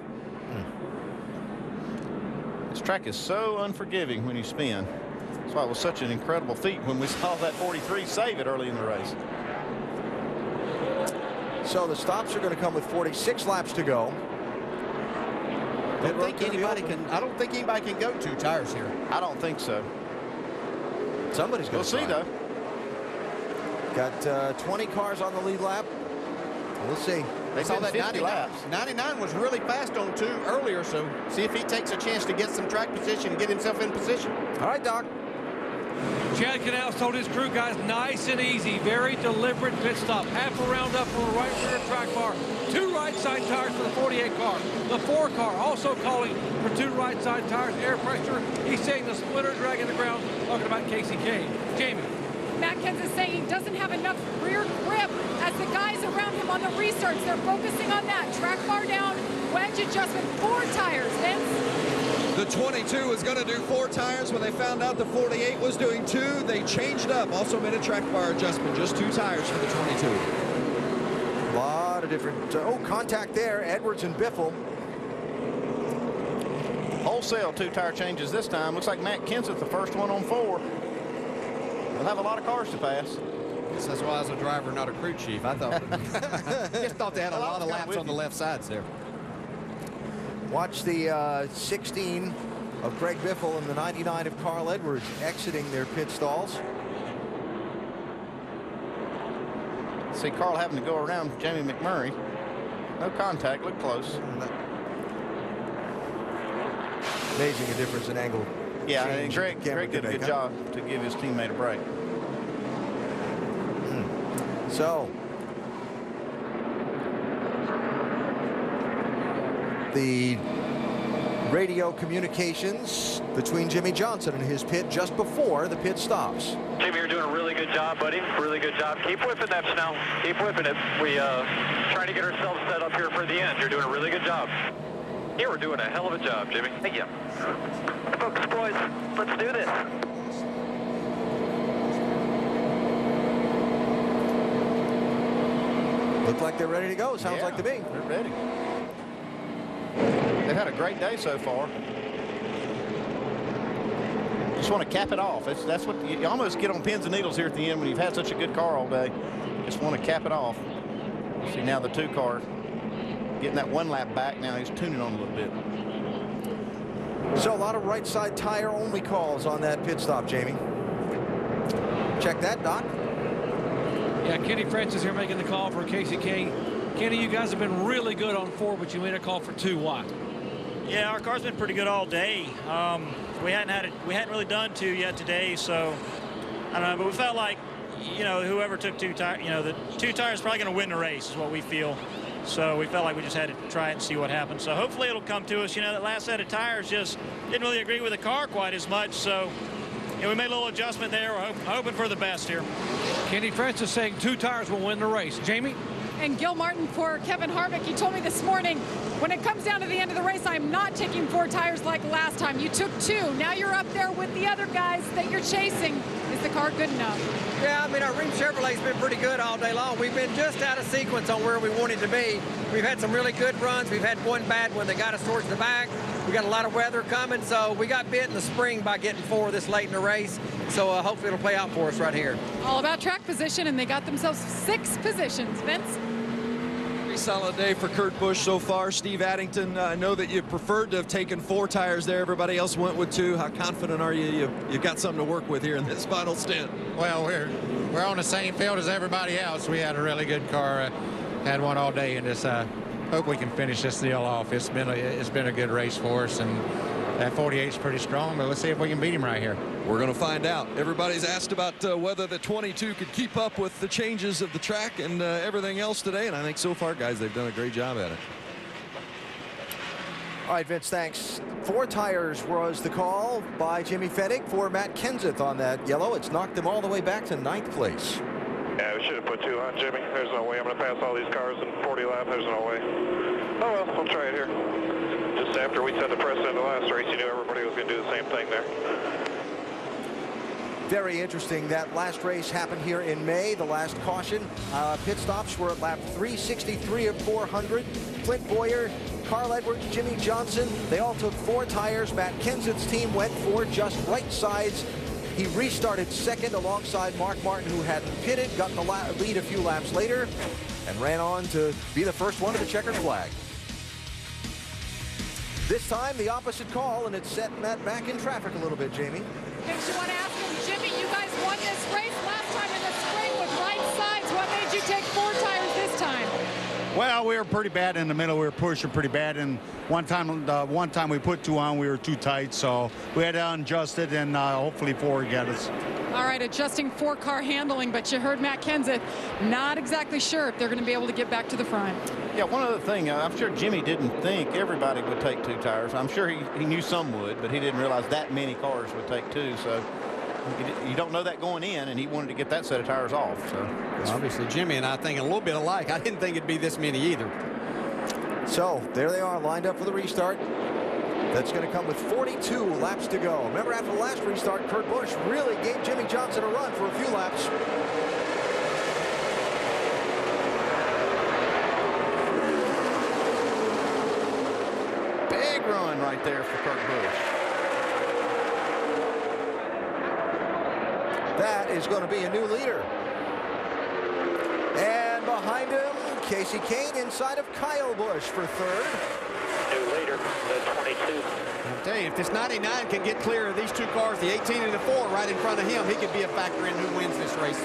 Speaker 6: This track is so unforgiving when you spin. That's why it was such an incredible feat when we saw that 43 save it early in the race.
Speaker 20: So the stops are going to come with 46 laps to go.
Speaker 13: I don't think anybody can go 2 tires here.
Speaker 6: I don't think so.
Speaker 20: Somebody's going to
Speaker 6: see, though.
Speaker 20: Got 20 cars on the lead lap. We'll see.
Speaker 13: They saw that
Speaker 6: 50 laps.
Speaker 13: 99 was really fast on 2 earlier, so see if he takes a chance to get some track position and get himself in position.
Speaker 20: All right, Doc.
Speaker 10: Chad Canals told his crew, guys, nice and easy, very deliberate pit stop. Half a round up from the right rear track bar. 2 right side tires for the 48 car. The 4 car also calling for 2 right side tires. Air pressure. He's saying the splitter dragging the ground. Talking about Casey Kane. Jamie.
Speaker 2: Matt Kenseth is saying he doesn't have enough rear grip as the guys around him on the restarts. They're focusing on that. Track bar down, wedge adjustment, 4 tires, Vince.
Speaker 3: The 22 was going to do 4 tires. When they found out the 48 was doing 2, they changed up. Also made a track bar adjustment. Just 2 tires for the 22.
Speaker 20: A lot of different... contact there. Edwards and Biffle.
Speaker 6: Wholesale 2 tire changes this time. Looks like Matt Kenseth, the first one on 4. We'll have a lot of cars to pass.
Speaker 13: Guess that's why I was a driver, not a crew chief. I thought just thought they had a lot of laps on the left sides there.
Speaker 20: Watch the 16 of Greg Biffle and the 99 of Carl Edwards exiting their pit stalls.
Speaker 6: See Carl having to go around Jamie McMurray. No contact, look close.
Speaker 20: Amazing a difference in angle.
Speaker 6: Yeah, and Greg did a good job to give his teammate a break.
Speaker 20: So the radio communications between Jimmy Johnson and his pit just before the pit stops.
Speaker 14: Jimmy, you're doing a really good job, buddy. Really good job. Keep whipping that snow. Keep whipping it. We trying to get ourselves set up here for the end. You're doing a really good job. Yeah, we're doing a hell of a job, Jimmy. Thank you. Focus, boys. Let's do this.
Speaker 20: Look like they're ready to go. Sounds like to me.
Speaker 6: They're ready. They've had a great day so far. Just want to cap it off. That's what you almost get on pins and needles here at the end when you've had such a good car all day. Just want to cap it off. See now the 2 car getting that 1 lap back. Now he's tuning on a little bit.
Speaker 20: So a lot of right side tire only calls on that pit stop, Jamie. Check that, Doc.
Speaker 10: Yeah, Kenny Francis here making the call for Casey Kane. Kenny, you guys have been really good on 4, but you made a call for 2. Why?
Speaker 4: Yeah, our car's been pretty good all day. We hadn't really done 2 yet today, so I don't know. But we felt like, you know, whoever took 2 tires, you know, the 2 tires is probably going to win the race, is what we feel. So we felt like we just had to try it and see what happens. So hopefully it'll come to us. You know, that last set of tires just didn't really agree with the car quite as much. So, you know, we made a little adjustment there. We're hoping for the best here.
Speaker 10: Kenny Francis saying 2 tires will win the race. Jamie?
Speaker 15: And Gil Martin for Kevin Harvick. He told me this morning, when it comes down to the end of the race, I'm not taking 4 tires like last time. You took 2. Now you're up there with the other guys that you're chasing. Is the car good enough?
Speaker 18: Yeah, I mean, our Ream Chevrolet's been pretty good all day long. We've been just out of sequence on where we wanted to be. We've had some really good runs. We've had one bad one that got us towards the back. We got a lot of weather coming, so we got bit in the spring by getting 4 this late in the race. So hopefully it'll play out for us right here.
Speaker 15: All about track position, and they got themselves 6 positions. Vince?
Speaker 19: Solid day for Kurt Busch so far. Steve Addington, I know that you preferred to have taken 4 tires there. Everybody else went with 2. How confident are you? You've got something to work with here in this final stint.
Speaker 21: Well, we're on the same field as everybody else. We had a really good car. Had one all day, and just hope we can finish this deal off. It's been a good race for us, and that 48 is pretty strong. But let's see if we can beat him right here.
Speaker 19: We're going to find out. Everybody's asked about whether the 22 could keep up with the changes of the track and everything else today, and I think so far, guys, they've done a great job at it.
Speaker 20: All right, Vince, thanks. 4 tires was the call by Jimmy Fennig for Matt Kenseth on that yellow. It's knocked him all the way back to 9th place.
Speaker 1: Yeah, we should have put 2 on, Jimmy. There's no way I'm going to pass all these cars in 40 laps. There's no way. Oh, well, we'll try it here. Just after we set the precedent in the last race, you knew everybody was going to do the same thing there.
Speaker 20: Very interesting. That last race happened here in May. The last caution. Pit stops were at lap 363 of 400. Clint Bowyer, Carl Edwards, Jimmy Johnson, they all took 4 tires. Matt Kenseth's team went for just right sides. He restarted second alongside Mark Martin, who hadn't pitted, got the lead a few laps later, and ran on to be the first one to the checkered flag. This time, the opposite call, and it's setting Matt back in traffic a little bit, Jamie.
Speaker 15: Vince, you want to ask him, Jimmy, you guys won this race last time in the spring with right sides. What made you take 4 tires this time?
Speaker 22: Well, we were pretty bad in the middle. We were pushing pretty bad, and one time we put 2 on, we were too tight, so we had to adjust it, and hopefully 4 would get us.
Speaker 15: All right, adjusting 4-car handling, but you heard Matt Kenseth not exactly sure if they're going to be able to get back to the front.
Speaker 6: Yeah, one other thing, I'm sure Jimmy didn't think everybody would take 2 tires. I'm sure he knew some would, but he didn't realize that many cars would take 2, so you don't know that going in, and he wanted to get that set of tires off. So
Speaker 13: obviously Jimmy and I think a little bit alike. I didn't think it'd be this many either.
Speaker 20: So there they are, lined up for the restart. That's going to come with 42 laps to go. Remember, after the last restart, Kurt Busch really gave Jimmy Johnson a run for a few laps.
Speaker 6: Big run right there for Kurt Busch.
Speaker 20: That is going to be a new leader. And behind him, Casey Kane inside of Kyle Busch for 3rd.
Speaker 1: New leader, the 22.
Speaker 13: I'll tell you, if this 99 can get clear of these 2 cars, the 18 and the 4 right in front of him, he could be a factor in who wins this race.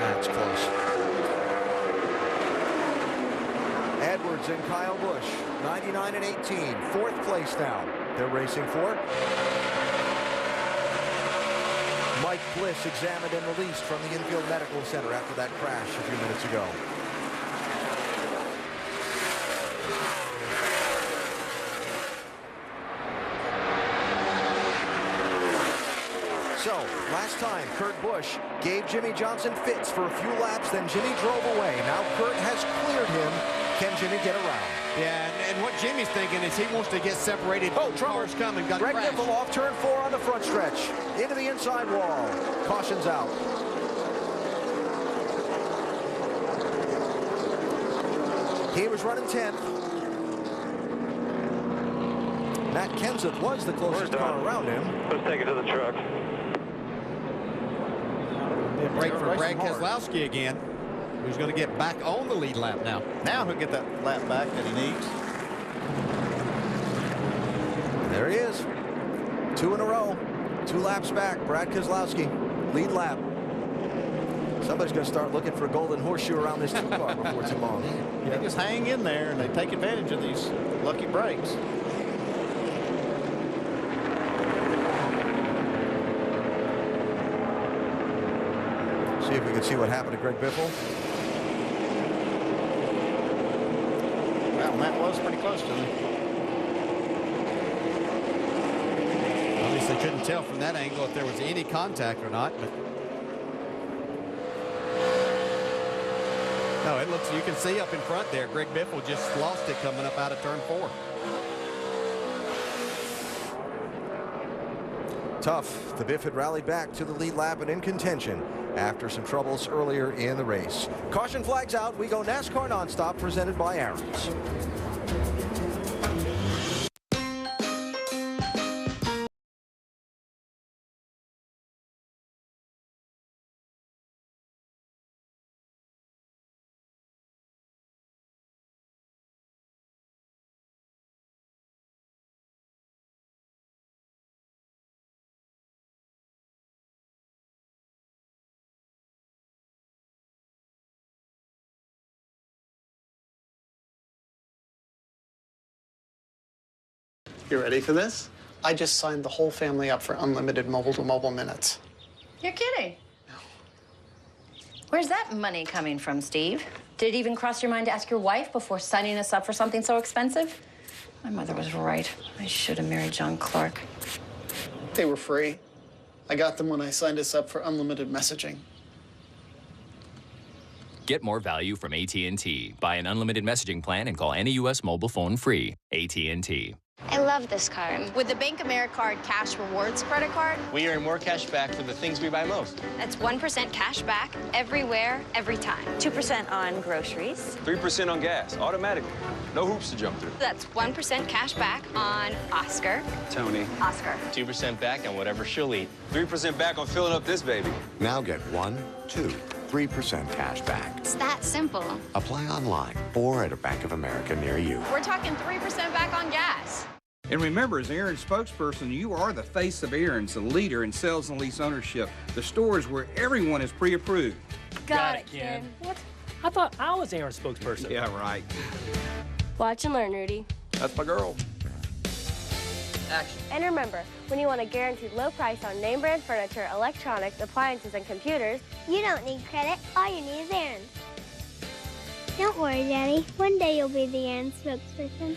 Speaker 20: That's close. Edwards and Kyle Busch, 99 and 18, 4th place now. They're racing for. Mike Bliss examined and released from the infield medical center after that crash a few minutes ago. So, last time, Kurt Busch gave Jimmy Johnson fits for a few laps, then Jimmy drove away. Now Kurt has cleared him. Can Jimmy get around?
Speaker 13: Yeah, and what Jimmy's thinking is he wants to get separated.
Speaker 20: Oh, trouble.
Speaker 13: Cars coming, got
Speaker 20: Greg
Speaker 13: crashed.
Speaker 20: Biffle off turn 4 on the front stretch. Into the inside wall. Caution's out. He was running 10th. Matt Kenseth was the closest car around him.
Speaker 1: Let's take it to the truck.
Speaker 13: Break for Brad Keselowski again. who's going to get back on the lead lap now.
Speaker 6: Now he'll get that lap back that he needs.
Speaker 20: There he is. 2 in a row. 2 laps back. Brad Keselowski, lead lap. Somebody's going to start looking for a golden horseshoe around this 2 car before too long.
Speaker 6: They just hang in there and they take advantage of these lucky breaks.
Speaker 20: See if we can see what happened to Greg Biffle.
Speaker 6: Well, that was pretty close to him.
Speaker 13: Obviously couldn't tell from that angle if there was any contact or not, but no, it looks, you can see up in front there, Greg Biffle just lost it coming up out of turn 4.
Speaker 20: Tough. The Biff had rallied back to the lead lap and in contention after some troubles earlier in the race. Caution flags out. We go NASCAR Nonstop, presented by Aaron's.
Speaker 5: You ready for this? I just signed the whole family up for unlimited mobile-to-mobile minutes.
Speaker 9: You're kidding. Where's that money coming from, Steve? Did it even cross your mind to ask your wife before signing us up for something so expensive? My mother was right. I should have married John Clark.
Speaker 5: They were free. I got them when I signed us up for unlimited messaging.
Speaker 11: Get more value from AT&T. Buy an unlimited messaging plan and call any U.S. mobile phone free. AT&T.
Speaker 12: I love this card. With the Bank Americard Cash Rewards credit card,
Speaker 24: We earn more cash back for the things we buy most.
Speaker 12: that's 1% cash back everywhere, every time. 2% on groceries.
Speaker 17: 3% on gas, automatically. No hoops to jump through.
Speaker 12: That's 1% cash back on Oscar.
Speaker 17: Tony.
Speaker 12: Oscar.
Speaker 24: 2% back on whatever she'll eat.
Speaker 17: 3% back on filling up this baby.
Speaker 23: Now get 1, 2, 3% cash back.
Speaker 12: It's that simple.
Speaker 23: Apply online or at a Bank of America near you.
Speaker 12: We're talking 3% back on gas.
Speaker 25: And remember, as Aaron's spokesperson, you are the face of Aaron's, the leader in sales and lease ownership. The stores where everyone is pre-approved.
Speaker 12: Got it, Ken.
Speaker 28: What? I thought I was Aaron's spokesperson.
Speaker 25: Yeah, right.
Speaker 29: Watch and learn, Rudy.
Speaker 17: That's my girl.
Speaker 25: Action.
Speaker 29: And remember, when you want a guaranteed low price on name brand furniture, electronics, appliances, and computers,
Speaker 30: you don't need credit. All you need is Aaron's. Don't worry, Daddy. One day you'll be the Aaron's spokesperson.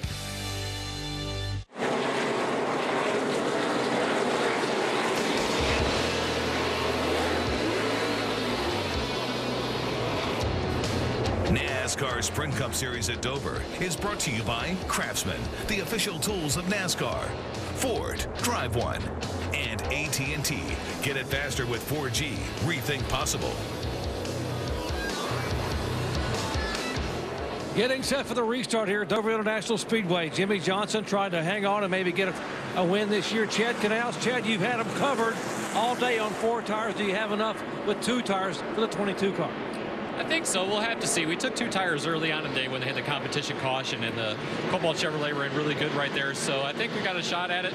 Speaker 31: NASCAR Sprint Cup Series at Dover is brought to you by Craftsman, the official tools of NASCAR, Ford, Drive One, and AT&T. Get it faster with 4G. Rethink possible.
Speaker 10: Getting set for the restart here at Dover International Speedway. Jimmie Johnson trying to hang on and maybe get a win this year. Chad Canals. Chad, you've had them covered all day on 4 tires. Do you have enough with 2 tires for the 22 car?
Speaker 32: I think so. We'll have to see. We took 2 tires early on in the day when they had the competition caution, and the Cobalt Chevrolet ran really good right there. So I think we got a shot at it.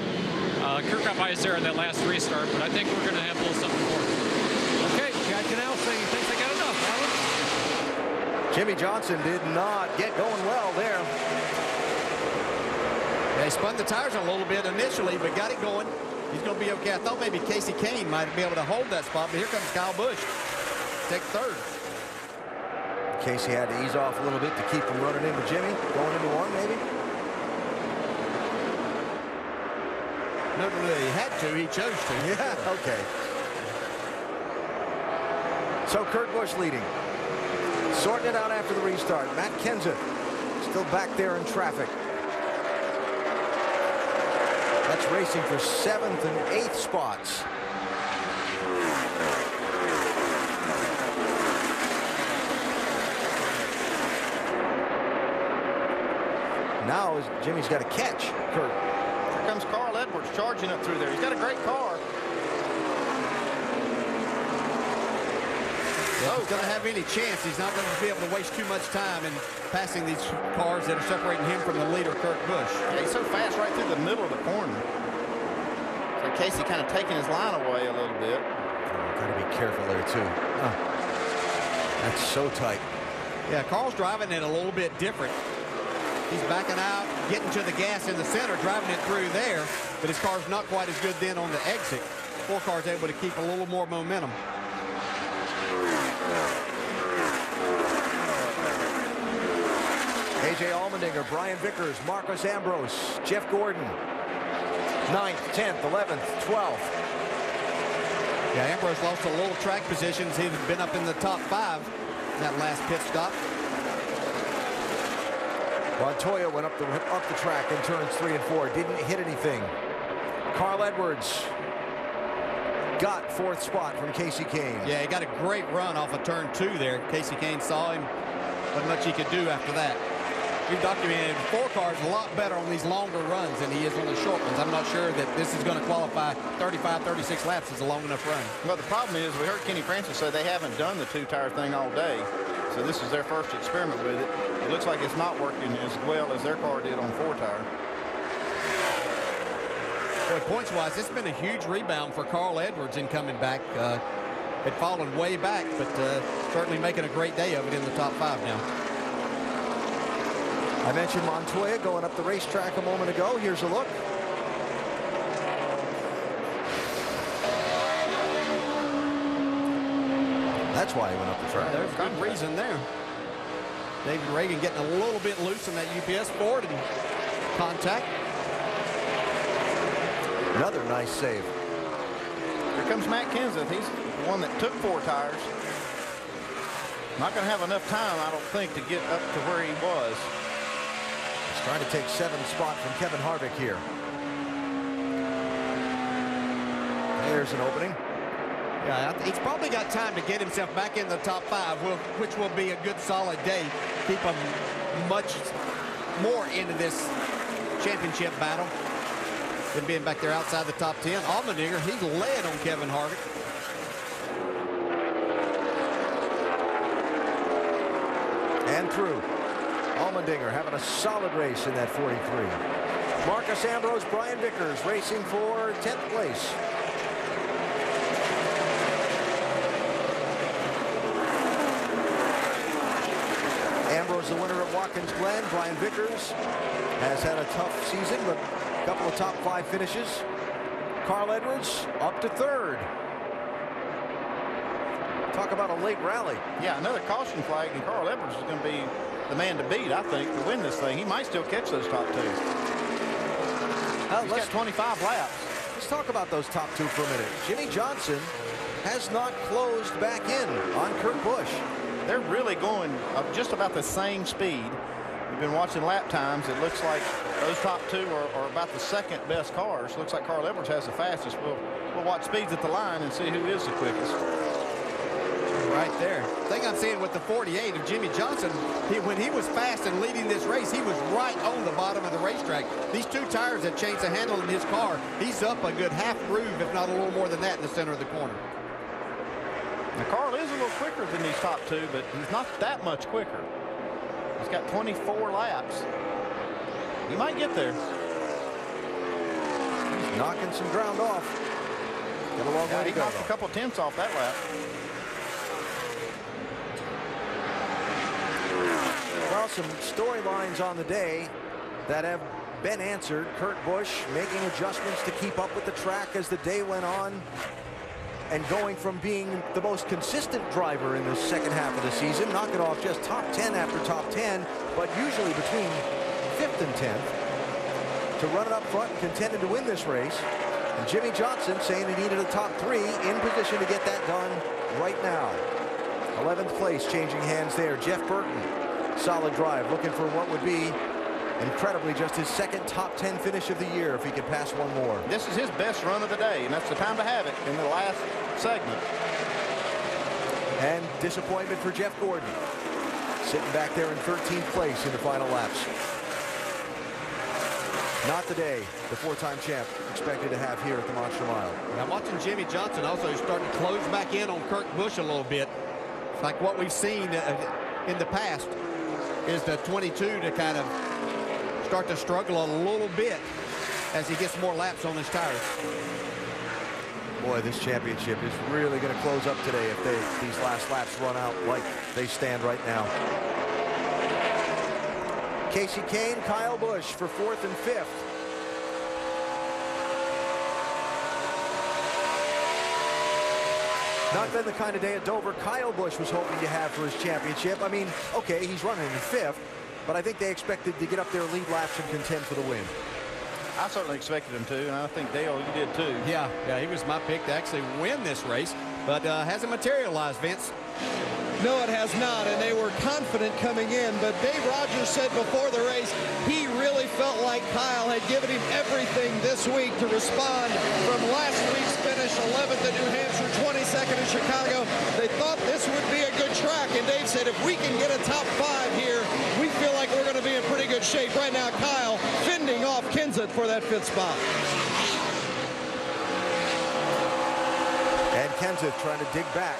Speaker 32: Kirk got by us there in that last restart, but I think we're going to have a little something for it.
Speaker 10: Okay, Chad Canals saying he thinks they got enough, Alan.
Speaker 20: Jimmie Johnson did not get going well there.
Speaker 13: They spun the tires a little bit initially, but got it going. He's going to be okay. I thought maybe Casey Kane might be able to hold that spot, but here comes Kyle Busch. Take third.
Speaker 20: Casey had to ease off a little bit to keep from running into Jimmy, going into 1 maybe.
Speaker 13: No, he had to. He chose to.
Speaker 20: Yeah, okay. So Kurt Busch leading. Sorting it out after the restart. Matt Kenseth still back there in traffic. That's racing for 7th and 8th spots. Now Jimmy's got to catch Kurt.
Speaker 6: Here comes Carl Edwards charging up through there. He's got a great car.
Speaker 13: If he's going to have any chance, he's not going to be able to waste too much time in passing these cars that are separating him from the leader, Kurt Busch.
Speaker 6: Yeah, he's so fast right through the middle of the corner. So Casey kind of taking his line away a little bit.
Speaker 20: Got to be careful there, too. That's so tight.
Speaker 13: Yeah, Carl's driving it a little bit different. He's backing out, getting to the gas in the center, driving it through there, but his car's not quite as good then on the exit. 4 cars able to keep a little more momentum.
Speaker 20: A.J. Allmendinger, Brian Vickers, Marcos Ambrose, Jeff Gordon. 9th, 10th, 11th, 12th.
Speaker 13: Yeah, Ambrose lost a little track positions. He'd been up in the top 5 in that last pit stop.
Speaker 20: Montoya went up the track in turns 3 and 4. Didn't hit anything. Carl Edwards got 4th spot from Casey Kahne.
Speaker 13: Yeah, he got a great run off of turn 2 there. Casey Kahne saw him. Wasn't much he could do after that. We've documented 4 cars a lot better on these longer runs than he is on the short ones. I'm not sure that this is going to qualify 35, 36 laps as a long enough run.
Speaker 6: Well, the problem is we heard Kenny Francis say they haven't done the 2-tire thing all day. So this is their first experiment with it. It looks like it's not working as well as their car did on 4-tire.
Speaker 13: Boy, points-wise, it's been a huge rebound for Carl Edwards in coming back. Had fallen way back, but certainly making a great day of it in the top 5 now.
Speaker 20: I mentioned Montoya going up the racetrack a moment ago. Here's a look. That's why he went up the track.
Speaker 13: There's good reason there. David Ragan getting a little bit loose in that UPS Ford and contact.
Speaker 20: Another nice save.
Speaker 6: Here comes Matt Kenseth. He's the one that took 4 tires. Not going to have enough time, I don't think, to get up to where he was.
Speaker 20: He's trying to take 7th spot from Kevin Harvick here. There's an opening.
Speaker 13: Yeah, he's probably got time to get himself back in the top 5, which will be a good solid day. Keep him much more into this championship battle than being back there outside the top 10. Allmendinger, he's led on Kevin Harvick.
Speaker 20: And through. Allmendinger having a solid race in that 43. Marcos Ambrose, Brian Vickers racing for 10th place. Ambrose the winner at Watkins Glen. Brian Vickers has had a tough season, but a couple of top 5 finishes. Carl Edwards up to 3rd. Talk about a late rally.
Speaker 6: Yeah, another caution flag, and Carl Edwards is going to be the man to beat, I think, to win this thing. He might still catch those top 2. He's got 25 laps.
Speaker 20: Let's talk about those top 2 for a minute. Jimmy Johnson has not closed back in on Kurt Busch.
Speaker 6: They're really going just about the same speed. We've been watching lap times. It looks like those top 2 are about the 2nd best cars. Looks like Carl Edwards has the fastest. We'll watch speeds at the line and see who is the quickest.
Speaker 13: Right there. The thing I'm seeing with the 48 of Jimmy Johnson, when he was fast and leading this race, he was right on the bottom of the racetrack. These 2 tires have changed the handle in his car. He's up a good half groove, if not a little more than that, in the center of the corner.
Speaker 6: Now, Carl is a little quicker than these top 2, but he's not that much quicker. He's got 24 laps. He might get there.
Speaker 20: He's knocking some ground off. Got a long way to
Speaker 6: he
Speaker 20: go.
Speaker 6: knocked a couple tenths off that lap.
Speaker 20: Well, some storylines on the day that have been answered. Kurt Busch making adjustments to keep up with the track as the day went on, and going from being the most consistent driver in the second half of the season, knocking off just top 10 after top 10, but usually between 5th and 10th, to run it up front and contending to win this race. And Jimmy Johnson saying he needed a top 3, in position to get that done right now. 11th place changing hands there. Jeff Burton, solid drive, looking for what would be incredibly just his 2nd top 10 finish of the year if he could pass one more.
Speaker 6: This is his best run of the day, and that's the time to have it in the last segment.
Speaker 20: And disappointment for Jeff Gordon, sitting back there in 13th place in the final laps. Not the day the 4-time champ expected to have here at the Monster Mile.
Speaker 13: I'm watching Jimmy Johnson also starting to close back in on Kurt Busch a little bit. like what we've seen in the past, is the 22 to kind of start to struggle a little bit as he gets more laps on his tires.
Speaker 20: Boy, this championship is really going to close up today if these last laps run out like they stand right now. Kasey Kahne, Kyle Busch for 4th and 5th. Not been the kind of day at Dover Kyle Busch was hoping to have for his championship. I mean, okay, he's running in 5th, but I think they expected to get up there, lead laps, and contend for the win.
Speaker 6: I certainly expected him to, and I think, Dale, you did too.
Speaker 13: Yeah, he was my pick to actually win this race, but hasn't materialized, Vince.
Speaker 2: No, it has not, and they were confident coming in, but Dave Rogers said before the race he really felt like Kyle had given him everything this week to respond from last week's finish, 11th at New Hampshire, 22nd in Chicago. They thought this would be a good track, and Dave said if we can get a top 5 here, we feel like we're going to be in pretty good shape. Right now, Kyle fending off Kenseth for that 5th spot.
Speaker 20: And Kenseth trying to dig back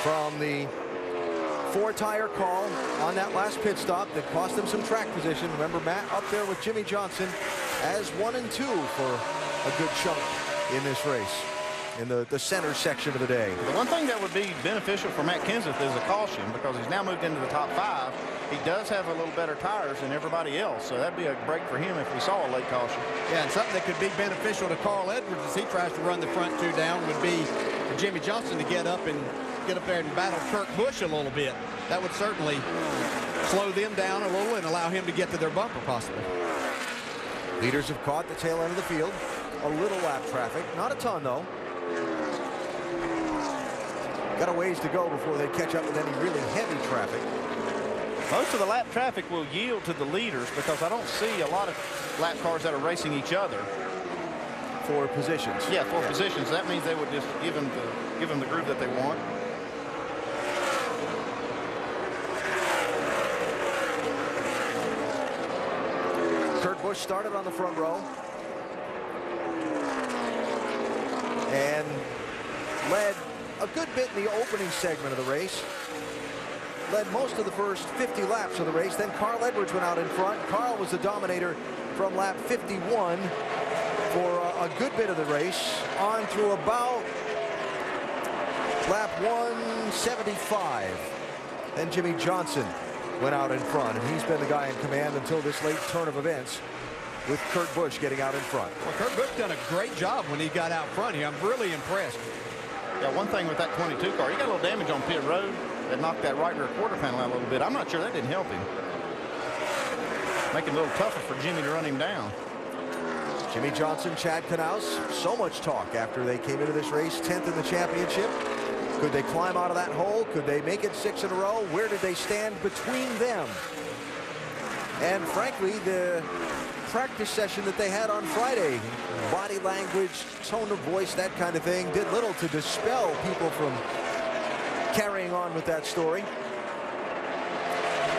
Speaker 20: from the 4-tire call on that last pit stop that cost him some track position. Remember, Matt up there with Jimmie Johnson as 1 and 2 for a good chunk in this race, in the center section of the day.
Speaker 6: The one thing that would be beneficial for Matt Kenseth is a caution, because he's now moved into the top 5. He does have a little better tires than everybody else, so that'd be a break for him if we saw a late caution.
Speaker 13: Yeah, and something that could be beneficial to Carl Edwards as he tries to run the front 2 down would be for Jimmie Johnson to get up there and battle Kurt Busch a little bit. That would certainly slow them down a little and allow him to get to their bumper possibly.
Speaker 20: Leaders have caught the tail end of the field. A little lap traffic, not a ton though. Got a ways to go before they catch up with any really heavy traffic.
Speaker 6: Most of the lap traffic will yield to the leaders because I don't see a lot of lap cars that are racing each other.
Speaker 20: For positions.
Speaker 6: Yeah, for positions. That means they would just give them the groove that they want.
Speaker 20: Kurt Busch started on the front row and led a good bit in the opening segment of the race. Led most of the first 50 laps of the race. Then Carl Edwards went out in front. Carl was the dominator from lap 51 for a good bit of the race on through about lap 175. Then Jimmie Johnson went out in front, and he's been the guy in command until this late turn of events, with Kurt Busch getting out in front.
Speaker 13: Well, Kurt Busch done a great job when he got out front here. I'm really impressed.
Speaker 6: Yeah, one thing with that 22 car, he got a little damage on pit road that knocked that right rear quarter panel out a little bit. I'm not sure that didn't help him. Make it a little tougher for Jimmy to run him down.
Speaker 20: Jimmie Johnson, Chad Knaus, so much talk after they came into this race, 10th in the championship. Could they climb out of that hole? Could they make it 6 in a row? Where did they stand between them? And frankly, the practice session that they had on Friday, body language, tone of voice, that kind of thing, did little to dispel people from carrying on with that story.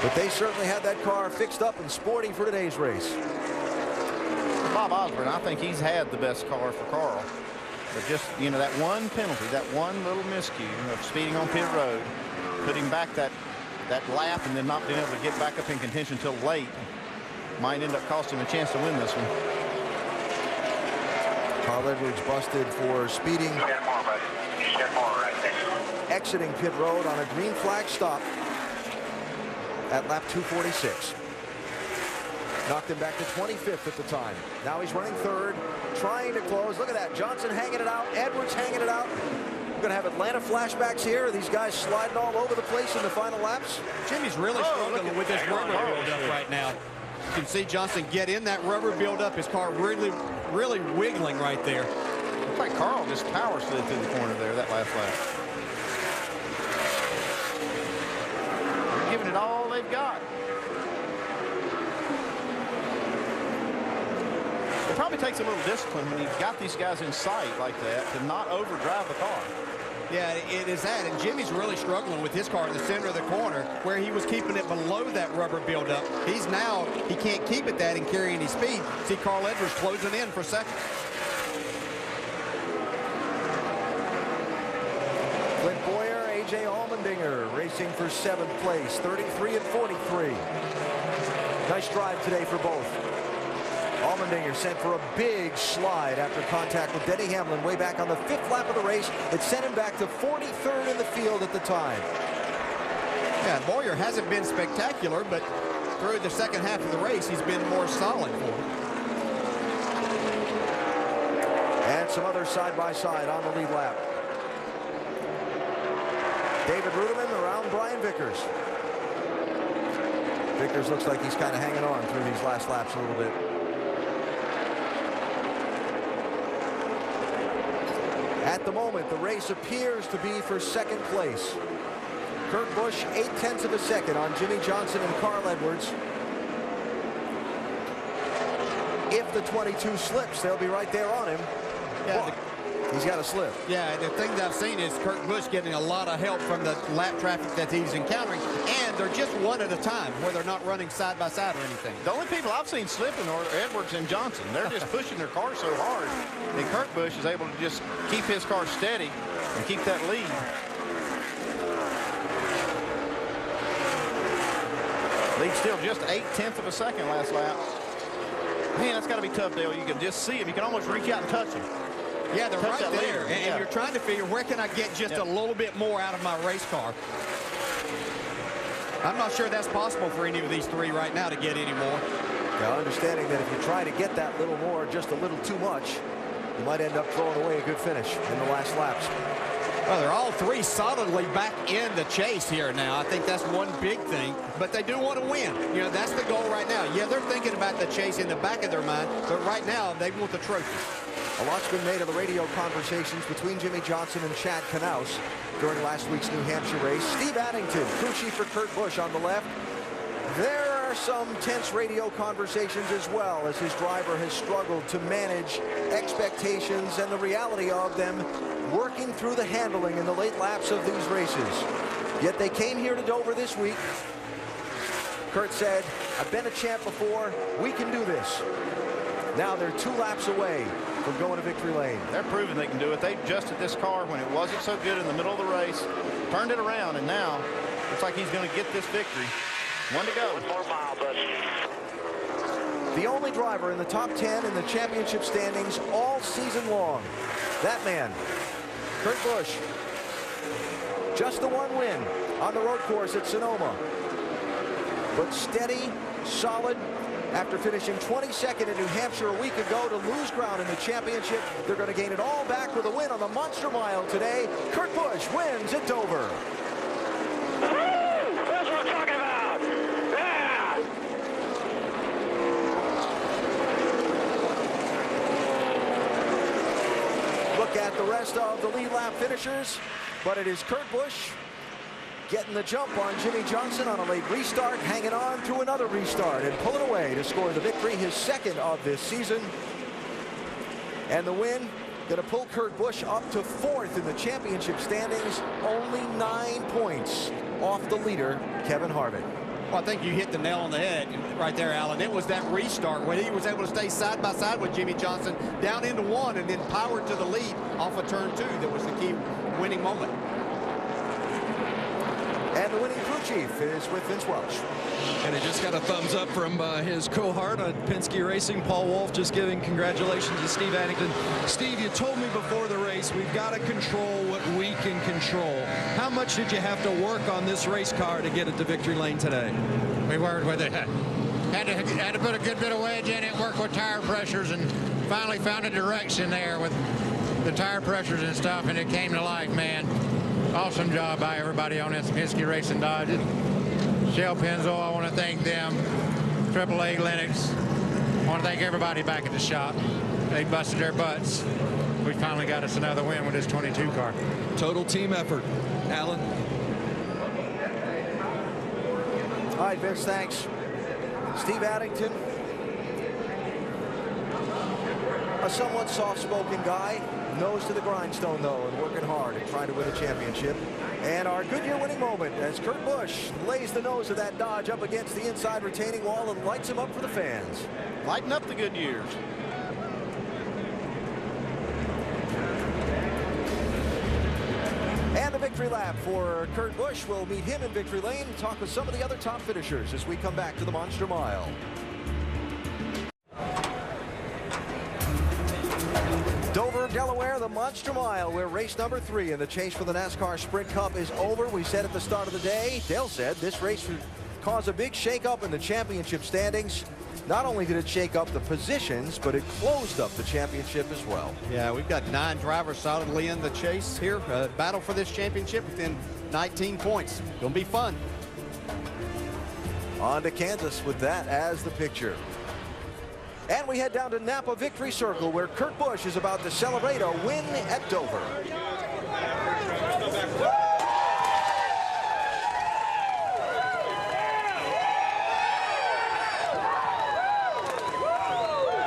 Speaker 20: But they certainly had that car fixed up and sporty for today's race.
Speaker 6: Bob Osborne, I think he's had the best car for Carl. But just, you know, that one penalty, that one little miscue of speeding on pit road, putting back that lap and then not being able to get back up in contention until late, might end up costing him a chance to win this one.
Speaker 20: Carl Edwards busted for speeding, exiting pit road on a green flag stop at lap 246. Knocked him back to 25th at the time. Now he's running 3rd, trying to close. Look at that. Johnson hanging it out. Edwards hanging it out. We're going to have Atlanta flashbacks here. These guys sliding all over the place in the final laps.
Speaker 13: Jimmy's really struggling with this rubber buildup right now. You can see Johnson get in that rubber buildup. His car really wiggling right there.
Speaker 6: Looks like Carl just power slid through the corner there that last lap. They're giving it all they've got. It probably takes a little discipline when you've got these guys in sight like that to not overdrive the car.
Speaker 13: Yeah, it is that. And Jimmy's really struggling with his car in the center of the corner where he was keeping it below that rubber buildup. He can't keep it that and carry any speed. See Carl Edwards closing in for second.
Speaker 20: A.J. Allmendinger racing for 7th place, 33 and 43. Nice drive today for both. Allmendinger sent for a big slide after contact with Denny Hamlin way back on the 5th lap of the race. It sent him back to 43rd in the field at the time.
Speaker 13: Yeah, Bowyer hasn't been spectacular, but through the second half of the race, he's been more solid for him.
Speaker 20: And some other side-by-side on the lead lap. David Ruderman around Brian Vickers. Vickers looks like he's kind of hanging on through these last laps a little bit. At the moment, the race appears to be for 2nd place. Kurt Busch, 0.8 of a second on Jimmie Johnson and Carl Edwards. If the 22 slips, they'll be right there on him. Yeah, he's got to slip.
Speaker 13: Yeah, the thing that I've seen is Kurt Busch getting a lot of help from the lap traffic that he's encountering, and they're just one at a time, where they're not running side by side or anything.
Speaker 6: The only people I've seen slipping are Edwards and Johnson. They're just pushing their car so hard, and Kurt Busch is able to just keep his car steady and keep that lead. Lead still just 0.8 of a second last lap. Man, that's got to be tough, Dale. You can just see him. You can almost reach out and touch him.
Speaker 13: Yeah, they're
Speaker 6: Touch
Speaker 13: right
Speaker 6: that
Speaker 13: there.
Speaker 6: leader.
Speaker 13: And you're trying to figure, where can I get just a little bit more out of my race car? I'm not sure that's possible for any of these three right now to get any more.
Speaker 20: Now, understanding that if you try to get that little more, just a little too much, you might end up throwing away a good finish in the last laps.
Speaker 13: Well, they're all three solidly back in the chase here now. I think that's one big thing, but they do want to win. You know, that's the goal right now. Yeah, they're thinking about the chase in the back of their mind, but right now they want the trophy.
Speaker 20: A lot's been made of the radio conversations between Jimmie Johnson and Chad Knaus during last week's New Hampshire race. Steve Addington, crew chief for Kurt Busch on the left. There are some tense radio conversations as well, as his driver has struggled to manage expectations and the reality of them working through the handling in the late laps of these races. Yet they came here to Dover this week. Kurt said, I've been a champ before, we can do this. Now they're 2 laps away from going to victory lane.
Speaker 6: They're proving they can do it. They adjusted this car when it wasn't so good in the middle of the race, turned it around, and now looks like he's going to get this victory. 1 to go. 1 more mile, buddy.
Speaker 20: The only driver in the top 10 in the championship standings all season long. That man, Kurt Busch. Just the 1 win on the road course at Sonoma. But steady, solid. After finishing 22nd in New Hampshire a week ago, to lose ground in the championship, they're going to gain it all back with a win on the Monster Mile today. Kurt Busch wins at Dover.
Speaker 1: That's what I'm talking about. Yeah.
Speaker 20: Look at the rest of the lead lap finishers, but it is Kurt Busch getting the jump on Jimmie Johnson on a late restart, hanging on through another restart and pulling away to score the victory, his 2nd of this season. And the win going to pull Kurt Busch up to 4th in the championship standings, only 9 points off the leader, Kevin Harvick.
Speaker 13: Well, I think you hit the nail on the head right there, Alan. It was that restart when he was able to stay side by side with Jimmie Johnson down into 1 and then powered to the lead off of turn 2. That was the key winning moment.
Speaker 20: And the winning crew chief is with Vince Welch.
Speaker 2: And he just got a thumbs up from his cohort on Penske Racing, Paul Wolf, just giving congratulations to Steve Addington. Steve, you told me before the race, we've got to control what we can control. How much did you have to work on this race car to get it to victory lane today?
Speaker 3: We worked with it. Had to put a good bit of wedge in it, work with tire pressures, and finally found a direction there with the tire pressures and stuff, and it came to life, man. Awesome job by everybody on this Penske Racing Dodge. Shell Pennzoil, I want to thank them. AAA Lennox. I want to thank everybody back at the shop. They busted their butts. We finally got us another win with this 22 car.
Speaker 2: Total team effort. Alan?
Speaker 20: All right, Vince, thanks. Steve Addington, a somewhat soft-spoken guy. Nose to the grindstone, though, and working hard and trying to win a championship. And our Goodyear winning moment as Kurt Busch lays the nose of that Dodge up against the inside retaining wall and lights him up for the fans.
Speaker 6: Lighten up the Goodyears.
Speaker 20: And the victory victory lap for Kurt Busch. We'll meet him in victory lane and talk with some of the other top finishers as we come back to the Monster Mile. Dover, Delaware, the Monster Mile, where race number 3 in the chase for the NASCAR Sprint Cup is over. We said at the start of the day, Dale said this race would cause a big shakeup in the championship standings. Not only did it shake up the positions, but it closed up the championship as well.
Speaker 13: Yeah, we've got 9 drivers solidly in the chase here. Battle for this championship within 19 points. Gonna be fun.
Speaker 20: On to Kansas with that as the picture. And we head down to Napa Victory Circle, where Kurt Busch is about to celebrate a win at Dover.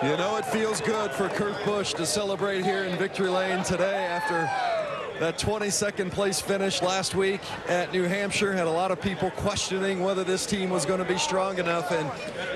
Speaker 2: You know, it feels good for Kurt Busch to celebrate here in Victory Lane today after that 22nd place finish last week at New Hampshire. Had a lot of people questioning whether this team was going to be strong enough. And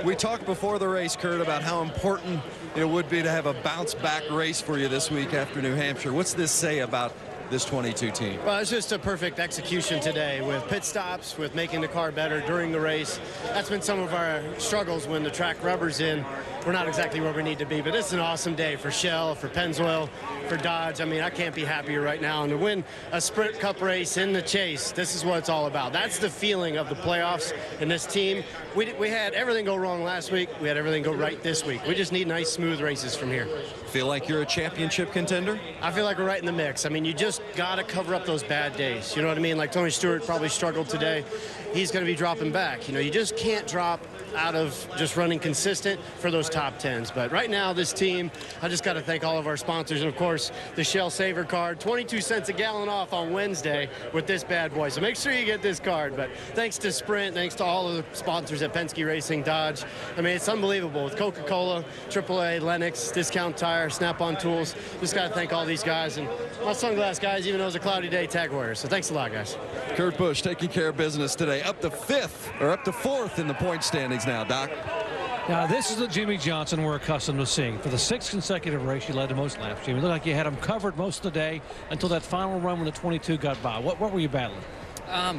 Speaker 2: we talked before the race, Kurt, about how important it would be to have a bounce back race for you this week after New Hampshire. What's this say about this 22 team?
Speaker 4: Well, it's just a perfect execution today with pit stops, with making the car better during the race. That's been some of our struggles when the track rubber's in. We're not exactly where we need to be, but it's an awesome day for Shell, for Pennzoil, for Dodge. I mean, I can't be happier right now. And to win a Sprint Cup race in the chase, this is what it's all about. That's the feeling of the playoffs and this team. We had everything go wrong last week. We had everything go right this week. We just need nice, smooth races from here.
Speaker 2: Feel like you're a championship contender?
Speaker 4: I feel like we're right in the mix. I mean, you just got to cover up those bad days. You know what I mean? Like Tony Stewart probably struggled today. He's going to be dropping back. You know, you just can't drop out of just running consistent for those top 10s. But right now, this team, I just got to thank all of our sponsors. And, of course, the Shell Saver card, 22 cents a gallon off on Wednesday with this bad boy. So make sure you get this card. But thanks to Sprint, thanks to all of the sponsors at Penske Racing, Dodge. I mean, it's unbelievable. With Coca-Cola, AAA, Lennox, Discount Tire, Snap-on Tools. Just got to thank all these guys. And my sunglass guys, even though it's a cloudy day, Tag Warriors. So thanks a lot, guys.
Speaker 2: Kurt Busch taking care of business today. Up to 5th, or up to 4th in the point standings now, Doc.
Speaker 10: Now, this is the Jimmy Johnson we're accustomed to seeing. For the 6th consecutive race, you led the most laps, Jimmy. It looked like you had him covered most of the day until that final run when the 22 got by. What were you battling?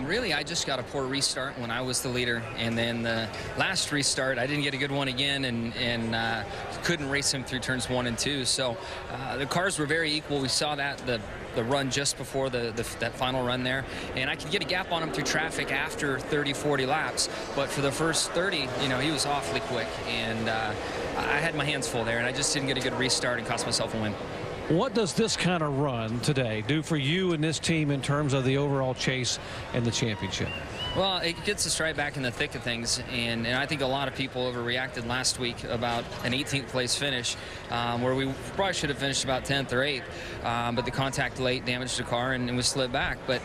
Speaker 7: Really, I just got a poor restart when I was the leader, and then the last restart, I didn't get a good one again, and couldn't race him through turns 1 and 2. So the cars were very equal. We saw that the run just before that final run there, and I could get a gap on him through traffic after 30, 40 laps. But for the first 30, you know, he was awfully quick, and I had my hands full there, and I just didn't get a good restart and cost myself a win.
Speaker 10: What does this kind of run today do for you and this team in terms of the overall chase and the championship?
Speaker 7: Well, it gets us right back in the thick of things, and I think a lot of people overreacted last week about an 18th place finish, where we probably should have finished about 10th or 8th, but the contact late damaged the car and we slid back. But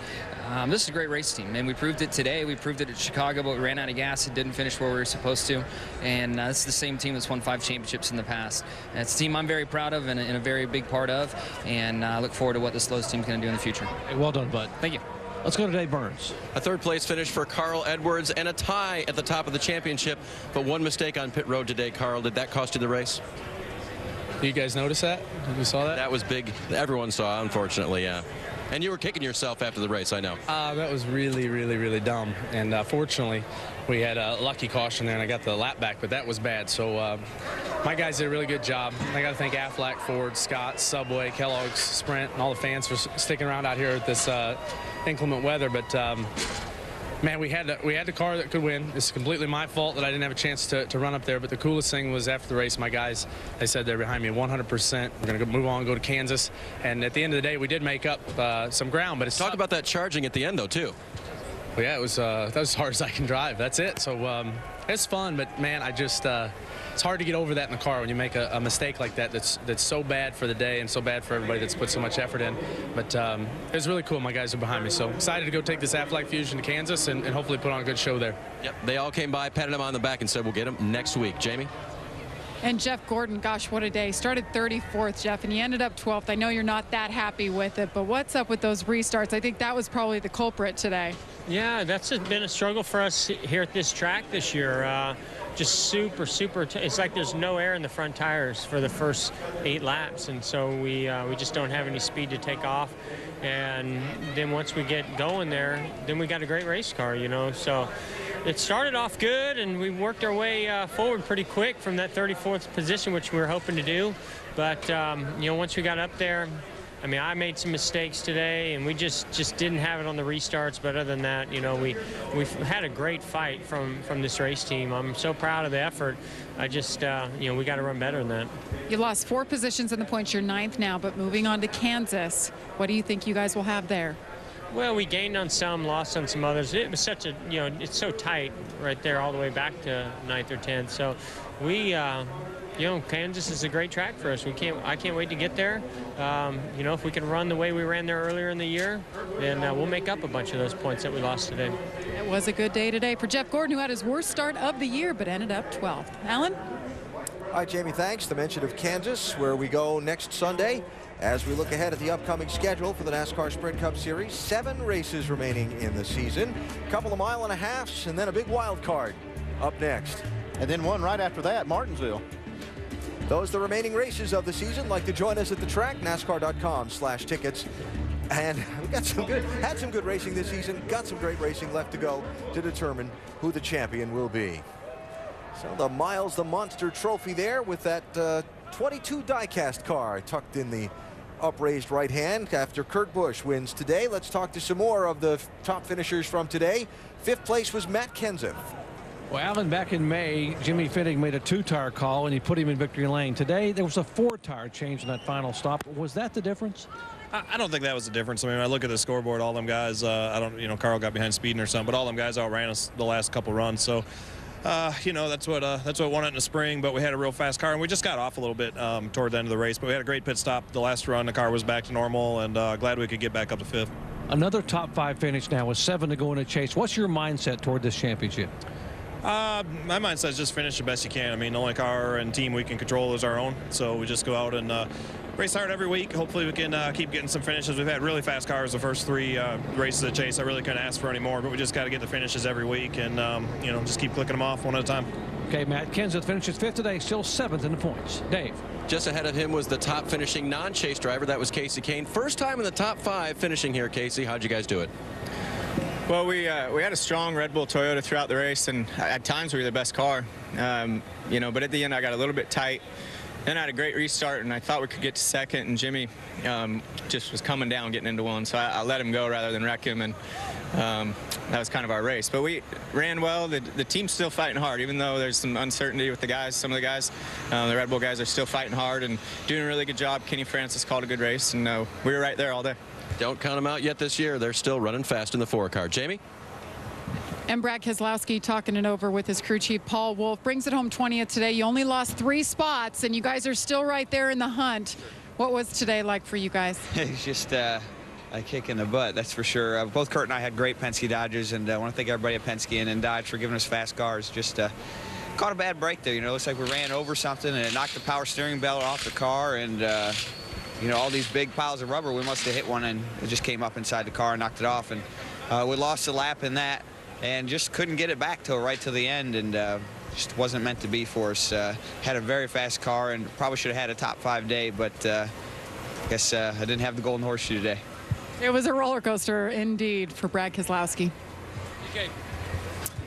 Speaker 7: this is a great race team, and we proved it today. We proved it at Chicago, but we ran out of gas and didn't finish where we were supposed to. And this is the same team that's won 5 championships in the past. And it's a team I'm very proud of and a very big part of, and I look forward to what this Lowe's team is going to do in the future.
Speaker 10: Hey, well done, bud.
Speaker 7: Thank you.
Speaker 10: Let's go to Dave Burns.
Speaker 8: A 3rd place finish for Carl Edwards and a tie at the top of the championship, but one mistake on pit road today. Carl, did that cost you the race?
Speaker 14: Did you guys notice that? You saw that?
Speaker 8: That was big. Everyone saw, unfortunately, yeah. And you were kicking yourself after the race, I know.
Speaker 14: That was really, really, really dumb. And fortunately, we had a lucky caution there, and I got the lap back, but that was bad. So my guys did a really good job. I got to thank Aflac, Ford, Scott, Subway, Kellogg's, Sprint, and all the fans for sticking around out here at this inclement weather. But man, we had the car that could win. It's completely my fault that I didn't have a chance to run up there. But the coolest thing was after the race, my guys, they said they're behind me 100%. We're going to move on, go to Kansas. And at the end of the day, we did make up some ground. But it's
Speaker 8: talk about that charging at the end, though, too.
Speaker 14: Well, yeah, it was that was as hard as I can drive. That's it. So it's fun, but man, I just it's hard to get over that in the car when you make a mistake like that. That's so bad for the day and so bad for everybody that's put so much effort in. But it was really cool. My guys are behind me, so excited to go take this Aflac Fusion to Kansas and hopefully put on a good show there.
Speaker 8: Yep, they all came by, patted him on the back, and said we'll get him next week. Jamie.
Speaker 5: And Jeff Gordon, gosh, what a day. Started 34th, Jeff, and he ended up 12th. I know you're not that happy with it, but what's up with those restarts? I think that was probably the culprit today.
Speaker 9: Yeah, that's been a struggle for us here at this track this year. Just super, it's like there's no air in the front tires for the first 8 laps, and so we just don't have any speed to take off. And then once we get going there, then we got a great race car, you know. So it started off good, and we worked our way forward pretty quick from that 34th position, which we were hoping to do. But, you know, once we got up there, I mean, I made some mistakes today, and we just didn't have it on the restarts. But other than that, you know, we've had a great fight from this race team. I'm so proud of the effort. I just, you know, we got to run better than that.
Speaker 5: You lost 4 positions in the points. You're 9th now, but moving on to Kansas, what do you think you guys will have there?
Speaker 9: Well, we gained on some, lost on some others. It was such a, you know, it's so tight right there all the way back to 9th or 10th. So we, you know, Kansas is a great track for us. I can't wait to get there. You know, if we can run the way we ran there earlier in the year, then we'll make up a bunch of those points that we lost today.
Speaker 5: It was a good day today for Jeff Gordon, who had his worst start of the year, but ended up 12th. Alan?
Speaker 20: All right, Jamie, thanks. The mention of Kansas, where we go next Sunday. As we look ahead at the upcoming schedule for the NASCAR Sprint Cup Series, 7 races remaining in the season, a couple of mile-and-a-halfs, and then a big wild card up next.
Speaker 6: And then one right after that, Martinsville.
Speaker 20: Those are the remaining races of the season. Like to join us at the track, NASCAR.com/tickets. And we got had some good racing this season, got some great racing left to go to determine who the champion will be. So the Miles the Monster trophy there with that 22 diecast car tucked in the upraised right hand after Kurt Busch wins today. Let's talk to some more of the top finishers from today. 5th place was Matt Kenseth.
Speaker 10: Well, Alan, back in May, Jimmy Fittig made a 2-tire call, and he put him in victory lane. Today, there was a 4-tire change in that final stop. Was that the difference?
Speaker 11: I don't think that was the difference. I mean, I look at the scoreboard, all them guys, I don't, you know, Carl got behind speeding or something, but all them guys outran us the last couple runs. So, you know, that's what won it in the spring, but we had a real fast car, and we just got off a little bit toward the end of the race, but we had a great pit stop. The last run, the car was back to normal, and glad we could get back up to 5th.
Speaker 10: Another top 5 finish now with 7 to go in a chase. What's your mindset toward this championship?
Speaker 11: My mindset is just finish the best you can. I mean, the only car and team we can control is our own, so we just go out and race hard every week. Hopefully we can keep getting some finishes. We've had really fast cars the first 3 races of Chase. I really couldn't ask for any more, but we just got to get the finishes every week and, you know, just keep clicking them off one at a time.
Speaker 10: Okay, Matt Kenseth finishes 5th today, still 7th in the points. Dave.
Speaker 8: Just ahead of him was the top finishing non-Chase driver. That was Casey Kane. First time in the top 5 finishing here, Casey. How'd you guys do it?
Speaker 15: Well, we had a strong Red Bull Toyota throughout the race, and at times we were the best car. You know, but at the end I got a little bit tight. Then I had a great restart, and I thought we could get to 2nd, and Jimmy just was coming down, getting into 1, so I let him go rather than wreck him, and that was kind of our race. But we ran well. The team's still fighting hard, even though there's some uncertainty with the guys. Some of the guys, the Red Bull guys, are still fighting hard and doing a really good job. Kenny Francis called a good race, and we were right there all day.
Speaker 8: Don't count them out yet this year. They're still running fast in the 4 car. Jamie?
Speaker 5: And Brad Keselowski talking it over with his crew chief, Paul Wolfe. Brings it home 20th today. You only lost 3 spots, and you guys are still right there in the hunt. What was today like for you guys?
Speaker 16: It's just a kick in the butt, that's for sure. Both Kurt and I had great Penske Dodges, and I want to thank everybody at Penske and Dodge for giving us fast cars. Just caught a bad break there. You know, it looks like we ran over something, and it knocked the power steering belt off the car, and you know, all these big piles of rubber, we must have hit one, and it just came up inside the car and knocked it off. And we lost a lap in that and just couldn't get it back till right to the end, and just wasn't meant to be for us. Had a very fast car and probably should have had a top 5 day, but I guess I didn't have the golden horseshoe today.
Speaker 5: It was a roller coaster indeed for Brad Keselowski.
Speaker 20: Okay.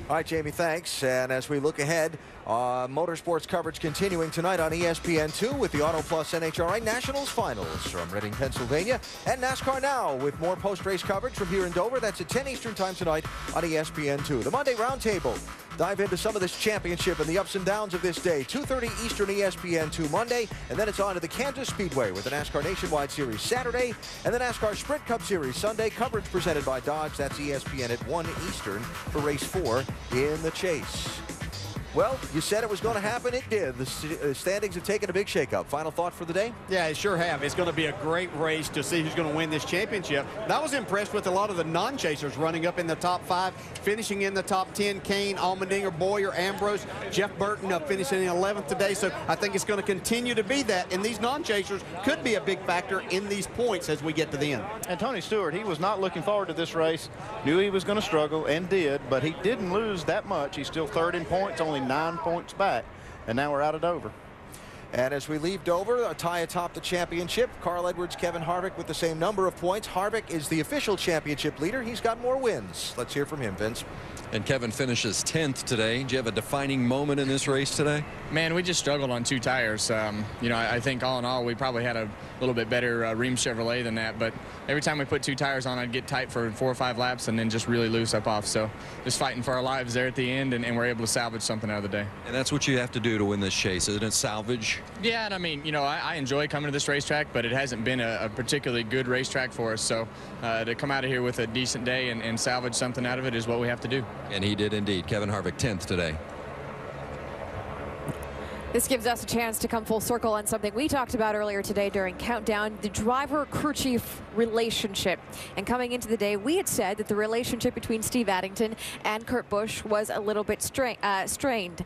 Speaker 20: All right, Jamie, thanks. And as we look ahead, motorsports coverage continuing tonight on ESPN2 with the Auto Plus NHRA Nationals Finals from Reading, Pennsylvania, and NASCAR Now with more post-race coverage from here in Dover. That's at 10 Eastern time tonight on ESPN2. The Monday Roundtable. Dive into some of this championship and the ups and downs of this day. 2:30 Eastern, ESPN2 Monday, and then it's on to the Kansas Speedway with the NASCAR Nationwide Series Saturday and the NASCAR Sprint Cup Series Sunday. Coverage presented by Dodge. That's ESPN at 1 Eastern for Race 4 in the Chase. Well, you said it was going to happen. It did. The standings have taken a big shakeup. Final thought for the day?
Speaker 13: Yeah, it sure have. It's going to be a great race to see who's going to win this championship. And I was impressed with a lot of the non-chasers running up in the top 5, finishing in the top 10. Kane, Allmendinger, Boyer, Ambrose, Jeff Burton finishing in 11th today. So I think it's going to continue to be that. And these non-chasers could be a big factor in these points as we get to the end.
Speaker 6: And Tony Stewart, he was not looking forward to this race. Knew he was going to struggle and did, but he didn't lose that much. He's still third in points, only 9 points back. And now we're out of Dover.
Speaker 20: And as we leave Dover, a tie atop the championship. Carl Edwards, Kevin Harvick with the same number of points. Harvick is the official championship leader. He's got more wins. Let's hear from him, Vince.
Speaker 12: And Kevin finishes 10th today. Do you have a defining moment in this race today?
Speaker 15: Man, we just struggled on 2 tires. You know, I think all in all, we probably had a little bit better Rheem Chevrolet than that. But every time we put 2 tires on, I'd get tight for 4 or 5 laps and then just really loose up off. So just fighting for our lives there at the end, and we're able to salvage something out of the day.
Speaker 12: And that's what you have to do to win this chase, isn't it? Salvage?
Speaker 15: Yeah, and I mean, you know, I enjoy coming to this racetrack, but it hasn't been a particularly good racetrack for us. So to come out of here with a decent day and salvage something out of it is what we have to do.
Speaker 12: And he did indeed. Kevin Harvick 10th today.
Speaker 17: This gives us a chance to come full circle on something we talked about earlier today during Countdown, the driver-crew chief relationship. And coming into the day, we had said that the relationship between Steve Addington and Kurt Busch was a little bit strained.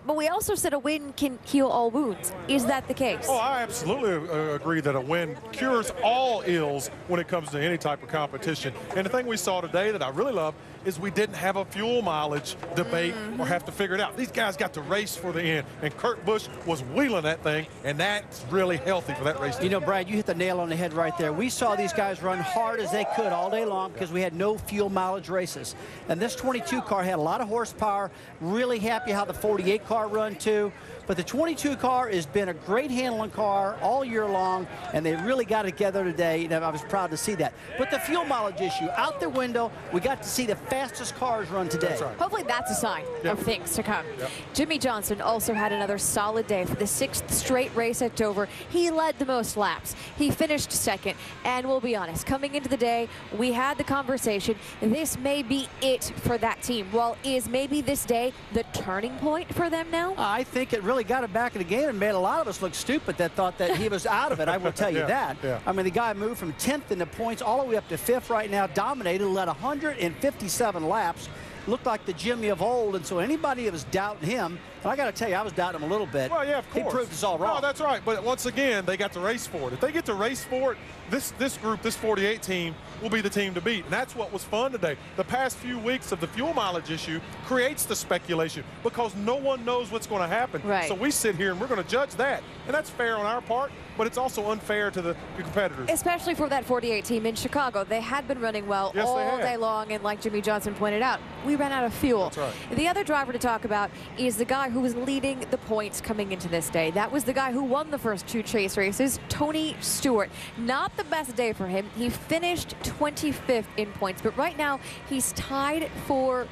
Speaker 17: But we also said a win can heal all wounds. Is that the case?
Speaker 18: Oh, I absolutely agree that a win cures all ills when it comes to any type of competition. And the thing we saw today that I really love is we didn't have a fuel mileage debate or have to figure it out. These guys got to race for the end, and Kurt Busch was wheeling that thing, and that's really healthy for that race.
Speaker 19: You know, Brad, you hit the nail on the head right there. We saw these guys run hard as they could all day long because we had no fuel mileage races. And this 22 car had a lot of horsepower. Really happy how the 48 car run too. But the 22 car has been a great handling car all year long, and they really got it together today, and I was proud to see that. But the fuel mileage issue, out the window, we got to see the fastest cars run today.
Speaker 18: That's right.
Speaker 17: Hopefully that's a sign of things to come.
Speaker 18: Yep.
Speaker 17: Jimmie Johnson also had another solid day for the 6th straight race at Dover. He led the most laps. He finished 2nd, and we'll be honest, coming into the day, we had the conversation, this may be it for that team. Well, is maybe this day the turning point for them now?
Speaker 19: I think it really got him back in the game and made a lot of us look stupid that thought that he was out of it. I will tell you that.
Speaker 18: Yeah.
Speaker 19: I mean, the guy moved from 10th in the points all the way up to 5th right now, dominated, led 157 laps. Looked like the Jimmy of old, and so anybody that was doubting him, and I got to tell you, I was doubting him a little bit.
Speaker 18: Well, yeah, of course.
Speaker 19: He proved us all wrong.
Speaker 18: No, that's right. But once again, they got to race for it. If they get to race for it, this group, this 48 team, will be the team to beat. And that's what was fun today. The past few weeks of the fuel mileage issue creates the speculation because no one knows what's going to happen.
Speaker 17: Right.
Speaker 18: So we sit here and we're going to judge that. And that's fair on our part, but it's also unfair to the competitors.
Speaker 17: Especially for that 48 team in Chicago. They had been running well all day long, and like Jimmie Johnson pointed out, we ran out of fuel.
Speaker 18: That's right.
Speaker 17: The other driver to talk about is the guy who was leading the points coming into this day. That was the guy who won the first 2 chase races, Tony Stewart. Not the best day for him. He finished 25th in points, but right now he's tied for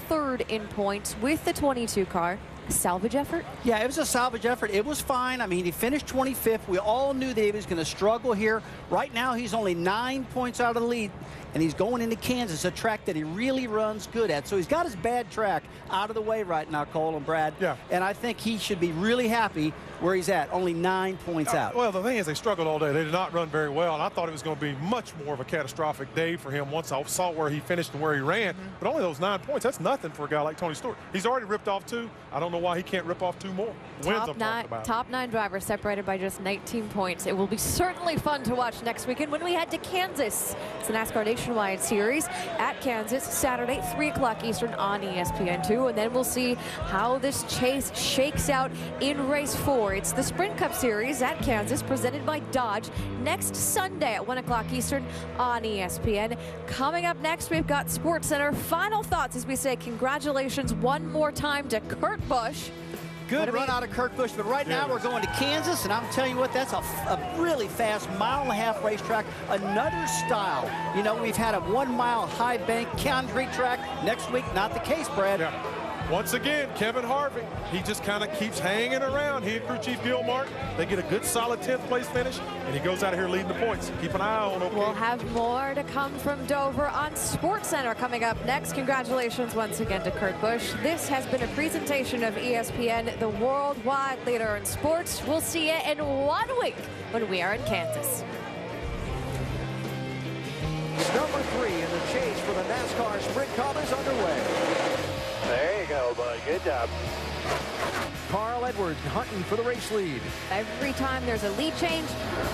Speaker 17: 3rd in points with the 22 car. Salvage effort?
Speaker 19: Yeah, it was a salvage effort. It was fine. I mean, he finished 25th. We all knew that he was going to struggle here. Right now, he's only 9 points out of the lead, and he's going into Kansas, a track that he really runs good at. So he's got his bad track out of the way right now, Cole and Brad.
Speaker 18: Yeah.
Speaker 19: And I think he should be really happy where he's at, only 9 points out.
Speaker 18: Well, the thing is, they struggled all day. They did not run very well, and I thought it was going to be much more of a catastrophic day for him once I saw where he finished and where he ran. But only those 9 points, that's nothing for a guy like Tony Stewart. He's already ripped off 2. I don't know why he can't rip off 2 more.
Speaker 17: Top 9 drivers separated by just 19 points. It will be certainly fun to watch next weekend when we head to Kansas. It's the NASCAR Nationwide Series at Kansas, Saturday, 3 o'clock Eastern on ESPN2. And then we'll see how this chase shakes out in race 4. It's the Sprint Cup Series at Kansas, presented by Dodge, next Sunday at 1 o'clock Eastern on ESPN. Coming up next, we've got SportsCenter. Final thoughts as we say congratulations one more time to Kurt Busch.
Speaker 19: Good run out of Kurt Busch, but right now we're going to Kansas, and I'm telling you what, that's a really fast 1.5-mile racetrack, another style. You know, we've had a 1-mile high bank concrete track. Next week, not the case, Brad.
Speaker 18: Yeah. Once again, Kevin Harvick, he just kind of keeps hanging around. He and crew chief Gil Martin, they get a good solid 10th place finish, and he goes out of here leading the points. Keep an eye on O'Keefe.
Speaker 17: We'll have more to come from Dover on SportsCenter coming up next. Congratulations once again to Kurt Busch. This has been a presentation of ESPN, the worldwide leader in sports. We'll see you in 1 week when we are in Kansas.
Speaker 20: Number 3 in the chase for the NASCAR Sprint Cup is underway.
Speaker 2: There you go, bud. Good job.
Speaker 20: Carl Edwards hunting for the race lead.
Speaker 17: Every time there's a lead change,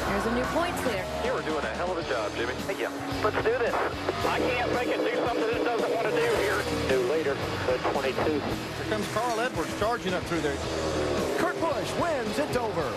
Speaker 17: there's a new points leader.
Speaker 2: You were doing a hell of a job, Jimmy. Thank you. Let's do this. I can't make it do something it doesn't want to do here. New leader, the 22.
Speaker 6: Here comes Carl Edwards charging up through there.
Speaker 20: Kurt Busch wins at Dover.